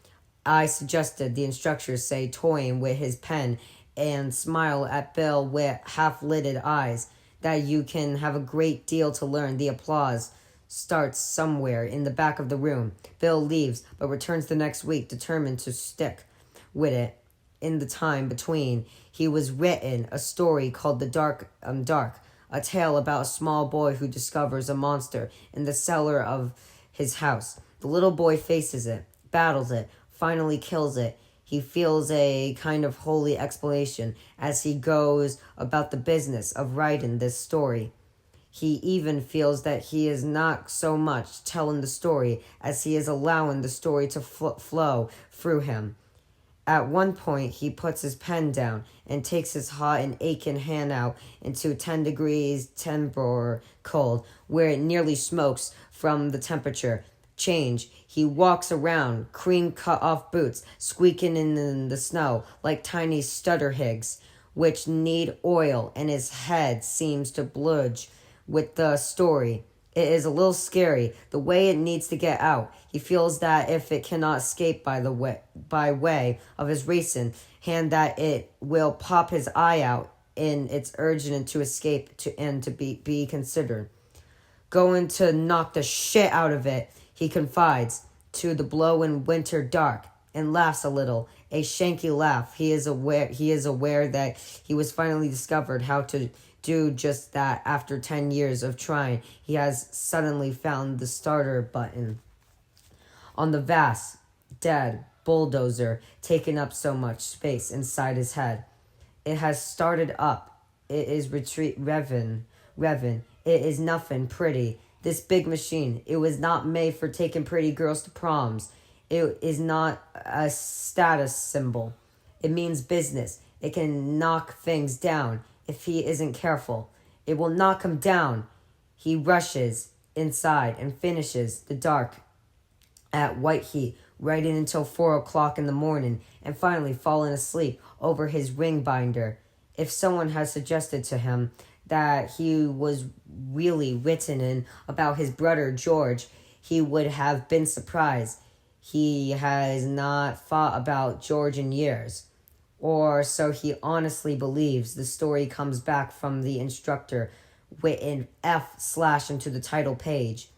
I suggested, the instructor say, toying with his pen and smile at Bill with half-lidded eyes. that you can have a great deal to learn. The applause starts somewhere in the back of the room. Bill leaves, but returns the next week, determined to stick with it. In the time between, he was written a story called The Dark, a tale about a small boy who discovers a monster in the cellar of his house. The little boy faces it, battles it, finally kills it. He feels a kind of holy expiation as he goes about the business of writing this story. He even feels that he is not so much telling the story as he is allowing the story to flow through him. At one point, he puts his pen down and takes his hot and aching hand out into 10 degrees temper cold, where it nearly smokes from the temperature change. He walks around, cream cut-off boots, squeaking in the snow like tiny stutterhigs, which need oil, and his head seems to bludge with the story. It is a little scary, the way it needs to get out. He feels that if it cannot escape by way of his racing hand, that it will pop his eye out in its urging to escape and to be considered. Going to knock the shit out of it, he confides to the blowing winter dark and laughs a little, a shanky laugh. He is aware that he was finally discovered how to do just that. After 10 years of trying, he has suddenly found the starter button on the vast, dead bulldozer taking up so much space inside his head. It has started up. It is revving. It is nothing pretty. This big machine, it was not made for taking pretty girls to proms. It is not a status symbol. It means business. It can knock things down if he isn't careful. It will knock him down. He rushes inside and finishes the dark at white heat, writing until 4 o'clock in the morning, and finally falling asleep over his ring binder. If someone had suggested to him that he was really written in about his brother George, he would have been surprised. He has not thought about George in years. Or so he honestly believes. The story comes back from the instructor with an F/ into the title page.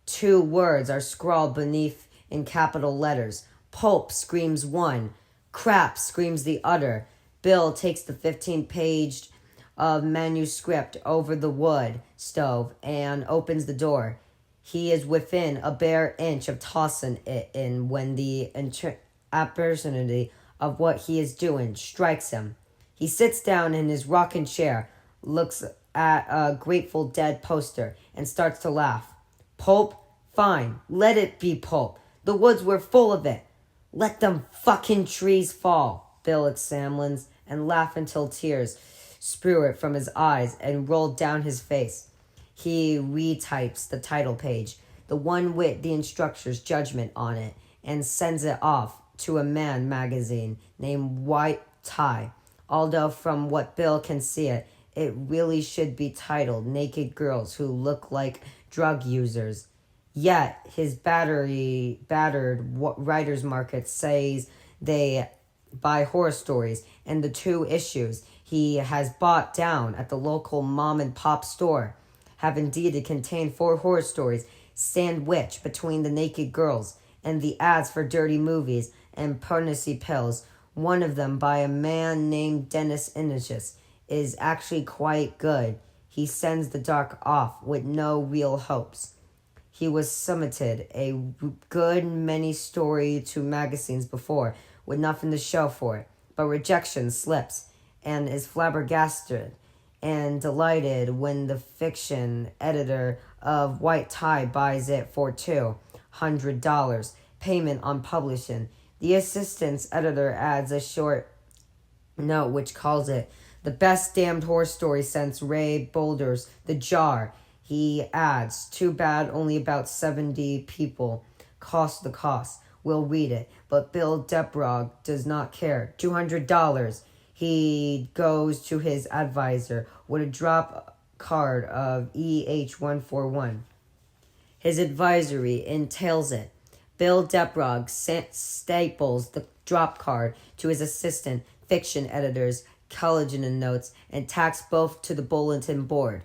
2 words are scrawled beneath in capital letters. Pulp screams one. Crap screams the other. Bill takes the 15-page of manuscript over the wood stove and opens the door. He is within a bare inch of tossing it in when the opportunity of what he is doing strikes him. He sits down in his rocking chair, looks at a Grateful Dead poster, and starts to laugh. Pulp? Fine, let it be pulp. The woods were full of it. Let them fucking trees fall, Bill examines, and laugh until tears spurt from his eyes and roll down his face. He retypes the title page, the one with the instructor's judgment on it, and sends it off to a man magazine named White Tie. Although from what Bill can see it really should be titled Naked Girls Who Look Like Drug Users. Yet his battered writer's market says they buy horror stories, and the 2 issues he has bought down at the local mom and pop store have indeed contained 4 horror stories sandwiched between the naked girls and the ads for dirty movies and pornosy pills. One of them, by a man named Dennis Innichus, is actually quite good. He sends the dark off with no real hopes. He was submitted a good many stories to magazines before, with nothing to show for it, but rejection slips, and is flabbergasted and delighted when the fiction editor of White Tie buys it for $200, payment on publishing. The assistant editor adds a short note which calls it the best damned horror story since Ray Boulder's The Jar. He adds, too bad only about 70 people cost the cost will read it, but Bill Debrog does not care. $200. He goes to his advisor with a drop card of EH141. His advisory entails it. Bill Debrog staples the drop card to his assistant fiction editor's collagen notes, and tacks both to the bulletin board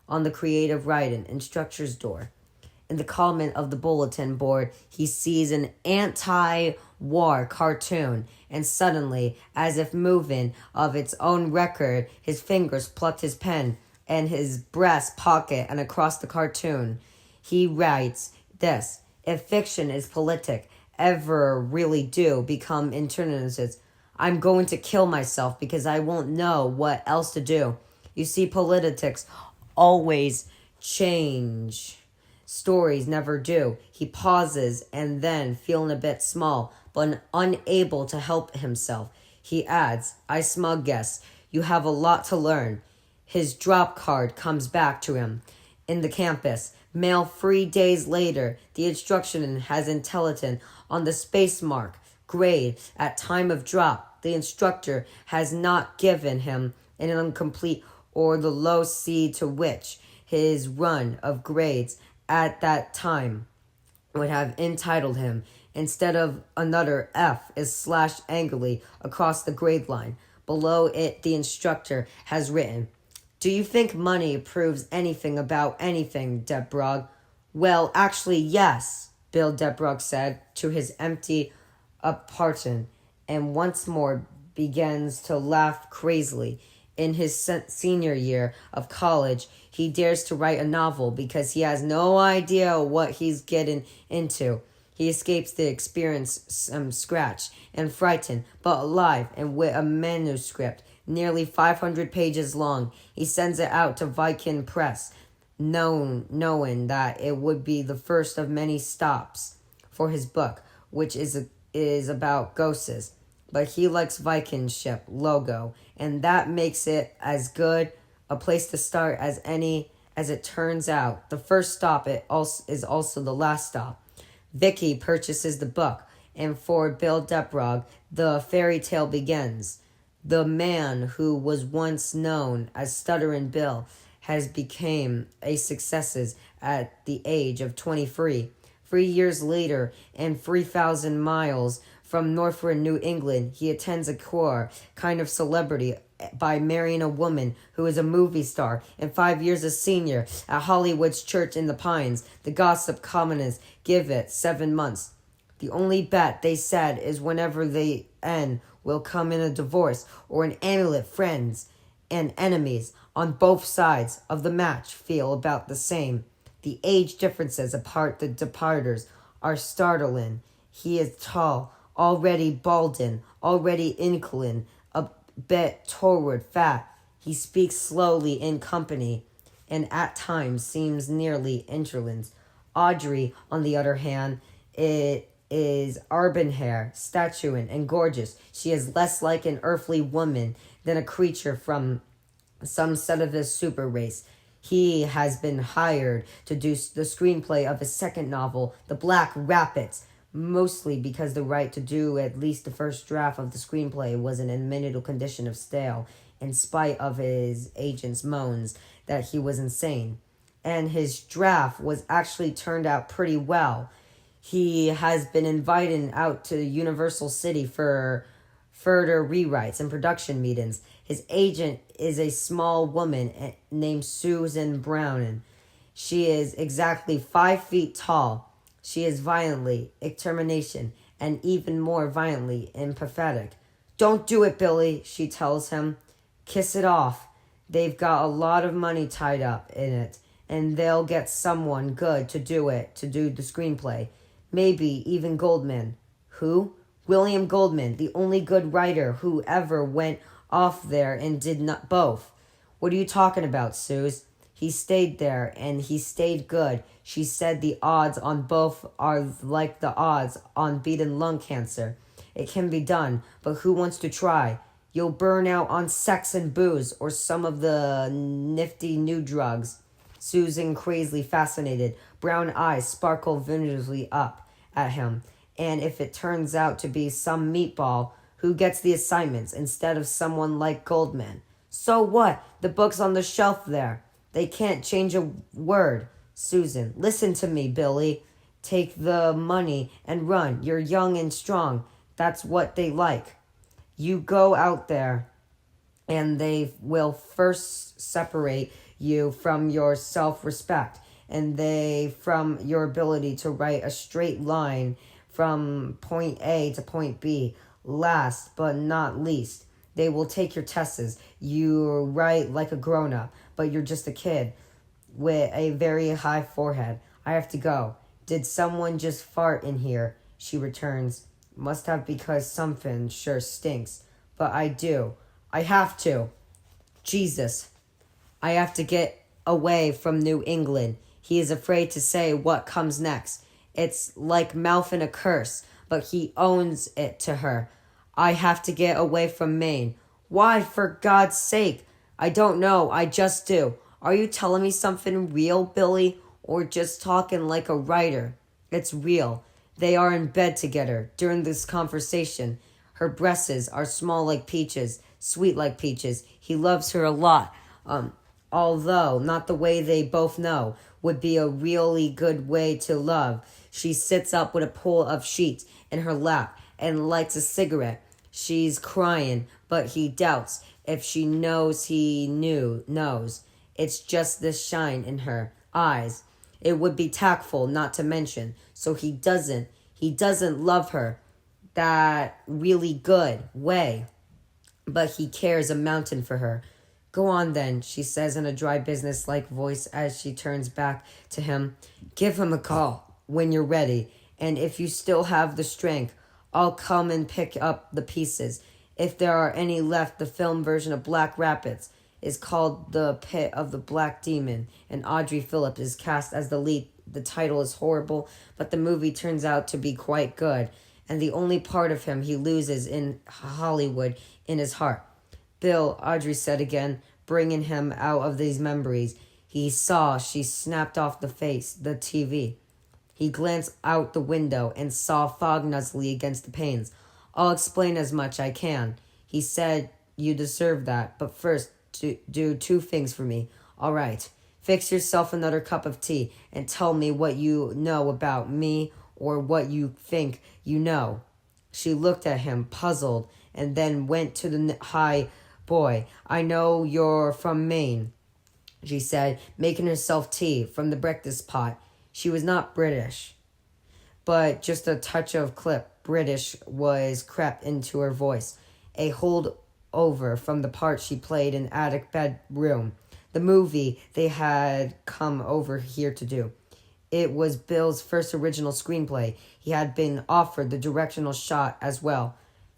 on the creative writing instructor's door. In the comment of the bulletin board, he sees an anti-war cartoon, and suddenly, as if moving of its own record, his fingers plucked his pen and his breast pocket and across the cartoon. He writes this: if fiction is politic, ever really do become internalists, I'm going to kill myself because I won't know what else to do. You see, politics always change. Stories never do. He pauses and then, feeling a bit small, but unable to help himself, he adds, I smug guess, you have a lot to learn. His drop card comes back to him in the campus. Mail 3 days later, the instruction has intelligent on the space mark grade at time of drop. The instructor has not given him an incomplete or the low C to which his run of grades at that time would have entitled him. Instead of another F is slashed angrily across the grade line. Below it, the instructor has written, do you think money proves anything about anything, Debrog? Well, actually, yes, Bill Debrog said to his empty apartment, and once more begins to laugh crazily. In his senior year of college, he dares to write a novel because he has no idea what he's getting into. He escapes the experience scratched and frightened, but alive and with a manuscript nearly 500 pages long. He sends it out to Viking Press, knowing that it would be the first of many stops for his book, which is about ghosts. But he likes Viking ship logo, and that makes it as good a place to start as any. As it turns out, the first stop is also the last stop. Vicky purchases the book, and for Bill Debrog, the fairy tale begins. The man who was once known as Stuttering Bill has become a success at the age of 23. 3 years later, and 3,000 miles from Northwood, New England, he attends a core kind of celebrity by marrying a woman who is a movie star, and 5 years a senior at Hollywood's Church in the Pines. The gossip columnists give it 7 months. The only bet, they said, is whenever they end will come in a divorce or an amulet. Friends and enemies on both sides of the match feel about the same. The age differences apart the departers are startling. He is tall, already balding, already inclined, a bit toward fat. He speaks slowly in company, and at times seems nearly indolent. Audrey, on the other hand, it is auburn hair, statuesque and gorgeous. She is less like an earthly woman than a creature from some set of his super race. He has been hired to do the screenplay of his second novel, The Black Rapids, mostly because the right to do at least the first draft of the screenplay was in a mental condition of stale, in spite of his agent's moans that he was insane. And his draft was actually turned out pretty well. He has been invited out to Universal City for further rewrites and production meetings. His agent is a small woman named Susan Brown. She is exactly 5 feet tall. She is violently determination and even more violently empathetic. Don't do it, Billy, she tells him. Kiss it off. They've got a lot of money tied up in it, and they'll get someone good to do the screenplay. Maybe even Goldman. Who? William Goldman, the only good writer who ever went off there and did not both. What are you talking about, Suze? He stayed there, and he stayed good. She said the odds on both are like the odds on beating lung cancer. It can be done, but who wants to try? You'll burn out on sex and booze or some of the nifty new drugs. Susan, crazily fascinated, brown eyes sparkle venomously up at him. And if it turns out to be some meatball, who gets the assignments instead of someone like Goldman? So what? The book's on the shelf there. They can't change a word. Susan, listen to me, Billy. Take the money and run. You're young and strong. That's what they like. You go out there and they will first separate you from your self-respect and they from your ability to write a straight line from point A to point B. Last but not least, they will take your tests. You write like a grown-up, but you're just a kid with a very high forehead. I have to go. Did someone just fart in here? She returns. Must have, because something sure stinks. But I do. I have to. Jesus. I have to get away from New England. He is afraid to say what comes next. It's like mouthing a curse, but he owns it to her. I have to get away from Maine. Why, for God's sake? I don't know. I just do. Are you telling me something real, Billy, or just talking like a writer? It's real. They are in bed together during this conversation. Her breasts are small like peaches, sweet like peaches. He loves her a lot. Although not the way they both know would be a really good way to love. She sits up with a pull of sheets in her lap and lights a cigarette. She's crying, but he doubts if she knows knows. It's just this shine in her eyes. It would be tactful not to mention. So he doesn't love her that really good way, but he cares a mountain for her. Go on then, she says in a dry business-like voice as she turns back to him. Give him a call when you're ready, and if you still have the strength, I'll come and pick up the pieces. If there are any left, the film version of Black Rapids is called The Pit of the Black Demon, and Audrey Phillips is cast as the lead. The title is horrible, but the movie turns out to be quite good, and the only part of him he loses in Hollywood in his heart. Bill, Audrey said again, bringing him out of these memories. He saw she snapped off the TV. He glanced out the window and saw fog nuzzly against the panes. I'll explain as much I can. He said, you deserve that, but first do two things for me. All right. Fix yourself another cup of tea and tell me what you know about me or what you think you know. She looked at him, puzzled, and then went to the high boy. I know you're from Maine, she said, making herself tea from the breakfast pot. She was not British, but just a touch of British was crept into her voice, a holdover from the part she played in attic bedroom, the movie they had come over here to do. It was Bill's first original screenplay. He had been offered the directional shot as well.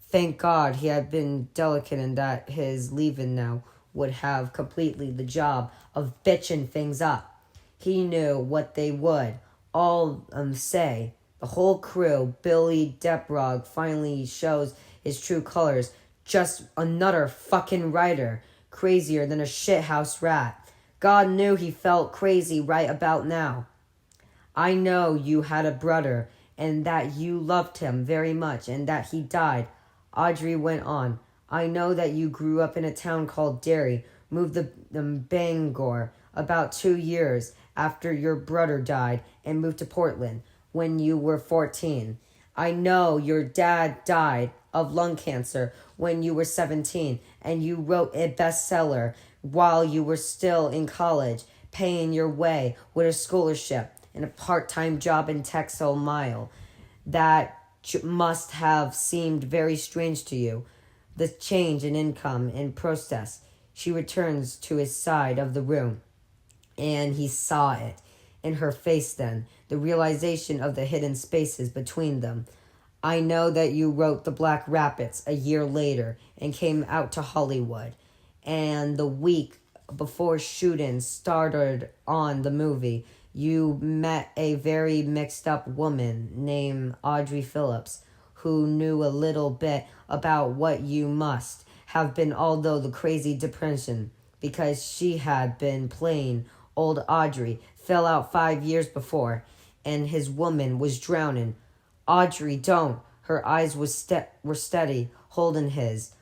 Thank God he had been delicate in that his leaving now would have completely the job of bitching things up. He knew what they would all say. The whole crew, Billy Deprog finally shows his true colors. Just another fucking writer, crazier than a shithouse rat. God knew he felt crazy right about now. I know you had a brother, and that you loved him very much, and that he died. Audrey went on. I know that you grew up in a town called Derry, moved to Bangor about 2 years after your brother died, and moved to Portland when you were 14. I know your dad died of lung cancer when you were 17, and you wrote a bestseller while you were still in college, paying your way with a scholarship and a part-time job in Texel Mile. That must have seemed very strange to you, the change in income and process. She returns to his side of the room, and he saw it in her face then, the realization of the hidden spaces between them. I know that you wrote The Black Rapids a year later and came out to Hollywood, and the week before shooting started on the movie, you met a very mixed-up woman named Audrey Phillips, who knew a little bit about what you must have been, although the crazy depression, because she had been playing old Audrey, fell out 5 years before, and his woman was drowning. Audrey, don't. Her eyes were steady, holding his.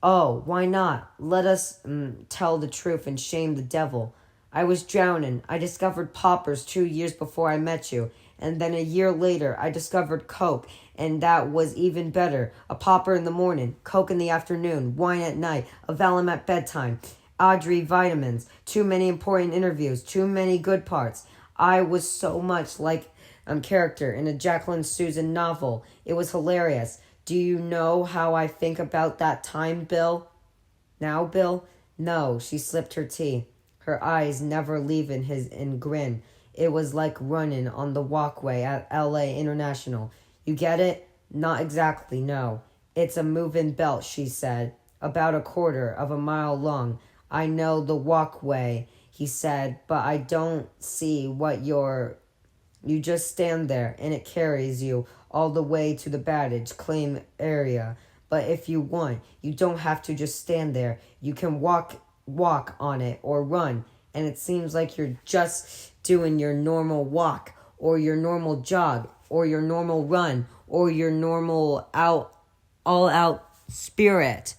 Oh, why not? Let us tell the truth and shame the devil. I was drowning. I discovered paupers 2 years before I met you, And then a year later, I discovered Coke, and that was even better. A popper in the morning, Coke in the afternoon, wine at night, a Valium at bedtime, Audrey vitamins, too many important interviews, too many good parts. I was so much like character in a Jacqueline Susan novel. It was hilarious. Do you know how I think about that time, Bill? Now, Bill? No, she sipped her tea, her eyes never leaving his and grin. It was like running on the walkway at LA International. You get it? Not exactly, no. It's a moving belt, she said, about a quarter of a mile long. I know the walkway, he said, but I don't see what you're... You just stand there, and it carries you all the way to the baggage claim area. But if you want, you don't have to just stand there. You can walk on it or run. And it seems like you're just doing your normal walk or your normal jog or your normal run or your normal all out spirit.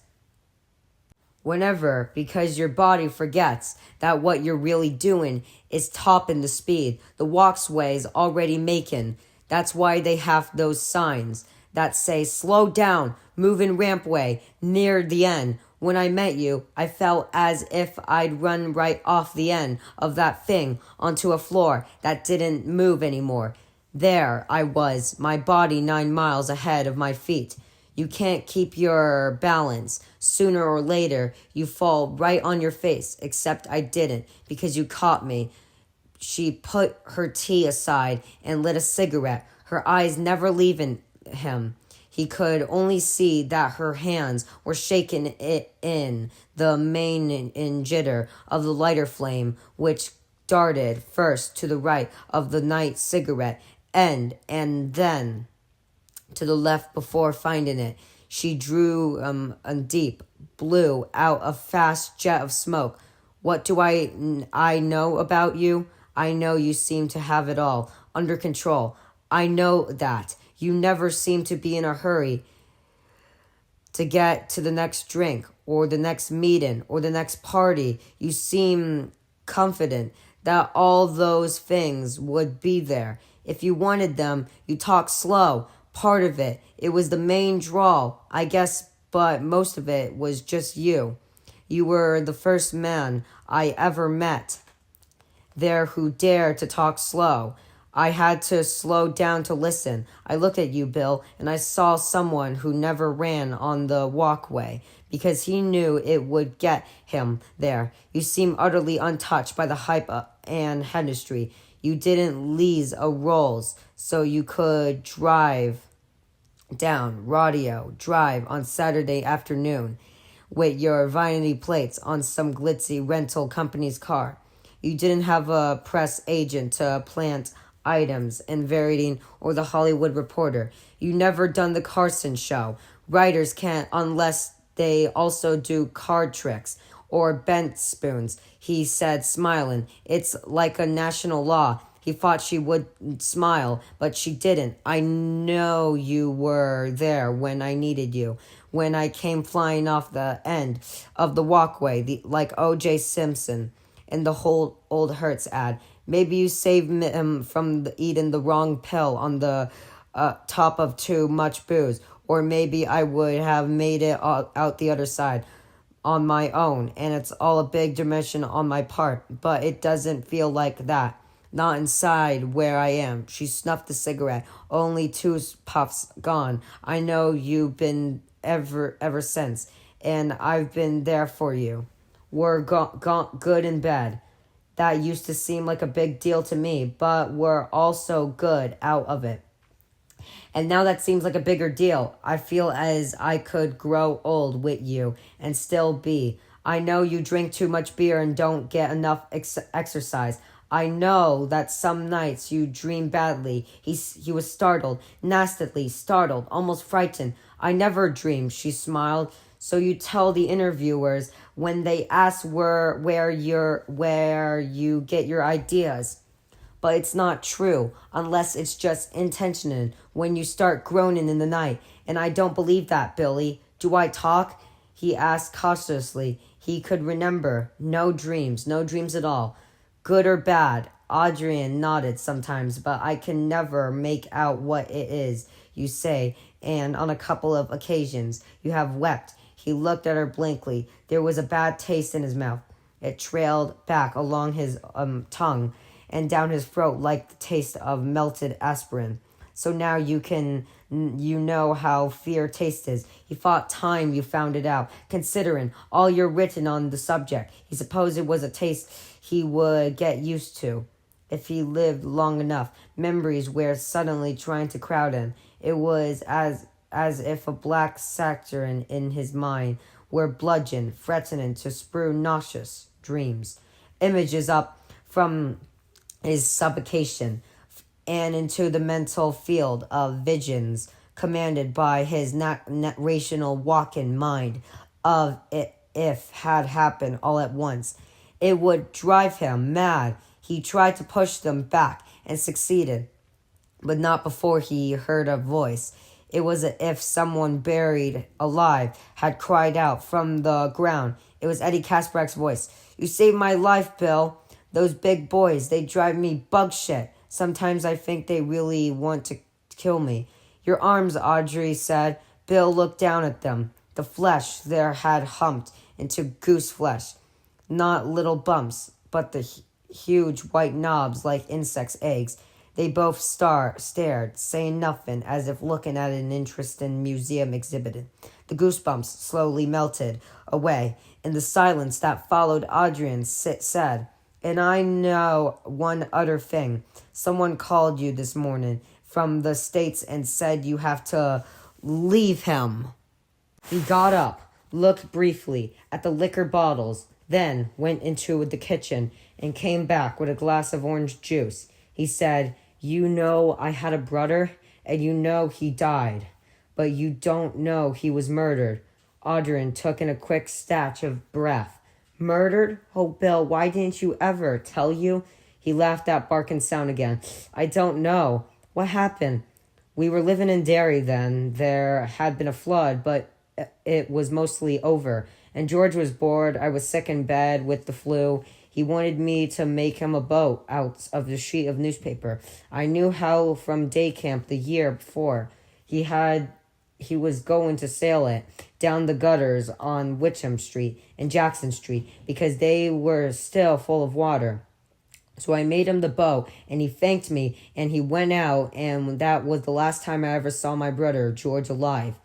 Whenever, because your body forgets that what you're really doing is topping the speed the walkway's already making. That's why they have those signs that say, slow down, moving rampway, near the end. When I met you, I felt as if I'd run right off the end of that thing onto a floor that didn't move anymore. There I was, my body 9 miles ahead of my feet. You can't keep your balance. Sooner or later, you fall right on your face, except I didn't, because you caught me. She put her tea aside and lit a cigarette, her eyes never leaving him. He could only see that her hands were shaking it in the mane and jitter of the lighter flame, which darted first to the right of the night cigarette end and then to the left before finding it. She drew a deep, blew out a fast jet of smoke. What do I know about you? I know you seem to have it all under control. I know that. You never seem to be in a hurry to get to the next drink or the next meeting or the next party. You seem confident that all those things would be there. If you wanted them, you talk slow. Part of it was the main draw, I guess, but most of it was just you. You were the first man I ever met there who dared to talk slow. I had to slow down to listen. I looked at you, Bill, and I saw someone who never ran on the walkway because he knew it would get him there. You seem utterly untouched by the hype and industry. You didn't lease a Rolls so you could drive down Rodeo Drive on Saturday afternoon with your vanity plates on some glitzy rental company's car. You didn't have a press agent to plant items in Variety or the Hollywood Reporter. You never done the Carson show. Writers can't unless they also do card tricks or bent spoons, he said, smiling. It's like a national law. He thought she would smile, but she didn't. I know you were there when I needed you, when I came flying off the end of the walkway, like O.J. Simpson in the whole Old Hertz ad. Maybe you saved him from eating the wrong pill on the top of too much booze, or maybe I would have made it out the other side on my own, and it's all a big dimension on my part, but it doesn't feel like that. Not inside where I am. She snuffed the cigarette. Only 2 puffs gone. I know you've been ever since, and I've been there for you. We're good and bad. That used to seem like a big deal to me, but we're also good out of it. And now that seems like a bigger deal. I feel as I could grow old with you and still be. I know you drink too much beer and don't get enough exercise. I know that some nights you dream badly. He was startled, nastily startled, almost frightened. I never dreamed, she smiled. So you tell the interviewers when they ask where you get your ideas. But it's not true, unless it's just intentional when you start groaning in the night. And I don't believe that, Billy. Do I talk? He asked cautiously. He could remember. No dreams at all. Good or bad, Adrian nodded sometimes, but I can never make out what it is you say, and on a couple of occasions you have wept. He looked at her blankly. There was a bad taste in his mouth. It trailed back along his tongue and down his throat like the taste of melted aspirin. So now you know how fear tastes. He thought time you found it out, considering all you're written on the subject. He supposed it was a taste he would get used to if he lived long enough. Memories were suddenly trying to crowd him. It was as if a black Saturn in his mind were bludgeoned, threatening to sprue nauseous dreams. Images up from his suffocation and into the mental field of visions commanded by his rational walking mind of it if had happened all at once. It would drive him mad. He tried to push them back and succeeded, but not before he heard a voice. It was as if someone buried alive had cried out from the ground. It was Eddie Kaspbrak's voice. "You saved my life, Bill. Those big boys, they drive me bug shit. Sometimes I think they really want to kill me." "Your arms," Audrey said. Bill looked down at them. The flesh there had humped into goose flesh. Not little bumps, but the huge white knobs like insects' eggs. They both stared, saying nothing, as if looking at an interesting museum exhibit. The goosebumps slowly melted away. In the silence that followed, Adrian said, "And I know one other thing. Someone called you this morning from the States and said you have to leave him." He got up, looked briefly at the liquor bottles, then went into the kitchen and came back with a glass of orange juice. He said, "You know I had a brother, and you know he died, but you don't know he was murdered." Adrian took in a quick snatch of breath. "Murdered? Oh, Bill, why didn't you ever tell you?" He laughed that barking sound again. "I don't know. What happened? We were living in Derry then. There had been a flood, but it was mostly over. And George was bored. I was sick in bed with the flu. He wanted me to make him a boat out of the sheet of newspaper. I knew how from day camp the year before. He was going to sail it down the gutters on Witcham Street and Jackson Street because they were still full of water. So I made him the boat, and he thanked me, and he went out, and that was the last time I ever saw my brother, George, alive.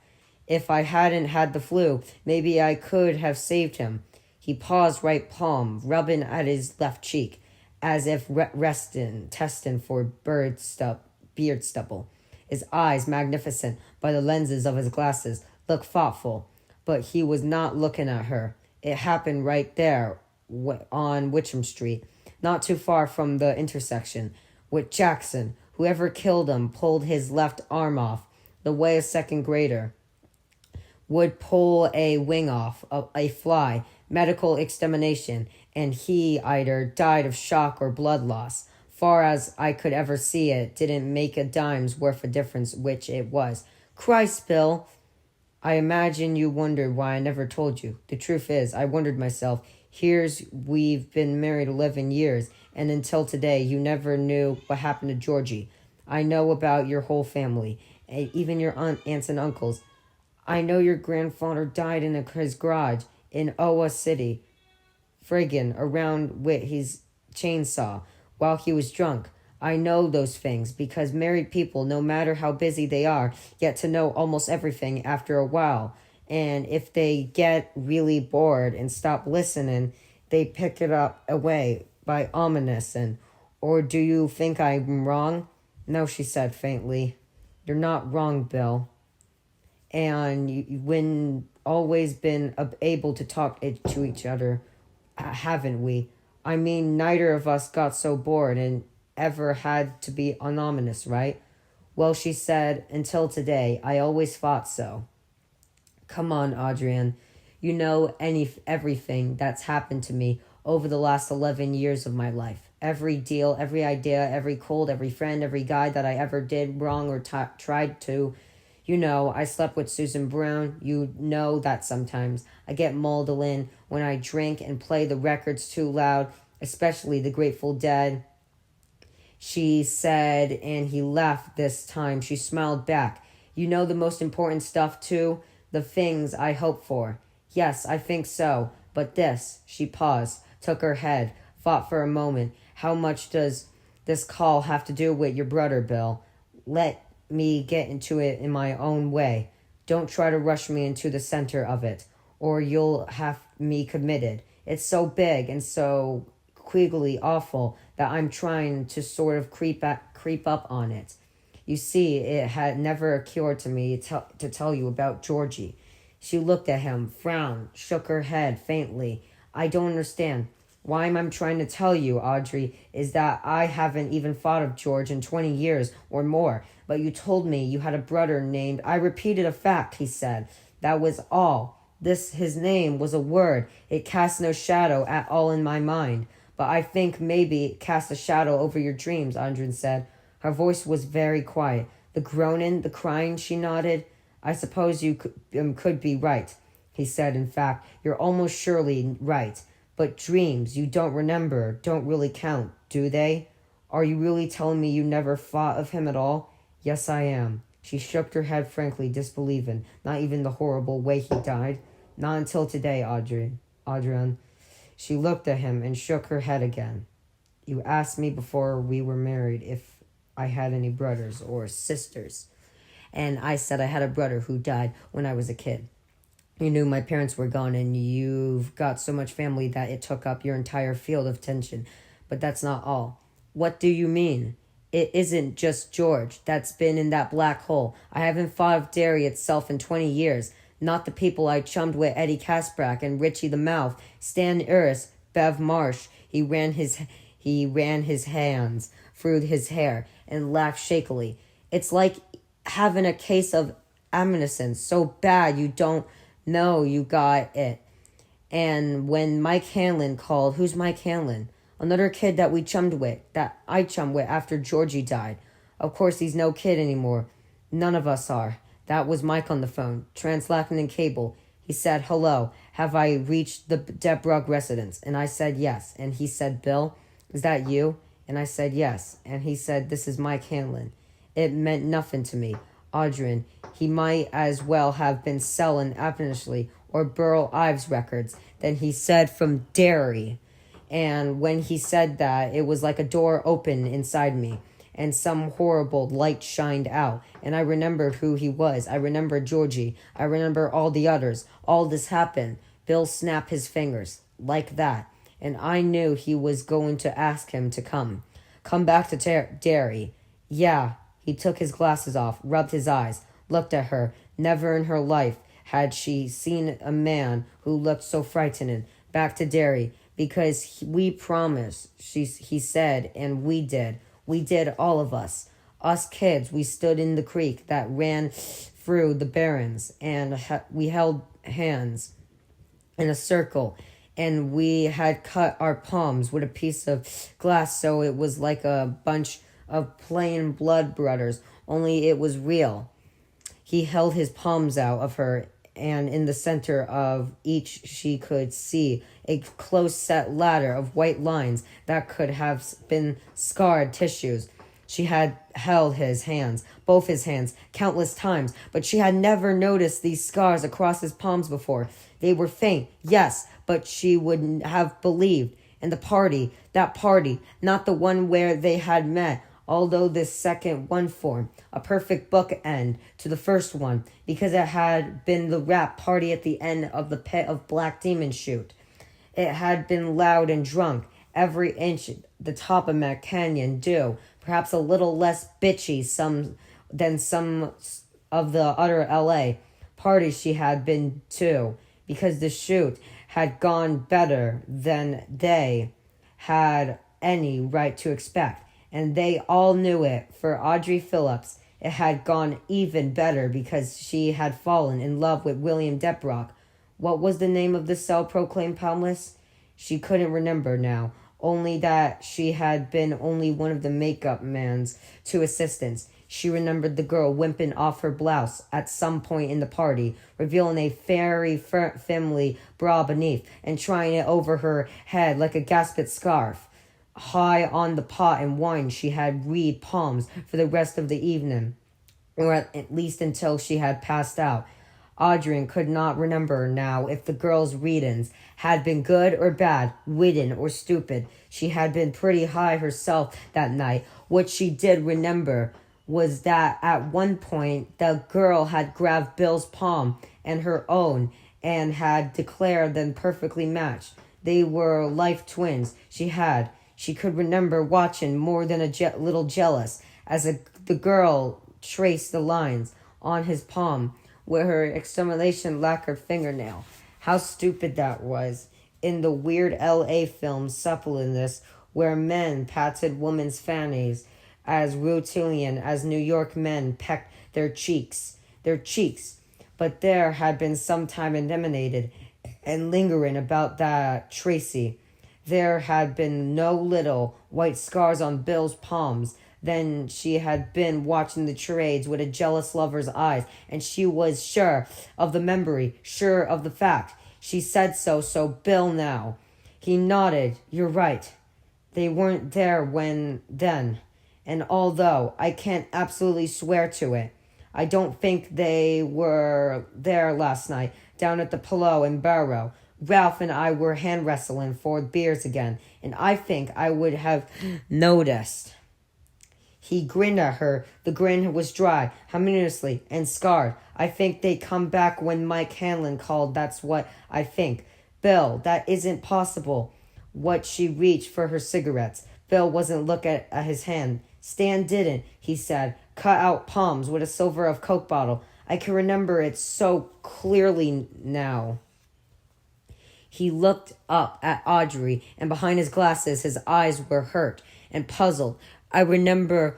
If I hadn't had the flu, maybe I could have saved him." He paused, right palm rubbing at his left cheek, as if testing for beard stubble. His eyes, magnificent by the lenses of his glasses, looked thoughtful, but he was not looking at her. It happened right there on Witcham Street, not too far from the intersection with Jackson. Whoever killed him pulled his left arm off, the way a second grader would pull a wing off a fly, medical extermination, and he either died of shock or blood loss. Far as I could ever see, it didn't make a dime's worth of difference which it was. Christ, Bill! I imagine you wondered why I never told you. The truth is, I wondered myself. We've been married 11 years, and until today, you never knew what happened to Georgie. I know about your whole family, even your aunts and uncles. I know your grandfather died in his garage in Iowa City, friggin' around with his chainsaw while he was drunk. I know those things because married people, no matter how busy they are, get to know almost everything after a while. And if they get really bored and stop listening, they pick it up away by ominous. Or do you think I'm wrong? No, she said faintly. You're not wrong, Bill. And when always been able to talk to each other, haven't we? I mean, neither of us got so bored and ever had to be anonymous, right? Well, she said, until today, I always thought so. Come on, Adrian. You know everything that's happened to me over the last 11 years of my life. Every deal, every idea, every cold, every friend, every guy that I ever did wrong or tried to. You know, I slept with Susan Brown. You know that sometimes I get maudlin when I drink and play the records too loud, especially the Grateful Dead. she said, and he laughed this time. She smiled back. You know the most important stuff, too? The things I hope for. Yes, I think so. But this, she paused, took her head, thought for a moment. How much does this call have to do with your brother, Bill? Let me get into it in my own way. Don't try to rush me into the center of it, or you'll have me committed. It's so big and so quiggly awful that I'm trying to sort of creep up on it. You see, it had never occurred to me to tell you about Georgie. She looked at him, frowned, shook her head faintly. I don't understand. Why I'm trying to tell you, Audrey, is that I haven't even thought of George in 20 years or more. But you told me you had a brother named... I repeated a fact, he said. That was all. His name was a word. It cast no shadow at all in my mind. But I think maybe it cast a shadow over your dreams, Andrin said. Her voice was very quiet. The groaning, the crying, she nodded. I suppose you could be right, he said. In fact, you're almost surely right. But dreams you don't remember don't really count, do they? Are you really telling me you never thought of him at all? Yes, I am. She shook her head frankly, disbelieving. Not even the horrible way he died. Not until today, Adrian. She looked at him and shook her head again. You asked me before we were married if I had any brothers or sisters. And I said I had a brother who died when I was a kid. You knew my parents were gone, and you've got so much family that it took up your entire field of attention. But that's not all. What do you mean? It isn't just George that's been in that black hole. I haven't thought of Derry itself in 20 years. Not the people I chummed with, Eddie Kasprak and Richie the Mouth, Stan Uris, Bev Marsh. He ran his hands through his hair and laughed shakily. It's like having a case of amnesia so bad you don't know you got it. And when Mike Hanlon called, who's Mike Hanlon? Another kid that I chummed with after Georgie died. Of course, he's no kid anymore. None of us are. That was Mike on the phone, translating cable. He said, hello, have I reached the Debrug residence? And I said, yes. And he said, Bill, is that you? And I said, yes. And he said, this is Mike Hanlon. It meant nothing to me. Audrin, he might as well have been selling Appenishly or Burl Ives records. Then he said, from Derry. And when he said that, it was like a door opened inside me, and some horrible light shined out. And I remembered who he was. I remembered Georgie. I remember all the others. All this happened. Bill snapped his fingers, like that. And I knew he was going to ask him to come. Come back to Derry. Yeah. He took his glasses off, rubbed his eyes, looked at her. Never in her life had she seen a man who looked so frightening. Back to Derry. Because we promised, he said, and we did. We did, all of us. Us kids, we stood in the creek that ran through the barrens, and we held hands in a circle, and we had cut our palms with a piece of glass so it was like a bunch of plain blood brothers, only it was real. He held his palms out of her, and in the center of each she could see a close-set ladder of white lines that could have been scarred tissues. She had held his hands, both his hands, countless times, but she had never noticed these scars across his palms before. They were faint, yes, but she wouldn't have believed. And the party, that party, not the one where they had met, although this second one formed a perfect bookend to the first one, because it had been the rap party at the end of the Pit of Black Demon shoot. It had been loud and drunk, every inch the top of Mac Canyon do, perhaps a little less bitchy than some of the other L.A. parties she had been to, because the shoot had gone better than they had any right to expect. And they all knew it. For Audrey Phillips, it had gone even better because she had fallen in love with William Deprock. What was the name of the self-proclaimed palmless? She couldn't remember now, only that she had been only one of the makeup man's 2 assistants. She remembered the girl wimping off her blouse at some point in the party, revealing a very family bra beneath and trying it over her head like a gasped scarf. high on the pot and wine, she had read palms for the rest of the evening, or at least until she had passed out. Adrian could not remember now if the girl's readings had been good or bad, witty or stupid. She had been pretty high herself that night. What she did remember was that at one point the girl had grabbed Bill's palm and her own and had declared them perfectly matched. They were life twins. She could remember watching more than a little jealous as the girl traced the lines on his palm with her extermination lacquered fingernail. How stupid that was. In the weird L.A. film Suppleness, where men patted women's fannies as routine as New York men pecked their cheeks. But there had been some time eliminated and lingering about that Tracy. There had been no little white scars on Bill's palms. Then she had been watching the charades with a jealous lover's eyes, and she was sure of the memory, sure of the fact. She said so Bill now. He nodded. You're right. They weren't there then. And although I can't absolutely swear to it, I don't think they were there last night, down at the Pillow in Barrow. Ralph and I were hand wrestling for beers again, and I think I would have noticed. He grinned at her. The grin was dry, ominously, and scarred. I think they come back when Mike Hanlon called. That's what I think. Bill, that isn't possible. What she reached for her cigarettes. Bill wasn't looking at his hand. Stan didn't, he said. Cut out palms with a silver of Coke bottle. I can remember it so clearly now. He looked up at Audrey, and behind his glasses his eyes were hurt and puzzled. I remember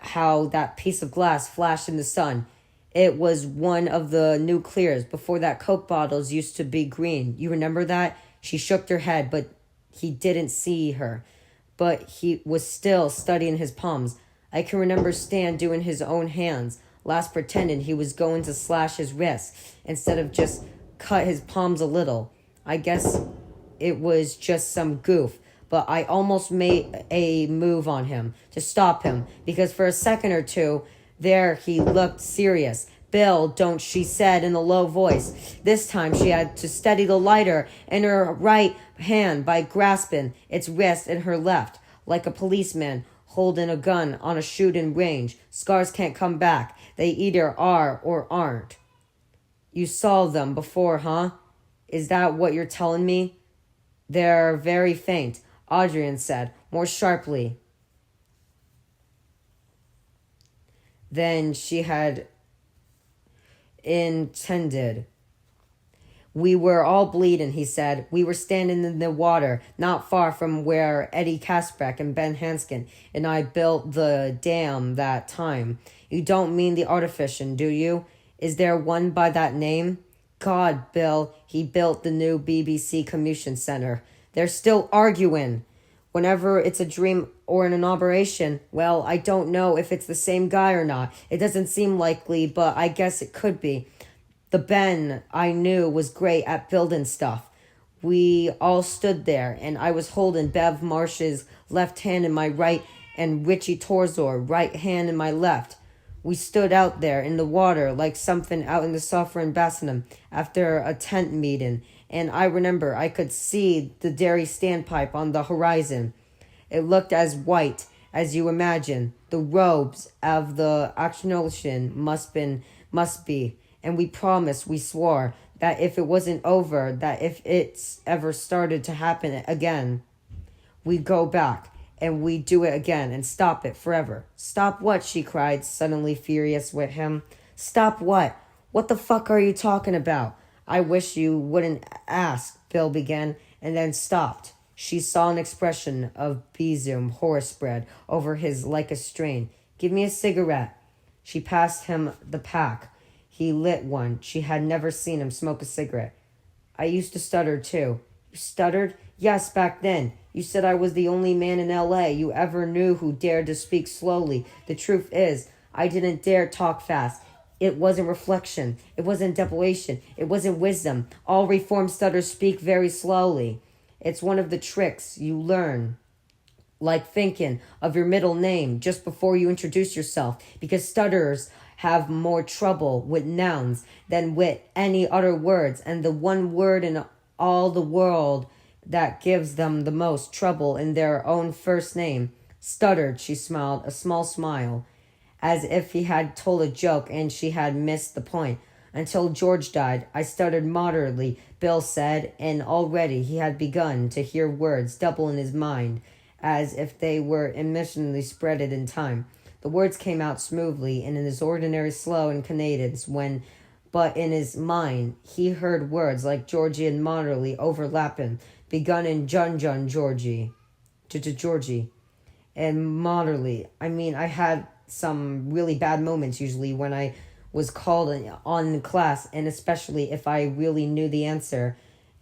how that piece of glass flashed in the sun. It was one of the new clears before that Coke bottles used to be green. You remember that? She shook her head, but he didn't see her. But he was still studying his palms. I can remember Stan doing his own hands, last pretending he was going to slash his wrists instead of just cut his palms a little. I guess it was just some goof. But I almost made a move on him to stop him, because for a second or two there he looked serious. Bill, don't, she said in a low voice. This time she had to steady the lighter in her right hand by grasping its wrist in her left, like a policeman holding a gun on a shooting range. Scars can't come back. They either are or aren't. You saw them before, huh? Is that what you're telling me? They're very faint, Adrian said, more sharply than she had intended. We were all bleeding, he said. We were standing in the water, not far from where Eddie Kasprek and Ben Hanskin and I built the dam that time. You don't mean the artificial, do you? Is there one by that name? God, Bill, he built the new BBC Commission Center. They're still arguing. Whenever it's a dream or an inauguration, well, I don't know if it's the same guy or not. It doesn't seem likely, but I guess it could be. The Ben I knew was great at building stuff. We all stood there, and I was holding Bev Marsh's left hand in my right and Richie Torzor right hand in my left. We stood out there in the water like something out in the Suffering Basin after a tent meeting, and I remember I could see the dairy standpipe on the horizon. It looked as white as you imagine. The robes of the Actionocean must be, and we swore, that if it wasn't over, that if it's ever started to happen again, we'd go back, and we'd do it again, and stop it forever. Stop what? She cried, suddenly furious with him. Stop what? What the fuck are you talking about? I wish you wouldn't ask, Bill began, and then stopped. She saw an expression of besom horror spread over his like a strain. Give me a cigarette. She passed him the pack. He lit one. She had never seen him smoke a cigarette. I used to stutter, too. You stuttered? Yes, back then. You said I was the only man in L.A. you ever knew who dared to speak slowly. The truth is, I didn't dare talk fast. It wasn't reflection. It wasn't depilation. It wasn't wisdom. All reformed stutters speak very slowly. It's one of the tricks you learn like thinking of your middle name just before you introduce yourself, because stutterers have more trouble with nouns than with any other words, and the one word in all the world that gives them the most trouble in their own first name. Stuttered, she smiled, a small smile, as if he had told a joke and she had missed the point. Until George died, I stuttered moderately, Bill said, and already he had begun to hear words double in his mind, as if they were immissionally spreaded in time. The words came out smoothly and in his ordinary slow and cadence but in his mind he heard words like Georgie and moderately overlapping, begun in Jun Georgie, Georgie, and moderately. I had some really bad moments usually when I was called on class, and especially if I really knew the answer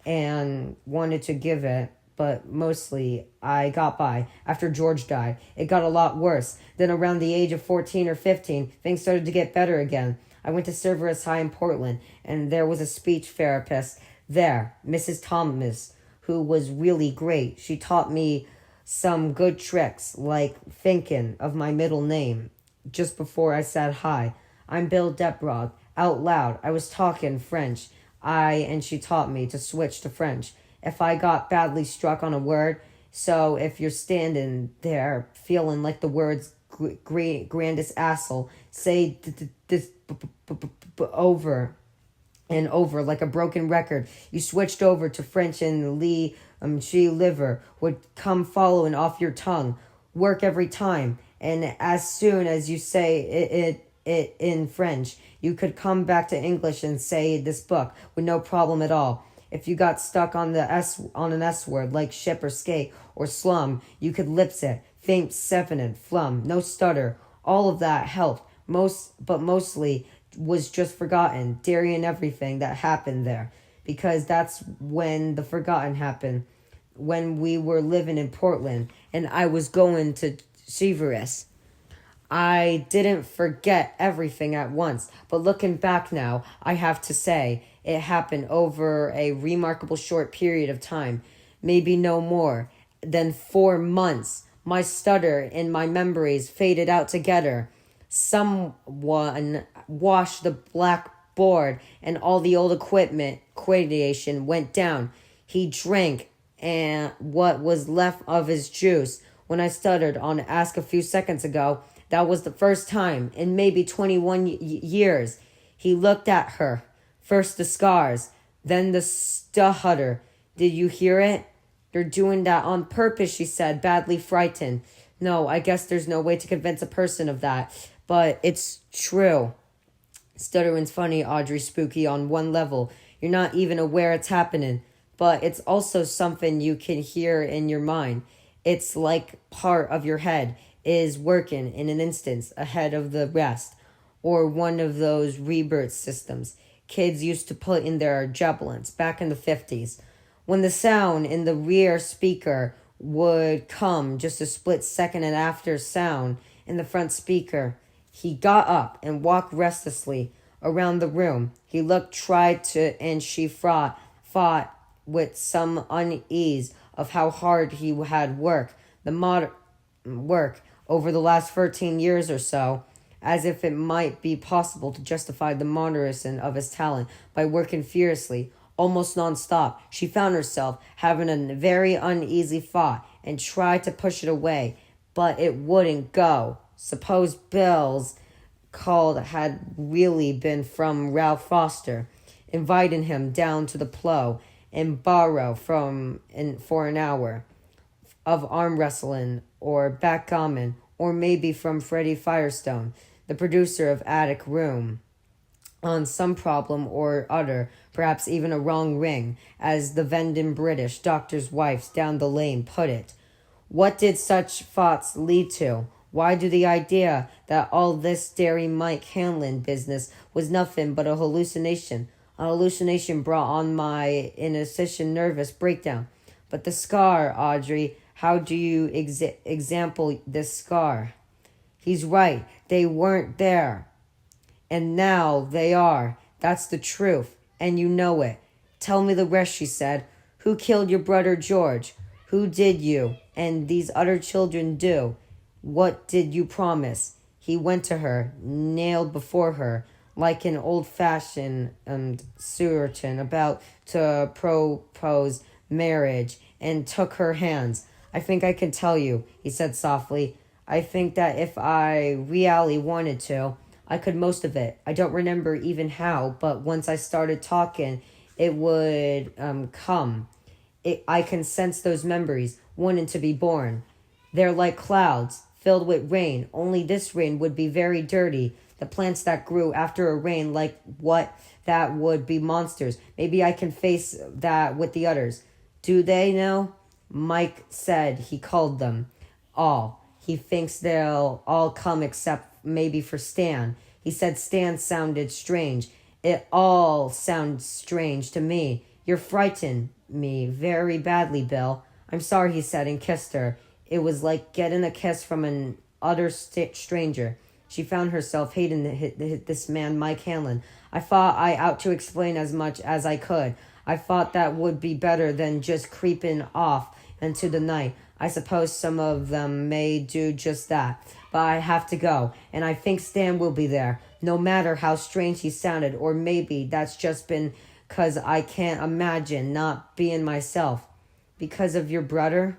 and wanted to give it, but mostly I got by. After George died, it got a lot worse. Then around the age of 14 or 15, things started to get better again. I went to Cerberus High in Portland, and there was a speech therapist there, Mrs. Thomas, who was really great. She taught me some good tricks, like thinking of my middle name just before I said hi. I'm Bill Debrog. Out loud, I was talking French. And she taught me to switch to French if I got badly struck on a word. So if you're standing there feeling like the words grandest asshole, say this over and over like a broken record. You switched over to French and she liver would come following off your tongue. Work every time. And as soon as you say it in French, you could come back to English and say this book with no problem at all. If you got stuck on an S word like ship or skate or slum, you could lips it, think seven flum, no stutter. All of that helped. Mostly was just forgotten, dairy and everything that happened there, because that's when the forgotten happened. When we were living in Portland and I was going to Cerberus, I didn't forget everything at once, but looking back now, I have to say it happened over a remarkable short period of time, maybe no more than 4 months. My stutter and my memories faded out together. Someone washed the blackboard and all the old equation went down. He drank and what was left of his juice. When I stuttered on Ask a few seconds ago, that was the first time in maybe 21 years. He looked at her. First the scars, then the stutter. Did you hear it? You're doing that on purpose, she said, badly frightened. No, I guess there's no way to convince a person of that, but it's true. Stuttering's funny, Audrey, spooky on one level. You're not even aware it's happening, but it's also something you can hear in your mind. It's like part of your head is working in an instance ahead of the rest, or one of those rebirth systems kids used to put in their javelins back in the 50s. When the sound in the rear speaker would come just a split second after sound in the front speaker, he got up and walked restlessly around the room. He looked, tried to, and she fought with some unease of how hard he had worked over the last 13 years or so, as if it might be possible to justify the moderation of his talent by working furiously, almost non-stop. She found herself having a very uneasy thought and tried to push it away, but it wouldn't go. Suppose Bill's call had really been from Ralph Foster, inviting him down to the Plough and borrow for an hour of arm wrestling or backgammon, or maybe from Freddie Firestone, the producer of Attic Room, on some problem or other, perhaps even a wrong ring, as the Vendon British doctor's wives down the lane put it. What did such thoughts lead to? Why do the idea that all this Dairy Mike Hanlon business was nothing but a hallucination brought on my initial nervous breakdown? But the scar, Audrey, how do you example this scar? He's right, they weren't there. And now they are. That's the truth, and you know it. Tell me the rest, she said. Who killed your brother George? Who did you? and these other children do. What did you promise? He went to her, nailed before her, like an old-fashioned Puritan about to propose marriage, and took her hands. I think I can tell you, he said softly. I think that if I really wanted to, I could most of it. I don't remember even how, but once I started talking, it would come. I can sense those memories, wanting to be born. They're like clouds, filled with rain, only this rain would be very dirty. The plants that grew after a rain, like what that would be monsters. Maybe I can face that with the others. Do they know? Mike said he called them all. He thinks they'll all come except maybe for Stan. He said Stan sounded strange. It all sounds strange to me. You're frightened me very badly, Bill. I'm sorry, he said, and kissed her. It was like getting a kiss from an utter stranger. She found herself hating this man, Mike Hanlon. I thought I ought to explain as much as I could. I thought that would be better than just creeping off into the night. I suppose some of them may do just that. But I have to go, and I think Stan will be there, no matter how strange he sounded, or maybe that's just been 'cause I can't imagine not being myself. Because of your brother?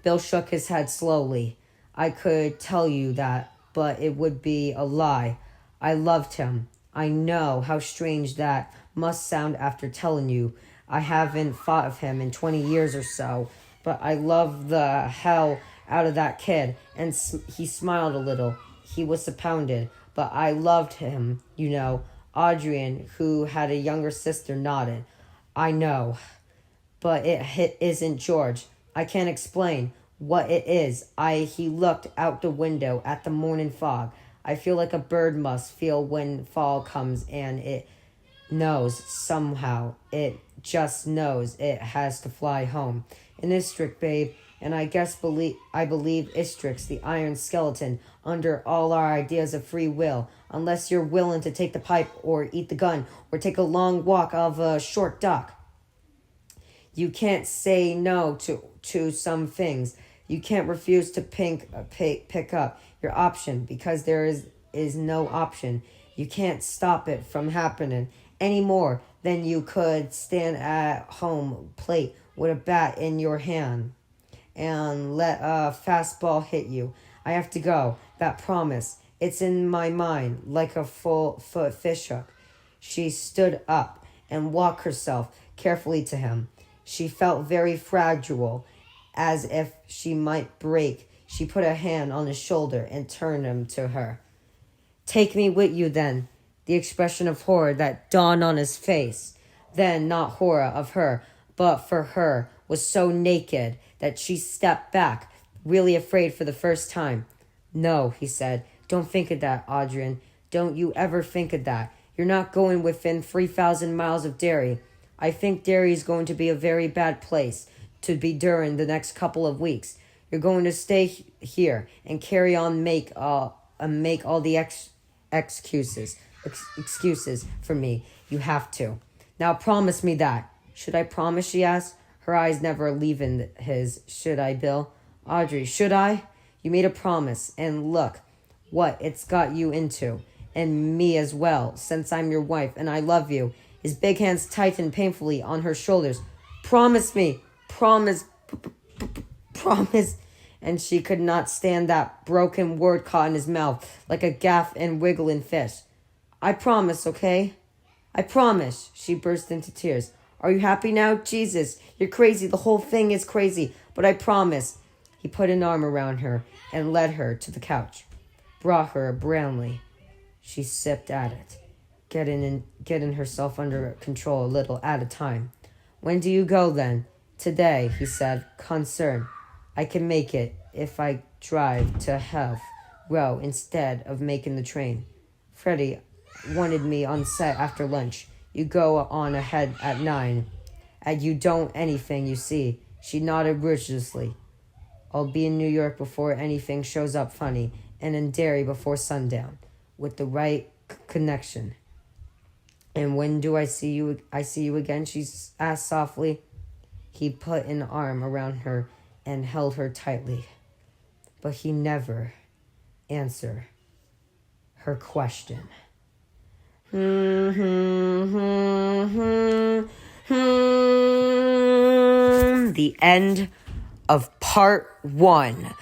Bill shook his head slowly. I could tell you that, but it would be a lie. I loved him. I know how strange that must sound after telling you. I haven't thought of him in 20 years or so, but I loved the hell out of that kid. And he smiled a little. He was surrounded, but I loved him, you know. Adrian, who had a younger sister, nodded. I know, but it isn't George. I can't explain what it is. He looked out the window at the morning fog. I feel like a bird must feel when fall comes, and it knows somehow. It just knows it has to fly home. And Istrick, babe, and I believe Istrick's the iron skeleton under all our ideas of free will, unless you're willing to take the pipe or eat the gun or take a long walk of a short dock. You can't say no to some things. You can't refuse to pick up your option because there is no option. You can't stop it from happening any more than you could stand at home plate with a bat in your hand and let a fastball hit you. I have to go. That promise. It's in my mind like a full-foot fishhook. She stood up and walked herself carefully to him. She felt very fragile, as if she might break. She put a hand on his shoulder and turned him to her. Take me with you, then. The expression of horror that dawned on his face, then not horror of her, but for her, was so naked that she stepped back, really afraid for the first time. No, he said. Don't think of that, Adrian. Don't you ever think of that. You're not going within 3,000 miles of Derry. I think Derry is going to be a very bad place to be during the next couple of weeks. You're going to stay here and carry on, make all the excuses for me. You have to. Now promise me that. Should I promise, she asked, her eyes never leaving his. Should I, Bill? Audrey, should I? You made a promise, and look what it's got you into, and me as well, since I'm your wife, and I love you. His big hands tightened painfully on her shoulders. Promise me. Promise. Promise. And she could not stand that broken word caught in his mouth like a gaff and wiggling fish. I promise, okay? I promise. She burst into tears. Are you happy now? Jesus, you're crazy. The whole thing is crazy, but I promise. He put an arm around her and led her to the couch. Brought her a brandy. She sipped at it, getting herself under control a little at a time. When do you go, then? Today, he said, concerned. I can make it if I drive to Heath Row instead of making the train. Freddie wanted me on set after lunch. You go on ahead at 9. And you don't anything, you see. She nodded rigorously. I'll be in New York before anything shows up funny, and in Derry before sundown, with the right connection. And when do I see you again? She asked softly. He put an arm around her and held her tightly. But he never answered her question. The end of part 1.